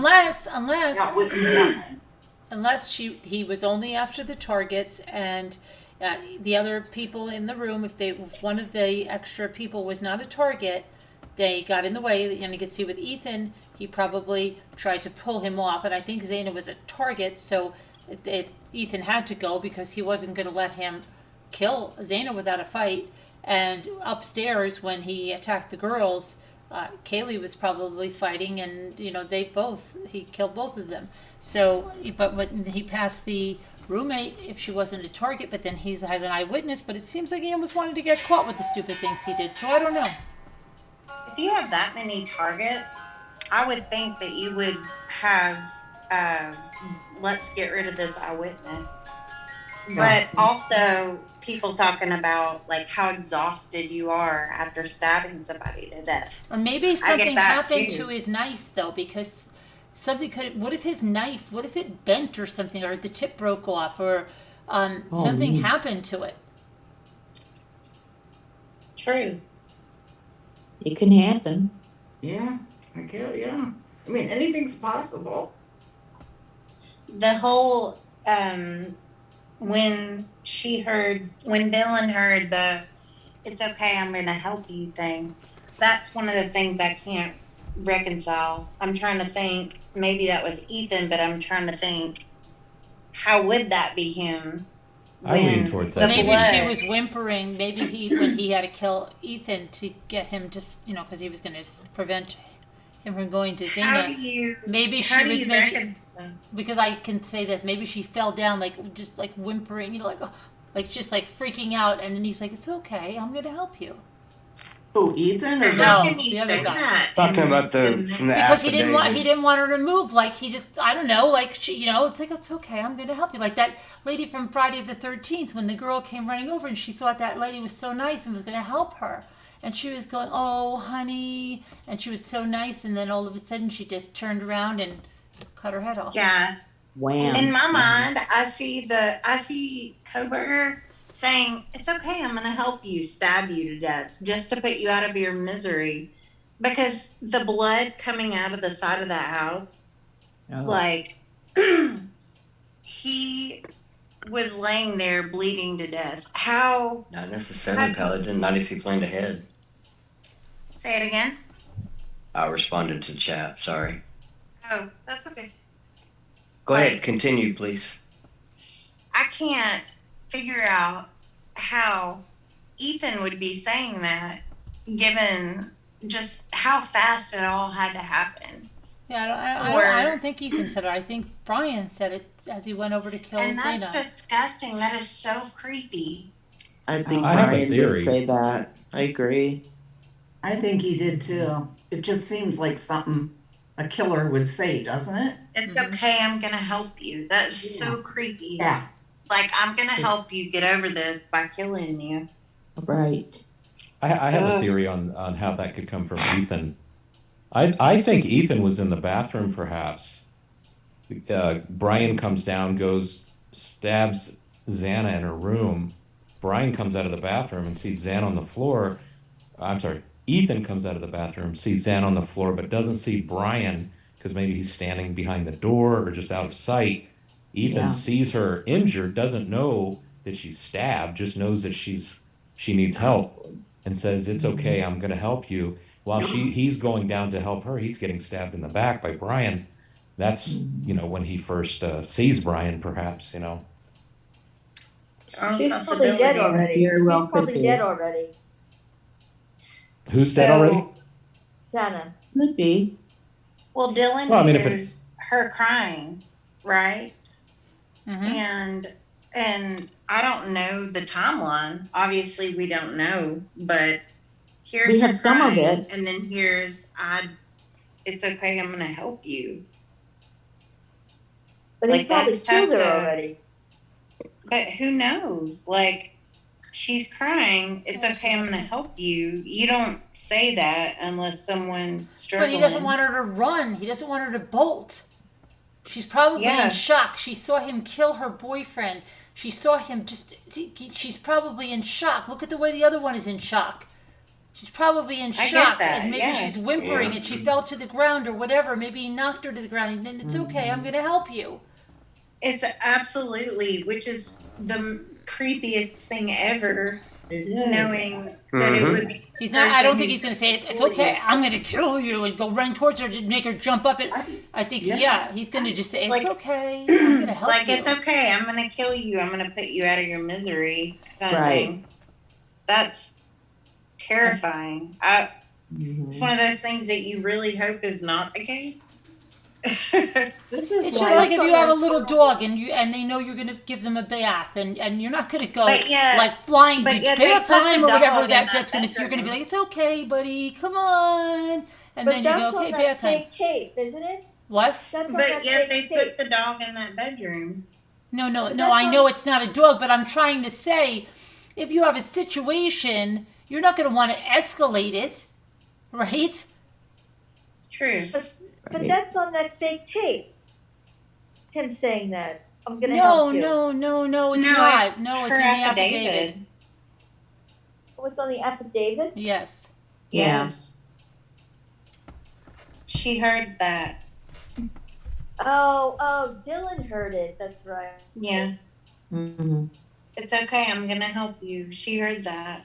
Unless he was only after the targets, and the other people in the room, if one of the extra people was not a target, they got in the way. And you could see with Ethan, he probably tried to pull him off, and I think Zana was a target, so Ethan had to go because he wasn't going to let him kill Zana without a fight. And upstairs, when he attacked the girls, Kaylee was probably fighting, and he killed both of them. So, but when he passed the roommate, if she wasn't a target, but then he has an eyewitness. But it seems like he almost wanted to get caught with the stupid things he did. So I don't know. If you have that many targets, I would think that you would have, let's get rid of this eyewitness. But also people talking about like how exhausted you are after stabbing somebody to death. Or maybe something that happened too. to his knife, though, because what if his knife, what if it bent or something, or the tip broke off, or something happened to it? True. It can happen. Yeah, I get. Yeah, I mean anything's possible. The whole when Dylan heard the "it's okay, I'm gonna help you" thing, that's one of the things I can't reconcile. I'm trying to think, maybe that was Ethan, but I'm trying to think, how would that be him? I lean towards that. Maybe she was whimpering. Maybe when he had to kill Ethan to get him because he was going to prevent him from going to Xana. Because I can say this, maybe she fell down just whimpering, like, oh, like just like freaking out, and then he's like, "It's okay, I'm gonna help you." Who, Ethan or No, How can he the other say guy. that? Talking And- about the and- from the Because affidavit. he didn't want her to move. Like he just, I don't know, like she, it's like it's okay, I'm gonna help you. Like that lady from Friday the 13th, when the girl came running over and she thought that lady was so nice and was gonna help her, and she was going, "Oh, honey," and she was so nice, and then all of a sudden she just turned around and cut her head off. Yeah. Wham. In my mind, I see Kohberger saying, "It's okay, I'm gonna help you, stab you to death, just to put you out of your misery." Because the blood coming out of the side of that house, like he was laying there bleeding to death. How? Not necessarily, Paladin. Not if you planned ahead. Say it again. I responded to chat. Sorry. Oh, that's okay. Go ahead. Continue, please. I can't figure out how Ethan would be saying that, given just how fast it all had to happen. Yeah, I don't think Ethan said it. I think Bryan said it as he went over to kill And that's Zena. disgusting. That is so creepy. I think I have a Bryan theory. did say that. I agree. I think he did too. It just seems like something a killer would say, doesn't it? It's okay, I'm gonna help you. That's so creepy. Yeah. Like, I'm gonna help you get over this by killing you. Right. I have a theory on how that could come from Ethan. I think Ethan was in the bathroom, perhaps. Bryan comes down, stabs Xana in her room. Bryan comes out of the bathroom and sees Xana on the floor. I'm sorry. Ethan comes out of the bathroom, sees Xana on the floor, but doesn't see Bryan because maybe he's standing behind the door or just out of sight. Ethan sees her injured, doesn't know that she's stabbed, just knows that she needs help, and says, "It's okay, I'm going to help you." While he's going down to help her, he's getting stabbed in the back by Bryan. That's when he first sees Bryan, perhaps. She's probably dead already. Very well She's probably could be. dead already. Who's dead already? Xana. Could be. Well, Dylan Well, I mean, if hears her crying, right? Mm-hmm. And I don't know the timeline. Obviously, we don't know, but here's We her have some of crying, it. and then here's it's okay, I'm gonna help you. But he Like, probably that's killed her tough to- already. But who knows? Like, she's crying. It's okay, I'm gonna help you. You don't say that unless someone's But struggling. he doesn't want her to run. He doesn't want her to bolt. She's probably in shock. She saw him kill her boyfriend. She saw him she's probably in shock. Look at the way the other one is in shock. She's probably in I shock. get that, And maybe yeah. she's whimpering and she fell to the ground or whatever. Maybe he knocked her to the ground. And then it's okay, I'm going to help you. It's absolutely, which is the creepiest thing ever, knowing that it would be. He's not. I don't think he's going to say it's okay. I'm going to kill you and go running towards her to make her jump up. And I think he's going to just say it's okay. I'm going to help Like, you. it's okay. I'm going to kill you. I'm going to put you out of your misery, kind of Right. thing. That's terrifying. It's one of those things that you really hope is not the case. This is It's just like if you have a little dog and they know you're going to give them a bath and you're not going to go But yet- like flying but yet they bath put the time or whatever dog in that's that going to. You're going to be bedroom. like, it's okay, buddy, come on, and But then you that's go, okay, on bath that time. fake tape, isn't it? What? That's on But that yet they fake tape. put the dog in that bedroom. No, But I that's know it's not a dog, but I'm trying to say, if you have a situation, you're not going to want to escalate it, right? True. But that's on that fake tape. Him saying that. I'm gonna No, help you. no, it's No, not. it's No, it's her in the affidavit. What's on the affidavit? Yes. Yeah. Yes. She heard that. Oh, Dylan heard it. That's right. Yeah. Mm-hmm. It's okay. I'm going to help you. She heard that.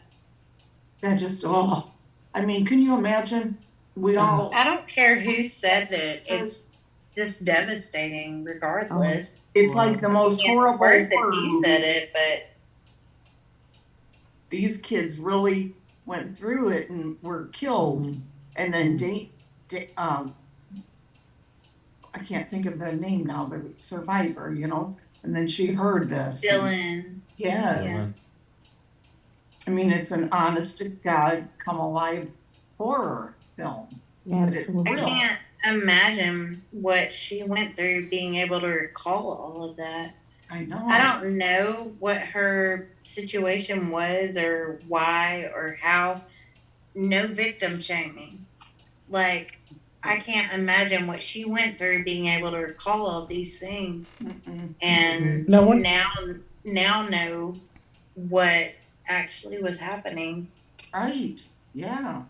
That just, I mean, can you imagine? We all, I don't care who said it. It's just devastating regardless. it's like the most It's horrible worse if he word. said it, but These kids really went through it and were killed. And then I can't think of the name now, the survivor, and then she heard this. Dylan. Yes. I mean, it's an honest to God, come alive horror film. But it's Absolutely. I real. can't imagine what she went through being able to recall all of that. I know. I don't know what her situation was or why or how. No victim shaming. Like, I can't imagine what she went through being able to recall all these things. And Now, what- now know what actually was happening. Right. Yeah.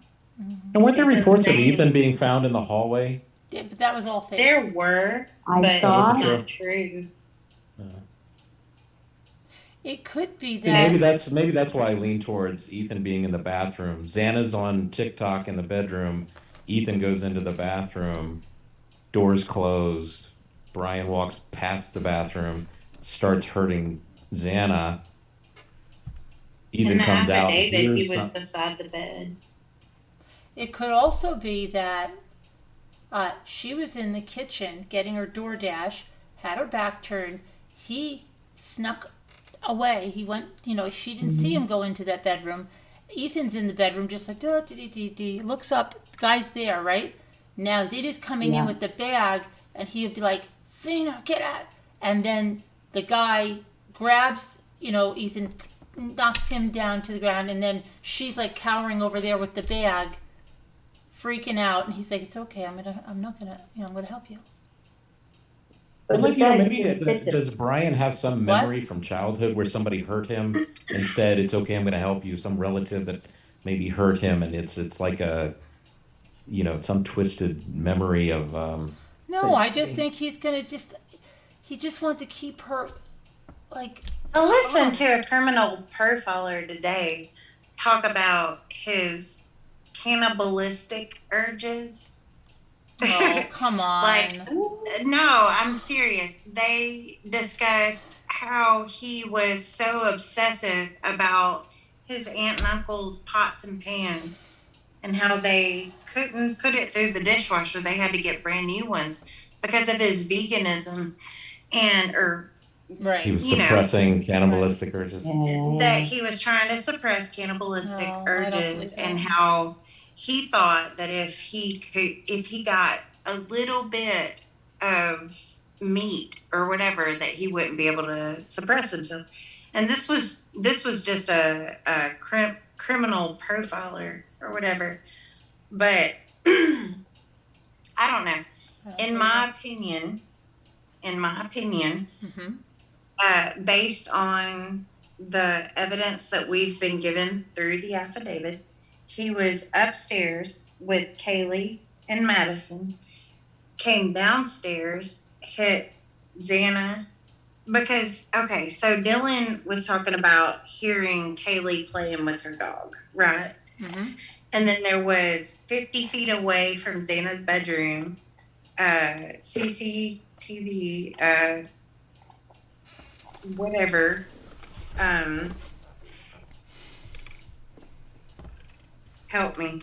And weren't there It's reports of insane. Ethan being found in the hallway? Yeah, but that was all fake. There were, I but saw it's it. not true. It could be See, that. maybe that's why I lean towards Ethan being in the bathroom. Xana's on TikTok in the bedroom. Ethan goes into the bathroom, doors closed. Bryan walks past the bathroom, starts hurting Xana. Ethan In the comes out. affidavit, hears he was some- beside the bed. It could also be that she was in the kitchen getting her DoorDash, had her back turned. He snuck away. He went, she didn't see him go into that bedroom. Ethan's in the bedroom just like, looks up, the guy's there, right? Now Zeta's coming in with the bag, and he would be like, Zena, get out. And then the guy grabs, Ethan, knocks him down to the ground, and then she's like cowering over there with the bag, freaking out, and he's like, it's okay, I'm gonna help you. But But maybe the does Bryan have some memory from childhood where somebody hurt him and said, it's okay, I'm going to help you? Some relative that maybe hurt him, and it's like a, some twisted memory of. No, I just think he just wants to keep her, like. I listened to a criminal profiler today talk about his cannibalistic urges. Oh, come on. Like, no, I'm serious. They discussed how he was so obsessive about his aunt and uncle's pots and pans and how they couldn't put it through the dishwasher. They had to get brand new ones because of his veganism right. He was suppressing cannibalistic urges. That he was trying to suppress cannibalistic urges, and how he thought that if he got a little bit of meat or whatever, that he wouldn't be able to suppress himself. And this was just a criminal profiler or whatever. But I don't know. In my opinion, based on the evidence that we've been given through the affidavit, he was upstairs with Kaylee and Madison, came downstairs, hit Xana, because, okay, so Dylan was talking about hearing Kaylee playing with her dog, right? Mm-hmm. And then there was 50 feet away from Xana's bedroom, CCTV, whatever, help me.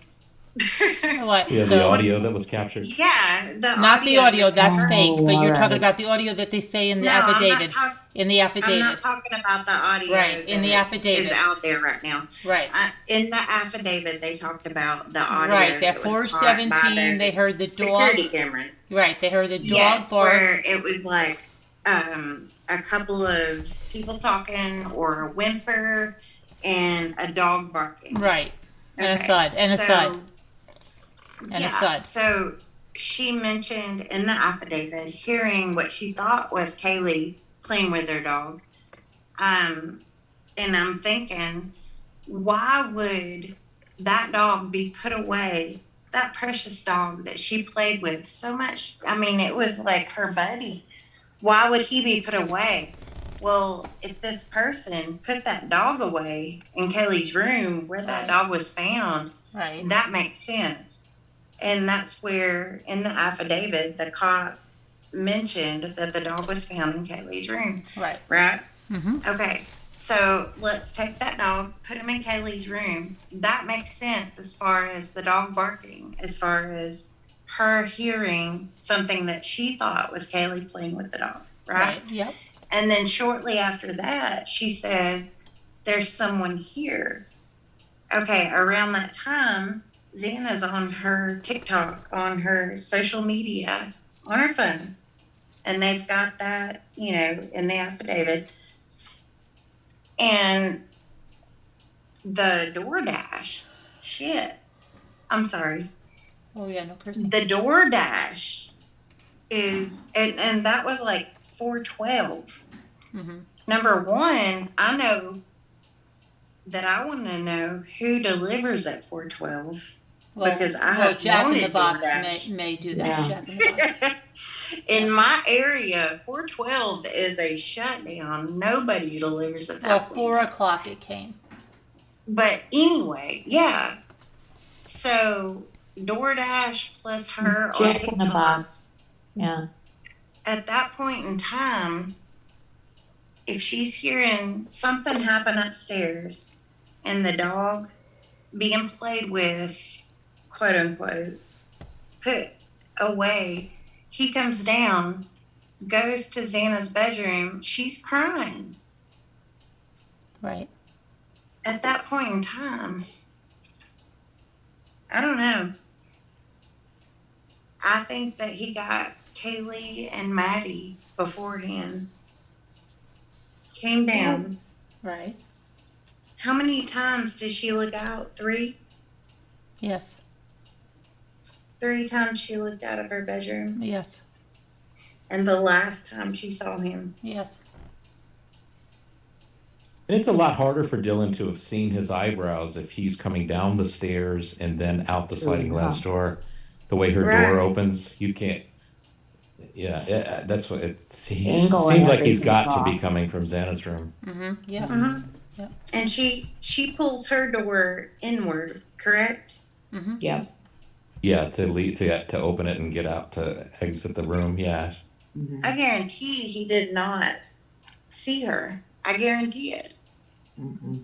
What? Yeah, the audio that was captured. Yeah, not the audio. That's fake. But you're alright. talking about the audio that they say in the No, I'm not affidavit. In the I'm affidavit. not talking about the audio Right, in the that affidavit. is out there right now. Right. In the affidavit, they talked about the audio. Right. That was caught by 417. They heard the dog. security cameras. Right. They heard the dog Yes, bark. where it was like a couple of people talking, or a whimper, and a dog barking. Right. And Okay, a thud. And a so- thud. And a Yeah, thud. so she mentioned in the affidavit hearing what she thought was Kaylee playing with her dog. And I'm thinking, why would that dog be put away? That precious dog that she played with so much. I mean, it was like her buddy. Why would he be put away? Well, if this person put that dog away in Kaylee's room where that dog was found, Right. that makes sense. And that's where, in the affidavit, the cop mentioned that the dog was found in Kaylee's room. Right. Right? Mm-hmm. Okay. So let's take that dog, put him in Kaylee's room. That makes sense as far as the dog barking, as far as her hearing something that she thought was Kaylee playing with the dog. Right? Yep. And then shortly after that, she says, there's someone here. Okay, around that time, Xana's on her TikTok, on her social media, on her phone. And they've got that, you know, in the affidavit. And the DoorDash, shit. I'm sorry. Oh yeah, no cursing. The DoorDash is, and that was like 412. Mm-hmm. Number one, I know that I want to know who delivers at 412 because I have Jack in the wanted Box DoorDash. may do that. Yeah. Jack in the Box. In my area, 412 is a shutdown. Nobody delivers at Well, that point. 4 o'clock it came. But anyway, yeah. So DoorDash plus her on Jack in the TikTok. Box. Yeah. At that point in time, if she's hearing something happen upstairs and the dog being played with, quote unquote, put away, he comes down, goes to Xana's bedroom, she's crying. Right. At that point in time, I don't know. I think that he got Kaylee and Maddie beforehand. Came down. Right. How many times did she look out? 3? Yes. 3 times she looked out of her bedroom. Yes. And the last time she saw him. Yes. And it's a lot harder for Dylan to have seen his eyebrows if he's coming down the stairs and then out the sliding glass door. The way her door opens, you can't. Yeah, that's what it seems like he's got to be coming from Xana's room. Mm-hmm. Yeah. Mm-hmm. Yeah. And she pulls her door inward, correct? Mm-hmm. Yeah. Yeah, to open it and get out to exit the room. Yeah. Mm-hmm. I guarantee he did not see her. I guarantee it. Mm-hmm.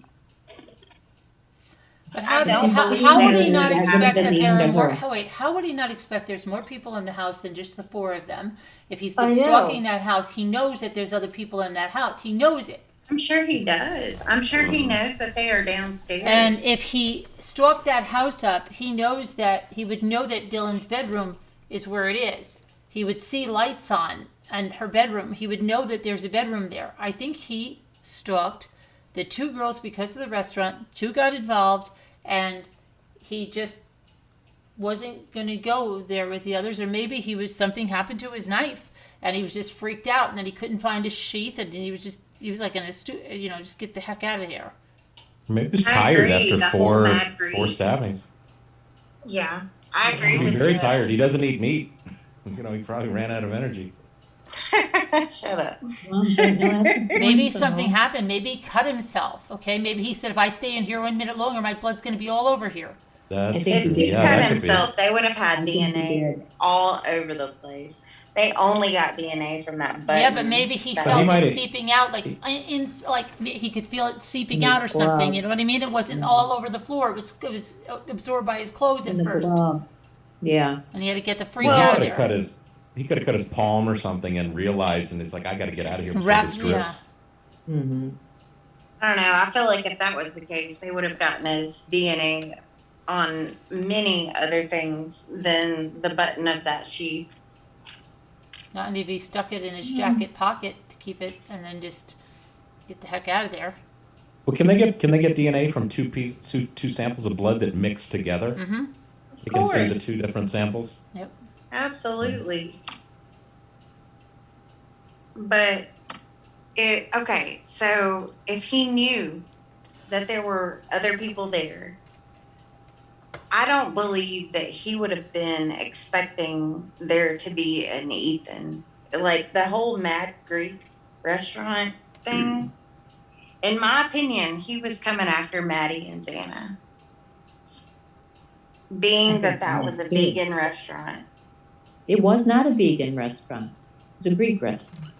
But I don't believe how would that he not it expect hasn't that been there are named more? her. Wait, how would he not expect there's more people in the house than just the 4 of them? If he's I been know. stalking that house, he knows that there's other people in that house. He knows it. I'm sure he does. I'm sure he knows that they are downstairs. And if he stalked that house up, he knows that he would know that Dylan's bedroom is where it is. He would see lights on and her bedroom. He would know that there's a bedroom there. I think he stalked the 2 girls because of the restaurant. 2 got involved, and he just wasn't going to go there with the others. Or maybe something happened to his knife, and he was just freaked out, and then he couldn't find his sheath, and he was like in a just get the heck out of here. Maybe he's I tired agree, the after whole mad four greed. stabbings. Yeah, I agree He's with very you. tired. He doesn't eat meat. He probably ran out of energy. Shut up. Well, but no, that's a Maybe point, something though. happened. Maybe he cut himself. Okay, maybe he said, if I stay in here 1 minute longer, my blood's going to be all over here. That's think true. If he Yeah, cut that could be. himself, they would have I had think he DNA did. all over the place. They only got DNA from that button. Yeah, but maybe he that- felt might it have- seeping out, like he could feel it seeping out or something. You know what I mean? It wasn't all over the floor. It was absorbed by his clothes In at the first, glove. Yeah. and he had to get the freak Well, out he of could have there. cut his palm or something and realized, and it's like, I got to get out of here before Wrap- this drips. Mm-hmm. I don't know. I feel like if that was the case, they would have gotten his DNA on many other things than the button of that sheath. Not if he stuck it in his jacket pocket to keep it, and then just get the heck out of there. Well, can they get DNA from two samples of blood that mix together? Mm-hmm. You can see the course. 2 different samples. Yep. Absolutely. But okay, so if he knew that there were other people there, I don't believe that he would have been expecting there to be an Ethan. Like the whole Mad Greek restaurant thing, in my opinion, he was coming after Maddie and Xana. Being that was a vegan restaurant. It was not a vegan restaurant. It was a Greek restaurant.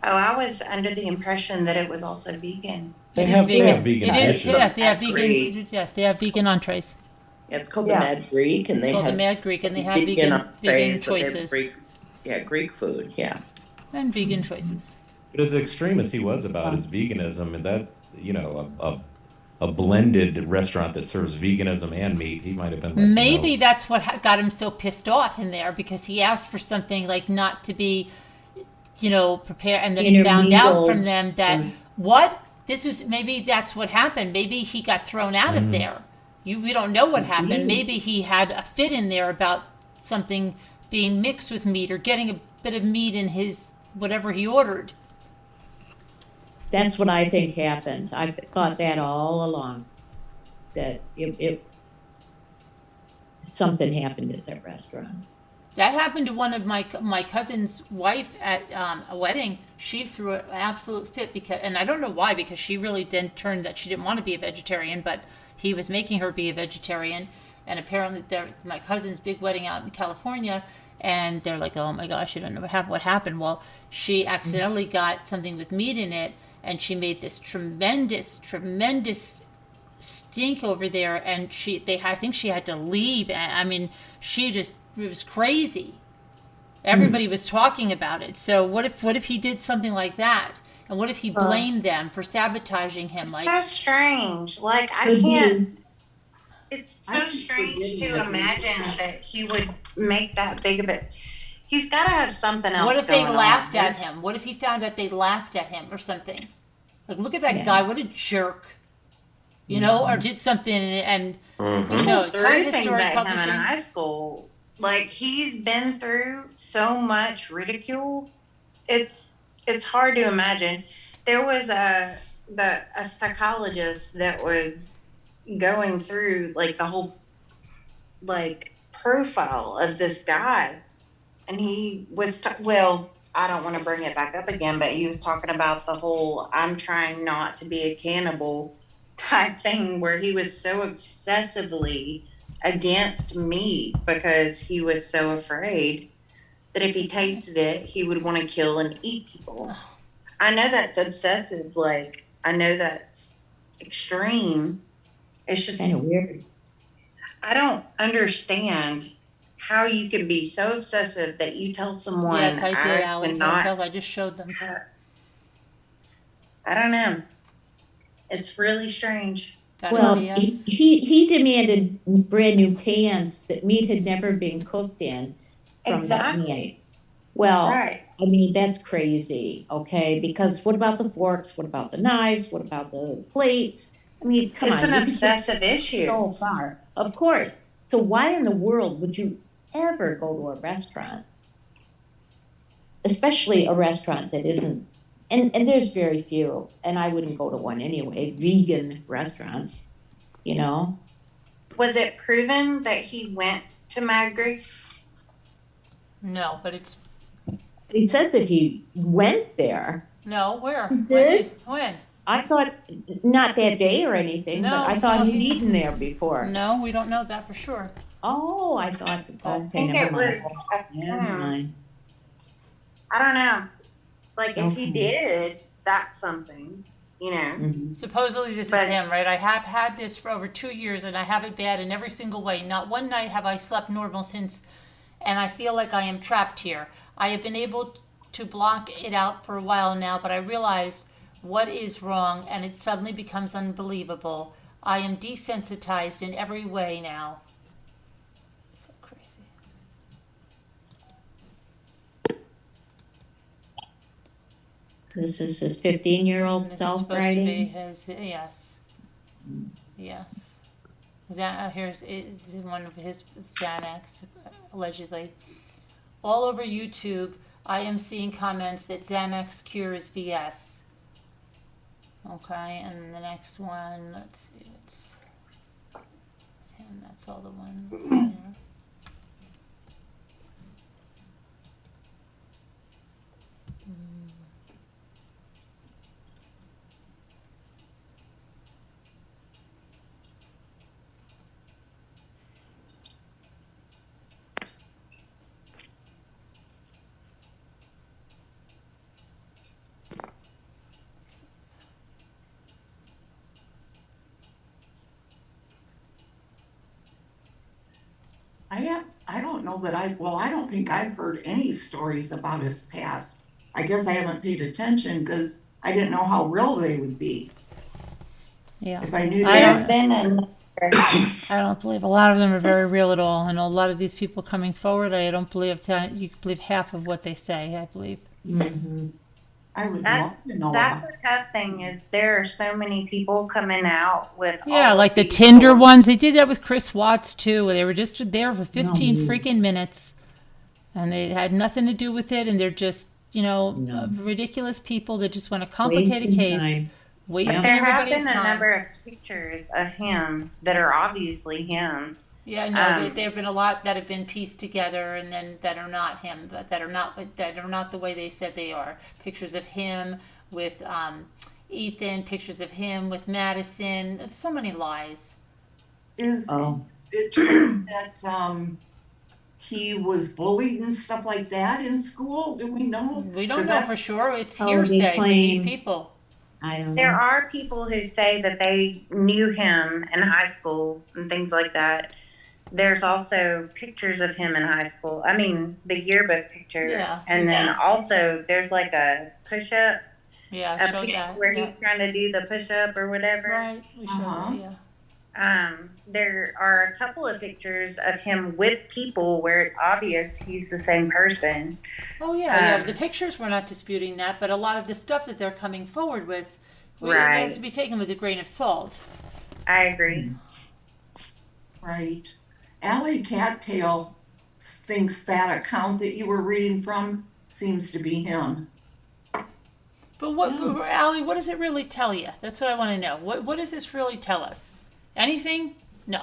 Oh, I was under the impression that it was also vegan. They It have is vegan. vegan It is, dishes. yes, they have Greek. vegan. Yes, they have vegan entrees. Yeah, it's called Yeah. the Mad Greek, and It's they called the have Mad Greek, and they have vegan entrees, so they have choices Greek food. Yeah. and vegan choices. But as extreme as he was about his veganism, and that, you know, a blended restaurant that serves veganism and meat, he might have been like, Maybe that's what got him so pissed off in there, because he asked for something like not to be, prepared, and then he found out from them that what this was. Maybe that's what happened. Maybe he got thrown out of there. We don't know what happened. Maybe he had a fit in there about something being mixed with meat or getting a bit of meat in his whatever he ordered. That's what I think happened. I thought that all along, that it something happened at that restaurant. That happened to one of my cousin's wife at a wedding. She threw an absolute fit because, and I don't know why, because she really then turned that she didn't want to be a vegetarian, but he was making her be a vegetarian. And apparently, my cousin's big wedding out in California, and they're like, "Oh my gosh, you don't know what happened." Well, she accidentally got something with meat in it, and she made this tremendous stink over there, and I think she had to leave. I mean, it was crazy. Everybody was talking about it. So what if he did something like that? And what if he blamed them for sabotaging him? Like, so strange. Like, I can't. It's so strange to imagine that he would make that big of it. He's got to have something else. What if they laughed at him? What if he found out they laughed at him or something? Like, look at that guy! What a jerk! Or did something, and who knows? Through things at him in high school, like, he's been through so much ridicule. It's hard to imagine. There was a psychologist that was going through like the whole like profile of this guy, and he was I don't want to bring it back up again, but he was talking about the whole "I'm trying not to be a cannibal" type thing, where he was so obsessively against meat because he was so afraid that if he tasted it, he would want to kill and eat people. I know that's obsessive. Like, I know that's extreme. It's just kind of weird. I don't understand how you can be so obsessive that you tell someone. Yes, I did, Alex. I just showed them. I don't know. It's really strange. Well, he demanded brand new pans that meat had never been cooked in. Exactly. Well, right. I mean, that's crazy, okay? Because what about the forks? What about the knives? What about the plates? I mean, come on. It's an obsessive issue. So far, of course. So why in the world would you ever go to a restaurant? Especially a restaurant that isn't, and there's very few, and I wouldn't go to one anyway, vegan restaurants, Was it proven that he went to Mad Grief? No, but it's... He said that he went there. No, where? He did? When? I thought, not that day or anything, but I thought he'd eaten there before. No, we don't know that for sure. Oh, I thought, okay, never mind. I don't know. Like, if he did, that's something, Supposedly this is him, right? I have had this for over 2 years, and I have it bad in every single way. Not one night have I slept normal since, and I feel like I am trapped here. I have been able to block it out for a while now, but I realize what is wrong, and it suddenly becomes unbelievable. I am desensitized in every way now. So crazy. This is his 15-year-old self writing? Yes. Yes. Here's one of his Xanax, allegedly. All over YouTube, I am seeing comments that Xanax cures VS. Okay, and the next one, let's see, and that's all the ones there. I don't know that I don't think I've heard any stories about his past. I guess I haven't paid attention because I didn't know how real they would be. Yeah. If I knew I that. don't believe a lot of them are very real at all. And a lot of these people coming forward, I don't believe you can believe half of what they say, I believe. I would That's love to know that's about. the tough thing is there are so many people coming out with Yeah, all like of the these Tinder stories. ones. They did that with Chris Watts too. They were just there for 15 freaking minutes, and they had nothing to do with it. And they're just, ridiculous people that just want to complicate a case, wasting There have everybody's been a time. number of pictures of him that are obviously him. Yeah, no, there have been a lot that have been pieced together, and then that are not him, that are not the way they said they are. Pictures of him with Ethan, pictures of him with Madison. So many lies. Is it true that he was bullied and stuff like that in school? Do we know? We don't know for sure. It's they hearsay from these claim- people. I don't know. There are people who say that they knew him in high school and things like that. There's also pictures of him in high school. I mean, the yearbook picture. Yeah. And then also there's like a push-up. Yeah, A show picture that. where Yeah. he's trying to do the push-up or whatever. Right, we showed that, yeah. There are a couple of pictures of him with people where it's obvious he's the same person. Oh yeah. The pictures, we're not disputing that, but a lot of the stuff that they're coming forward with, it has to be taken with a grain of salt. I agree. Right. Allie Cattail thinks that account that you were reading from seems to be him. But Allie, what does it really tell you? That's what I want to know. What does this really tell us? Anything? No.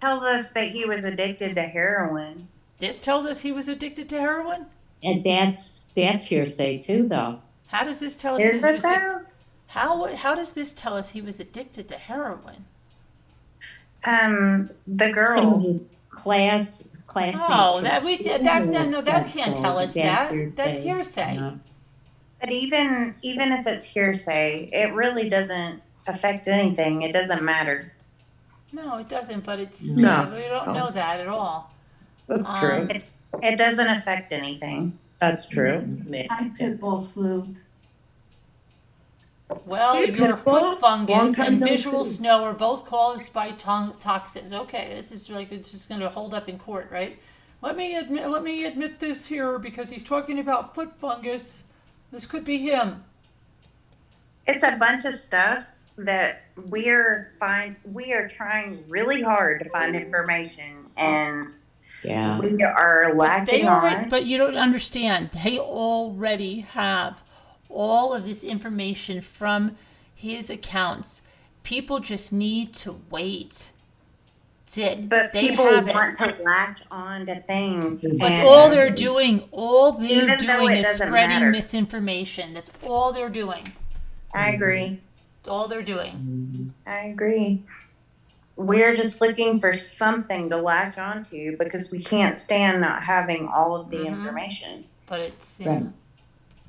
Tells us that he was addicted to heroin. This tells us he was addicted to heroin? And that's hearsay too, though. How does this tell us Is he it was though? How does this tell us he was addicted to heroin? The girl. Some of his classmates. Oh, from that school can't said tell so, us but that. That's hearsay. No. But even if it's hearsay, it really doesn't affect anything. It doesn't matter. No, it doesn't. But it's No. we don't know that at all. That's true. It doesn't affect anything. That's true. Hi, Pitbull Sleuth. Well, Hey, your Pitbull. foot Long fungus time and no visual see. snow are both caused by toxins. Okay, this is like it's just going to hold up in court, right? Let me admit this here because he's talking about foot fungus. This could be him. It's a bunch of stuff that we are trying really hard to find information, and Yeah. we are lacking on. But you don't understand. They already have all of this information from his accounts. People just need to wait. That's it. But they people have want it. to latch on to things. But and all they're doing Even though it is doesn't spreading matter. misinformation. That's all they're doing. I agree. That's all they're doing. I agree. We're just looking for something to latch onto because we can't stand not having all of the information. But it's Right.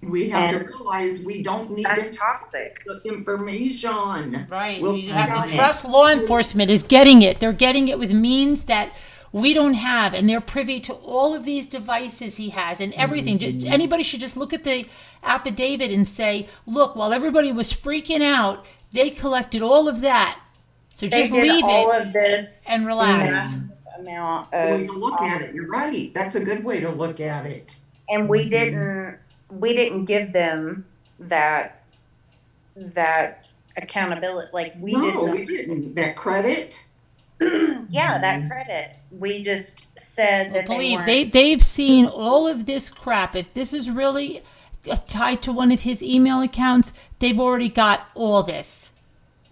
We have And to realize we don't need That's this toxic. information. right. We'll We have to find trust law enforcement is getting it. They're getting it with means that we don't have, and they're privy to all of these devices he has and everything. Anybody should just look at the affidavit and say, look, while everybody was freaking out, they collected all of that. So They just did leave all it of this and relax. massive amount way of to look at it. You're right. That's a good way to look at it. and we didn't give them that accountability. Like we No, we didn't. didn't. That credit. Yeah, that credit. We just said that Believe they weren't. they've seen all of this crap. If this is really tied to one of his email accounts, they've already got all this.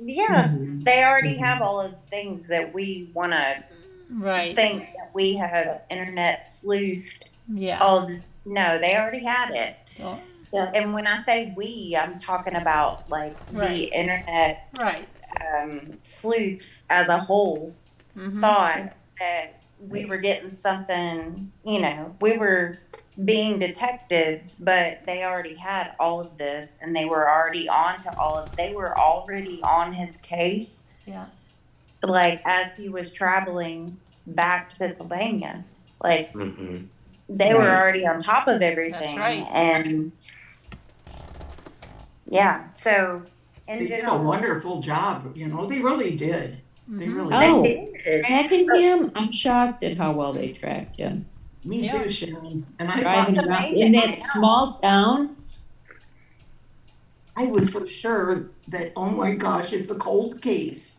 Yeah, they already have all of the things that we want to Right. think that we have internet sleuthed. Yeah. All of this. No, they already had it. So- And when I say we, I'm talking about like the Right. internet Right. sleuths as a whole Mhm. thought that we were getting something, we were being detectives, but they already had all of this and they were already they were already on his case. Yeah. Like as he was traveling back to Pennsylvania. Like Mm-hmm. they were Right. already on top of everything. right. And yeah, so in They did a general, wonderful job, you know, they really did. They Mhm. really they Oh, did. tracking him, I'm shocked at how well they tracked him. Me Yeah. too, Sharon. And I Driving thought, around amazing. in that small town. I was for sure that, oh my gosh, it's a cold case.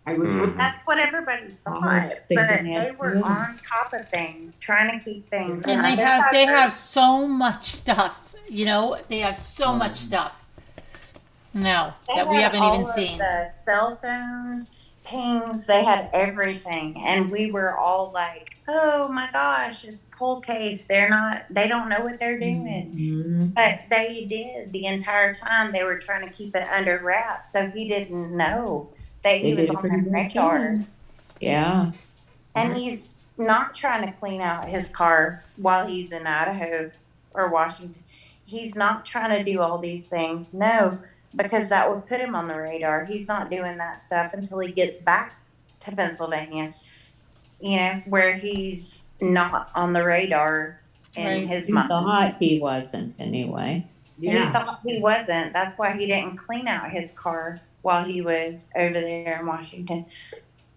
I was really, That's what everybody I thought, was but thinking they that were too. on top of things, trying to keep things. And they have so much stuff, you know, they have so much stuff now that we haven't even seen. The cell phone pings, they had everything, and we were all like, "Oh my gosh, it's a cold case. They don't know what they're doing." Mhm. But they did the entire time. They were trying to keep it under wraps, so he didn't know that They he was did a on pretty their good radar. job. Yeah. And he's not trying to clean out his car while he's in Idaho or Washington. He's not trying to do all these things. No, because that would put him on the radar. He's not doing that stuff until he gets back to Pennsylvania, you know, where he's not on the radar in Right. his You mind. thought he wasn't anyway. He thought he wasn't. That's why he didn't clean out his car while he was over there in Washington.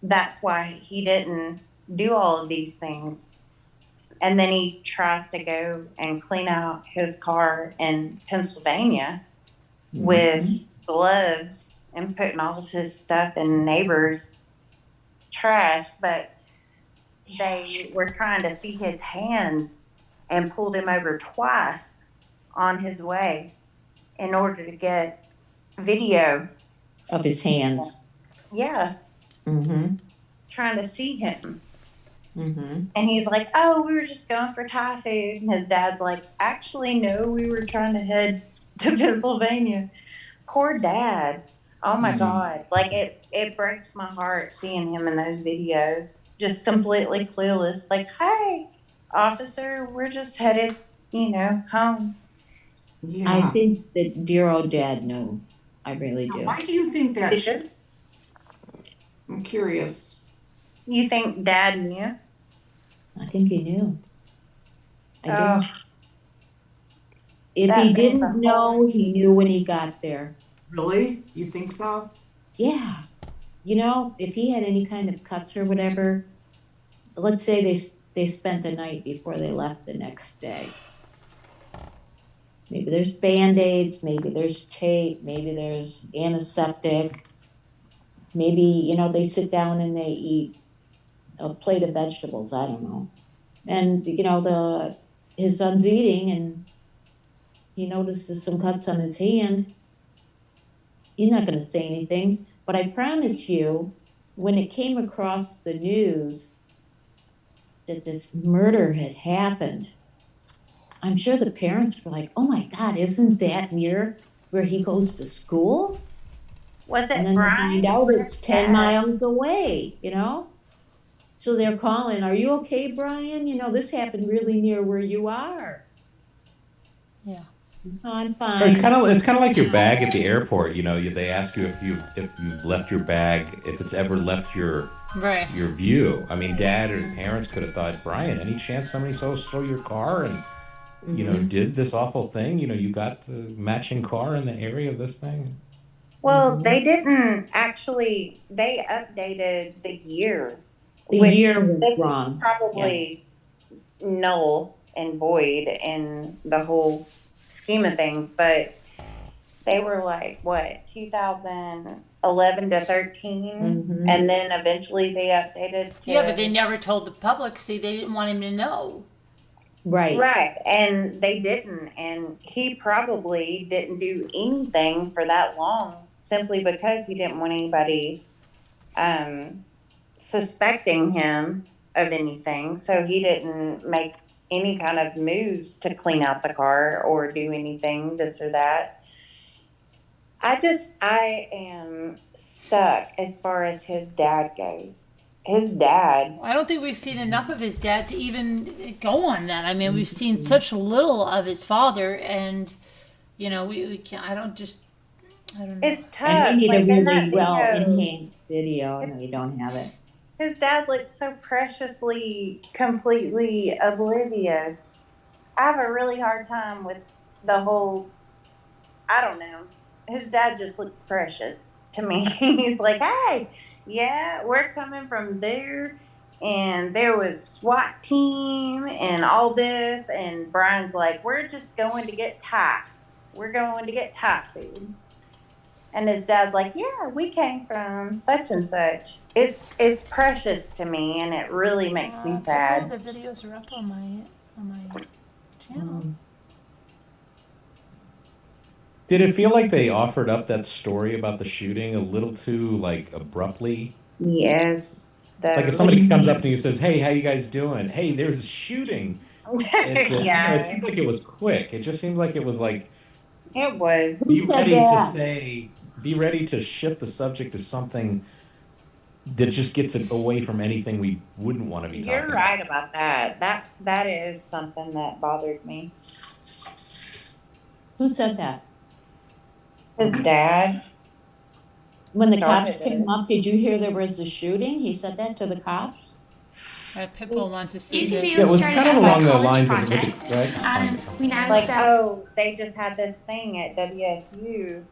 That's why he didn't do all of these things. And then he tries to go and clean out his car in Pennsylvania with gloves and putting all of his stuff in neighbors' trash. But they were trying to see his hands and pulled him over twice on his way in order to get video Of his hands. Yeah, Mm-hmm. trying to see him. Mm-hmm. And he's like, "Oh, we were just going for Thai food." And his dad's like, "Actually, no, we were trying to head to Pennsylvania." Poor dad. Oh my God. Like it breaks my heart seeing him in those videos. Just completely clueless. Like, "Hey, officer, we're just headed, home." I think that dear old dad knew. I really do. why do you think that? Did I'm curious. you think dad knew? I think he knew. I do. Oh, If that he means a didn't whole- know, he knew when he got there. Really? You think so? Yeah. You know, if he had any kind of cuts or whatever, let's say they spent the night before they left the next day. Maybe there's Band-Aids, maybe there's tape, maybe there's antiseptic. Maybe, they sit down and they eat a plate of vegetables, I don't know. And, his son's eating and he notices some cuts on his hand. He's not going to say anything, but I promise you, when it came across the news that this murder had happened, I'm sure the parents were like, "Oh my God, isn't that near where he goes to school?" Was it And then Bryan? they find out it's 10 miles away, So they're calling, "Are you okay, Bryan? This happened really near where you are." Yeah. "No, I'm fine." It's kind of like your bag at the airport. They ask you if you've left your bag, if it's ever left your Right. view. I mean, dad or parents could have thought, "Bryan, any chance somebody stole your car and did this awful thing? You got the matching car in the area of this thing." Well, they didn't actually. They updated the year. The which year was this wrong. is probably null and void in the whole scheme of things, but they were like, what, 2011 to 13? And then eventually they updated to... Yeah, but they never told the public. See, they didn't want him to know. Right. Right, and they didn't. And he probably didn't do anything for that long simply because he didn't want anybody suspecting him of anything. So he didn't make any kind of moves to clean out the car or do anything, this or that. I am stuck as far as his dad goes. His dad. I don't think we've seen enough of his dad to even go on that. I mean, we've seen such little of his father, and we can't. I don't know. It's tough. And we need Like a in that really well video- enhanced video. No, you don't have it. his dad looks so preciously, completely oblivious. I have a really hard time with the whole, I don't know. His dad just looks precious to me. He's like, hey, yeah, we're coming from there. And there was SWAT team and all this. And Brian's like, we're just going to get Thai. We're going to get Thai food. And his dad's like, yeah, we came from such and such. It's precious to me, and it really makes me sad. The videos are up on my channel. Did it feel like they offered up that story about the shooting a little too like abruptly? Yes. Like if somebody comes up to you and says, "Hey, how you guys doing? Hey, there's a shooting." Yeah. It seemed like it was quick. It just seemed like it was like. It was. Be ready to shift the subject to something that just gets it away from anything we wouldn't want to be talking You're right about that. That is something that bothered me. Who said that? His dad. When the cops came up, did you hear there was a shooting? He said that to the cops? People want to see this. Yeah, it was kind of along the lines of they just had this thing at WSU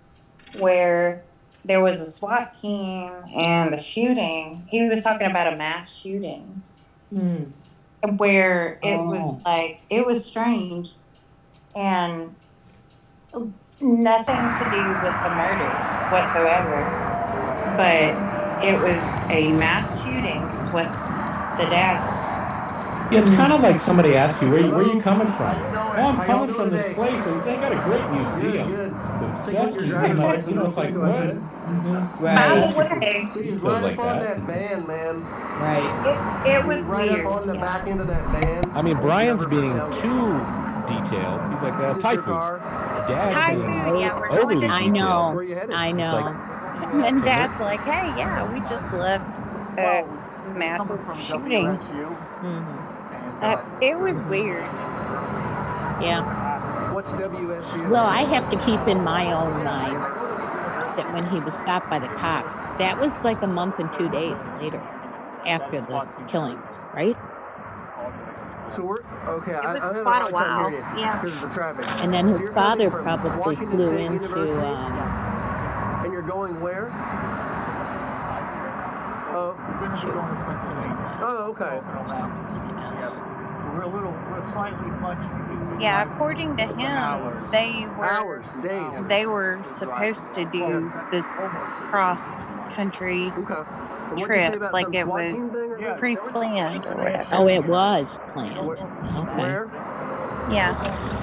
where there was a SWAT team and a shooting. He was talking about a mass shooting where it was like, it was strange and nothing to do with the murders whatsoever. But it was a mass shooting, is what the dad's. Yeah, it's kind of like somebody asked you, where you coming from? Oh, I'm coming from this place, and they got a great museum. The best museum, it's like, what? By the way, Feels like that. Right. It was weird. On the back end of that van. I mean, Brian's being too detailed. He's like, Thai food. Dad's Thai being food, yeah, we're overly going to. detailed. I know. It's like, And then Dad's like, hey, yeah, we just left a massive shooting. It was weird. Yeah. What's WSU? Well, I have to keep in my own mind that when he was stopped by the cops, that was like a month and 2 days later after the killings, right? So we're okay. It was quite a while. Yeah. Because of the traffic. And then his father probably Washington flew State into. University? And you're going where? Oh, okay. We're slightly punched. Yeah, according to him, they were supposed to do this cross country trip, like it was pre-planned or whatever. Oh, it was planned. Okay. Yeah.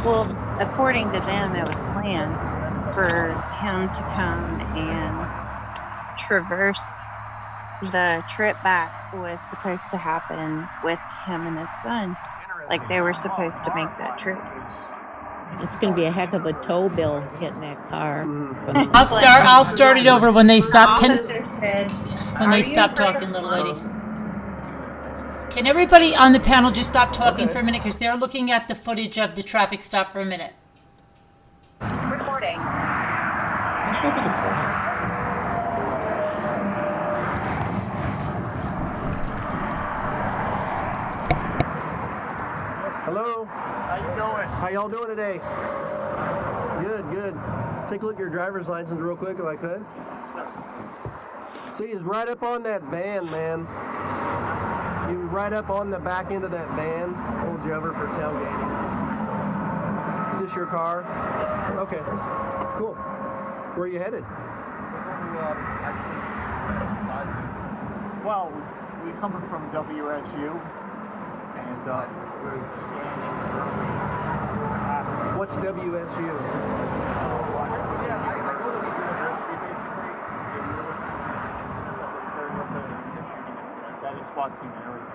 Well, according to them, it was planned for him to come and traverse. The trip back was supposed to happen with him and his son. Like they were supposed to make that trip. It's going to be a heck of a tow bill hitting that car. I'll start it over when they stop. When they stop afraid talking, of little lady. Can everybody on the panel just stop talking for a minute because they're looking at the footage of the traffic stop for a minute. Recording. Hello. How you doing? How y'all doing today? Good, good. Take a look at your driver's license real quick if I could. See, he's right up on that van, man. He was right up on the back end of that van. Pulled you over for tailgating. Is this your car? Okay. Cool. Where are you headed? Well, we're coming from WSU, and we're scanning. What's WSU? Yeah, I go to the university basically. In relation to this incident that was occurring with the shooting incident, that is SWAT team area.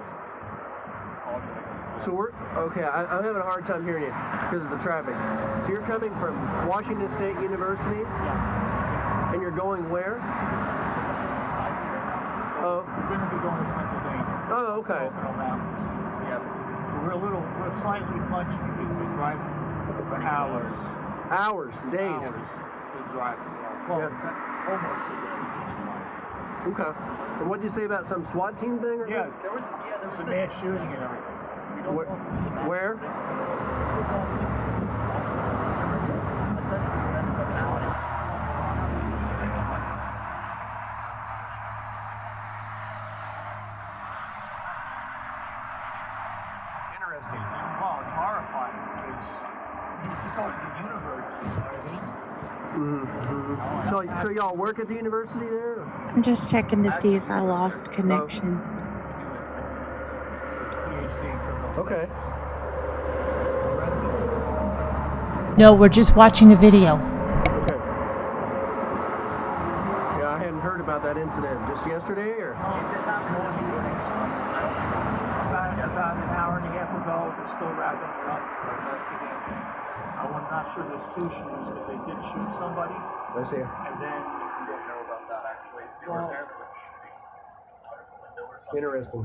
So we're okay. I'm having a hard time hearing you because of the traffic. So you're coming from Washington State University, and you're going where? Oh, we're going to be going to Pennsylvania. Oh, okay. Yeah. So we're slightly punched because we drive for hours. Hours, days. Hours to drive. Well, almost a day. Okay. And what did you say about some SWAT team thing? Or There was a mass shooting and everything. We don't know. Where? This was essentially an fatality. Interesting. Well, it's horrifying because he's going to the university, you know what I mean? So y'all work at the university there? I'm just checking to see if I lost connection. Okay. No, we're just watching a video. Okay. Yeah, I hadn't heard about that incident. Just yesterday, or? This happened this evening. About an hour and a half ago, it's still wrapping it up. I'm not sure there's two shootings because they did shoot somebody. I see. And then we don't know about that actually. They were there, they were shooting out of the window or something. Interesting.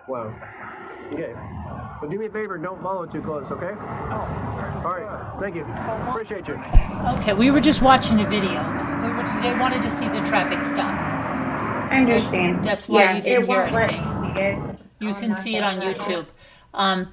Wow. Okay. So do me a favor, don't follow too close, okay? All right. Thank you. Appreciate you. Okay, we were just watching a video. They wanted to see the traffic stop. I understand. That's why Yeah, you didn't it hear won't let me anything. see it. You can see it on YouTube.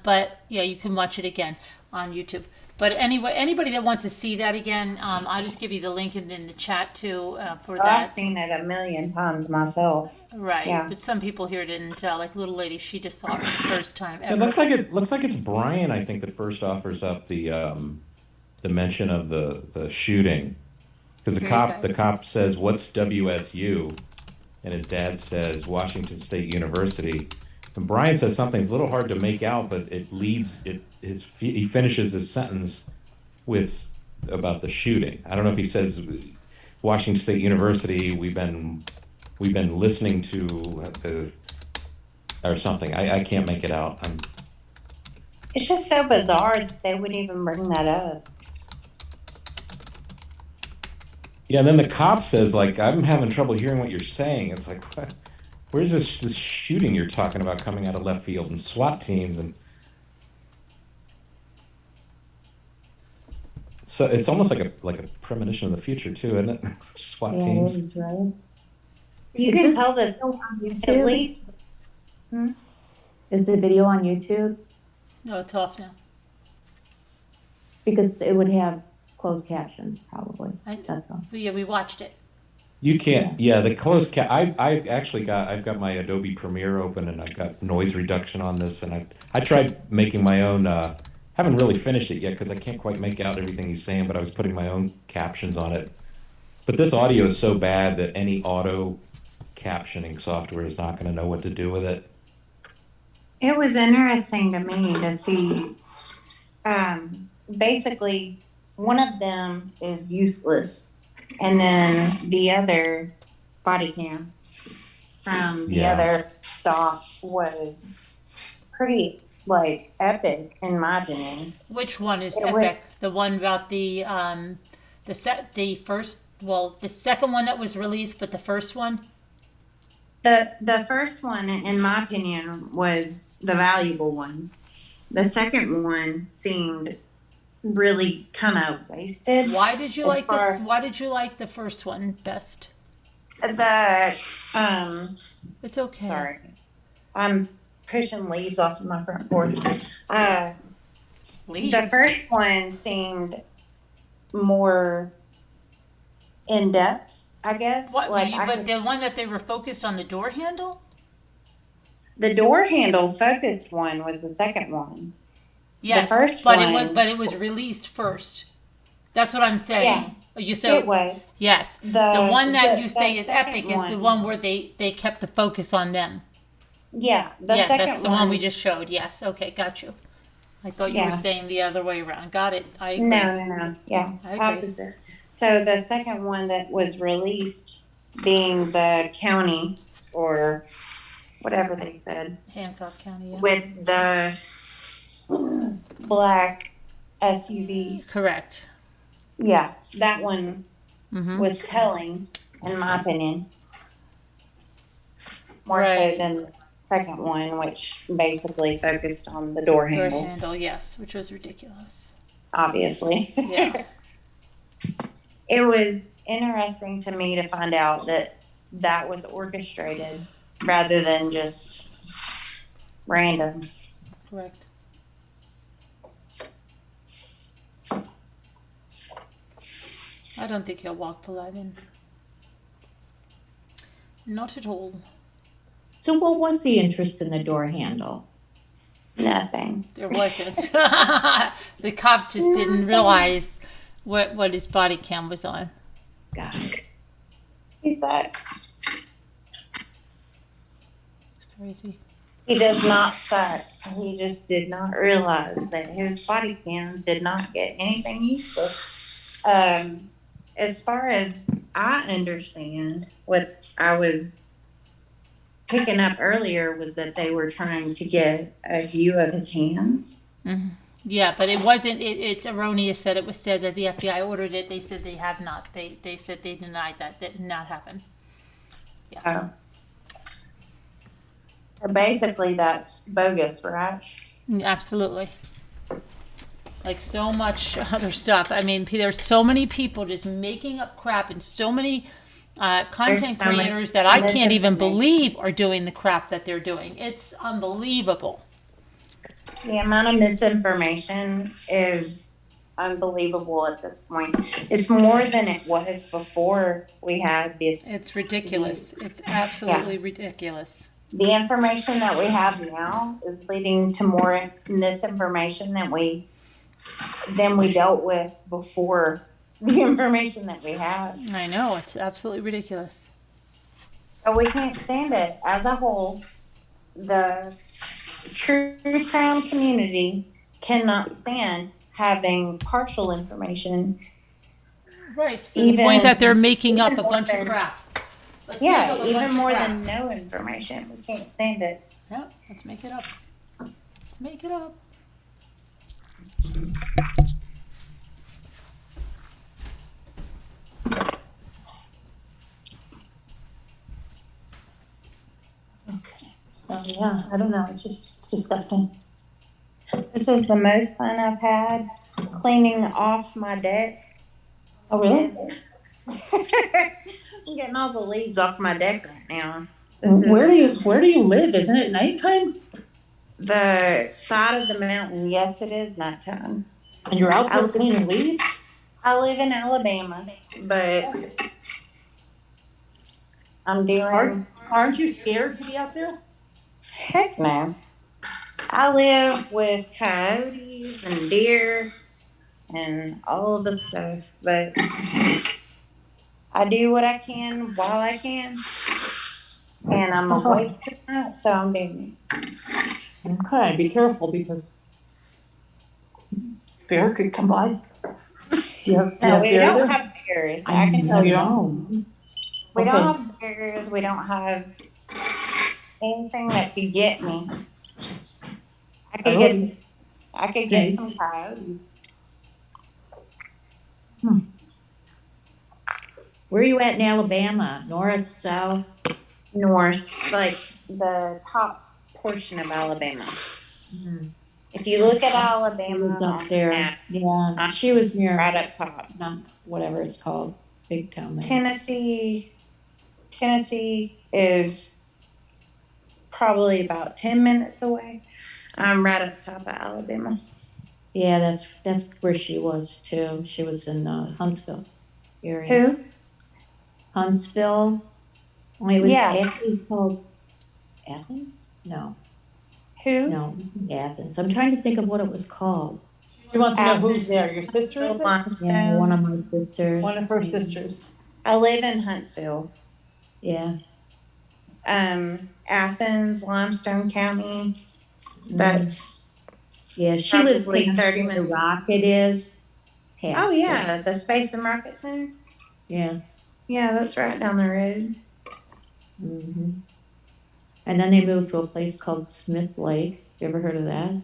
But yeah, you can watch it again on YouTube. But anyway, anybody that wants to see that again, I'll just give you the link in the chat too for Oh, I've that. seen it a million times myself. Right. Yeah. But some people here didn't. Like little lady, she just saw it for the first time ever. It looks like it's Bryan, I think, that first offers up the mention of the shooting, because the cop says, "What's WSU?" and his dad says Washington State University. And Bryan says something's a little hard to make out, but he finishes his sentence with about the shooting. I don't know if he says Washington State University. We've been listening to or something. I can't make it out. It's just so bizarre that they would even bring that up. Yeah, and then the cop says, like, I'm having trouble hearing what you're saying. It's like, what? Where's this shooting you're talking about coming out of left field and SWAT teams? And so it's almost like a premonition of the future too, isn't it? SWAT teams. It is, right? You can tell that at least. Is the video on YouTube? No, it's off now. Because it would have closed captions, probably. That's all. Yeah, we watched it. You can't. Yeah, the closed I've got my Adobe Premiere open and I've got noise reduction on this, and I tried making my own. Haven't really finished it yet because I can't quite make out everything he's saying, but I was putting my own captions on it. But this audio is so bad that any auto captioning software is not going to know what to do with it. It was interesting to me to see. Basically, one of them is useless, and then the other body cam from the other stop was pretty epic in my opinion. Which one is epic? The one about the second one that was released, but the first one? The first one, in my opinion, was the valuable one. The second one seemed really kind of wasted. Why did you like this? Why did you like the first one best? It's okay. Sorry, I'm pushing leaves off of my front porch. Leaves? The first one seemed more in depth, I guess. What? But the one that they were focused on the door handle? The door handle focused one was the second one. Yes, the first but one, it was released first. That's what I'm saying. Yeah, you said it was. Yes. The one that you say that is epic is the one where they kept the focus on them. Yeah, yes, that's the one we just showed. Yes. Okay, got you. I thought you were saying the other way around. Got it. I agree. No. Yeah, opposite. So the second one that was released, being the county or whatever they said, Hancock County, yeah. with the black SUV. Correct. Yeah, that one was telling, in my opinion, more so than the second one, which basically focused on the door handle. Door handle, yes, which was ridiculous. Obviously. Yeah. It was interesting to me to find out that that was orchestrated rather than just random. Correct. I don't think he'll walk Paladin. Not at all. So what was the interest in the door handle? Nothing. There wasn't. The cop just didn't realize what his body cam was on. God. He sucks. It's crazy. He does not suck. He just did not realize that his body cam did not get anything useful. As far as I understand, what I was picking up earlier was that they were trying to get a view of his hands. Mm-hmm. Yeah, but it wasn't. It's erroneous that it was said that the FBI ordered it. They said they have not. They said they denied that. That did not happen. Yeah. Or basically, that's bogus, right? Absolutely. Like so much other stuff. I mean, there's so many people just making up crap, and so many content creators that I can't even believe are doing the crap that they're doing. It's unbelievable. The amount of misinformation is unbelievable at this point. It's more than it was before we had this. It's ridiculous. It's absolutely ridiculous. The information that we have now is leading to more misinformation than we dealt with before the information that we have. I know, it's absolutely ridiculous. But we can't stand it. As a whole, the true crime community cannot stand having partial information. Right. So the point that they're making up a bunch of crap. Yeah, even more than no information. We can't stand it. Yeah, let's make it up. Let's make it up. So yeah, I don't know. It's disgusting. This is the most fun I've had cleaning off my deck. Oh really? I'm getting all the leaves off my deck right now. Where do you live? Isn't it nighttime? The side of the mountain. Yes, it is nighttime. And you're out there cleaning leaves? I live in Alabama, but I'm doing. Aren't you scared to be out there? Heck no. I live with coyotes and deer and all of the stuff, but I do what I can while I can, and I'm awake tonight, so I'm doing it. Okay, be careful because bear could come by. No, we don't have bears. I can tell you. We Okay. don't have bears. We don't have anything that could get me. I could get some coyotes. Where are you at in Alabama? North, south? North, like the top portion of Alabama. If you look at Alabama, She was up there. map, Yeah, she was near right up top. whatever it's called, big town there. Tennessee is probably about 10 minutes away. I'm right up top of Alabama. Yeah, that's where she was too. She was in Huntsville area. Who? Huntsville. It was Yeah. actually called Athens? No. Who? No, Athens. I'm trying to think of what it was called. She wants to know who's there. Your sister is it? Yeah, one of my sisters. One of her sisters. I live in Huntsville. Yeah. Athens, Limestone County. That's Yeah, she lives probably past 30 where the minutes. Rocket is. Past Oh it. yeah, the Space and Rocket Center. Yeah. Yeah, that's right down the road. hmm And then they moved to a place called Smith Lake. You ever heard of that?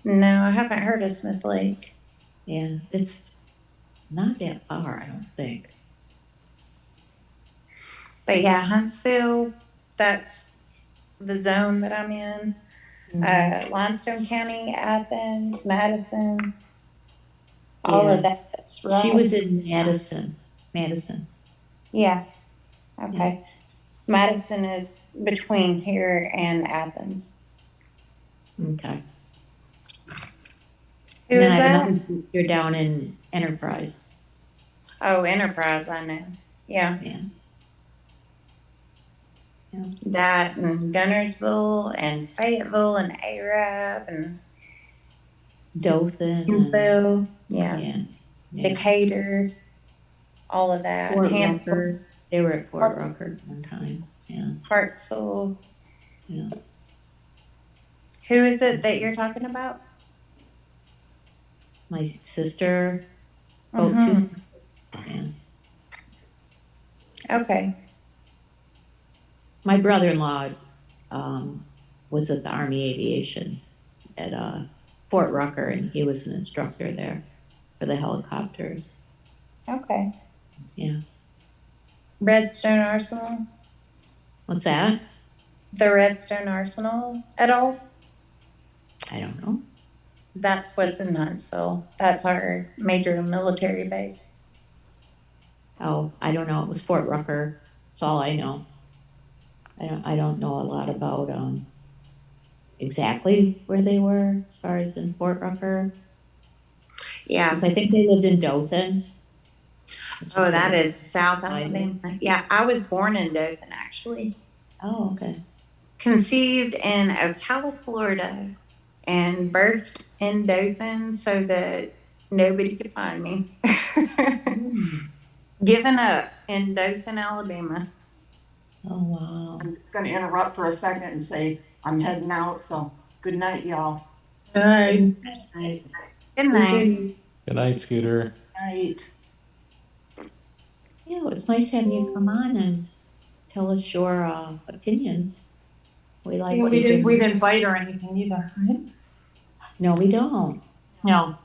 No, I haven't heard of Smith Lake. Yeah, it's not that far, I don't think. But yeah, Huntsville, that's the zone that I'm in. Limestone County, Athens, Madison, all Yeah. of that. That's right. She was in Madison. Yeah. Okay. Madison is between here and Athens. Okay. Who And then is I have that? another sister down in Enterprise. Oh, Enterprise, I know. Yeah. Yeah. That and Gunnersville and Fayetteville and Arab and Dothan. Hinsville. Yeah. Yeah. Decatur. All of that. Fort Hansville. Rucker. They were at Fort Rucker one time. Yeah. Hartselle. Yeah. Who is it that you're talking about? My sister. Oh, Mhm. two sisters. Yeah. Okay. My brother-in-law was at the Army Aviation at Fort Rucker, and he was an instructor there for the helicopters. Okay. Yeah. Redstone Arsenal? What's that? The Redstone Arsenal at all? I don't know. That's what's in Huntsville. That's our major military base. Oh, I don't know. It was Fort Rucker. That's all I know. I don't know a lot about exactly where they were as far as in Fort Rucker. Yeah. 'Cause I think they lived in Dothan. Oh, that is South Alabama. Yeah, I was born in Dothan, actually. Oh, okay. Conceived in Ocala, Florida, and birthed in Dothan so that nobody could find me. Given up in Dothan, Alabama. Oh, wow. I'm just gonna interrupt for a second and say I'm heading out, so good night, y'all. Good night. Good night. Good night, Scooter. Night. Yeah, it's nice having you come on and tell us your opinions. We like Yeah, what we you didn't, did. we didn't bite or anything either, right? No, we don't. No.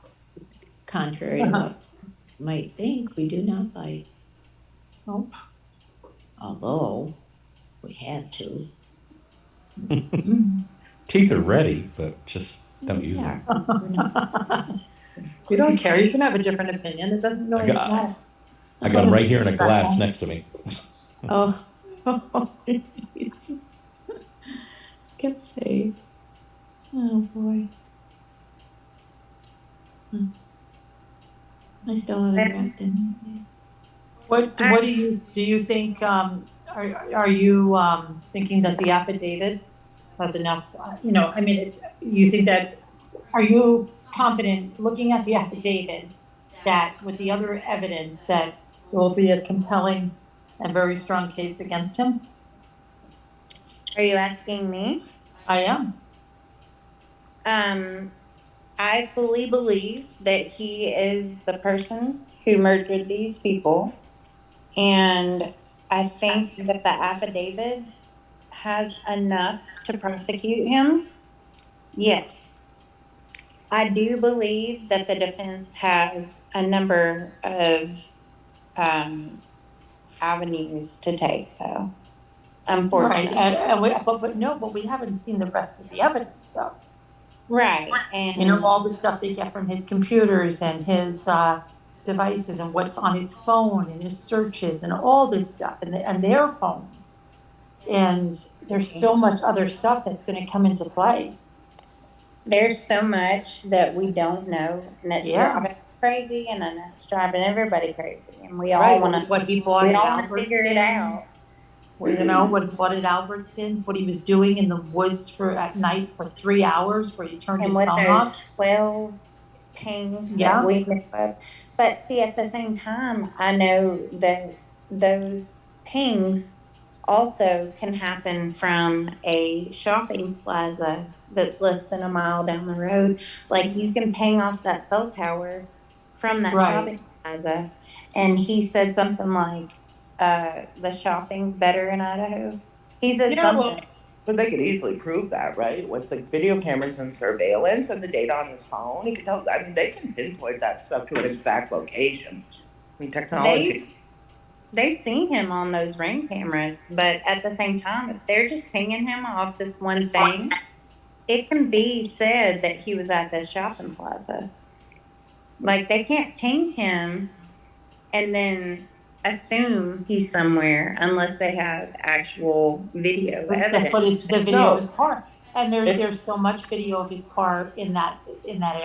Contrary to what you might think, we do not bite. Nope. Although we had to. Teeth are ready, but just don't use them. We don't care. You can have a different opinion. It doesn't really matter. I got them right here in a glass next to me. Oh. Kept safe. Oh boy. I still haven't wrapped in. What do you think, are you thinking that the affidavit has enough, I mean, you think that, are you confident, looking at the affidavit, that with the other evidence, that there will be a compelling and very strong case against him? Are you asking me? I am. I fully believe that he is the person who murdered these people. And I think that the affidavit has enough to prosecute him. Yes. I do believe that the defense has a number of avenues to take, though. Unfortunately. Right. But we haven't seen the rest of the evidence, though. Right. And all the stuff they get from his computers and his devices and what's on his phone and his searches and all this stuff and their phones. And there's so much other stuff that's going to come into play. There's so much that we don't know, and it's driving us crazy, and then it's driving everybody crazy, and we all want to. What he bought. We all want to figure it out. What he bought at Albertsons, what he was doing in the woods at night for 3 hours, where he turned his phone off. And with those 12 pings that we picked up. But see, at the same time, I know that those pings also can happen from a shopping plaza that's less than a mile down the road. Like, you can ping off that cell tower from that shopping plaza. And he said something like, the shopping's better in Idaho. He said something. But they could easily prove that, right? With the video cameras and surveillance and the data on his phone, you can tell. I mean, they can pinpoint that stuff to an exact location. I mean, technology. They've seen him on those Ring cameras, but at the same time, if they're just pinging him off this one thing, it can be said that he was at this shopping plaza. Like, they can't ping him and then assume he's somewhere unless they have actual video The evidence. footage, the video No. of his car. And there's so much video of his car in that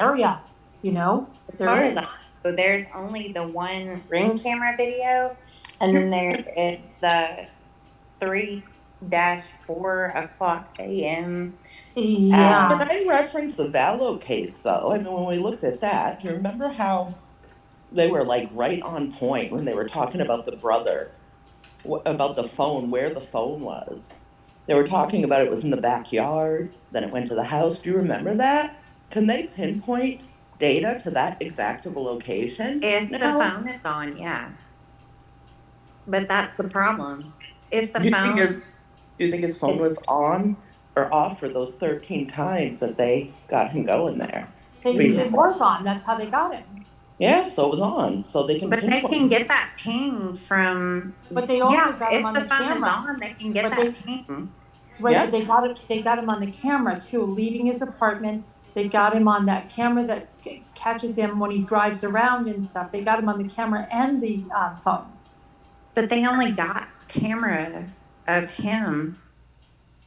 area, you know? As There far is. as I know, there's only the one ring camera video, and then there is the 3-4 o'clock a.m. Yeah. Can I reference the Vallow case though? I mean, when we looked at that, do you remember how they were like right on point when they were talking about the brother, about the phone, where the phone was? They were talking about it was in the backyard, then it went to the house. Do you remember that? Can they pinpoint data to that exact of a location? If the now? phone is on, yeah. But that's the problem. If the Do you phone, think his phone was on or off for those 13 times that they got him going there? It was on, that's how they got him. Yeah, so it was on. So they can but they pinpoint. can get that ping from. But they also Yeah, got him on if the the phone is camera. on, they can get But that ping. Right, Yeah. but they got him on the camera too, leaving his apartment. They got him on that camera that catches him when he drives around and stuff. They got him on the camera and the phone. But they only got camera of him,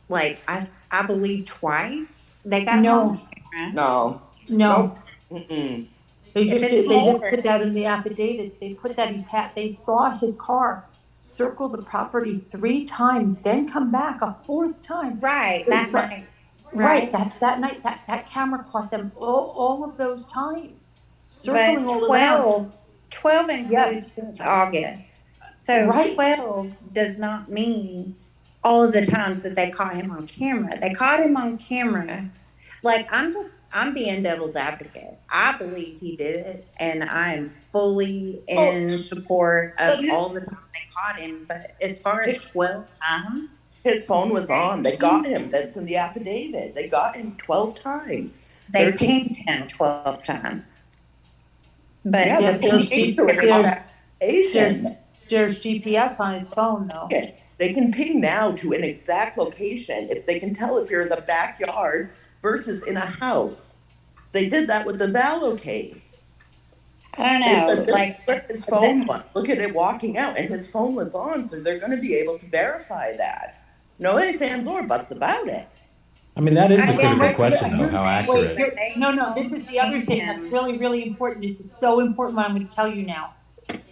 like I believe twice. They got him on camera. No. No. Nope. Mm-mm. They If just it's more- put that in the affidavit. They put that they saw his car circle the property 3 times, then come back a 4th time. Right, that night. Right, that's that night. That camera caught them all of those times. Circling But all around. 12 includes since August. So Right. 12 does not mean all of the times that they caught him on camera. They caught him on camera. Like I'm being devil's advocate. I believe he did it, and I am fully in support of all the times they caught him. But as far as 12 times, his phone was on. They got him. That's in the affidavit. They got him 12 times. They pinged him 12 times. But yeah, there's GPS on his phone though. Yeah. They can ping now to an exact location if they can tell if you're in the backyard versus in a house. They did that with the Vallow case. I don't know. Like his phone was. Look at it walking out, and his phone was on, so they're going to be able to verify that. No ifs, ands, or buts about it. I mean, that is the critical question, though. How accurate? No. This is the other thing that's really, really important. This is so important. What I'm going to tell you now.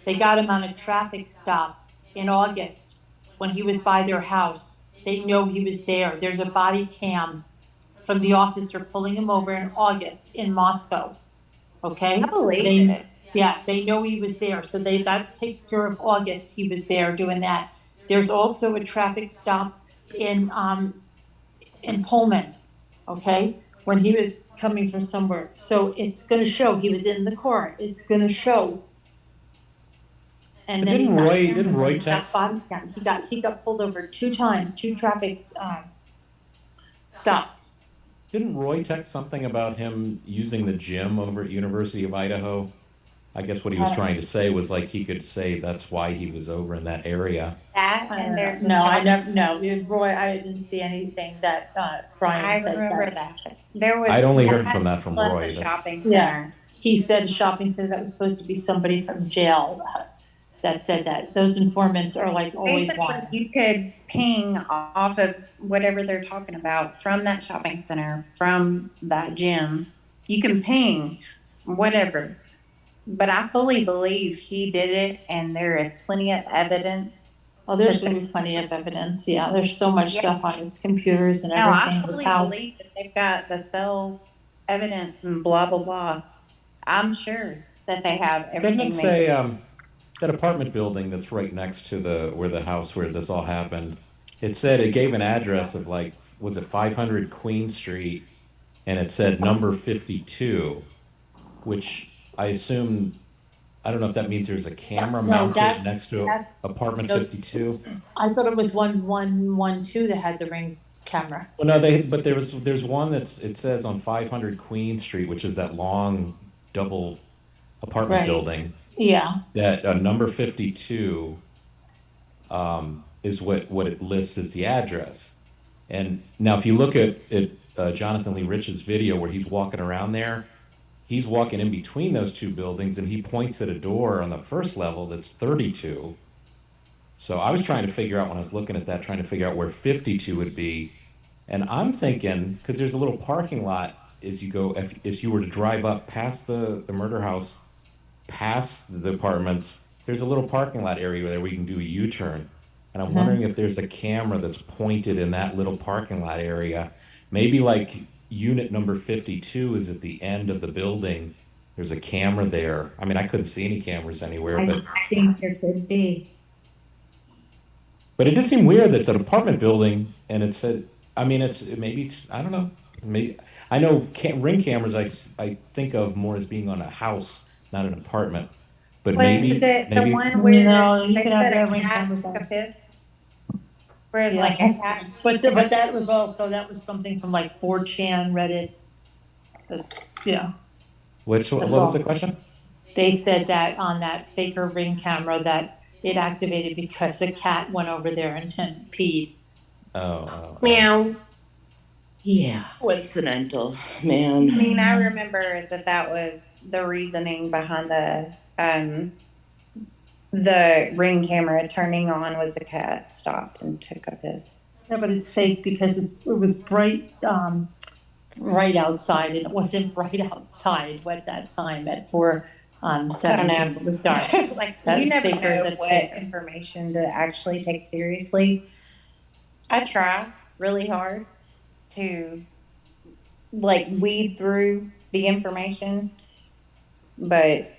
They got him on a traffic stop in August when he was by their house. They know he was there. There's a body cam from the officer pulling him over in August in Moscow. Okay? I believe it. Yeah, they know he was there. So that takes care of August. He was there doing that. There's also a traffic stop in Pullman, okay? When he was coming from somewhere. So it's going to show he was in the car. It's going to show. And then didn't Roy text? Body cam. He got pulled over 2 times, 2 traffic stops. Didn't Roy text something about him using the gym over at University of Idaho? I guess what he was trying to say was like he could say that's why he was over in that area. That and there's Roy, I didn't see anything that Bryan said. I remember that. There was. I'd only heard from that from plus Roy. a shopping Yeah, center. he said a shopping center that was supposed to be somebody from jail that said that. Those informants are like always Basically, wanted. you could ping off of whatever they're talking about from that shopping center, from that gym. You can ping whatever. But I fully believe he did it, and there is plenty of evidence. Oh, there's plenty of evidence. Yeah, there's so much stuff on his computers and No, I everything. fully His house. believe that they've got the cell evidence and blah, blah, blah. I'm sure that they have everything. Didn't it say that apartment building that's right next to the house where this all happened? It said it gave an address of like, was it 500 Queen Street, and it said number 52, which I assume, I don't know if that means there's a camera mounted next to apartment 52. I thought it was 1112 that had the Ring camera. Well, no, but there's one it says on 500 Queen Street, which is that long double apartment building. Yeah. That number 52 is what it lists as the address. And now if you look at Jonathan Lee Rich's video where he's walking around there, he's walking in between those 2 buildings and he points at a door on the first level that's 32 So I was trying to figure out when I was looking at that, trying to figure out where 52 would be. And I'm thinking, because there's a little parking lot as you go, if you were to drive up past the murder house, past the apartments, there's a little parking lot area there where you can do a U-turn. And I'm wondering if there's a camera that's pointed in that little parking lot area. Maybe like unit number 52 is at the end of the building. There's a camera there. I mean, I couldn't see any cameras anywhere, I but think there could be. it did seem weird that it's an apartment building and it said, I mean, I don't know. Maybe I know ring cameras I think of more as being on a house, not an apartment. But maybe Was it the maybe one where No, you they can have said that a ring cat cameras took on. a piss? Whereas Yeah. like a cat. But that was also, that was something from like 4chan, Reddit. Yeah. what That's was all. the question? They said that on that faker ring camera that it activated because a cat went over there and peed. Oh. Meow. Yeah. Coincidental, I man. mean, I remember that was the reasoning behind the ring camera turning on was a cat stopped and took a piss. Yeah, but it's fake because it was bright, right outside, and it wasn't bright outside at that time at 4:17. It was dark. Like That's you never faker, know that's what faker. information to actually take seriously. I try really hard to like weed through the information, but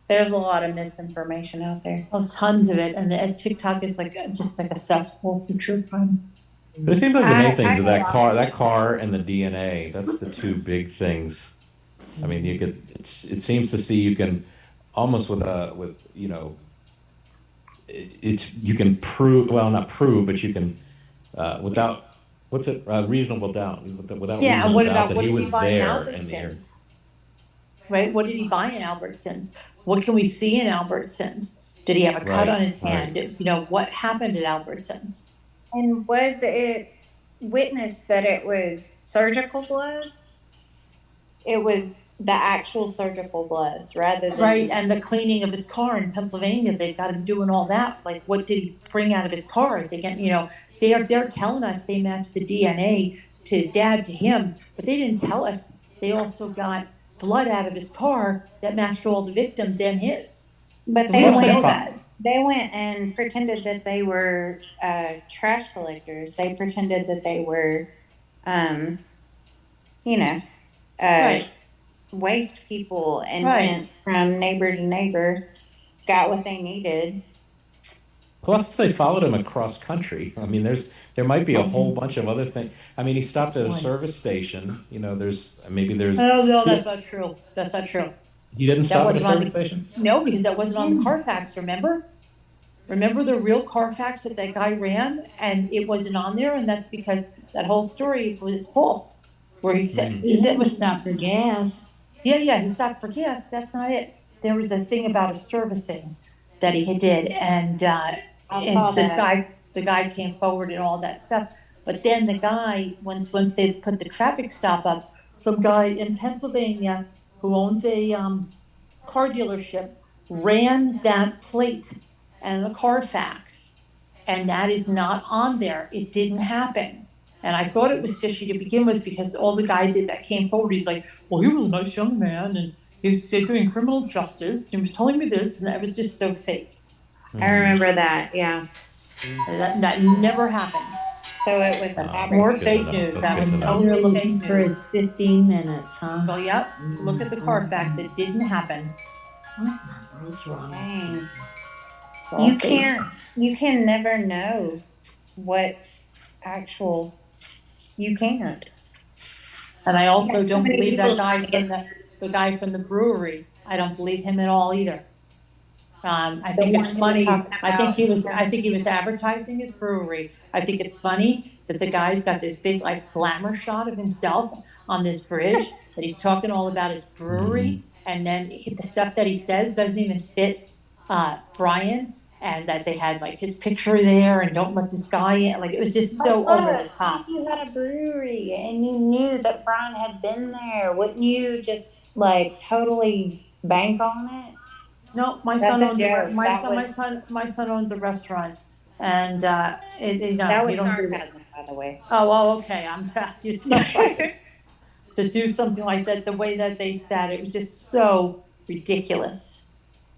there's a lot of misinformation out there. Oh, tons of it, and TikTok is like just like a cesspool for true crime. But it seems like the main things I are know. that car and the DNA. That's the two big things. I mean, it seems to see you can almost you can prove, well, not prove, but you can without reasonable doubt, without Yeah, and reasonable what doubt about that what he did he was buy in there in the area. Albertsons? Right? What did he buy in Albertsons? What can we see in Albertsons? Did he have a cut Right, on his hand? right. What happened at Albertsons? And was it witnessed that it was surgical bloods? It was the actual surgical bloods rather than Right, and the cleaning of his car in Pennsylvania, they've got him doing all that. Like, what did he bring out of his car? They get, they're telling us they matched the DNA to his dad to him, but they didn't tell us they also got blood out of his car that matched all the victims and his. But We don't know that. they went and pretended that they were trash collectors. They pretended that they were, Right. waste people and Right. went from neighbor to neighbor, got what they needed. Plus, they followed him across country. I mean, there might be a whole bunch of other things. I mean, he stopped at a service station. there's. Oh, no, that's not true. That's not true. He didn't That stop at a wasn't on service the, station. no, because that wasn't on the Carfax, remember? Remember the real Carfax that guy ran and it wasn't on there, and that's because that whole story was false. Where he said He that never was stopped for gas. Yeah, he stopped for gas. That's not it. There was a thing about a servicing that he did, and saw this that. the guy came forward and all that stuff. But then the guy, once they put the traffic stop up, some guy in Pennsylvania who owns a car dealership ran that plate and the Carfax, and that is not on there. It didn't happen. And I thought it was fishy to begin with because all the guy did that came forward, he's like, well, he was a nice young man and he was doing criminal justice and he was telling me this, and that was just so fake. I remember that, yeah. That never happened. So it was More That's good fake to know. news. That's That good was to know. totally You're looking fake for news. his 15 minutes, huh? Oh, yep. Look at the Carfax. It didn't happen. What is wrong? Dang. All You fake. you can never know what's actual. You can't. And I also So don't many believe that people guy from the guy from the brewery. I don't believe him at all either. I think The it's one you were funny. talking I think about. he was advertising his brewery. I think it's funny that the guy's got this big like glamour shot of himself on this bridge that he's talking all about his brewery, and then the stuff that he says doesn't even fit Bryan, and that they had like his picture there and don't let this guy in. Like it was just so over the top. If you had a brewery and you knew that Bryan had been there, wouldn't you just like totally bank on it? No, my That's son a owns joke. my That son, was my son owns a restaurant, and you know, that you was don't do it. sarcasm, by the way. Oh, well, okay, I'm you know, to do something like that, the way that they said it was just so ridiculous.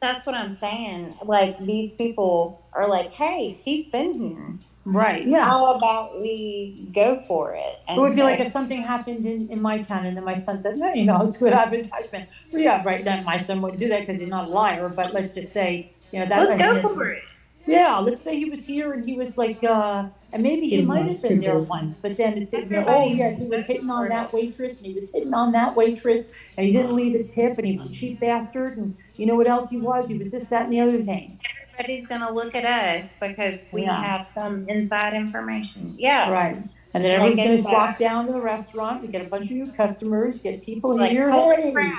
That's what I'm saying. Like these people are like, "Hey, he's been here. Right? Yeah. How about we go for it?" It And would be like say, if something happened in my town and then my son said, no, you know, it's good advertisement. Well, yeah, right. Then my son wouldn't do that because he's not a liar. But let's just say, you know, that. "Let's go for it." Yeah, let's say he was here and he was like, and maybe he might have been there once, but then it's, you know, oh yeah, he was hitting on that waitress and he was hitting on that waitress and he didn't leave a tip and he was a cheap bastard and you know what else he was? He was this, that, and the other thing. Everybody's gonna look at us because we Yeah. have some inside information. Yeah. Right. And then Like everyone's going it's to flock down to the restaurant. We get a bunch of new customers, get people like, here. holy Hey, crap.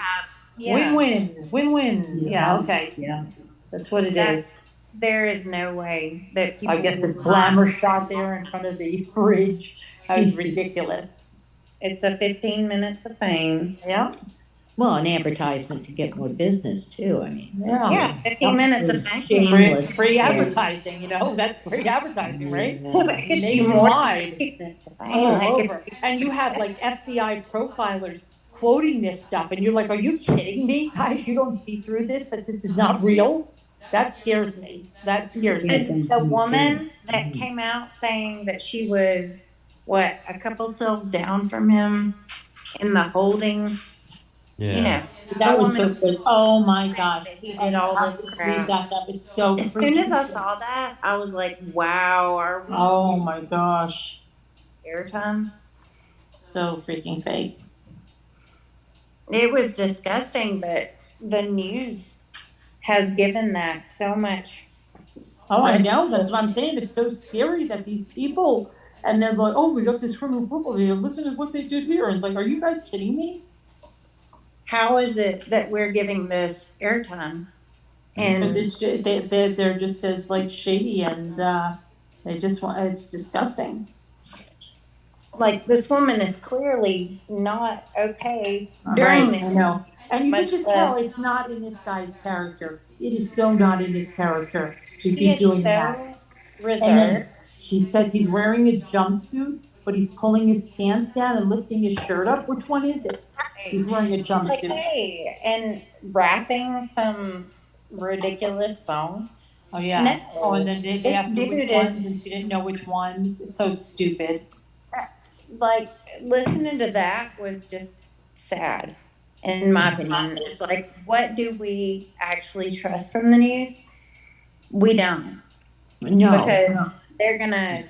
Yeah. win-win, win-win. Yeah, okay. Yeah. That's what it is. There is no way that people I get this will glamour not- shot there in front of the bridge. That was ridiculous. It's a 15 minutes of fame. Yeah. Well, an advertisement to get more business too, I mean. Yeah. Yeah, 15 minutes of fame. Shameless. Free Yeah. advertising, you know, that's great advertising, right? That gets you more Nationwide. minutes of fame. All Like, over. And you have like FBI profilers quoting this stuff, and you're like, are you kidding me? Guys, you don't see through this, that this is not real? That scares me. That scares me. And the woman that came out saying that she was, what, a couple cells down from him in the holding, Yeah. you know. That the was so woman good. Oh my gosh. that he did all this crap. That was so As soon as I freaking- saw that, I was like, wow, are we Oh my gosh. airtime? So freaking fake. It was disgusting, but the news has given that so much. Oh, I know. That's what I'm saying. It's so scary that these people, and they're like, oh, we got this criminal profile here. Listen to what they did here. And it's like, are you guys kidding me? How is it that we're giving this airtime? Because And it's just, they're just as like shady and they just want, it's disgusting. like this woman is clearly not okay Right, during I this. know. And you can Much just tell less- it's not in this guy's character. It is so not in his character to He be is doing so that. reserved. And then she says he's wearing a jumpsuit, but he's pulling his pants down and lifting his shirt up. Which one is it? He's wearing a Like, jumpsuit. hey, and rapping some ridiculous song. Oh, yeah. No. Oh, and then they This asked her dude which is- ones and she didn't know which ones. It's so stupid. Like listening to that was just sad, in my opinion. It's like, what do we actually trust from the news? We don't, No. because they're gonna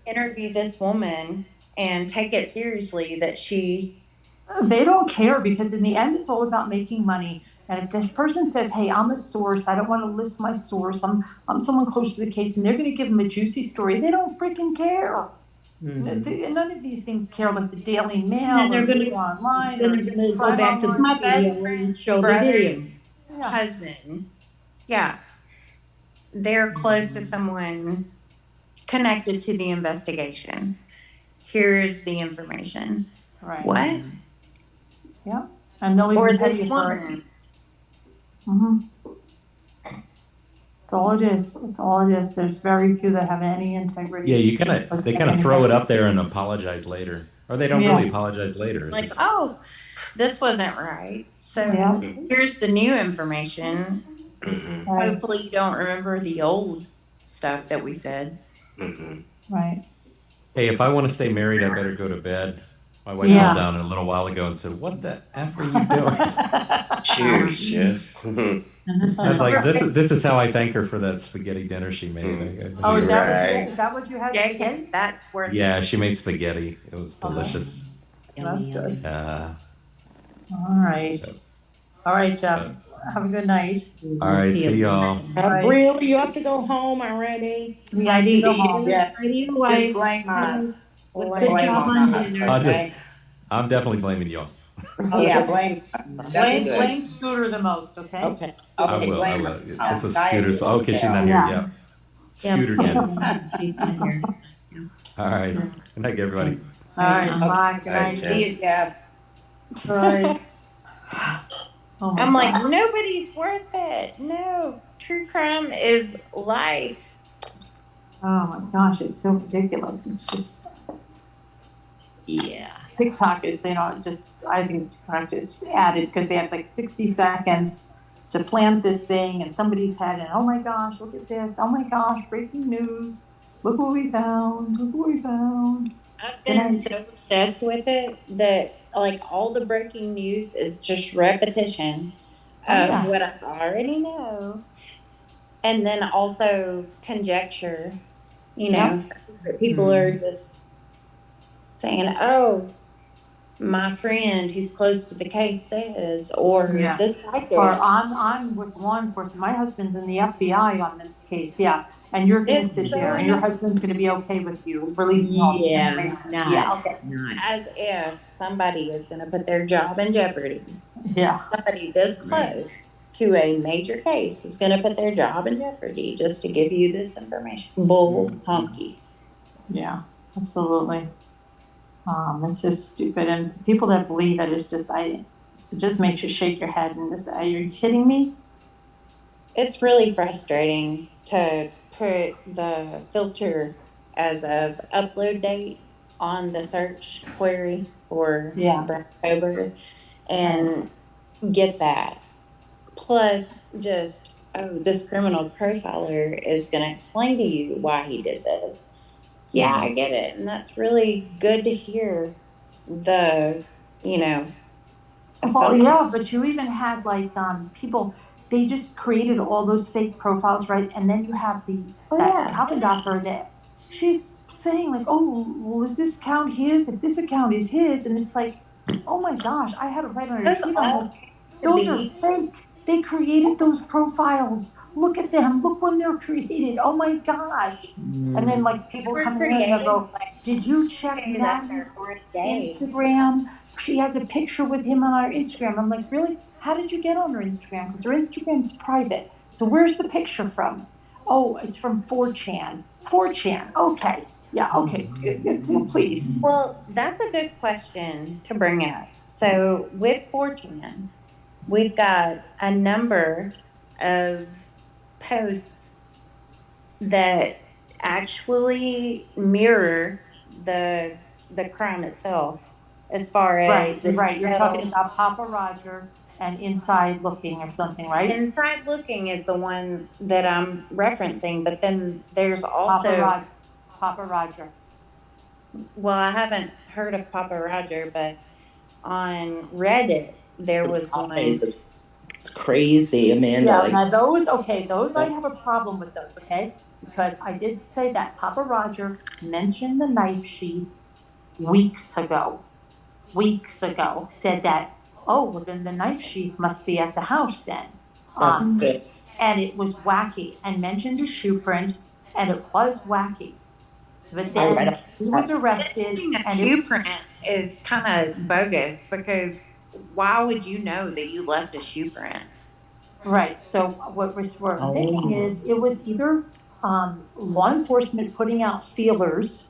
interview this woman and take it seriously that she. They don't care because in the end, it's all about making money. And if this person says, hey, I'm a source, I don't want to list my source, I'm someone close to the case, and they're going to give them a juicy story, they don't freaking care. None of these things care, like the Daily Mail And they're or gonna- online. Then or they're gonna go Prime back to the Online. My best studio and friend's show the brother- video. Yeah. Husband, yeah, they're close to someone connected to the investigation. Here's the information. Right. What? Yeah. And they'll Or even pay this you for it. woman. Mm-hmm. That's all it is. That's all it is. There's very few that have any integrity. Yeah, they kind of throw it up there and apologize later, or they don't Yeah. really apologize later. It's Like, just- oh, this wasn't right. So Yeah. here's the new information. Mhm, Right. Hopefully you don't remember the old stuff that we said. mhm. Right. Hey, if I want to stay married, I better go to bed. My wife Yeah. called down a little while ago and said, "What the f are you doing?" Cheers, Jeff. I was like, "This is how I thank her for that spaghetti dinner she made." Oh, is Right. that what you had? Yeah, that's worth it. Yeah, she made spaghetti. It was delicious. That's good. All right. All right, Jeff. Have a good night. All right, see y'all. Right. Really, you have to go home already? We have to go home. Yeah. Just blame us. Good job on dinner. I'm definitely blaming y'all. Yeah, blame. Blame Scooter the most, okay? Okay. I will. This was Scooter's. Okay, she's not here. Yes. Yeah. Scooter again. She's not here. All right. Good night, everybody. All right. Bye. Good Bye, night. Jeff. See you, Jeff. All right. Oh my I'm like, gosh. nobody's worth it. No, true crime is life. Oh my gosh, it's so ridiculous. It's just, Yeah. TikTok is, just, I think TikTok is just added because they have like 60 seconds to plant this thing in somebody's head and, oh my gosh, look at this. Oh my gosh, breaking news. Look what we found. Look what we found. I've been so obsessed with it that like all the breaking news is just repetition of what I already know. And then also conjecture, people are just saying, oh, my friend who's close to the case says, or Yeah. this psychic. Or I'm with law enforcement. My husband's in the FBI on this case. Yeah. And you're going to sit there and your husband's going to be okay with you releasing all this information. Okay. As if somebody is going to put their job in jeopardy. Yeah. Somebody this close to a major case is going to put their job in jeopardy just to give you this information. Bull honky. Yeah, absolutely. It's just stupid. And to people that believe it, it just makes you shake your head and just, are you kidding me? It's really frustrating to put the filter as of upload date on the search query for Bryan Kohberger and get that. Plus, just, oh, this criminal profiler is going to explain to you why he did this. Yeah, I get it. And that's really good to hear the, Well, yeah, but you even had like people, they just created all those fake profiles, right? And then you have that Kauendorfer that she's saying like, oh, well, is this account his? If this account is his, and it's like, oh my gosh, I had it right on your feet. Those are fake. They created those profiles. Look at them. Look when they're created. Oh my gosh. And then like people come in and go, did you check Maddie's Instagram? She has a picture with him on our Instagram. I'm like, really? How did you get on her Instagram? Because her Instagram is private. So where's the picture from? Oh, it's from 4chan. 4chan. Okay. Yeah, okay. Please. Well, that's a good question to bring up. So with 4chan, we've got a number of posts that actually mirror the crime itself. As far as right, you're talking about Papa Roger and Inside Looking or something, right? Inside Looking is the one that I'm referencing, but then there's also Papa Roger. Well, I haven't heard of Papa Roger, but on Reddit there was one. It's crazy, Amanda. Yeah, now those I have a problem with those, okay? Because I did say that Papa Roger mentioned the knife sheath weeks ago, said that, oh, well then the knife sheath must be at the house then. And it was wacky, and mentioned a shoe print, and it was wacky. But then he was arrested. And shoe print is kind of bogus, because why would you know that you left a shoe print? Right, so what we're thinking is it was either law enforcement putting out feelers.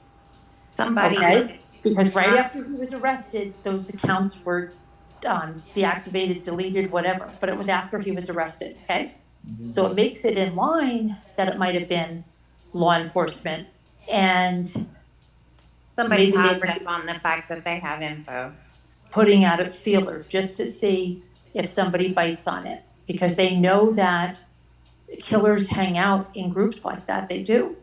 Somebody. Because right after he was arrested, those accounts were deactivated, deleted, whatever. But it was after he was arrested, okay? So it makes it in line that it might have been law enforcement. And somebody hopped up on the fact that they have info. Putting out a feeler just to see if somebody bites on it. Because they know that killers hang out in groups like that. They do.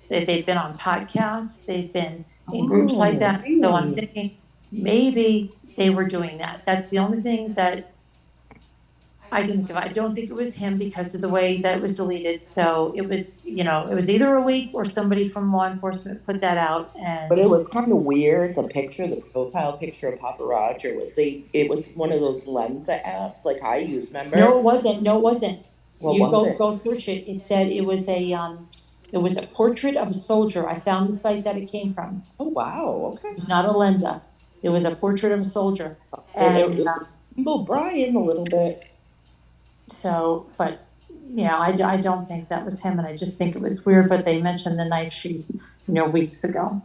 They've been on podcasts. They've been in groups like that. Really? So I'm thinking maybe they were doing that. That's the only thing that I can think of. I don't think it was him because of the way that it was deleted. So it was, it was either a leak or somebody from law enforcement put that out. But it was kind of weird. The profile picture of Papa Roger it was one of those Lensa apps like I use, remember? No, it wasn't. What you was it? Go search it. It said it was a portrait of a soldier. I found the site that it came from. Oh, wow. Okay. It was not a Lensa. It was a portrait of a soldier. And it resembled Bryan a little bit. So, but I don't think that was him, and I just think it was weird. But they mentioned the knife sheath, weeks ago.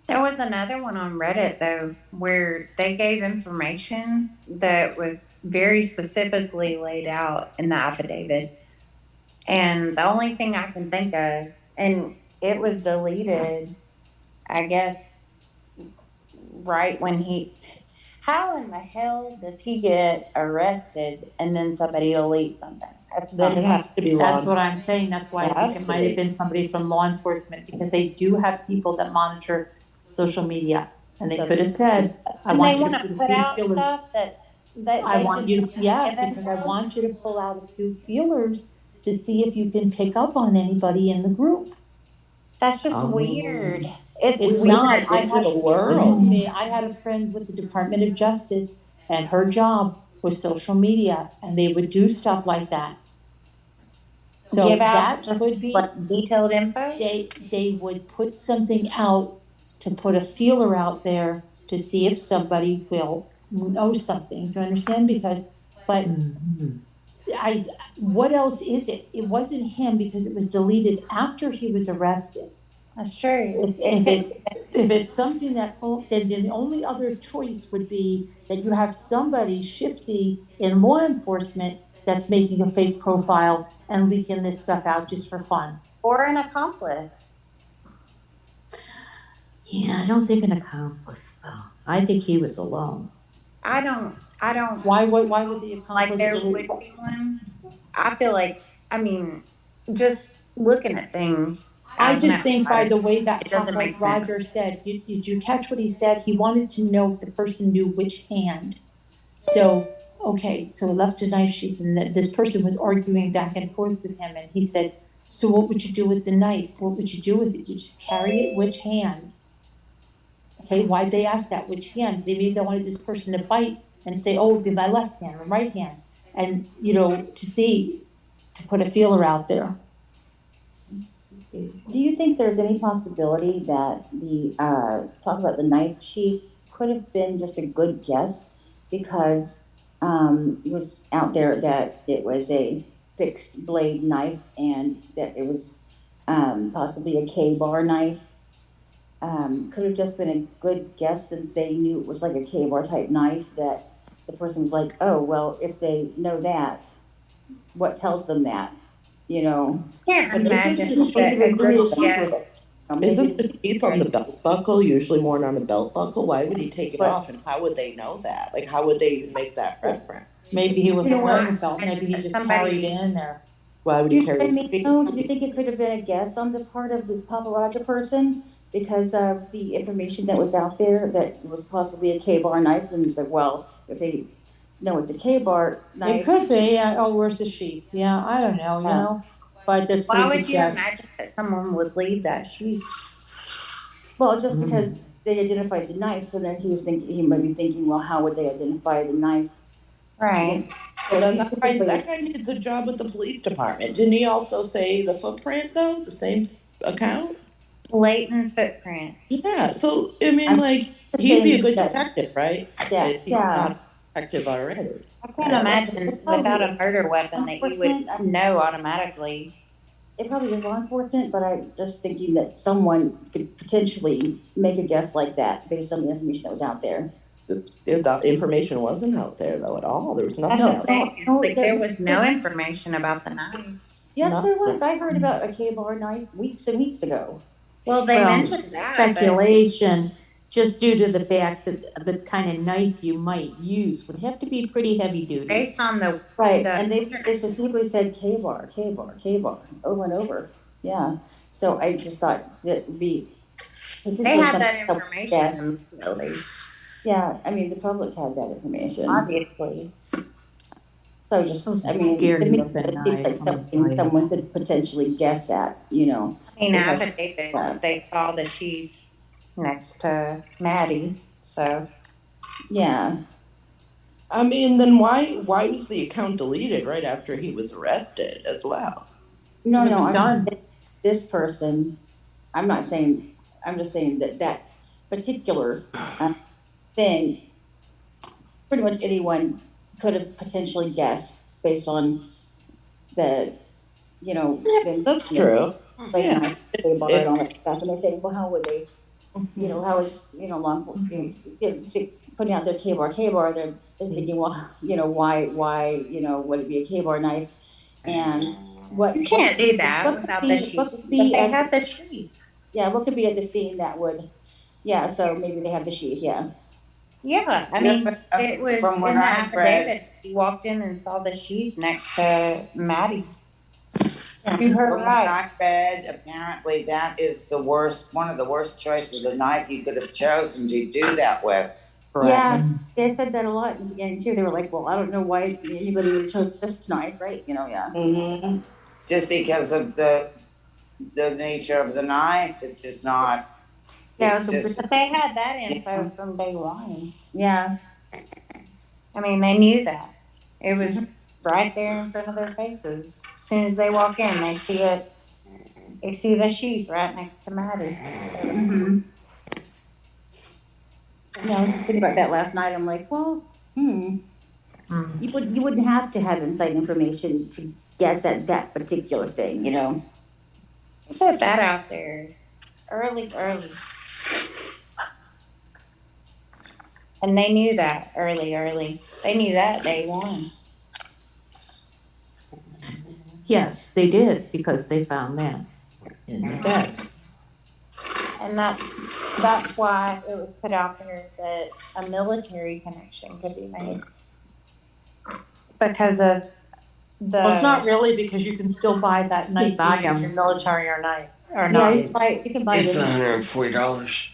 There was another one on Reddit though, where they gave information that was very specifically laid out in the affidavit. And the only thing I can think of, and it was deleted, I guess, right when how in the hell does he get arrested and then somebody delete something? Then it has to be law. That's what I'm saying. That's why I think it might have been somebody from law enforcement, because they do have people that monitor social media. And they could have said, I And want they you want to to put out stuff that I they want just you to, yeah, give because I info. want you to pull out a few feelers to see if you can pick up on anybody in the group. That's just weird. It's It's not. weird. I had, listen to me, I had a friend with the Department of Justice, and her job was social media, and they would do stuff like that. So Give out that could be like detailed info. They would put something out to put a feeler out there to see if somebody will know something. Do you understand? But what else is it? It wasn't him because it was deleted after he was arrested. That's true. If it's something that, then the only other choice would be that you have somebody shifty in law enforcement that's making a fake profile and leaking this stuff out just for fun. Or an accomplice. Yeah, I don't think an accomplice though. I think he was alone. I don't. Why would the accomplice like there would be one? I feel like, I mean, just looking at things. I just think by the way that it doesn't like make sense. Roger said, did you catch what he said? He wanted to know if the person knew which hand. So, okay, so left a knife sheath, and this person was arguing back and forth with him, and he said, so what would you do with the knife? What would you do with it? You just carry it, which hand? Okay, why'd they ask that? Which hand? Maybe they wanted this person to bite and say, oh, it'd be my left hand or right hand. And, to put a feeler out there. Do you think there's any possibility that the talk about the knife sheath could have been just a good guess because it was out there that it was a fixed blade knife and that it was possibly a K-bar knife? Could have just been a good guess since they knew it was like a K-bar type knife, that the person was like, oh, well, if they know that, what tells them that? Can't imagine that a good guess. Isn't the sheath on the belt buckle usually worn on a belt buckle? Why would he take it off, and how would they know that? Like, how would they even make that reference? Maybe he wasn't wearing a belt. Maybe he just carried it in there. Why would he carry it? Do you think it could have been a guess on the part of this paparazzi person because of the information that was out there that was possibly a K-bar knife? And he's like, well, if they know it's a K-bar knife. It could be. Where's the sheath? Yeah, I don't know, you know. But that's why would you imagine that someone would leave that sheath? Well, just because they identified the knife, so then he might be thinking, well, how would they identify the knife? Right. Well, then that guy needs a job with the police department. Didn't he also say the footprint though? The same account? Blatant footprint. Yeah. So I mean, he'd be a good detective, right? Yeah. He's not a detective already. I can't imagine without a murder weapon that you would know automatically. It probably is law enforcement, but I'm just thinking that someone could potentially make a guess like that based on the information that was out there. The information wasn't out there though at all. There was nothing. There was no information about the knife. Yes, there was. I heard about a K-bar knife weeks and weeks ago. Well, they mentioned that. Speculation, just due to the fact that the kind of knife you might use would have to be pretty heavy duty. Based on the and they specifically said K-bar, over and over. Yeah. So I just thought that would be. They had that information immediately. Yeah, I mean the public had that information. Obviously. So I mean, to me, it seems like something someone could potentially guess at, I mean, affidavit, they saw that she's next to Maddie, so. Yeah. I mean, then why was the account deleted right after he was arrested as well? No, I'm done. This person, I'm just saying that particular thing, pretty much anyone could have potentially guessed based on the, that's true. They borrowed all that stuff, and they say, well, how would they you know, how is, you know, putting out their K-bar, they're thinking, well, you know, why, you know, would it be a K-bar knife? And what You can't do that what without could the be, sheath. what could But be they at, had the sheath. yeah, what could be at the scene that would, yeah, so maybe they have the sheath, yeah. Yeah, I mean, it was From what in the I've read- affidavit. He walked in and saw the sheath next to Maddie. To her From what right. I read, apparently that is the worst, one of the worst choices of knife you could have chosen to do that with. Yeah, they said that a lot in the beginning too. They were like, well, I don't know why anybody would choose this knife, right? You know, yeah. Mm-hmm. Just because of the nature of the knife, it's just not. Yeah, it's just, But they had that info from day one. Yeah. I mean, they knew that. It was right there in front of their faces. As soon as they walk in, they see it. They see the sheath right next to Maddie. Mm-hmm. Yeah, I was thinking about that last night. I'm like, well, you wouldn't have to have inside information to guess at that particular thing, you know. Put that out there early. And they knew that early. They knew that day one. Yes, they did, because they found that in the bed. And that's why it was put out there that a military connection could be made. Because of the. Well, it's not really, because you can still buy that knife buy even if you're military or not. Or Yeah, not. you can buy it. It's $140.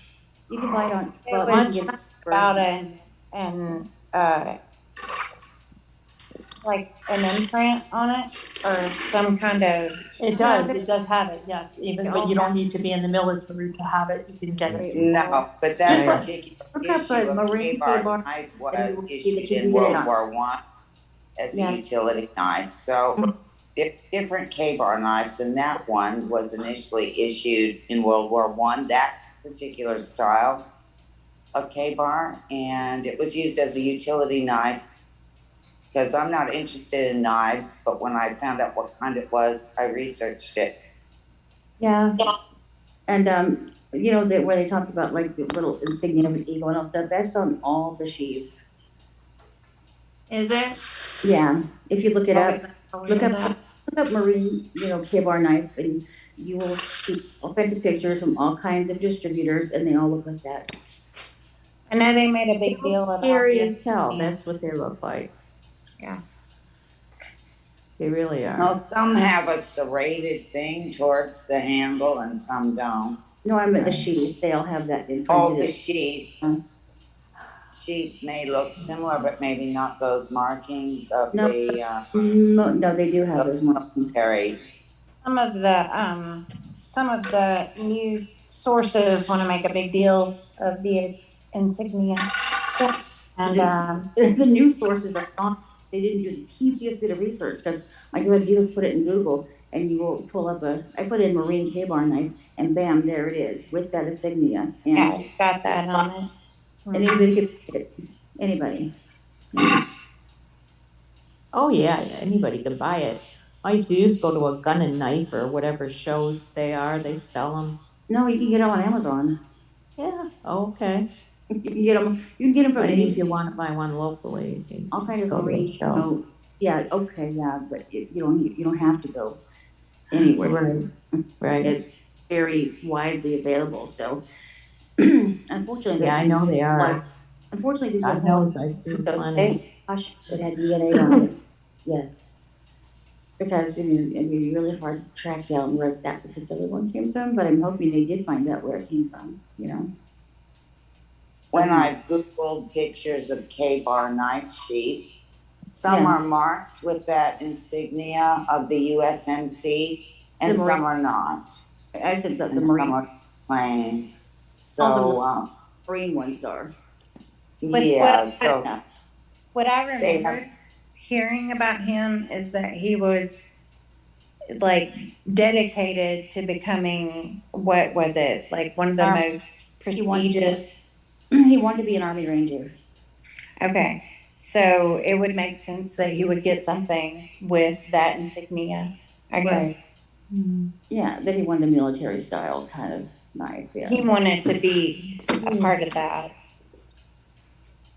You can buy it on. It Well, was you can get about like an imprint on it or some kind of. It does have it, yes. But you don't need to be in the military to have it. You can get it. no, but that Just like- particular Look up issue a of Marine K-bar K-bar, knife and you was will see issued that you in can get it World on. War One as Yeah. a utility knife. So different K-bar knives, and that one was initially issued in World War One. That particular style of K-bar, and it was used as a utility knife. Because I'm not interested in knives, but when I found out what kind it was, I researched it. Yeah. And you know, where they talked about like the little insignia of an eagle and all that stuff, that's on all the sheaths. Is it? Yeah. If you look it up, look that. up Marine, you know, K-bar knife, and you will see all kinds of pictures from all kinds of distributors, and they all look like that. I know they made a big deal about Scary it. as hell. That's what they look like. Yeah. They really are. Now, some have a serrated thing towards the handle, and some don't. No, I meant the sheath. They all have that in Oh, the sheath. Sheath may look similar, but maybe not those markings of No. the No, they do have those markings. military. Some of the news sources want to make a big deal of the insignia. And the news sources are not. They didn't do the teasiest bit of research, because all you have to do is put it in Google and you will pull up I put in Marine K-bar knife, and bam, there it is with that insignia. And yeah, it's got that on it. And anybody could pick it. Anybody. Oh yeah, anybody can buy it. All you do is go to a gun and knife or whatever shows they are. They sell them. No, you can get them on Amazon. Yeah. Okay. You can get them. You can get them from But any. if you want to buy one locally, you can All kinds just of go to a Marine. show. No, yeah. Okay. Yeah, but you don't have to go anywhere. Right. It's very widely available. So, unfortunately, Yeah, I know they are. Unfortunately, God knows I see plenty. It had DNA on it. Yes. Because it'd be really hard to track down where that particular one came from, but I'm hoping they did find out where it came from, you know. When I've Googled pictures of K-bar knife sheaths, some Yeah. are marked with that insignia of the USMC, and The Marine- some are not. I said that the And some Marine, are plain. All So, Marine ones are. yeah, so What I They remember hearing about him is that he was like dedicated to becoming, what was it, like one of the most He wanted- prestigious. He wanted to be an Army Ranger. Okay, so it would make sense that he would get something with that insignia, I guess. Yeah, that he wanted a military style kind of. knife. Yeah. He wanted to be a part of that.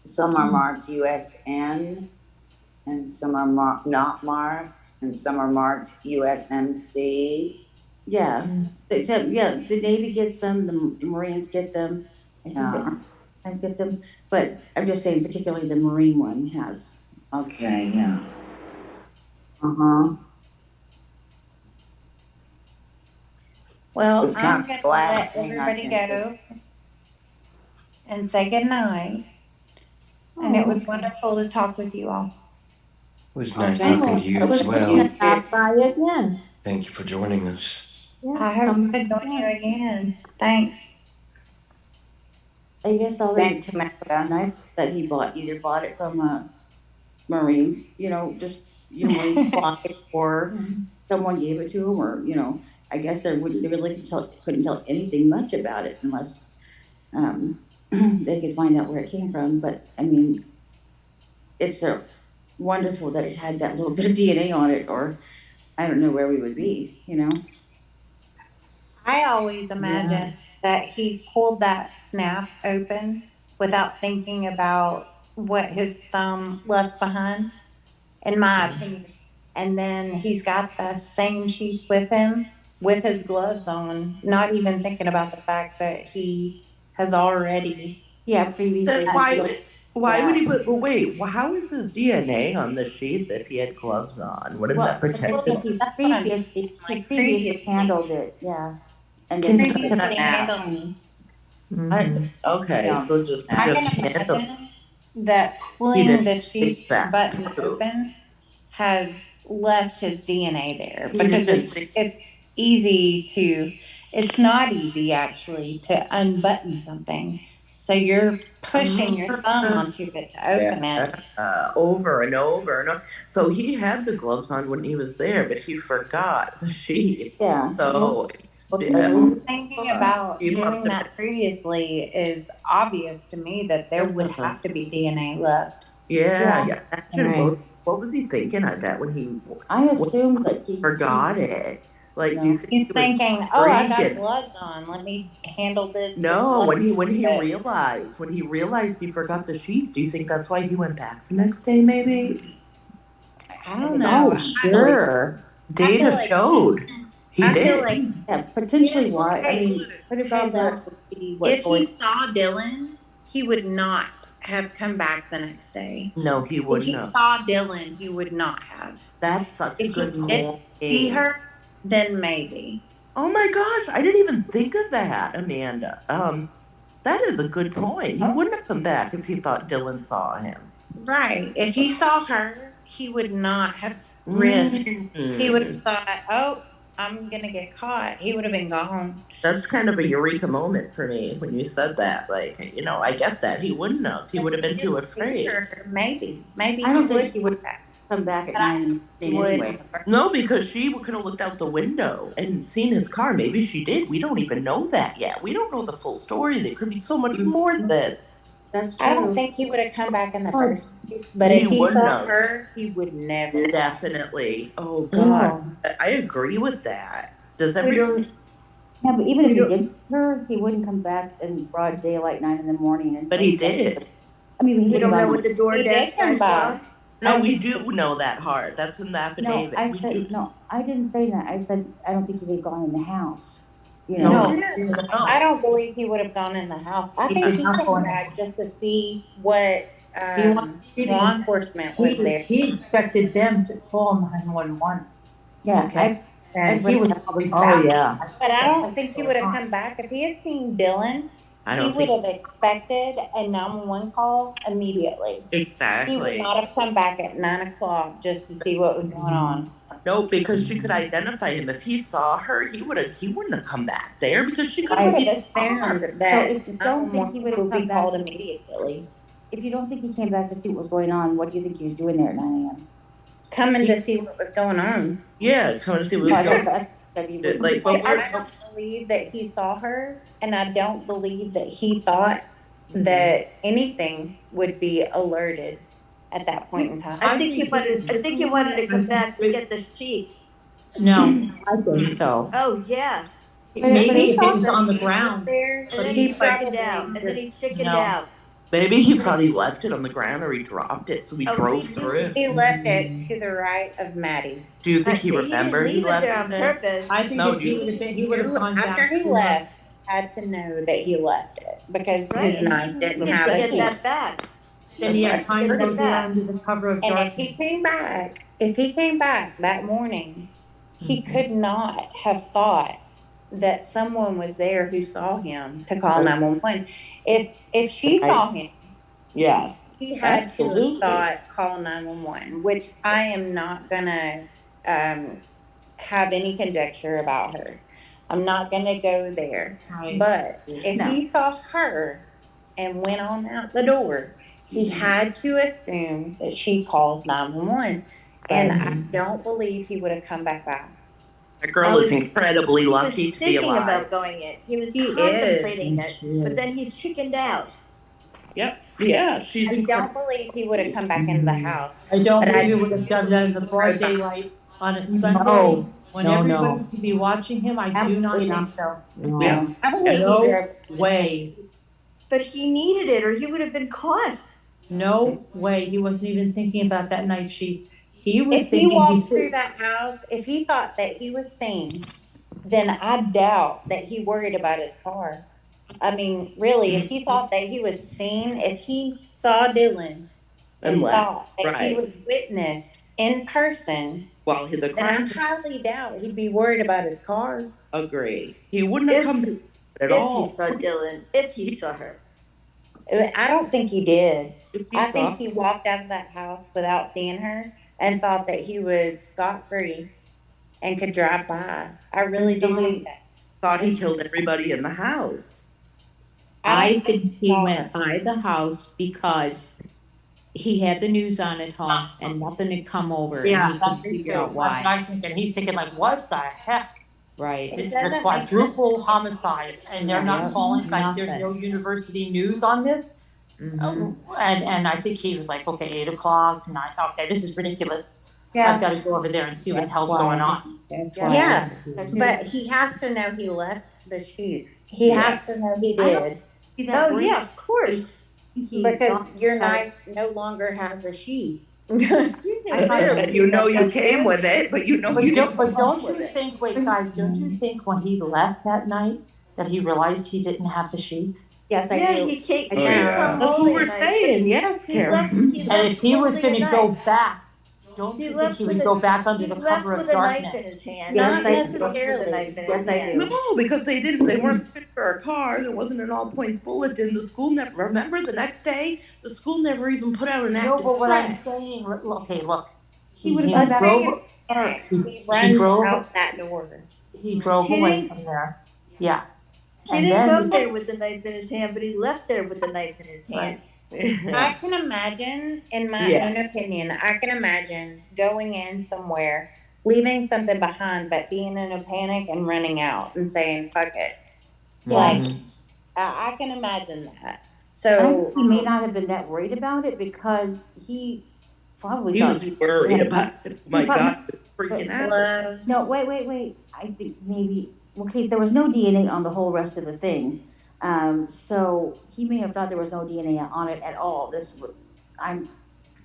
Some are marked USN, and some are not marked, and some are marked USMC. Yeah, except the Navy gets them, the Marines get them. I think the Army sometimes gets them, but I'm just saying, particularly the Marine one has. Okay, yeah. Uh-huh. Well, It's I'm kind going of to the last let thing I everybody can go and say good night. And it was wonderful to talk with you all. It was nice talking to you It was as good well. to stop by again. Thank you for joining us. Yeah, I hope to join you again. Thanks. I guess all Thank the you, Amanda. knife that he either bought it from a Marine, just Marine supply, or someone gave it to him, or I guess they really couldn't tell anything much about it unless they could find out where it came from. But I mean, it's so wonderful that it had that little bit of DNA on it, or I don't know where we would be. I always imagined that he pulled that snap open without thinking about what his thumb left behind, in my opinion. And then he's got the same sheath with him with his gloves on, not even thinking about the fact that he has already. Previously. Then why would he put? But wait, how is his DNA on the sheath if he had gloves on? Wouldn't that protect his? He That's what I'm saying. previously handled it, and Can then Previously handled. Okay, so just I can handle. imagine that He pulling didn't the think sheath that button through. open has left his DNA there, He because didn't think. it's not easy actually to unbutton something. So you're pushing your thumb onto it to open it. Over and over and over. So he had the gloves on when he was there, but he forgot the sheath. Yeah. So Thinking about he must doing have that previously is obvious to me that there would have to be DNA left. Yeah. Imagine what was he thinking? I bet when he. I assume that he forgot it. Like, do you think He's he was thinking, "Oh, I got freaking- gloves on. Let me handle this." No, with when he gloves." realized he forgot the sheath. Do you think that's why he went back the next day? Maybe. I don't know. Oh, sure. Data showed he I did. feel like potentially why. I mean, could have gone Hey, back to see what's if going. he saw Dylan, he would not have come back the next day. No, he If wouldn't he have. saw Dylan, he would not have. That's such a If good he didn't point. see her, then maybe. Oh my gosh, I didn't even think of that, Amanda. That is a good point. He wouldn't have come back if he thought Dylan saw him. Right. If he saw her, he would not have risked. He would have thought, "Oh, I'm gonna get caught." He would have been gone. That's kind of a eureka moment for me when you said that. Like, I get that. He wouldn't have. He would have been too afraid. Maybe I don't think he would come back at 9 anyway. No, because she could have looked out the window and seen his car. Maybe she did. We don't even know that yet. We don't know the full story. There could be so much more to this. That's true. I don't think he would have come back in the first place. But if he saw her, he would never. Definitely. Oh God, I agree with that. Does everyone? Yeah, but even if he did her, he wouldn't come back in broad daylight, 9 in the morning. And But he did. I mean, You don't know what the He did DoorDash come guy saw? back. No, we do know that part. That's in the affidavit. I didn't say that. I said I don't think he would have gone in the house. No, I don't believe he would have gone in the house. I think he came back just to see what law enforcement was there. He expected them to call 911. Yeah, okay. And he would probably. yeah. But I don't think he would have come back if he had seen Dylan. He would have expected a 911 call immediately. Exactly. He would not have come back at 9 o'clock just to see what was going on. No, because she could identify him. If he saw her, he wouldn't have come back there because she could I have would have assumed that if you don't think he would have be come called back immediately. If you don't think he came back to see what was going on, what do you think he was doing there at 9 a.m.? Coming to see what was going on. Yeah, coming to see what was going on. I don't believe that he saw her, and I don't believe that he thought that anything would be alerted at that point in time. I think he wanted to come back to get the sheet. No, I think so. Oh yeah. Maybe if it thought was the on the sheet was ground. there, And But then he he chickened probably out. And then he just chickened No. out. Maybe he thought he left it on the ground or he dropped it, so he Oh, drove he knew through. he left it to the right of Maddie. Do you think he He didn't remembered he leave it left there it on there? purpose. I think No, if he would have been, he would have Knew gone after back he sooner. left, had to know that he left it because Right, his and knife he didn't needed have to a get sheath. that back. Then he had Let's time to get go it there back. under the cover of And darkness. if he came back that morning, he could not have thought that someone was there who saw him to call 911. If she saw him, Yes. he had to have Absolutely. thought call 911, which I am not gonna have any conjecture about her. I'm not gonna go there. Right. But if he saw her and went on out the door, he had to assume that she called 911. And I don't believe he would have come back out. That girl is incredibly He was lucky to be thinking alive. about going in. He was He contemplating is. it, but then he chickened out. Yep. Yeah, she's I don't believe he would have come back into the house. I don't But believe he do would have done that in the believe he broad rode by. daylight on a Sunday No, when no, everybody no. could be watching him. I do not Absolutely think not. so. No. Yeah. I believe No he drove. way. But he needed it, or he would have been caught. No way. He wasn't even thinking about that night sheet. He was If he thinking walked through that house, if he thought that he was seen, then I doubt that he worried about his car. I mean, really, if he thought that he was seen, if he saw Dylan and left. thought that he Right. was witnessed in person, Well, the then I crime. highly doubt he'd be worried about his car. Agree. He wouldn't have come to at all. If he saw Dylan, if he saw her. I don't think he did. If he I saw- think he walked out of that house without seeing her and thought that he was scot-free and could drive by. I really do think that. Thought he killed everybody in the house. I think he went by the house because he had the news on at home and nothing had come over. Yeah, and he that's couldn't me figure too. out That's what why. I'm thinking. He's thinking like, what the heck? Right. It This is doesn't a make quadruple homicide, and they're not Yep. calling, like, there's Nothing. no university news on this. Mhm. And I think he was like, okay, 8 o'clock, 9, okay, this is ridiculous. Yeah. I've got to go over there and see what the hell's why. going on. That's why. Yeah, but he has to know he left the sheath. He has to know he did. Oh, yeah, of course. Because your knife no longer has a sheath. And you know you came with it, but you know But you don't, didn't but come don't you with it. think, wait, guys, don't you think when he left that night that he realized he didn't have the sheets? Yes, I Yeah, do. he came. Oh, He yeah. didn't come That's what holding we're a knife. saying. Yes, He left. Karen. He And left if he was holding going a to go knife. back, don't He you think left he with would a- go back under He the left cover of with a knife in darkness? his hand. Not He left necessarily. with a knife in Yes, his I hand. do. No, because they weren't fit for a car. There wasn't an all points bulletin. The school never, remember the next day, the school never even put out an No, active but what I'm threat. saying, okay, look, He would he have Let's come say drove, he runs drove- out that door. he drove He away didn't- from there. Yeah. He And didn't then- come there with the knife in his hand, but he left there with the knife in his hand. I can imagine, in my Yeah. own opinion, I can imagine going in somewhere, leaving something behind, but being in a panic and running out and saying, fuck it. Like, I can imagine that. I So, think he may not have been that worried about it because he probably He thought was worried about it. Oh my He probably- God, he was freaking out. gloves. No, wait. I think maybe, okay, there was no DNA on the whole rest of the thing. So he may have thought there was no DNA on it at all. I'm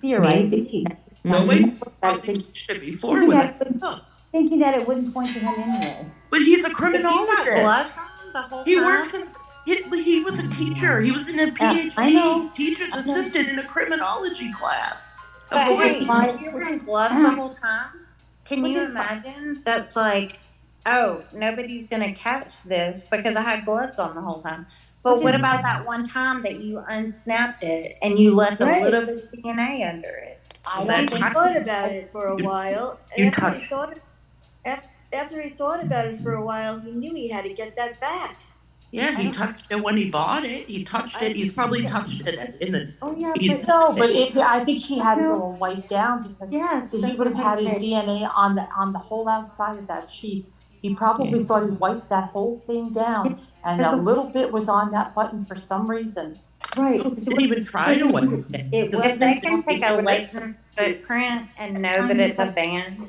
theorizing. Nobody probably touched it before Thinking with that, that stuff. thinking that it wouldn't point to him anyway. But he's a If you got criminologist. gloves on the whole He time, works in, he was a teacher. He was in a PhD, I know. teacher's I know. assistant in a criminology class. Of but course, hey, if you're wearing gloves the whole time, can you imagine that's like, oh, nobody's gonna catch this because I had gloves on the whole time. But Which what is- about that one time that you unsnapped it and you left Right. a little bit of DNA under it? He Then thought about it for a while, you and after he touched- thought, after he thought about it for a while, he knew he had to get that back. yeah, he touched it when he bought it. He touched it. He's probably touched it in its. Oh, yeah, he's- No, but I think he had it all wiped down because Yes. he would have had his DNA on the whole outside of that sheet. He probably thought he wiped that whole thing down, and a little bit was on that button for some reason. Right. He didn't even try to wipe it. If they can take a latent footprint and know that it's a van,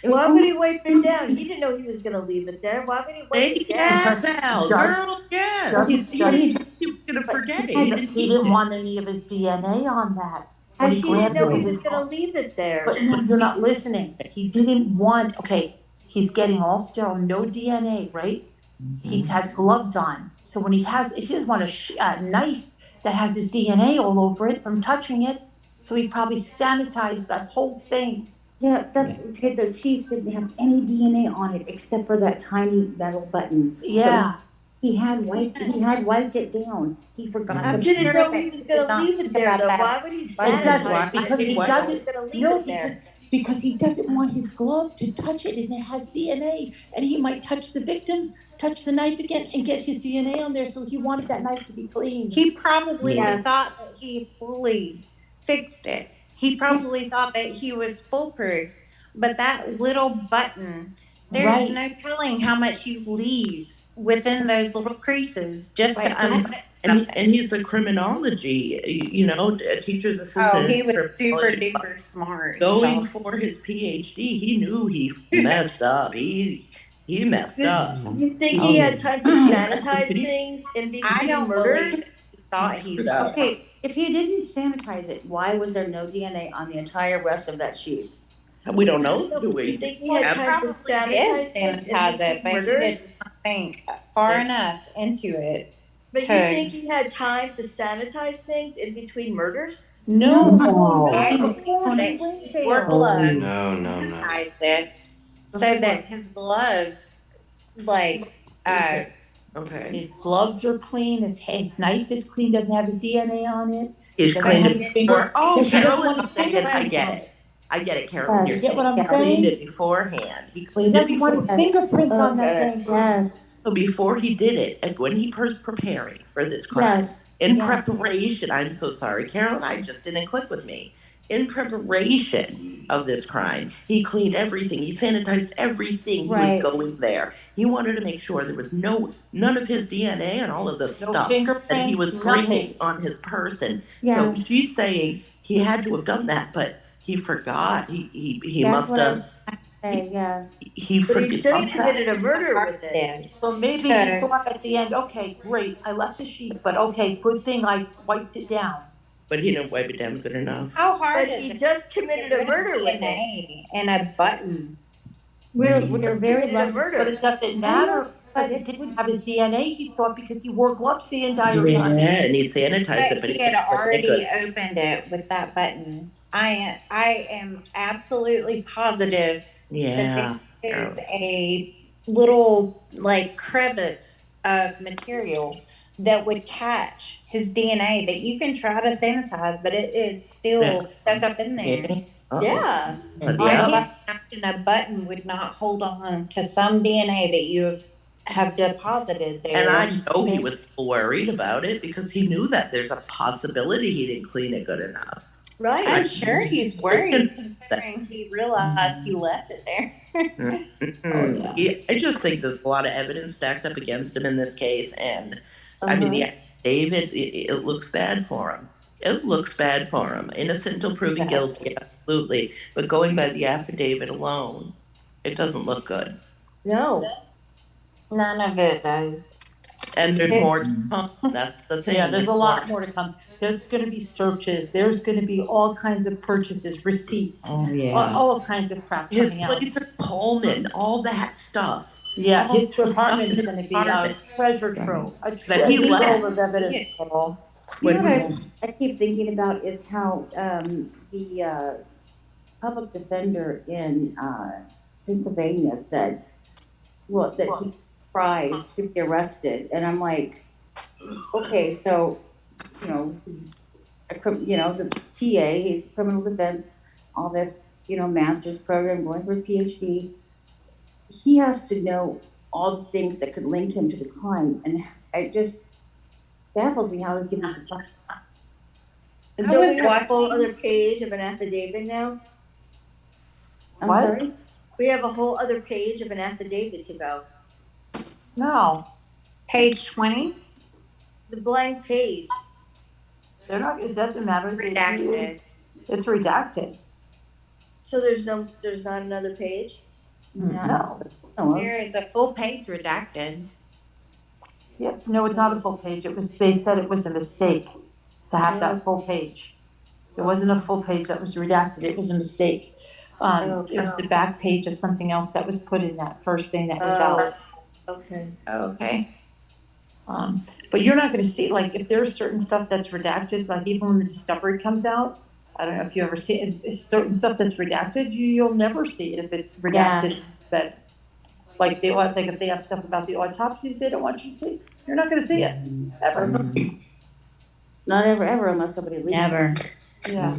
Why would he wipe it down? He didn't know he was gonna leave it there. Why would he wipe it down? Yes, Al, girl, yes. Does- He does- was gonna forget it. He He didn't he teach didn't it. want any of his DNA on that. When And he didn't grabbed know it he with was his gonna arm. leave it there. But no, you're not listening. He didn't want, okay, he's getting all sterile, no DNA, right? He has gloves on. So when he doesn't want a knife that has his DNA all over it from touching it. So he probably sanitized that whole thing. Yeah, that's okay. The sheath didn't have any DNA on it except for that tiny metal button. Yeah. So he had wiped it down. He forgot I to didn't know he was gonna leave it there though. Why would he sanitize it? Because he He doesn't, was gonna leave no, it there. because he doesn't want his glove to touch it and it has DNA. And he might touch the victims, touch the knife again and get his DNA on there. So he wanted that knife to be clean. He probably Yeah. thought that he fully fixed it. He probably thought that he was foolproof. But that little button, there's Right. no telling how much you leave within those little creases just to unbutton. And he's a criminology, a teacher's assistant. Oh, he was in super criminology. duper smart. Going for his PhD, he knew he messed up. He messed up. You think he had time to sanitize things in between murders? Thought he Okay, if he didn't sanitize it, why was there no DNA on the entire rest of that sheet? We don't know, do You we? think he had time to sanitize things in sanitize it, between but he murders? didn't think far enough into it. But you to- think he had time to sanitize things in between murders? No. I believe that he wore gloves, No. sanitized it, so that his gloves, Okay. His gloves are clean, his knife is clean, doesn't have his DNA on it. He's Doesn't cleaned have it his finger. before. Oh, He doesn't Carolyn, want his fingerprints I get on it. I get it, Carolyn. You're You get what saying I'm he cleaned saying? it beforehand. He He cleaned it doesn't want his beforehand. fingerprints on that Okay. thing. Yes. So before he did it, and when he was preparing for this crime, Yes. in Yeah. preparation, I'm so sorry, Carolyn, I just didn't click with me. In preparation of this crime, he cleaned everything. He sanitized everything. Right. He was going there. He wanted to make sure there was none of his DNA and all of the No stuff that he fingerprints, was bringing nothing. on his person. Yeah. So she's saying he had to have done that, but he forgot. He That's must what I have. was saying, yeah. He But he forgot. just committed a murder with it. So maybe he thought at the end, okay, great, I left the sheath, but okay, good thing I wiped it down. But he didn't wipe it down good enough. how hard But is he it just to committed get a rid of murder with it. DNA and a button? We're Just very committed a lucky. murder. But it doesn't matter because he didn't have his DNA, he thought because he wore gloves the entire Yeah, time. and he sanitized it, But but he had couldn't already good. opened it with that button. I am absolutely positive Yeah. that there is a little crevice of material that would catch his DNA that you can try to sanitize, but it is still Yeah. stuck up in there. Yeah. I can't imagine a button would not hold on to some DNA that you have deposited there. And I know he was still worried about it because he knew that there's a possibility he didn't clean it good enough. Right. I'm sure he's worried considering he realized he left it there. I just think there's a lot of evidence stacked up against him in this case, and I mean, the affidavit, it looks bad for him. It looks bad for him. Innocent until proven guilty, absolutely. But going by the affidavit alone, it doesn't look good. No. None of it does. And there's more to come. That's the thing. Yeah, there's a lot more to come. There's gonna be searches, there's gonna be all kinds of purchases, receipts, Oh, yeah. all kinds of crap His coming out. place in Pullman, all that stuff. Yeah, all his that stuff department is in gonna his be a department. treasure trove, a That he treasure left. trove of evidence. You know what I keep thinking about is how the public defender in Pennsylvania said, well, that he tries to be arrested, and I'm like, okay, so he's the TA, he's criminal defense, all this master's program, going for his PhD. He has to know all the things that could link him to the crime, and it just baffles me how he can be surprised. And I don't was we have a whole watching- other page of an affidavit now? I'm What? sorry? We have a whole other page of an affidavit to go. No, Page 20, The blank page. they're not, it doesn't matter. redacted. It's redacted. So there's not another page? No. There is a full page redacted. Yep, no, it's not a full page. They said it was a mistake to have that full page. It wasn't a full page that was redacted, it was a mistake. It was the back page of something else that was put in that first thing that was out. Okay. Okay. But you're not gonna see, like, if there's certain stuff that's redacted, like even when the discovery comes out, I don't know if you ever see it, if certain stuff that's redacted, you'll never see it if it's redacted. That, like if they have stuff about the autopsies they don't want you to see, you're not gonna see it, ever. Not ever, unless somebody leaks. Never. Yeah.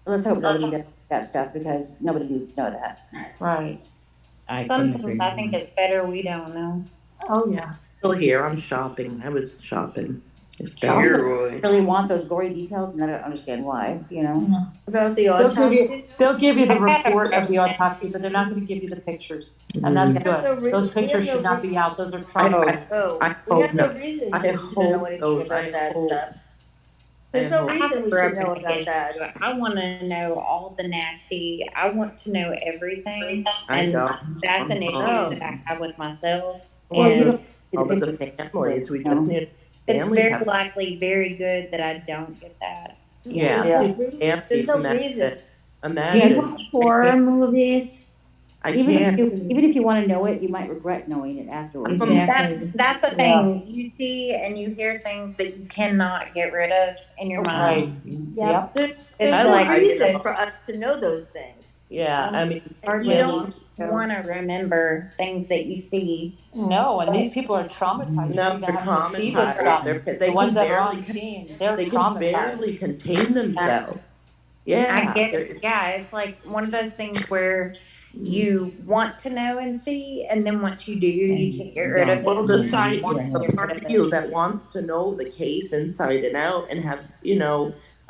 Let's hope nobody does that stuff, because nobody needs to know that. Right. Some things I think it's better we don't know. Oh, yeah. Still here, I'm shopping. I was shopping. Some people really want those gory details, and I don't understand why, you know? About the They'll autopsy? they'll give you the report of the autopsy, but they're not gonna give you the pictures, and that's good. Those pictures should not be out, those are trauma. We have no reason to know anything about that stuff. There's no reason we should know about that. I want to know all the nasty. I want to know everything, I and know. that's an issue that I have with myself. Well, you And don't all the families, we just need it's families very have. likely very good that I don't get that. Yeah. There's no reason. Imagine. Horror movies. I even can't. Even if you want to know it, you might regret knowing it afterwards. That's the thing. You see and you hear things that you cannot get rid of in your mind. Yeah. There's It's no like reason for us to know those things. Yeah, I mean, you don't want to remember things that you see. No, and these people are traumatized. No, they're traumatized. They The ones can that are on barely, scene, they're they can traumatized. barely contain themselves. Yeah. I get it. Yeah, it's like one of those things where you want to know and see, and then once you do, you can't get rid of it. Well, the part of you that wants to know the case inside and out and have,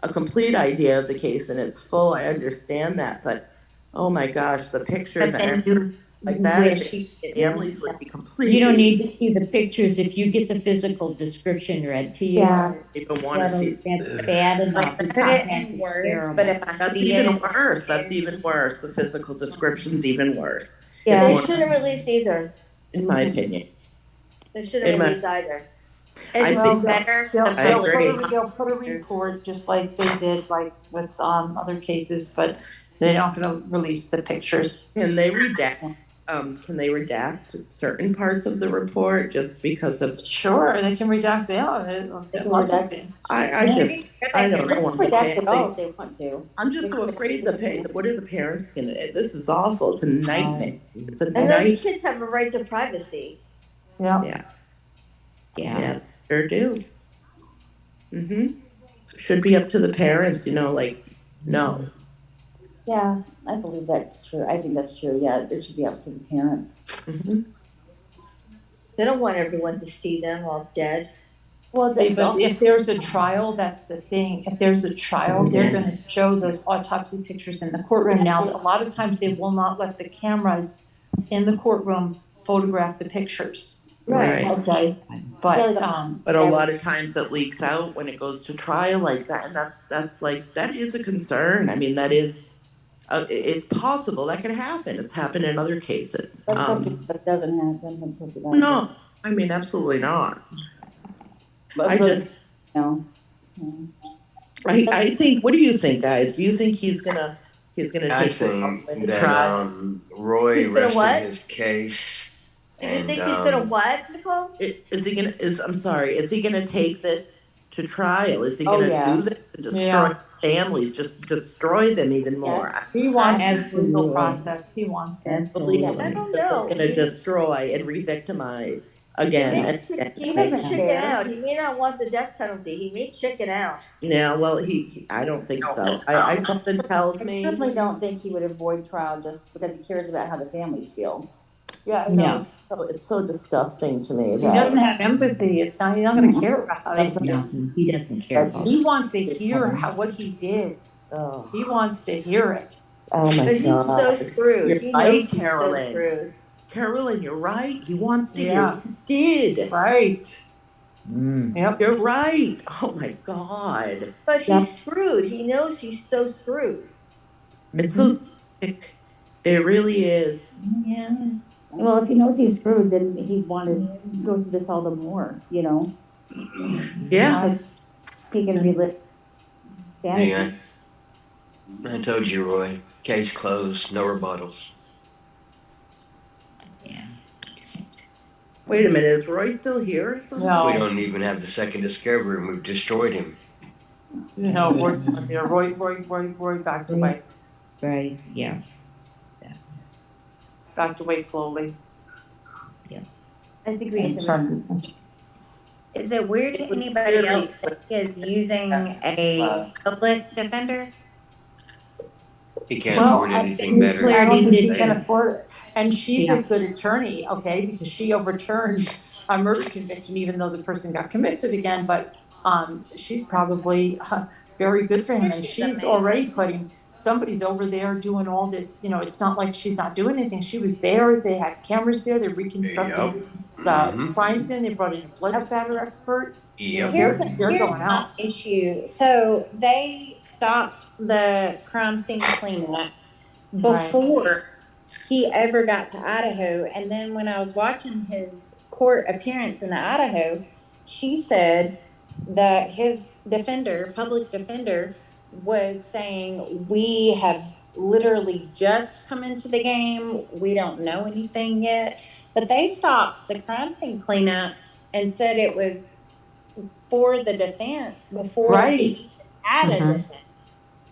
a complete idea of the case in its full, I understand that, but oh my gosh, the pictures But then and like that, wish you families would be completely. You don't need to see the pictures if you get the physical description read to you. Yeah. You don't want to see. That's bad enough. Put it in words, but if I That's see even it, worse. That's even worse. The physical description's even worse. Yeah, they It's more- shouldn't release either. in my opinion. They shouldn't In my- release either. I think better. They'll put a report just like they did, like with other cases, but they're not going to release the pictures. Can they redact? Can they redact certain parts of the report just because of? Sure, they can redact lots of things. I don't know. Redact it all if they want to. I'm just so afraid what are the parents gonna? This is awful. It's a nightmare. It's a And nightmare. those kids have a right to privacy. Yeah. Yeah, sure do. Should be up to the parents, no. Yeah, I believe that's true. I think that's true. Yeah, it should be up to the parents. They don't want everyone to see them all dead. Well, but if there's a trial, that's the thing. If there's a trial, they're going to show those autopsy pictures in the courtroom. Now, a lot of times they will not let the cameras in the courtroom photograph the pictures. Right. Okay. But a lot of times it leaks out when it goes to trial like that, and that's like that is a concern. I mean, that is. It's possible that could happen. It's happened in other cases. Let's hope it doesn't happen. Let's hope it doesn't. No, I mean absolutely not. But I just no. I think. What do you think, guys? Do you think he's gonna I take this think up with the that trial? Roy He's gonna what? rested his case. Do you think he's gonna what, Nicole? Is he gonna? I'm sorry. Is he gonna take this to trial? Is he gonna do this to destroy families? Just destroy them even more? He wants this legal process. He wants it. I don't know. He's gonna destroy and re-victimize again. He may chicken out. He may not want the death penalty. He may chicken out. Yeah, well, I don't think so. I something tells I me. certainly don't think he would avoid trial just because he cares about how the families feel. Yeah, I know. It's so disgusting to me. He doesn't have empathy. He's not going to care about how they feel. He doesn't care. He wants to hear what he did. Oh. He wants to hear it. Oh my But he's so screwed. You're He right, knows he's so Carolyn. screwed. Carolyn, you're right. He wants to hear Yeah. what he did. Right. Yep. You're right. Oh my God. But he's screwed. He knows he's so screwed. It's so sick. It really is. Yeah. Well, if he knows he's screwed, then he'd want to go through this all the more, you know? Yeah. He can relive fantasy. Yeah. I told you, Roy. Case closed. No rebuttals. Wait a minute, is Roy still here or something? No. We don't even have the second discovery, and we've destroyed him. No, Roy's not here. Roy backed away. Right, yeah. Backed away slowly. I think we need to. Is it weird to anybody else that is using a public defender? He can't afford anything better. I don't think he than can that. afford it. And she's a good attorney, okay, because she overturned a murder conviction, even though the person got convicted again, but she's probably very good for him, and she's already putting, somebody's over there doing all this, you know, it's not like she's not doing anything, she was there, they had cameras there, they reconstructed the crime scene, they brought in a blood spatter expert. You know, Here's they're going my out. issue. So they stopped the crime scene cleanup before he ever got to Idaho. And then when I was watching his court appearance in Idaho, she said that his defender, public defender, was saying, we have literally just come into the game. We don't know anything yet. But they stopped the crime scene cleanup and said it was for the defense before he added defense.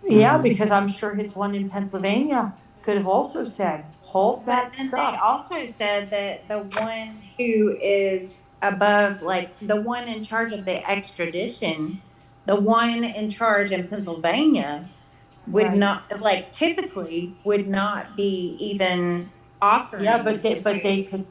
Yeah, because I'm sure his one in Pennsylvania could have also said, hold that But then stuff. they also said that the one who is above, like the one in charge of the extradition, the one in charge in Pennsylvania would not, like typically would not be even offering. Yeah, but they could,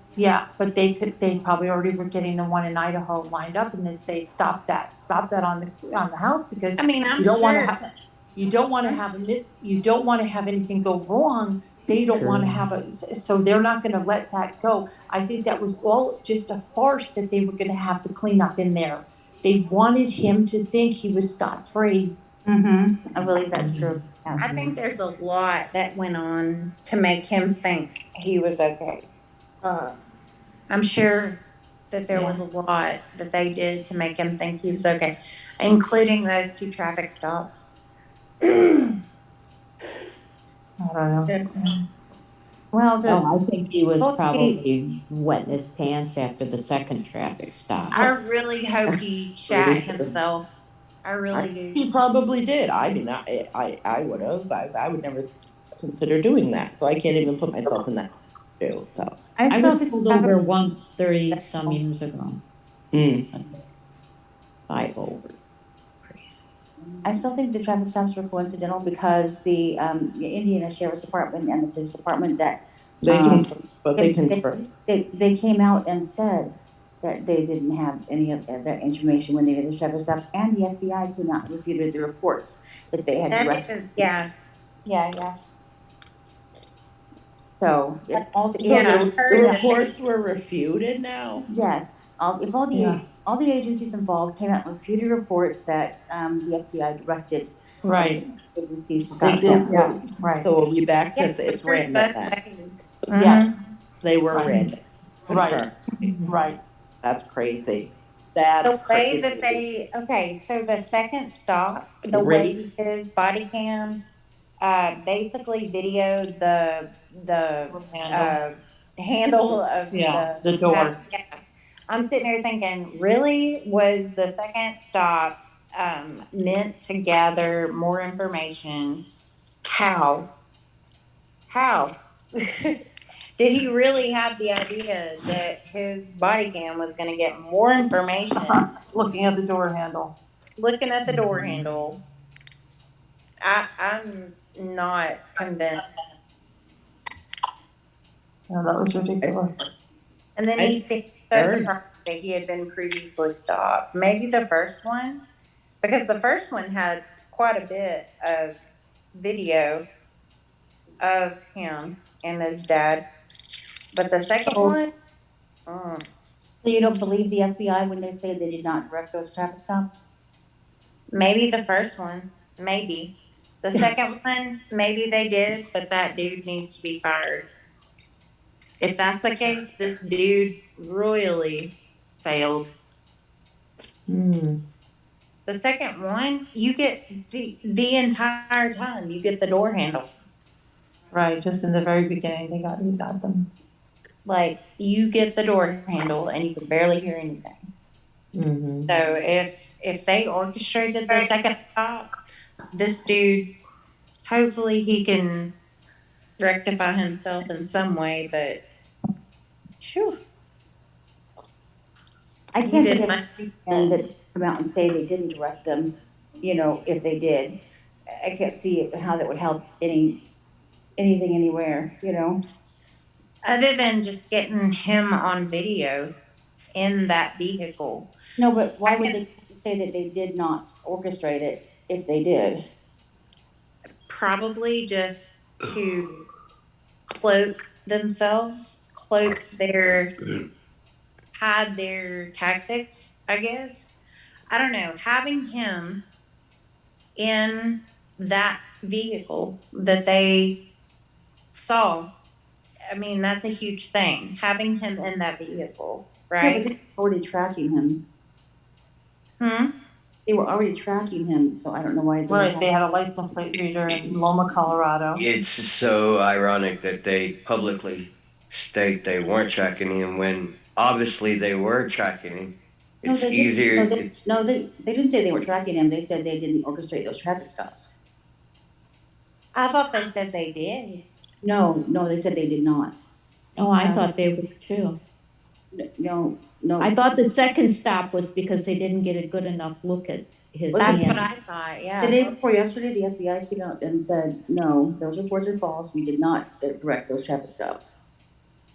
they probably already were getting the one in Idaho lined up, and they'd say, stop that on the house, because I mean, I'm you don't want to sure- have, you don't want to have anything go wrong. They don't want to have so they're not going to let that go. I think that was all just a farce that they were going to have the cleanup in there. They wanted him to think he was scot-free. I believe that's true. I think there's a lot that went on to make him think he was okay. I'm sure that there was a lot that they did to make him think he was okay, including those 2 traffic stops. I don't know. Well, I think he was probably wetting his pants after the second traffic stop. I really hope he shot himself. I really do. He probably did. I mean, I would have. I would never consider doing that. So I can't even put myself in that too. So I was pulled over once 30-some years ago. 5 over. I still think the traffic stops were coincidental because the Indiana Sheriff's Department and the police department that they came out and said that they didn't have any of that information when they did the traffic stops, and the FBI came out and refuted the reports that they had. Yeah. So if all the reports were refuted now. Yes, if all the agencies involved came out and refuted reports that the FBI directed agencies to stop them. So we'll be back to it's random then. Yes. They were random. Right. That's crazy. The way that so the second stop, the way his body cam basically videoed the handle of the door. I'm sitting here thinking, really, was the second stop meant to gather more information? How? Did he really have the idea that his body cam was going to get more information? Looking at the door handle. I'm not convinced. No, that was ridiculous. And then he seemed so surprised that he had been previously stopped. Maybe the first one, because the first one had quite a bit of video of him and his dad. But the second one, So you don't believe the FBI when they say they did not direct those traffic stops? maybe the first one, maybe. The second one, maybe they did, but that dude needs to be fired. If that's the case, this dude royally failed. Hmm. The second one, you get the entire time, you get the door handle. Right, just in the very beginning, you got them. Like, you get the door handle and you can barely hear anything. Mm-hmm. So if they orchestrated the second stop, this dude, hopefully he can rectify himself in some way, but sure. I He can't did think of my and that come out and say they didn't direct them, you know, if they did. I can't see how that would help anything anywhere, you know. other than just getting him on video in that vehicle. No, but why would they say that they did not orchestrate it if they did? Probably just to cloak themselves, hide their tactics, I guess. I don't know. Having him in that vehicle that they saw, I mean, that's a huge thing. Having him in that vehicle, right? Yeah, but they were already tracking him. They were already tracking him, so I don't know why. They had a license plate reader in Loma, Colorado. It's so ironic that they publicly state they weren't tracking him when obviously they were tracking him. It's easier. They didn't say they were tracking him. They said they didn't orchestrate those traffic stops. I thought they said they did. No, they said they did not. Oh, I thought they were too. No. I thought the second stop was because they didn't get a good enough look at his That's hand. what I thought, yeah. The day before yesterday, the FBI came out and said, no, those reports are false. We did not direct those traffic stops.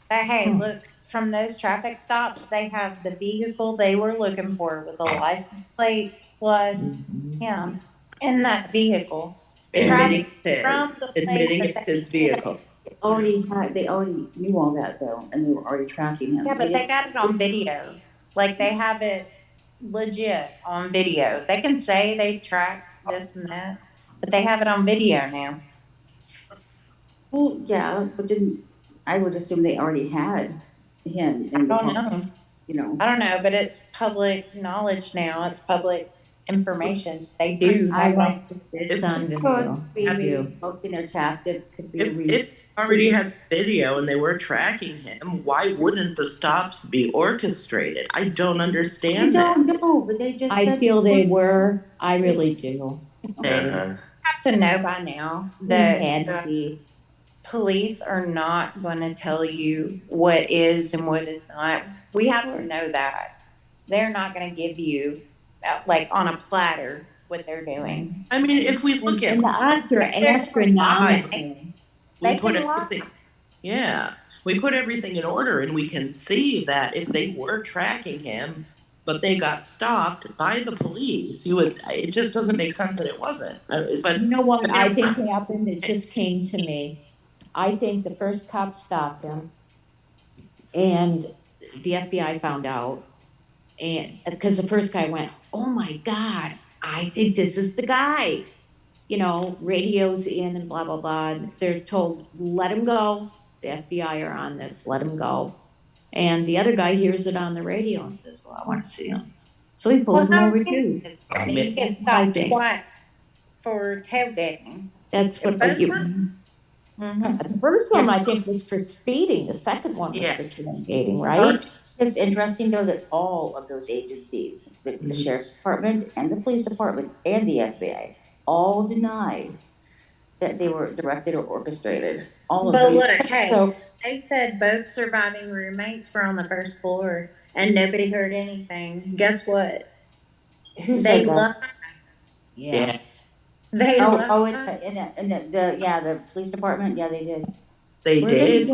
But hey, look, from those traffic stops, they have the vehicle they were looking for with a license plate plus him in that vehicle. Admitting From the place it's that his vehicle. They already knew all that though, and they were already tracking him. Yeah, but they got it on video. Like they have it legit on video. They can say they tracked this and that, but they have it on video now. Well, yeah, but I would assume they already had him. I don't know. You know. I don't know, but it's public knowledge now. It's public information. They do. I have like this on video. Could be both in their tactics. Could be If already had video and they were tracking him, why wouldn't the stops be orchestrated? I don't understand that. know, but they just I feel they were. I really do. Uh-huh. have to know by now that the police are not going to tell you what is and what is not. We have to know that. They're not going to give you, like, on a platter what they're doing. I mean, if we look at And the odds are astronomical. we put everything, we put everything in order, and we can see that if they were tracking him, but they got stopped by the police, it just doesn't make sense that it wasn't. But you know what I think happened? It just came to me. I think the first cop stopped him, and the FBI found out, and because the first guy went, "Oh my God, I think this is the guy." You know, radios in and blah, blah, blah. And they're told, let him go. The FBI are on this, let him go. And the other guy hears it on the radio and says, well, I want to see him. So he pulls him over too. You get stopped twice for tailgating. That's what the first one, I think, was for speeding. The second one was for tailgating, right? It's interesting, though, that all of those agencies, the Sheriff's Department and the Police Department and the FBI, all denied that they were directed or orchestrated. All of But them. look, hey, they said both surviving roommates were on the first floor and nobody heard anything. Guess what? Who They said that? lied. Yeah. They lied. The police department, yeah, they did. They did.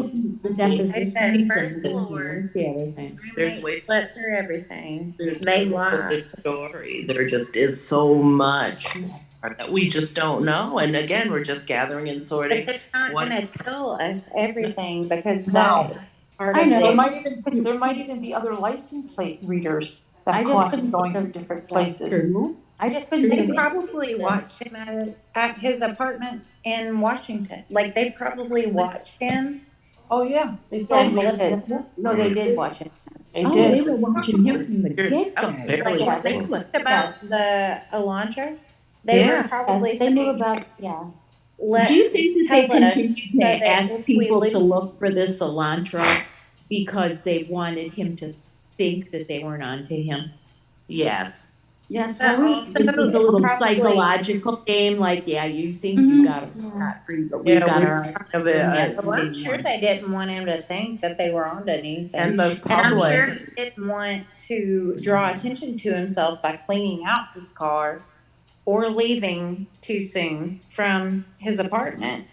They said first floor. There's way slept through everything. There's They no lied. this story. There just is so much that we just don't know. And again, we're just gathering and sorting. But they're not going to tell us everything because No. that's part I of know, there it. might even be other license plate readers I that just caught him couldn't going think to of different that's places. I just couldn't They think of probably anything. watched him at his apartment in Washington. Like they probably watched him. Oh, yeah, they saw Yes, him. they did. No, they did watch it. They Oh, did. they were watching him from the get-go. Barely Like they cool. talked about the Elantra. They Yeah. were probably Yes, they knew saying, about, yeah. Do you think that they tell us continued so to that ask if we people to lose, look for this Elantra because they wanted him to think that they weren't onto him? Yes. Yes, but well, also This was a it's little probably psychological game, like, yeah, you think Mhm. you got it Yeah. scot free, but we've Yeah, got we our kind of yeah, well, we I'm didn't sure want. they didn't want him to think that they were onto anything. and the And I'm sure public. he didn't want to draw attention to himself by cleaning out his car or leaving too soon from his apartment.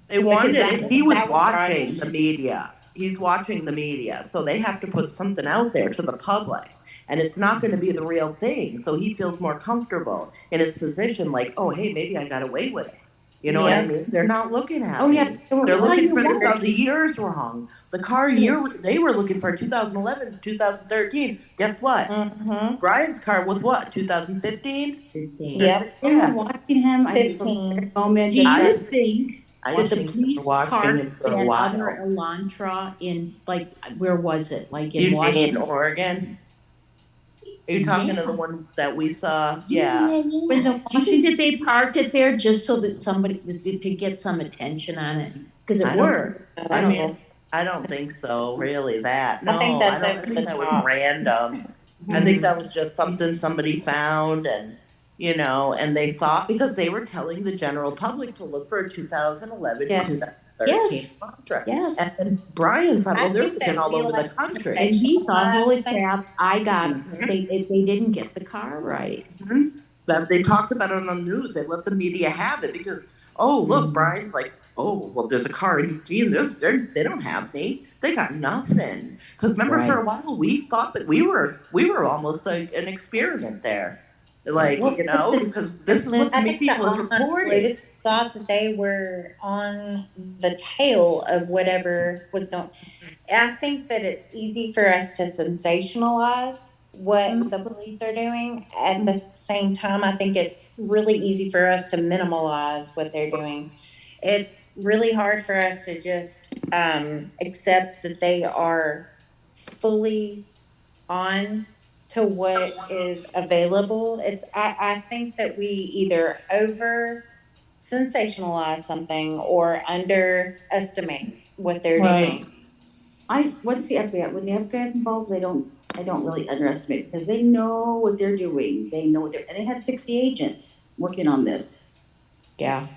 They Because wanted, that, he was that would draw watching the attention. media. He's watching the media. So they have to put something out there to the public. And it's not going to be the real thing. So he feels more comfortable in his position, like, oh, hey, maybe I got away with it. You know what I Yep. mean? They're not looking at Oh, me. yeah. They're Well, looking you for this. were. The year's wrong. The car year, they were looking for 2011, 2013. Guess what? Mm-hmm. Brian's car was what? 2015? Yep. They were watching him, I think, from the 15. very moment. Do I- you think I that the think police they're watching parked him for a that while. other Elantra in, like, where was it? Like in You mean Washington? Oregon? Are you talking to the one that we saw? Yeah. Yeah. When the, do you think that they parked it there just so that somebody, to get some attention on it? Because I it don't- worked. I mean, I don't think so, really, that. No, I think that's don't over think the that was top. random. I think that was just something somebody found and, you know, and they thought, because they were telling the general public to look for a 2011 Yeah. to 2013 Yes. contract. Yes. And then Brian thought, well, I they're think looking they all over the realized country. And he thought, holy Thank- crap, I got, they didn't get the car right. That they talked about it on the news. They let the media have it because, oh, look, Brian's like, oh, well, there's a car in Eugene. They don't have me. They got nothing. Because remember, for a while, we thought that we were almost like an experiment there. Like, Well, you know, because this is what the I think media the was reporting. analysts thought that they were on the tail of whatever was going. I think that it's easy for us to sensationalize what the police are doing. At the same time, I think it's really easy for us to minimalize what they're doing. It's really hard for us to just accept that they are fully on to what is available. I think that we either over sensationalize something or underestimate what they're doing. What's the FBI? When the FBI's involved, I don't really underestimate because they know what they're doing. They know what and they had 60 agents working on this. Yeah.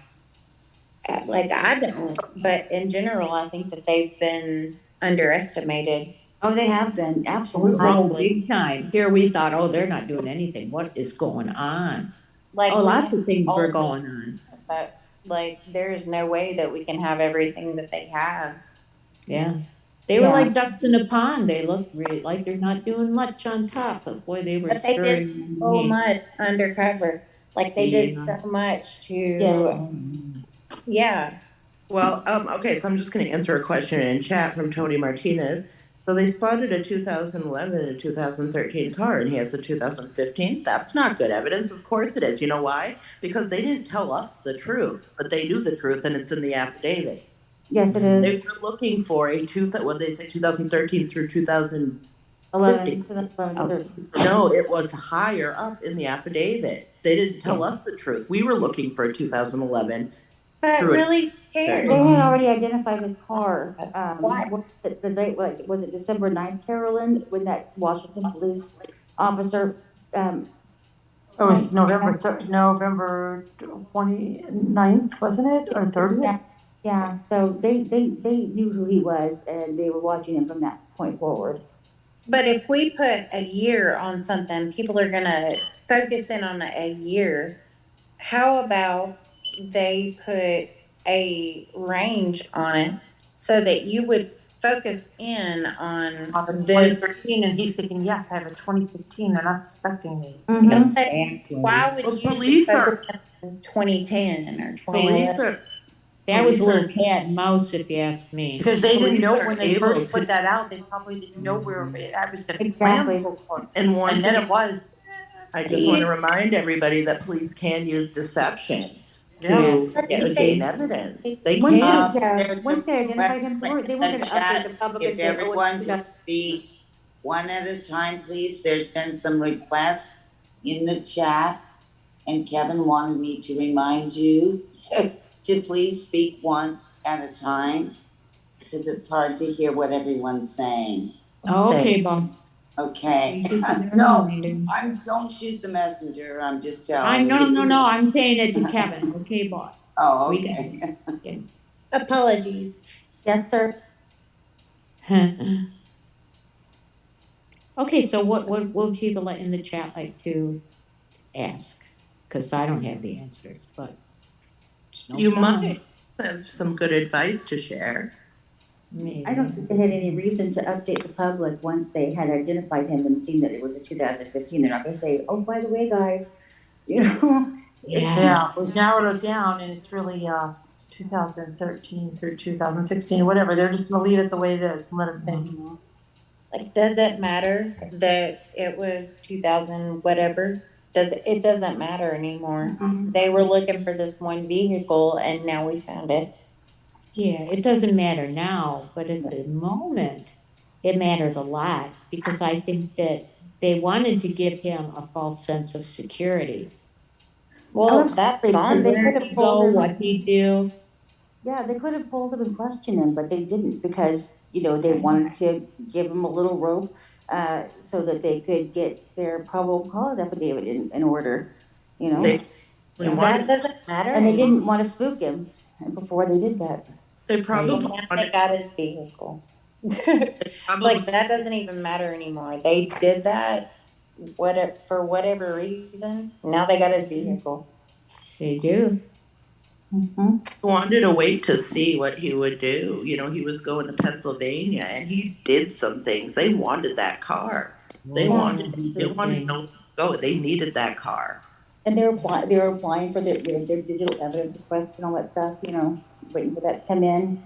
Like I don't, but in general, I think that they've been underestimated. Oh, they have been, absolutely. Oh, big time. Here we thought, oh, they're not doing anything. What is going on? Like Oh, we lots have of things all were the- going on. But like, there is no way that we can have everything that they have. Yeah. They were Yeah. like ducks in a pond. They looked really like they're not doing much on top, but boy, they were But they stirring. did so much undercover. Like they did so much to, yeah. Well, okay, so I'm just going to answer a question in chat from Tony Martinez. So they spotted a 2011 and a 2013 car, and he has a 2015. That's not good evidence. Of course it is. You know why? Because they didn't tell us the truth, but they knew the truth, and it's in the affidavit. Yes, it is. They were looking for a what they say 2013 through 2011. 11. No, it was higher up in the affidavit. They didn't tell us the truth. We were looking for a 2011. But through really, it. who cares? They had already identified his car. The date, was it December 9th, Carolyn, when that Washington police officer, It was November 29th, wasn't it, or 30th? Yeah, so they knew who he was and they were watching him from that point forward. But if we put a year on something, people are gonna focus in on a year. How about they put a range on it so that you would focus in on this? 2013, and he's thinking, yes, I have a 2015, they're not suspecting me. Why would Well, you police just focus on 2010 or 2011? That was a police little cat and mouse, if you ask me. Because they didn't Police know are when they able first to- put that out, they probably didn't know where I was going to Exactly. plan so close. And once And then it- it was I just want to remind everybody that police can use deception Yeah. to gain evidence. They Once can. once they identified him, they weren't The going to update the chat, public if and say, oh, everyone it's could speak one at a time, please. There's been some requests in the chat, and Kevin wanted me to remind you to please speak one at a time, because it's hard to hear what everyone's saying. Okay, Bob. Okay. No, No, don't shoot the messenger. I'm just telling you. no, I'm saying it to Kevin. Okay, boss. Oh, We okay. can- Apologies. Yes, sir. Okay, so what will people in the chat like to ask? Because I don't have the answers, but. You might have some good advice to share. Maybe. I don't think they had any reason to update the public once they had identified him and seen that it was a 2015. They're not going to say, oh, by the way, guys, you know. Yeah, we've narrowed it down and it's really 2013 through 2016, whatever. They're just gonna leave it the way it is and let them think. Like, does it matter that it was 2000 whatever? It doesn't matter anymore. They were looking for this one vehicle and now we found it. Yeah, it doesn't matter now, but at the moment, it mattered a lot because I think that they wanted to give him a false sense of security. Well, that's on they there. could have pulled him. What he do? Yeah, they could have pulled him and questioned him, but they didn't because, you know, they wanted to give him a little rope so that they could get their probable cause affidavit in order, you know. That doesn't matter. And they didn't want to spook him before they did that. They probably they got his vehicle. It's like that doesn't even matter anymore. They did that for whatever reason. Now they got his vehicle. They do. Wanted to wait to see what he would do. You know, he was going to Pennsylvania and he did some things. They wanted that car. They wanted to go. They needed that car. And they were applying for their digital evidence requests and all that stuff, you know, waiting for that to come in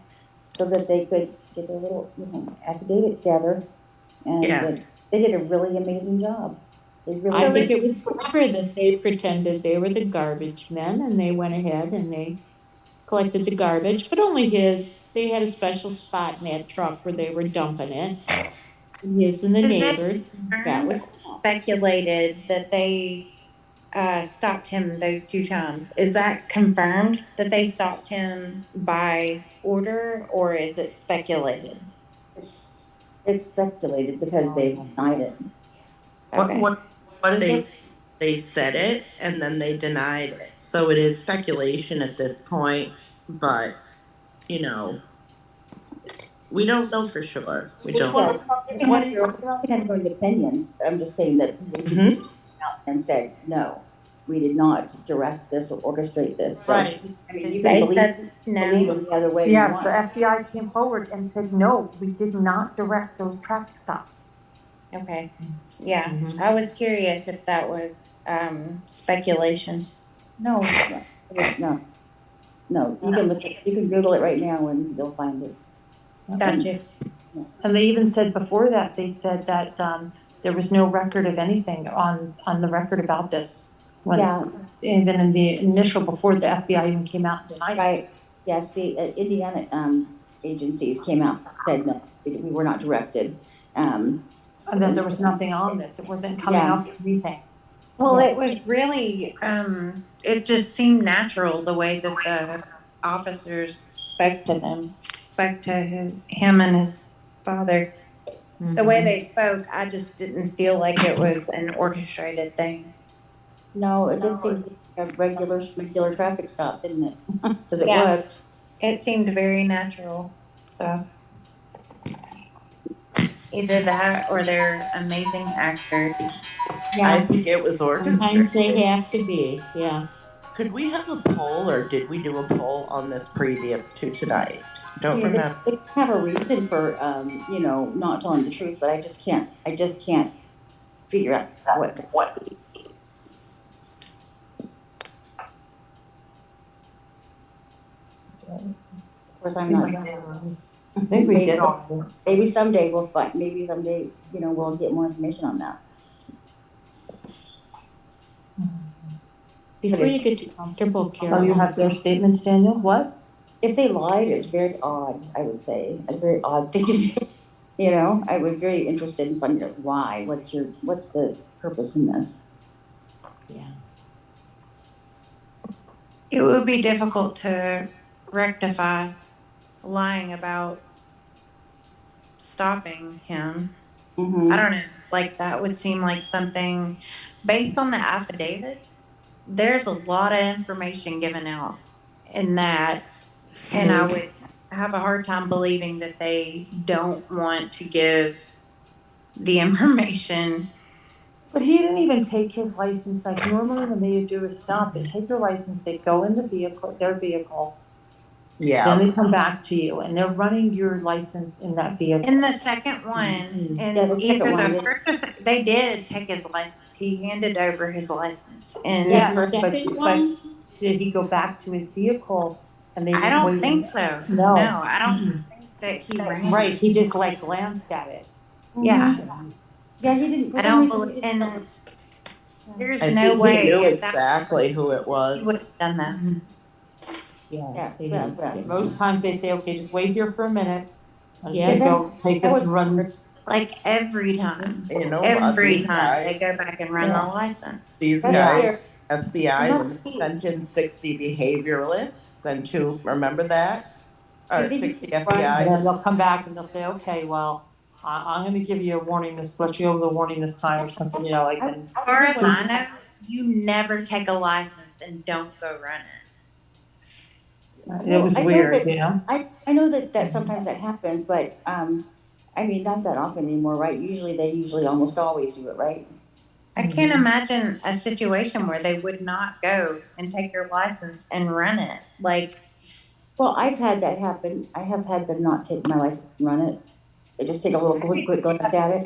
so that they could get their little, you know, affidavit together. And they did a really amazing job. I think it was clever that they pretended they were the garbage men and they went ahead and they collected the garbage, but only his. They had a special spot in that truck where they were dumping it. His and the neighbors. That was speculated that they stopped him those 2 times. Is that confirmed that they stopped him by order, or is it speculated? It's speculated because they denied it. Okay. What is it? They said it and then they denied it. So it is speculation at this point, but you know, we don't know for sure. We don't. You can have your own opinions. I'm just saying that they came out and said, no, we did not direct this or orchestrate this. So, Right. I mean, you They can said believe them the other way. you Yes, want. the FBI came forward and said, no, we did not direct those traffic stops. Okay. Yeah. I was curious if that was speculation. No. You can look. You can Google it right now and you'll find it. Gotcha. And they even said before that, they said that there was no record of anything on the record about this. Even in the initial, before the FBI even came out and denied it. Right. Yes, the Indiana agencies came out and said, no, we were not directed. And then there was nothing on this. It wasn't coming up with anything. Well, it was really, it just seemed natural the way that the officers spoke to him and his father. The way they spoke, I just didn't feel like it was an orchestrated thing. No, it did seem like a regular traffic stop, didn't it? Because it was. It seemed very natural. So either that or they're amazing actors. I think it was orchestrated. Sometimes they have to be, yeah. Could we have a poll, or did we do a poll on this previous to tonight? Don't remember. They have a reason for, you know, not telling the truth, but I just can't figure out what. Of course, I'm not. I think we did all. Maybe someday we'll find. Maybe someday, you know, we'll get more information on that. Before you get too comfortable, Carol. Oh, you have their statements, Daniel? What? If they lied, it's very odd, I would say. A very odd thing to say. You know, I would be very interested in finding out why. What's the purpose in this? Yeah. It would be difficult to rectify lying about stopping him. I don't know. Like, that would seem like something based on the affidavit. There's a lot of information given out in that, and I would have a hard time believing that they don't want to give the information. But he didn't even take his license. Like normally when they do a stop, they take your license, they go in their vehicle. Yeah. Then they come back to you and they're running your license in that vehicle. In the second one, and Yeah, the either second one, the first, they did take his license. He handed over his license. And Yes, The second one? but did he go back to his vehicle and they I didn't don't wait? think so. No. I don't think that he ran. Right, he just like glanced at it. Yeah. Yeah, he didn't. I don't believe, and there's I no think way he knew if that exactly who it was. he would have done that. Yeah. Most times they say, okay, just wait here for a minute. I'm just Yeah. gonna go take this and run this. Like every time. You know, Every these time guys, they go back and run the license. these That's guys, fair. FBI, when they sent in 60 behavioralists and to remember that, or 60 And FBI. then they'll come back and they'll say, okay, well, I'm gonna give you a warning let you over the warning this time or something, you know, like. As far as I know, you never take a license and don't go run it. It was I know weird, that- you know? I know that sometimes that happens, but I mean, not that often anymore, right? They almost always do it, right? I can't imagine a situation where they would not go and take your license and run it. Like, Well, I've had that happen. I have had them not take my license and run it. They just take a little quick glance at it.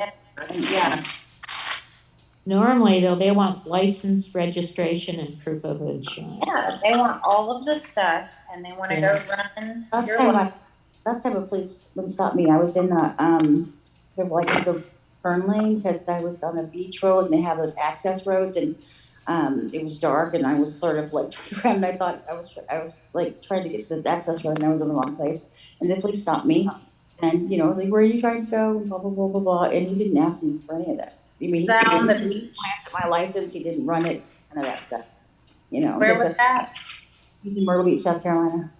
yeah. Normally, though, they want license, registration, and proof of insurance. Yeah, they want all of the stuff and they want to go run your Last time a policeman stopped me, I was in the turn lane because I was on a beach road and they have those access roads and it was dark and I was sort of like around. I thought I was like trying to get to this access road and I was in the wrong place. And the police stopped me and I was like, "Where are you trying to go?" And blah blah blah blah blah. And he didn't ask me for any of that. I mean, Is that he on the didn't beach? glance at my license. He didn't run it. None of that stuff. Where was that? He was in Myrtle Beach, South Carolina.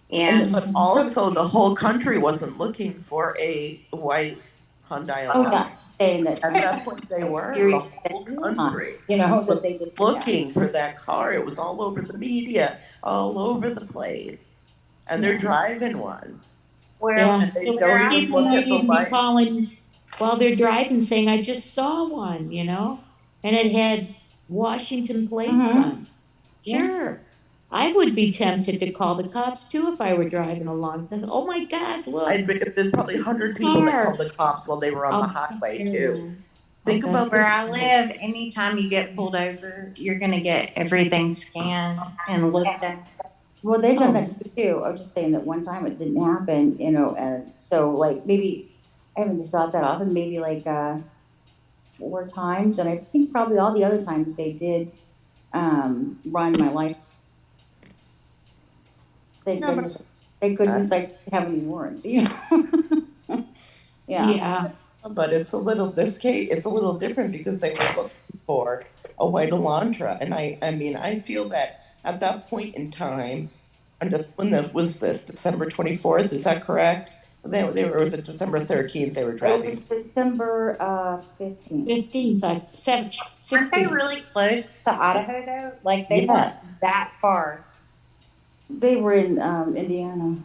Yeah. But also, the whole country wasn't looking for a white Hyundai Oh Elantra. yeah, saying that. And that's what they were. The whole country. That they did looking for that car. It was all over the media, all over the place. And they're driving one. Yeah. And they So don't even people look might at the even be light. calling while they're driving saying, I just saw one, you know? And it had Washington plates on. Sure. I would be tempted to call the cops too if I were driving along. Oh my God, look. There's probably 100 people that called the cops while they were on the highway too. Think about where I live. Anytime you get pulled over, you're gonna get everything scanned and looked at. Well, they've done that too. I was just saying that one time it didn't happen, and so like maybe I haven't just thought that often, maybe like 4 times, and I think probably all the other times they did run my life. Thank goodness I have any warrants, you know. Yeah. But it's a little different because they were looking for a white Elantra. And I mean, I feel that at that point in time, and when was this, December 24th, is that correct? Was it December 13th they were driving? It was December 15th. 15th, like 7. Aren't they really close to Idaho though? Like they weren't that far. They were in Indiana.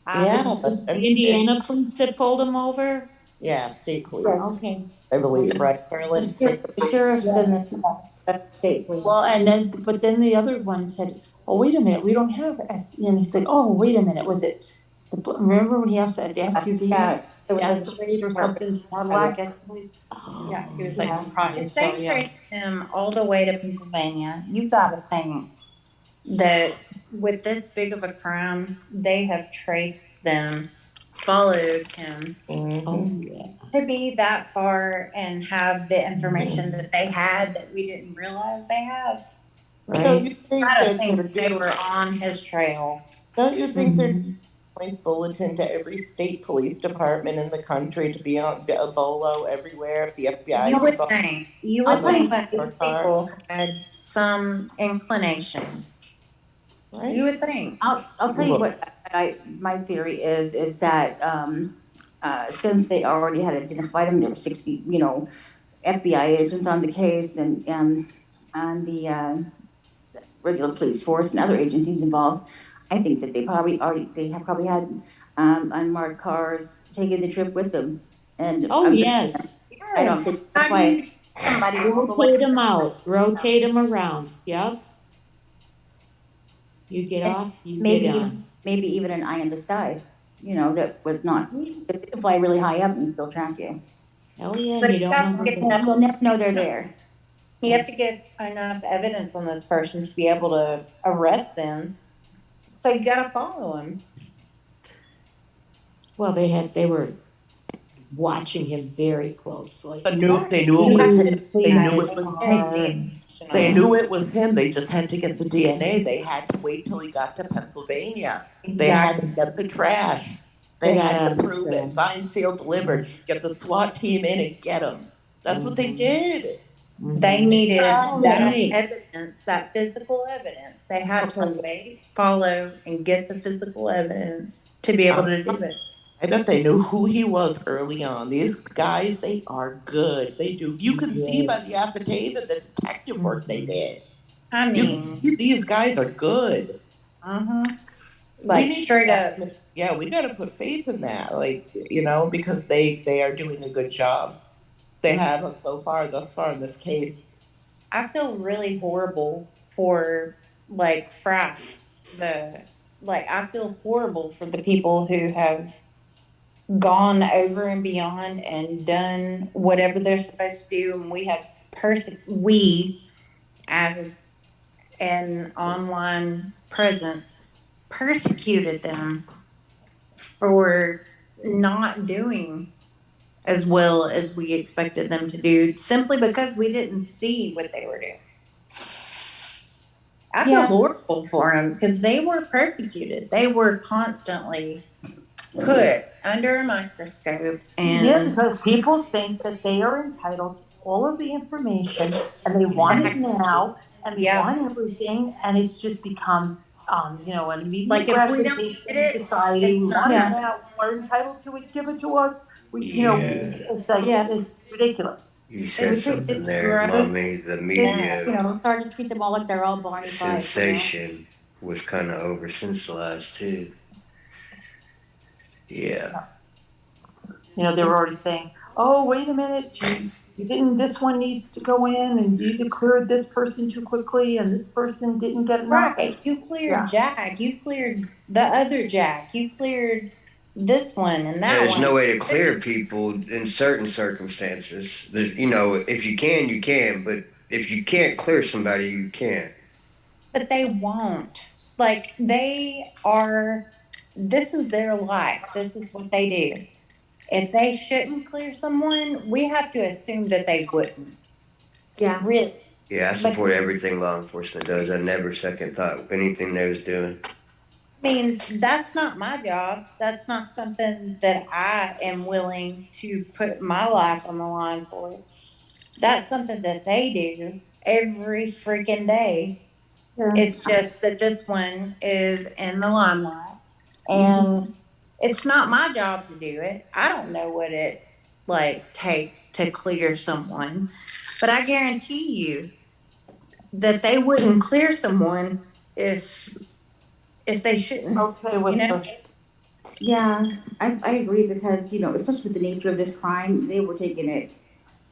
The Indiana police that pulled them over? Yeah, state police. Yes. Okay. I believe, right? The sheriffs and the state police. Well, but then the other one said, "Oh, wait a minute, we don't have and he said, "Oh, wait a minute, was it? Remember when he asked that SUV, Escalade or something, Cadillac Escalade?" Yeah, he was like surprised. If they traced him all the way to Pennsylvania, you got to think that with this big of a crime, they have traced them, followed him. Oh, yeah. To be that far and have the information that they had that we didn't realize they had. Don't you think I that think they're they doing, were on his trail. don't you think they're Mhm. points bulletin to every state police department in the country to be on a bolo everywhere if the FBI You is would involved? think. You I'll would On the tell you think what, these or car, people had some inclination. right? You would think. I'll tell you what my theory is that since they already had identified him, there were 60, FBI agents on the case and the regular police force and other agencies involved. I think that they have probably had unmarked cars taking the trip with them, and oh, I'm yes, I don't Yes. think How that's do you why. treat somebody all the way? rotate them out, rotate them around, yep. You get And off, you maybe get even on. maybe even an eye in the sky, that was not. They can fly really high up and still track you. Hell yeah, But you you don't have know to where get they enough. You'll never know they're there. You have to get enough evidence on this person to be able to arrest them. So you got to follow him. Well, they were watching him very closely. They knew it was they knew it was him. They just had to get the DNA. They had to wait till he got to Pennsylvania. They had to get the trash. They had to prove it. Signed, sealed, delivered. Get the SWAT team in and get him. That's what they did. They needed Oh, that right. evidence, that physical evidence. They had to wait, follow, and get the physical evidence to be able to do it. I bet they knew who he was early on. These guys, they are good. They do. You can see by the affidavit the detective work they did. I You mean, can see these guys are good. like straight up. Yeah, we got to put faith in that, because they are doing a good job. They have thus far in this case. I feel really horrible for Fry. I feel horrible for the people who have gone over and beyond and done whatever they're supposed to do, and we as an online presence persecuted them for not doing as well as we expected them to do simply because we didn't see what they were doing. I feel horrible for them because they were persecuted. They were constantly put under a microscope. And because people think that they are entitled to all of the information and they want it now and they want everything, and it's just become an immediate gratification in society. We want it now. We're entitled to it. Give it to us. It's like it's ridiculous. You said something there, Mommy. The media Starting to treat them all like they're all Barney Fife. sensation was kind of over sensationalized too. Yeah. They were already saying, "Oh, wait a minute, you didn't. This one needs to go in, and you cleared this person too quickly, and this person didn't get enough." Right, you cleared Jack. You cleared the other Jack. You cleared this one and that There's one. no way to clear people in certain circumstances. If you can, you can, but if you can't clear somebody, you can't. But they won't. This is their life. This is what they do. If they shouldn't clear someone, we have to assume that they wouldn't. Yeah. Really. Yeah, I support everything law enforcement does. I never second thought anything they was doing. I mean, that's not my job. That's not something that I am willing to put my life on the line for. That's something that they do every freaking day. Yeah. It's just that this one is in the limelight. And it's not my job to do it. I don't know what it takes to clear someone. But I guarantee you that they wouldn't clear someone if they shouldn't. Okay, Yeah, I agree because, especially with the nature of this crime, they were taking it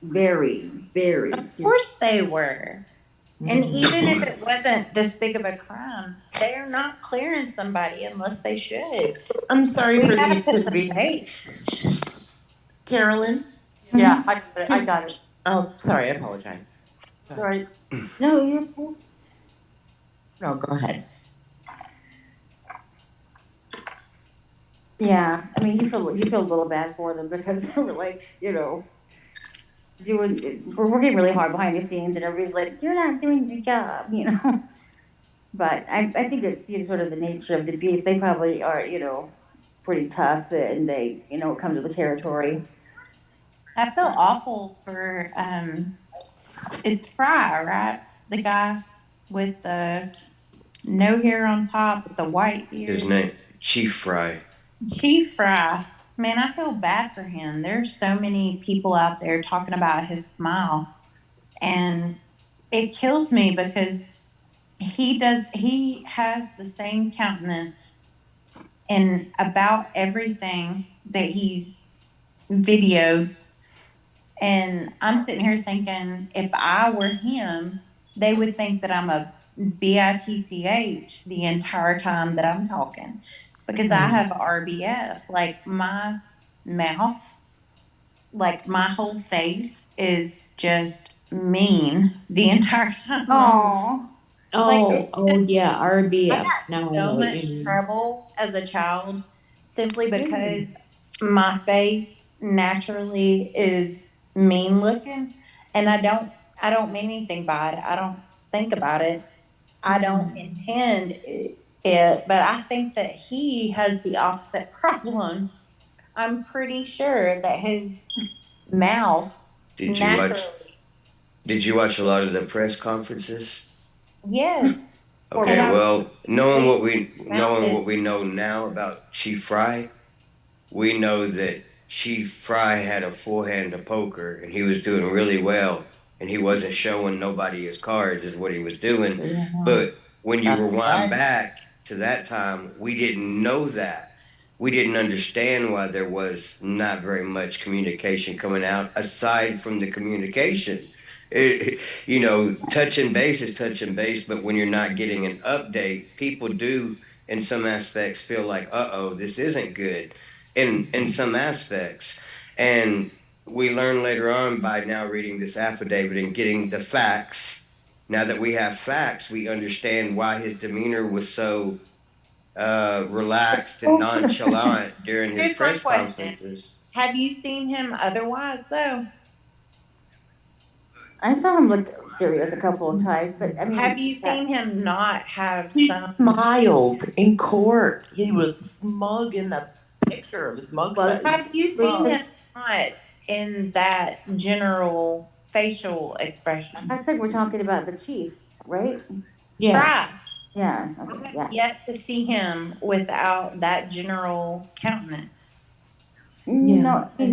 very, very serious. Of course they were. And even if it wasn't this big of a crime, they're not clearing somebody unless they should. I'm sorry We for gotta the put some faith. Carolyn? Yeah, I got it. Oh, sorry, I apologize. Right. No, you're cool. No, go ahead. Yeah, I mean, you feel a little bad for them because they were we're working really hard behind the scenes, and everybody's like, "You're not doing your job," you know. But I think it's sort of the nature of the beast. They probably are, pretty tough, and they, come to the territory. I feel awful for it's Fry, right? The guy with the no hair on top with the white beard. His name, Chief Fry. Chief Fry. Man, I feel bad for him. There's so many people out there talking about his smile. And it kills me because he has the same countenance in about everything that he's videoed. And I'm sitting here thinking, if I were him, they would think that I'm a bitch the entire time that I'm talking, because I have RBF. Like my mouth, like my whole face is just mean the entire time. Aww. Yeah, RBF. I got so much trouble as a child simply because my face naturally is mean looking, and I don't mean anything by it. I don't think about it. I don't intend it, but I think that he has the opposite problem. I'm pretty sure that his mouth Did you watch a lot of the press conferences? Yes. Okay, well, knowing what we know now about Chief Fry, we know that Chief Fry had a full hand of poker, and he was doing really well, and he wasn't showing nobody his cards is what he was doing. Yeah. But when you rewind back to that time, we didn't know that. We didn't understand why there was not very much communication coming out aside from the communication. Touching base is touching base, but when you're not getting an update, people do in some aspects feel like, this isn't good in some aspects. And we learn later on by now reading this affidavit and getting the facts. Now that we have facts, we understand why his demeanor was so relaxed and nonchalant during his press conferences. Have you seen him otherwise, though? I saw him look serious a couple of times, but I mean, have you seen him not have some? Smiled in court. He was smug in the picture of his mugshot. Have you seen him not in that general facial expression? I think we're talking about the chief, right? Yeah. Right. Yeah. Okay, I have yeah. yet to see him without that general countenance. No, I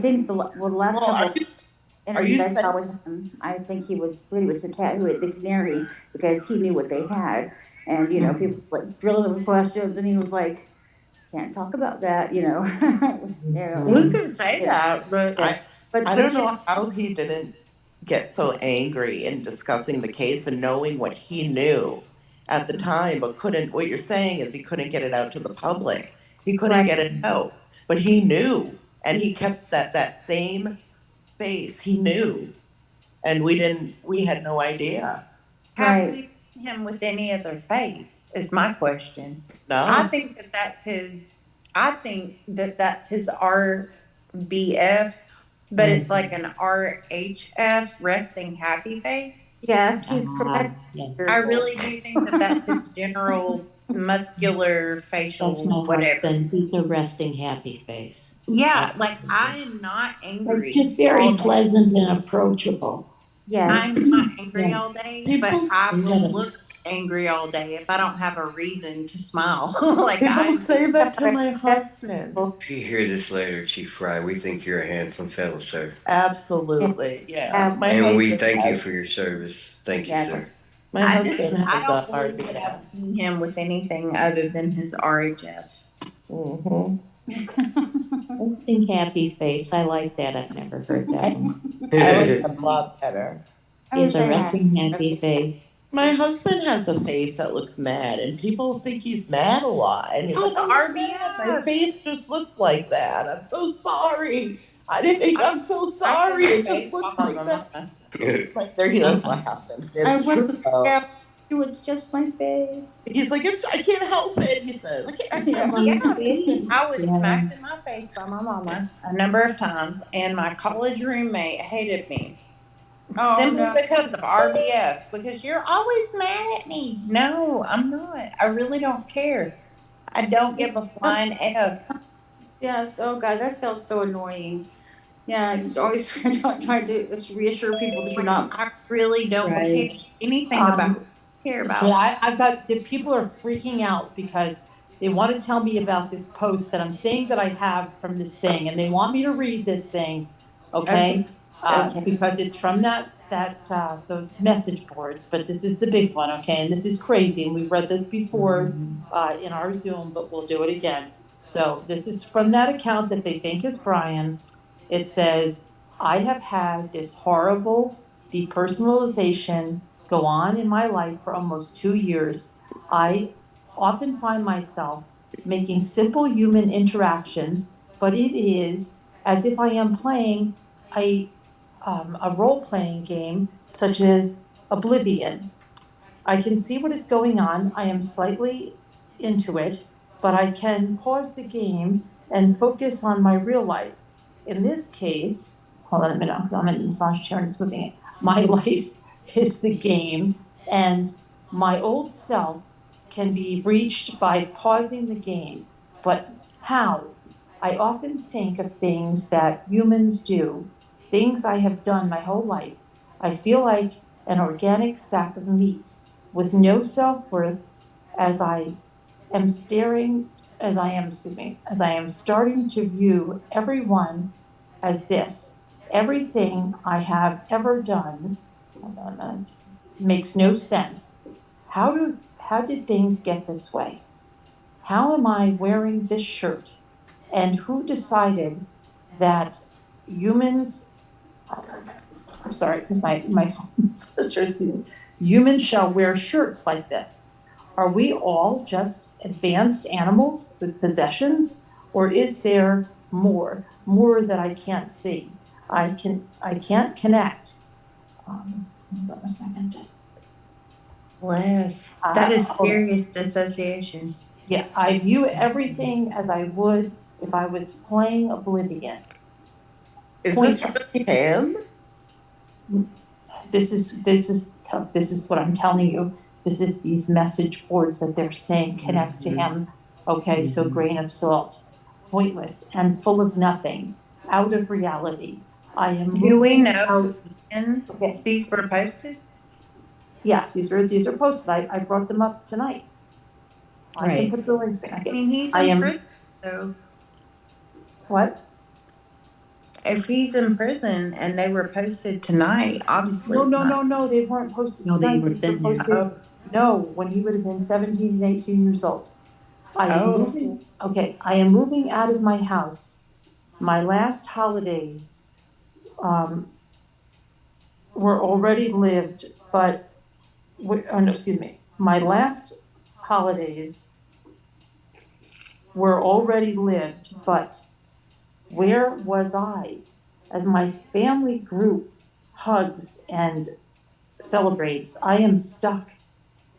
think the last couple interviews I saw with him, I think he was the cat who ate the canary, because he knew what they had, and people like drilling him with questions, and he was like, "Can't talk about that," We can say that, but I don't know how he didn't get so angry in discussing the case and knowing what he knew at the time, but couldn't. What you're saying is he couldn't get it out to the public. He couldn't get it out, but he knew, and he kept that same face. He knew, and we had no idea. Have we seen him with any other face is my question. No. I think that's his RBF, but it's like an RHF, resting happy face. Yeah, he's correct. I really do think that's his general muscular facial That's my whatever. husband. He's a resting happy face. Yeah, like I am not angry. It's just very pleasant and approachable. Yeah. I'm not angry all day, but I will look angry all day if I don't have a reason to smile. People say that to my husband. If you hear this later, Chief Fry, we think you're a handsome fellow, sir. Absolutely, yeah. And we thank you for your service. Thank you, sir. My husband has I a don't believe that I've seen him with anything other than his RHF. Resting happy face. I like that. I've never heard that one. I like a lot better. It's a resting happy face. My husband has a face that looks mad, and people think he's mad a lot. And he's like, RBF. My face just looks like that. I'm so sorry. I'm so sorry. It just looks like that. Right there, he was laughing. I went to It's just my face. He's like, I can't help it. He says, I can't help Yeah, I was Yeah. smacked in my face by my mama a number of times, and my college roommate hated me simply because of RBF. Because you're always mad at me. No, I'm not. I really don't care. I don't give a flying F. Yes. Oh God, that sounds so annoying. Yeah, you always trying to reassure people that you're not. I really don't care Right. anything about. Care Okay, about. I've got, the people are freaking out because they want to tell me about this post that I'm saying that I have from this thing, and they want me to read this thing, okay? Okay. Because it's from those message boards, but this is the big one, okay? And this is crazy, and we've read this before, in our Zoom, but we'll do it again. So this is from that account that they think is Bryan. It says, I have had this horrible depersonalization go on in my life for almost 2 years. I often find myself making simple human interactions, but it is as if I am playing a role-playing game such as Oblivion. I can see what is going on. I am slightly into it, but I can pause the game and focus on my real life. In this case, hold on a minute, I'm in the massage chair and it's moving it. My life is the game, and my old self can be reached by pausing the game. But how? I often think of things that humans do, things I have done my whole life. I feel like an organic sack of meat with no self-worth as I am as I am starting to view everyone as this. Everything I have ever done, hold on, that makes no sense. How did things get this way? How am I wearing this shirt? And who decided that humans, I'm sorry, because my humans shall wear shirts like this? Are we all just advanced animals with possessions? Or is there more that I can't see? I can't connect. Hold on a second. Bless. That is serious dissociation. Yeah, I view everything as I would if I was playing Oblivion. Is this really him? This is tough. This is what I'm telling you. This is these message boards that they're saying connect to him. Okay, so grain of salt, pointless and full of nothing, out of reality. I am. Do we know when these were posted? Yeah, these are posted. I brought them up tonight. I can put the links in. I mean, he's in prison, so. What? If he's in prison and they were posted tonight, obviously. No, they weren't posted tonight. These were posted. No, when he would have been 17 and 18 years old. I am moving out of my house. My last holidays were already lived, but my last holidays were already lived, but where was I as my family group hugs and celebrates? I am stuck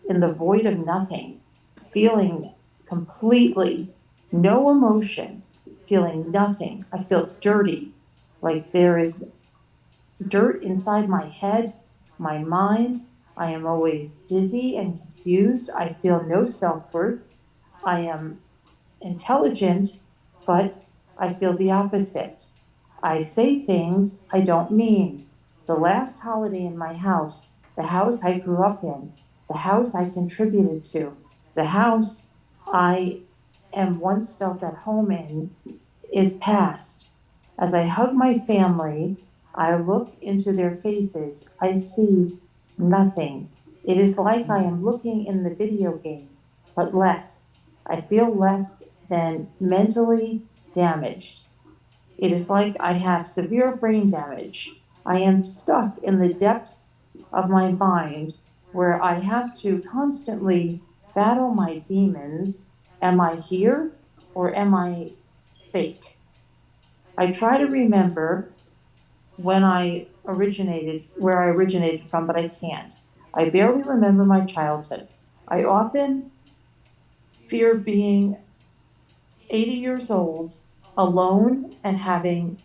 in the void of nothing, feeling completely no emotion, feeling nothing. I feel dirty, like there is dirt inside my head, my mind. I am always dizzy and confused. I feel no self-worth. I am intelligent, but I feel the opposite. I say things I don't mean. The last holiday in my house, the house I grew up in, the house I contributed to, the house I am once felt at home in, is past. As I hug my family, I look into their faces. I see nothing. It is like I am looking in the video game, but less. I feel less than mentally damaged. It is like I have severe brain damage. I am stuck in the depths of my mind where I have to constantly battle my demons. Am I here or am I fake? I try to remember where I originated from, but I can't. I barely remember my childhood. I often fear being 80 years old, alone, and having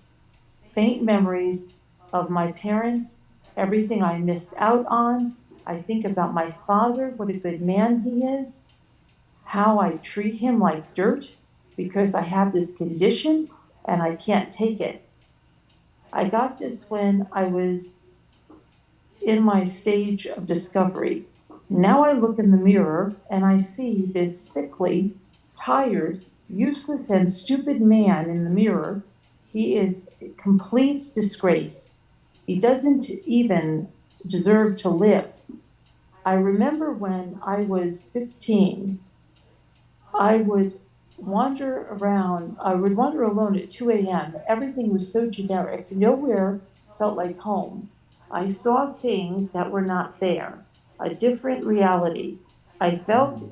faint memories of my parents, everything I missed out on. I think about my father, what a good man he is, how I treat him like dirt because I have this condition and I can't take it. I got this when I was in my stage of discovery. Now I look in the mirror and I see this sickly, tired, useless, and stupid man in the mirror. He is a complete disgrace. He doesn't even deserve to live. I remember when I was 15, I would I would wander alone at 2 a.m. Everything was so generic. Nowhere felt like home. I saw things that were not there, a different reality. I felt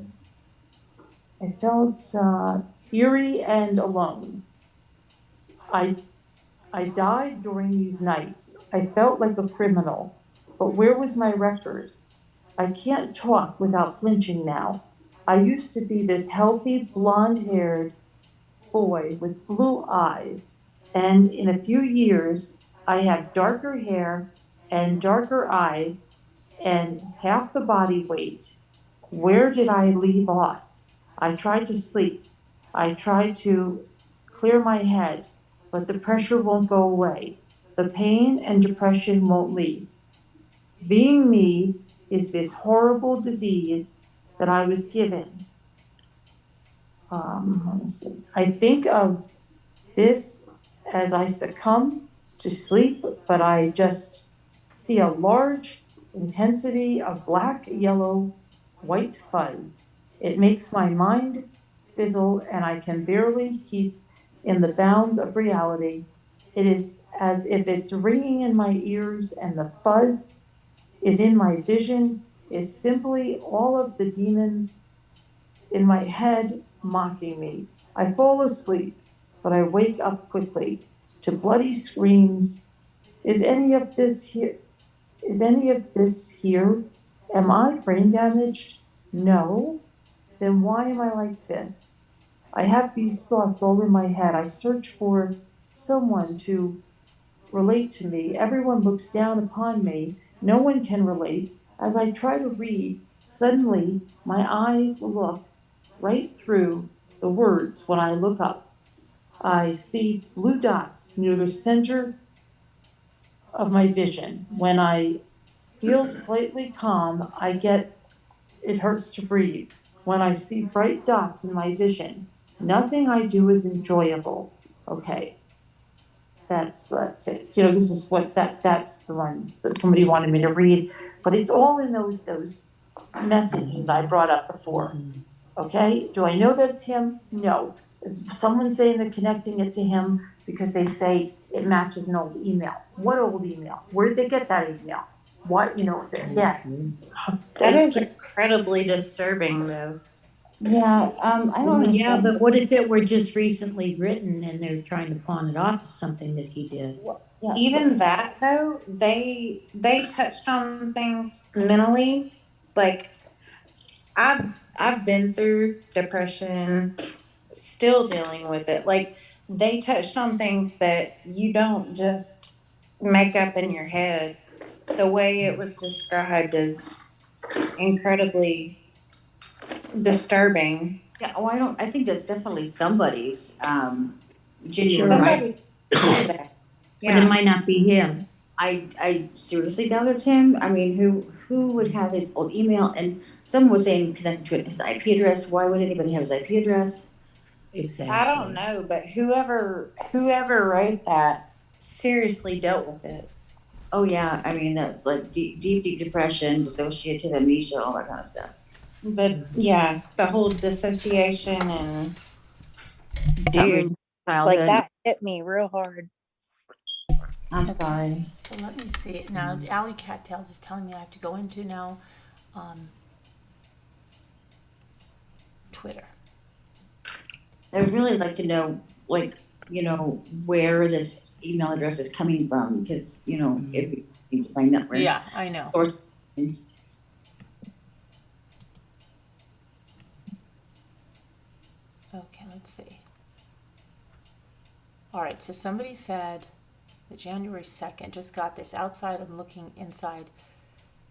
eerie and alone. I died during these nights. I felt like a criminal. But where was my record? I can't talk without flinching now. I used to be this healthy, blonde-haired boy with blue eyes, and in a few years, I have darker hair and darker eyes and half the body weight. Where did I leave off? I tried to sleep. I tried to clear my head, but the pressure won't go away. The pain and depression won't leave. Being me is this horrible disease that I was given. Let me see. I think of this as I succumb to sleep, but I just see a large intensity of black, yellow, white fuzz. It makes my mind fizzle and I can barely keep in the bounds of reality. It is as if it's ringing in my ears and the fuzz is in my vision, is simply all of the demons in my head mocking me. I fall asleep, but I wake up quickly to bloody screams. Is any of this here? Is any of this here? Am I brain damaged? No. Then why am I like this? I have these thoughts all in my head. I search for someone to relate to me. Everyone looks down upon me. No one can relate. As I try to read, suddenly my eyes look right through the words when I look up. I see blue dots near the center of my vision. When I feel slightly calm, it hurts to breathe. When I see bright dots in my vision, nothing I do is enjoyable. Okay, that's it. This is that's the one that somebody wanted me to read, but it's all in those messages I brought up before. Okay, do I know that's him? No. If someone's saying they're connecting it to him because they say it matches an old email. What old email? Where did they get that email? What, again. That is incredibly disturbing, though. Yeah, I don't Yeah, understand. but what if it were just recently written and they're trying to pawn it off as something that he did? Yeah. Even that, though, they touched on things mentally. Like, I've been through depression, still dealing with it. Like, they touched on things that you don't just make up in your head. The way it was described is incredibly disturbing. Yeah, I think that's definitely somebody's genuine Sure. right. Somebody do that. But it might not be him. I seriously doubt it's him. I mean, who would have his old email? And someone was saying connected to his IP address. Why would anybody have his IP address? Exactly. I don't know, but whoever wrote that seriously dealt with it. Oh yeah, I mean that's like deep depression, dissociative amnesia, all that kind of stuff. The whole dissociation and Dude, like that hit me real hard. I'm sorry. So let me see. Now, Alley Cattails is telling me I have to go into now Twitter. I would really like to know, where this email address is coming from, because, if we need to find that. Yeah, I know. Okay, let's see. All right, so somebody said the January 2nd, just got this outside and looking inside.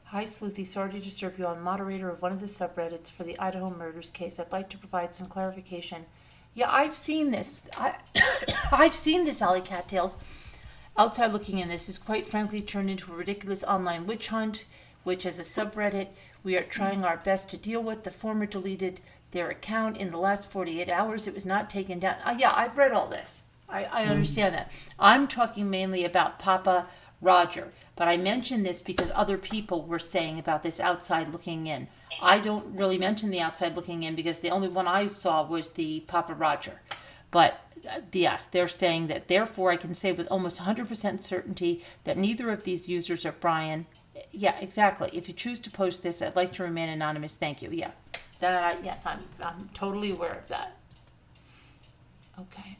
Hi, Sleuthy, sorry to disturb you. I'm moderator of one of the subreddits for the Idaho murders case. I'd like to provide some clarification. Yeah, I've seen this. I've seen this, Alley Cattails. Outside looking in, this is quite frankly turned into a ridiculous online witch hunt, which as a subreddit, we are trying our best to deal with. The former deleted their account in the last 48 hours. It was not taken down. Yeah, I've read all this. I understand that. I'm talking mainly about Papa Roger, but I mention this because other people were saying about this outside looking in. I don't really mention the outside looking in because the only one I saw was the Papa Roger. But yeah, they're saying that therefore I can say with almost 100% certainty that neither of these users are Bryan. Yeah, exactly. If you choose to post this, I'd like to remain anonymous. Thank you. Yeah, that yes, I'm totally aware of that. Okay.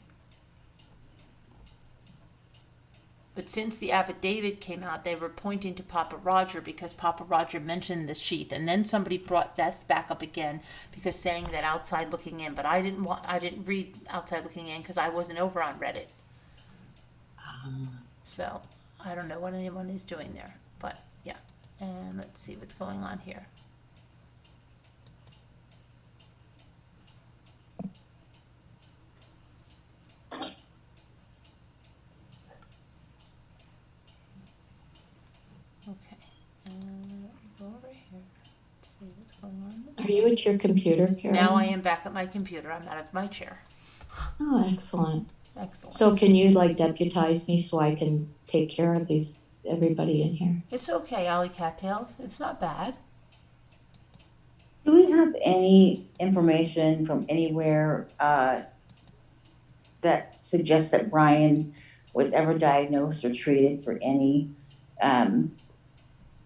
But since the affidavit came out, they were pointing to Papa Roger because Papa Roger mentioned the sheath, and then somebody brought this back up again because saying that outside looking in. But I didn't read outside looking in because I wasn't over on Reddit. So I don't know what anyone is doing there. But yeah, and let's see what's going on here. Okay, and go over here. See what's going on. Are you at your computer, Carol? Now I am back at my computer. I'm out of my chair. Oh, excellent. Excellent. So can you like deputize me so I can take care of everybody in here? It's okay, Alley Cattails. It's not bad. Do we have any information from anywhere that suggests that Bryan was ever diagnosed or treated for any Mental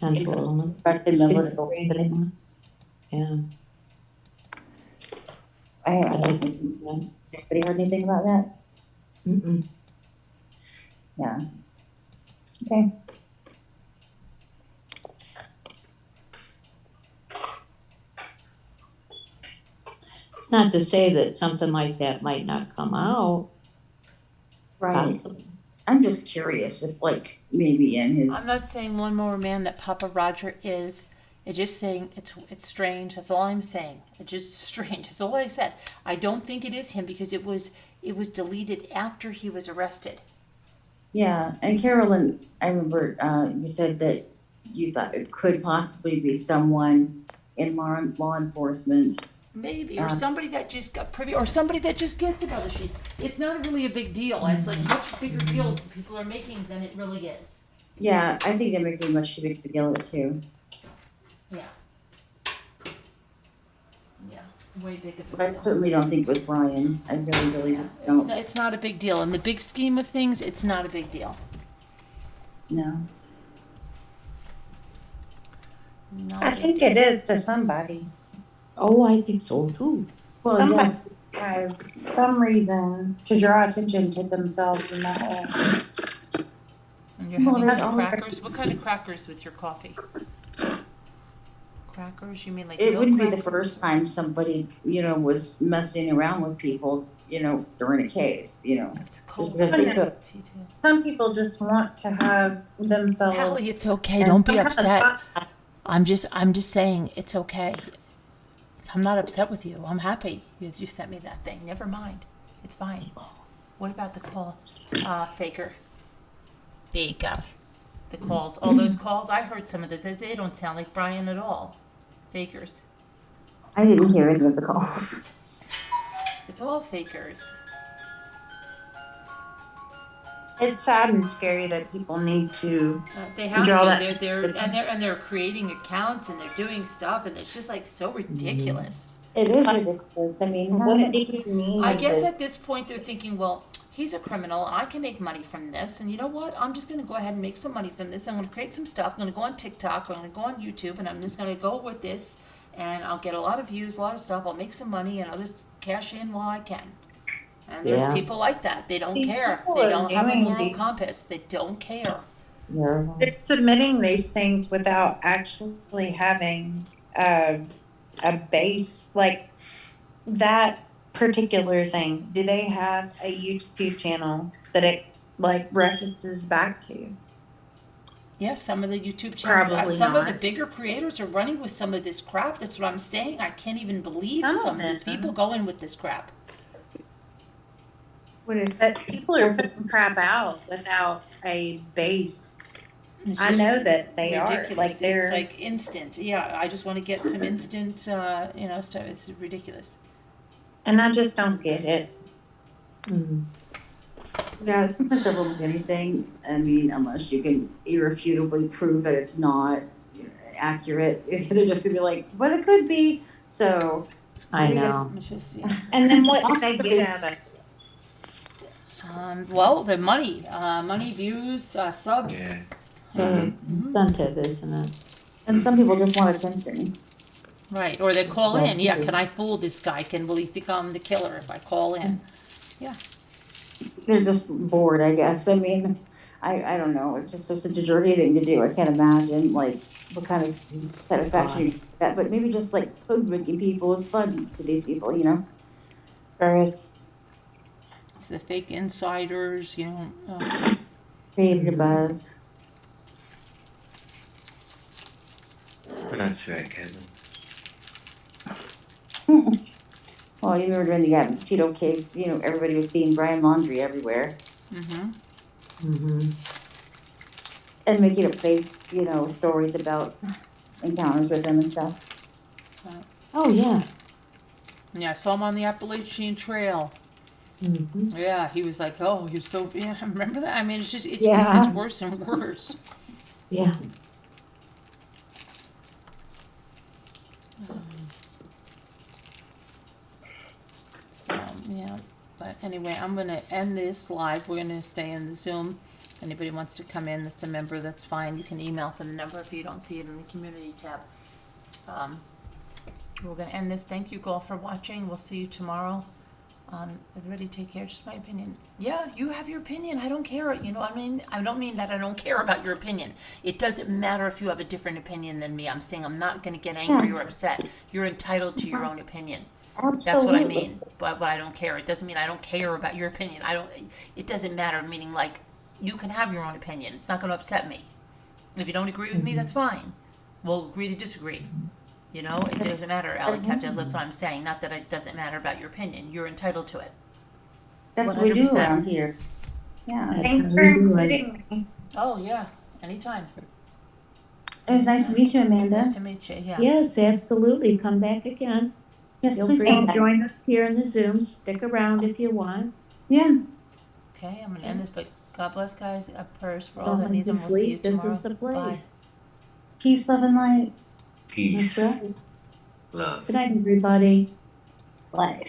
illness? schizophrenia? Yeah. I haven't. Has anybody heard anything about that? Mm-mm. Yeah. Okay. Not to say that something like that might not come out. Right. Possibly. I'm just curious if, like, maybe in his. I'm not saying one more man that Papa Roger is. It's just saying it's strange. That's all I'm saying. It's just strange. That's all I said. I don't think it is him because it was deleted after he was arrested. Yeah, and Carolyn, I remember you said that you thought it could possibly be someone in law enforcement. Maybe, or somebody that just got privy, or somebody that just guessed about the sheets. It's not really a big deal. It's like much bigger deal people are making than it really is. Yeah, I think they're making much too big of a deal of it too. Yeah. Yeah, way bigger. But I certainly don't think it was Bryan. I really don't. It's not a big deal. In the big scheme of things, it's not a big deal. No. I think it is to somebody. Oh, I think so too. Well, Somebody has some reason to draw attention to themselves in that way. And you're having some crackers? What kind of crackers with your coffee? Crackers? You mean like it milk wouldn't be crackers? the first time somebody, was messing around with people, during a case, just because they could. Some people just want to have themselves. Hallie, it's okay. and Don't be some kind of upset. I'm just saying it's okay. I'm not upset with you. I'm happy you sent me that thing. Never mind. It's fine. What about the call? Faker. The calls. All those calls. I heard some of this. They don't sound like Bryan at all. Fakers. I didn't hear any of the calls. It's all fakers. It's sad and scary that people need to They have draw to. that. They're creating accounts and they're doing stuff and it's just like so ridiculous. It is ridiculous. I mean, What it even means. I guess at this point they're thinking, well, he's a criminal. I can make money from this. And you know what? I'm just going to go ahead and make some money from this. I'm going to create some stuff. I'm going to go on TikTok. I'm going to go on YouTube. And I'm just going to go with this. And I'll get a lot of views, a lot of stuff. I'll make some money. And I'll just cash in while I can. And there's people like that. They don't care. people They are don't have a doing moral these- compass. They don't care. They're submitting these things without actually having a base like that. particular thing, do they have a YouTube channel that it like references back to? Yes, some of the YouTube channels, Probably some of the not. bigger creators are running with some of this crap. That's what I'm saying. I can't even believe some of these them. people going with this crap. But people are putting crap out without a base. It's I just know that they ridiculous. are. Like they're It's like instant. Yeah, I just want to get some instant, stuff. It's ridiculous. and I just don't get it. Yeah, it's like the little bitty thing. I mean, unless you can irrefutably prove that it's not accurate, they're just gonna be like, but it could be. So I know. It's just, And then what do they get out of it? well, the money, views, subs. Yeah. Incentive, isn't it? And some people just want attention. Right, or they call in. Yeah, Exactly. can I fool this guy? Will he think I'm the killer if I call in? Yeah. They're just bored, I guess. I mean, I don't know. It's just such a dirty thing to do. I can't imagine like what kind of satisfaction that. But maybe just like hoodwinking people is fun to these people, you know. Whereas It's the fake insiders, created a buzz. That's right, Kevin. Well, you remember during the Cheeto case, you know, everybody was seeing Brian laundry everywhere. And making up fake, you know, stories about encounters with him and stuff. Oh, yeah. Yeah, I saw him on the Appalachian Trail. Yeah, he was like, oh, you're so, yeah, remember that? I mean, it's just, it's worse and worse. Yeah. Yeah, but anyway, I'm going to end this live. We're going to stay in the Zoom. If anybody wants to come in that's a member, that's fine. You can email for the number if you don't see it in the community tab. We're going to end this. Thank you all for watching. We'll see you tomorrow. Everybody take care. Just my opinion. Yeah, you have your opinion. I don't care. You know what I mean? I don't mean that I don't care about your opinion. It doesn't matter if you have a different opinion than me. I'm saying I'm not going to get angry or upset. You're entitled to your own opinion. Absolutely. That's what I mean. But I don't care. It doesn't mean I don't care about your opinion. It doesn't matter. Meaning, like, you can have your own opinion. It's not going to upset me. If you don't agree with me, that's fine. We'll agree to disagree. You know, it doesn't matter, Alex Catches. That's what I'm saying. Not that it doesn't matter about your opinion. You're entitled to it. That's what we do 100%. around here. Yeah. thanks for including me. Oh, yeah. Anytime. It was nice to meet you, Amanda. Nice to meet you. Yeah. Yes, absolutely. Come back again. Yes, Feel please free come to back. join us here in the Zoom. Stick around if you want. Yeah. Okay, I'm going to end this, but God bless, guys. Prayers for all Don't that need them. to We'll see you sleep. This tomorrow. is the place. Bye. Peace, love, and light. Peace. That's right. Love. Good night, everybody. Life.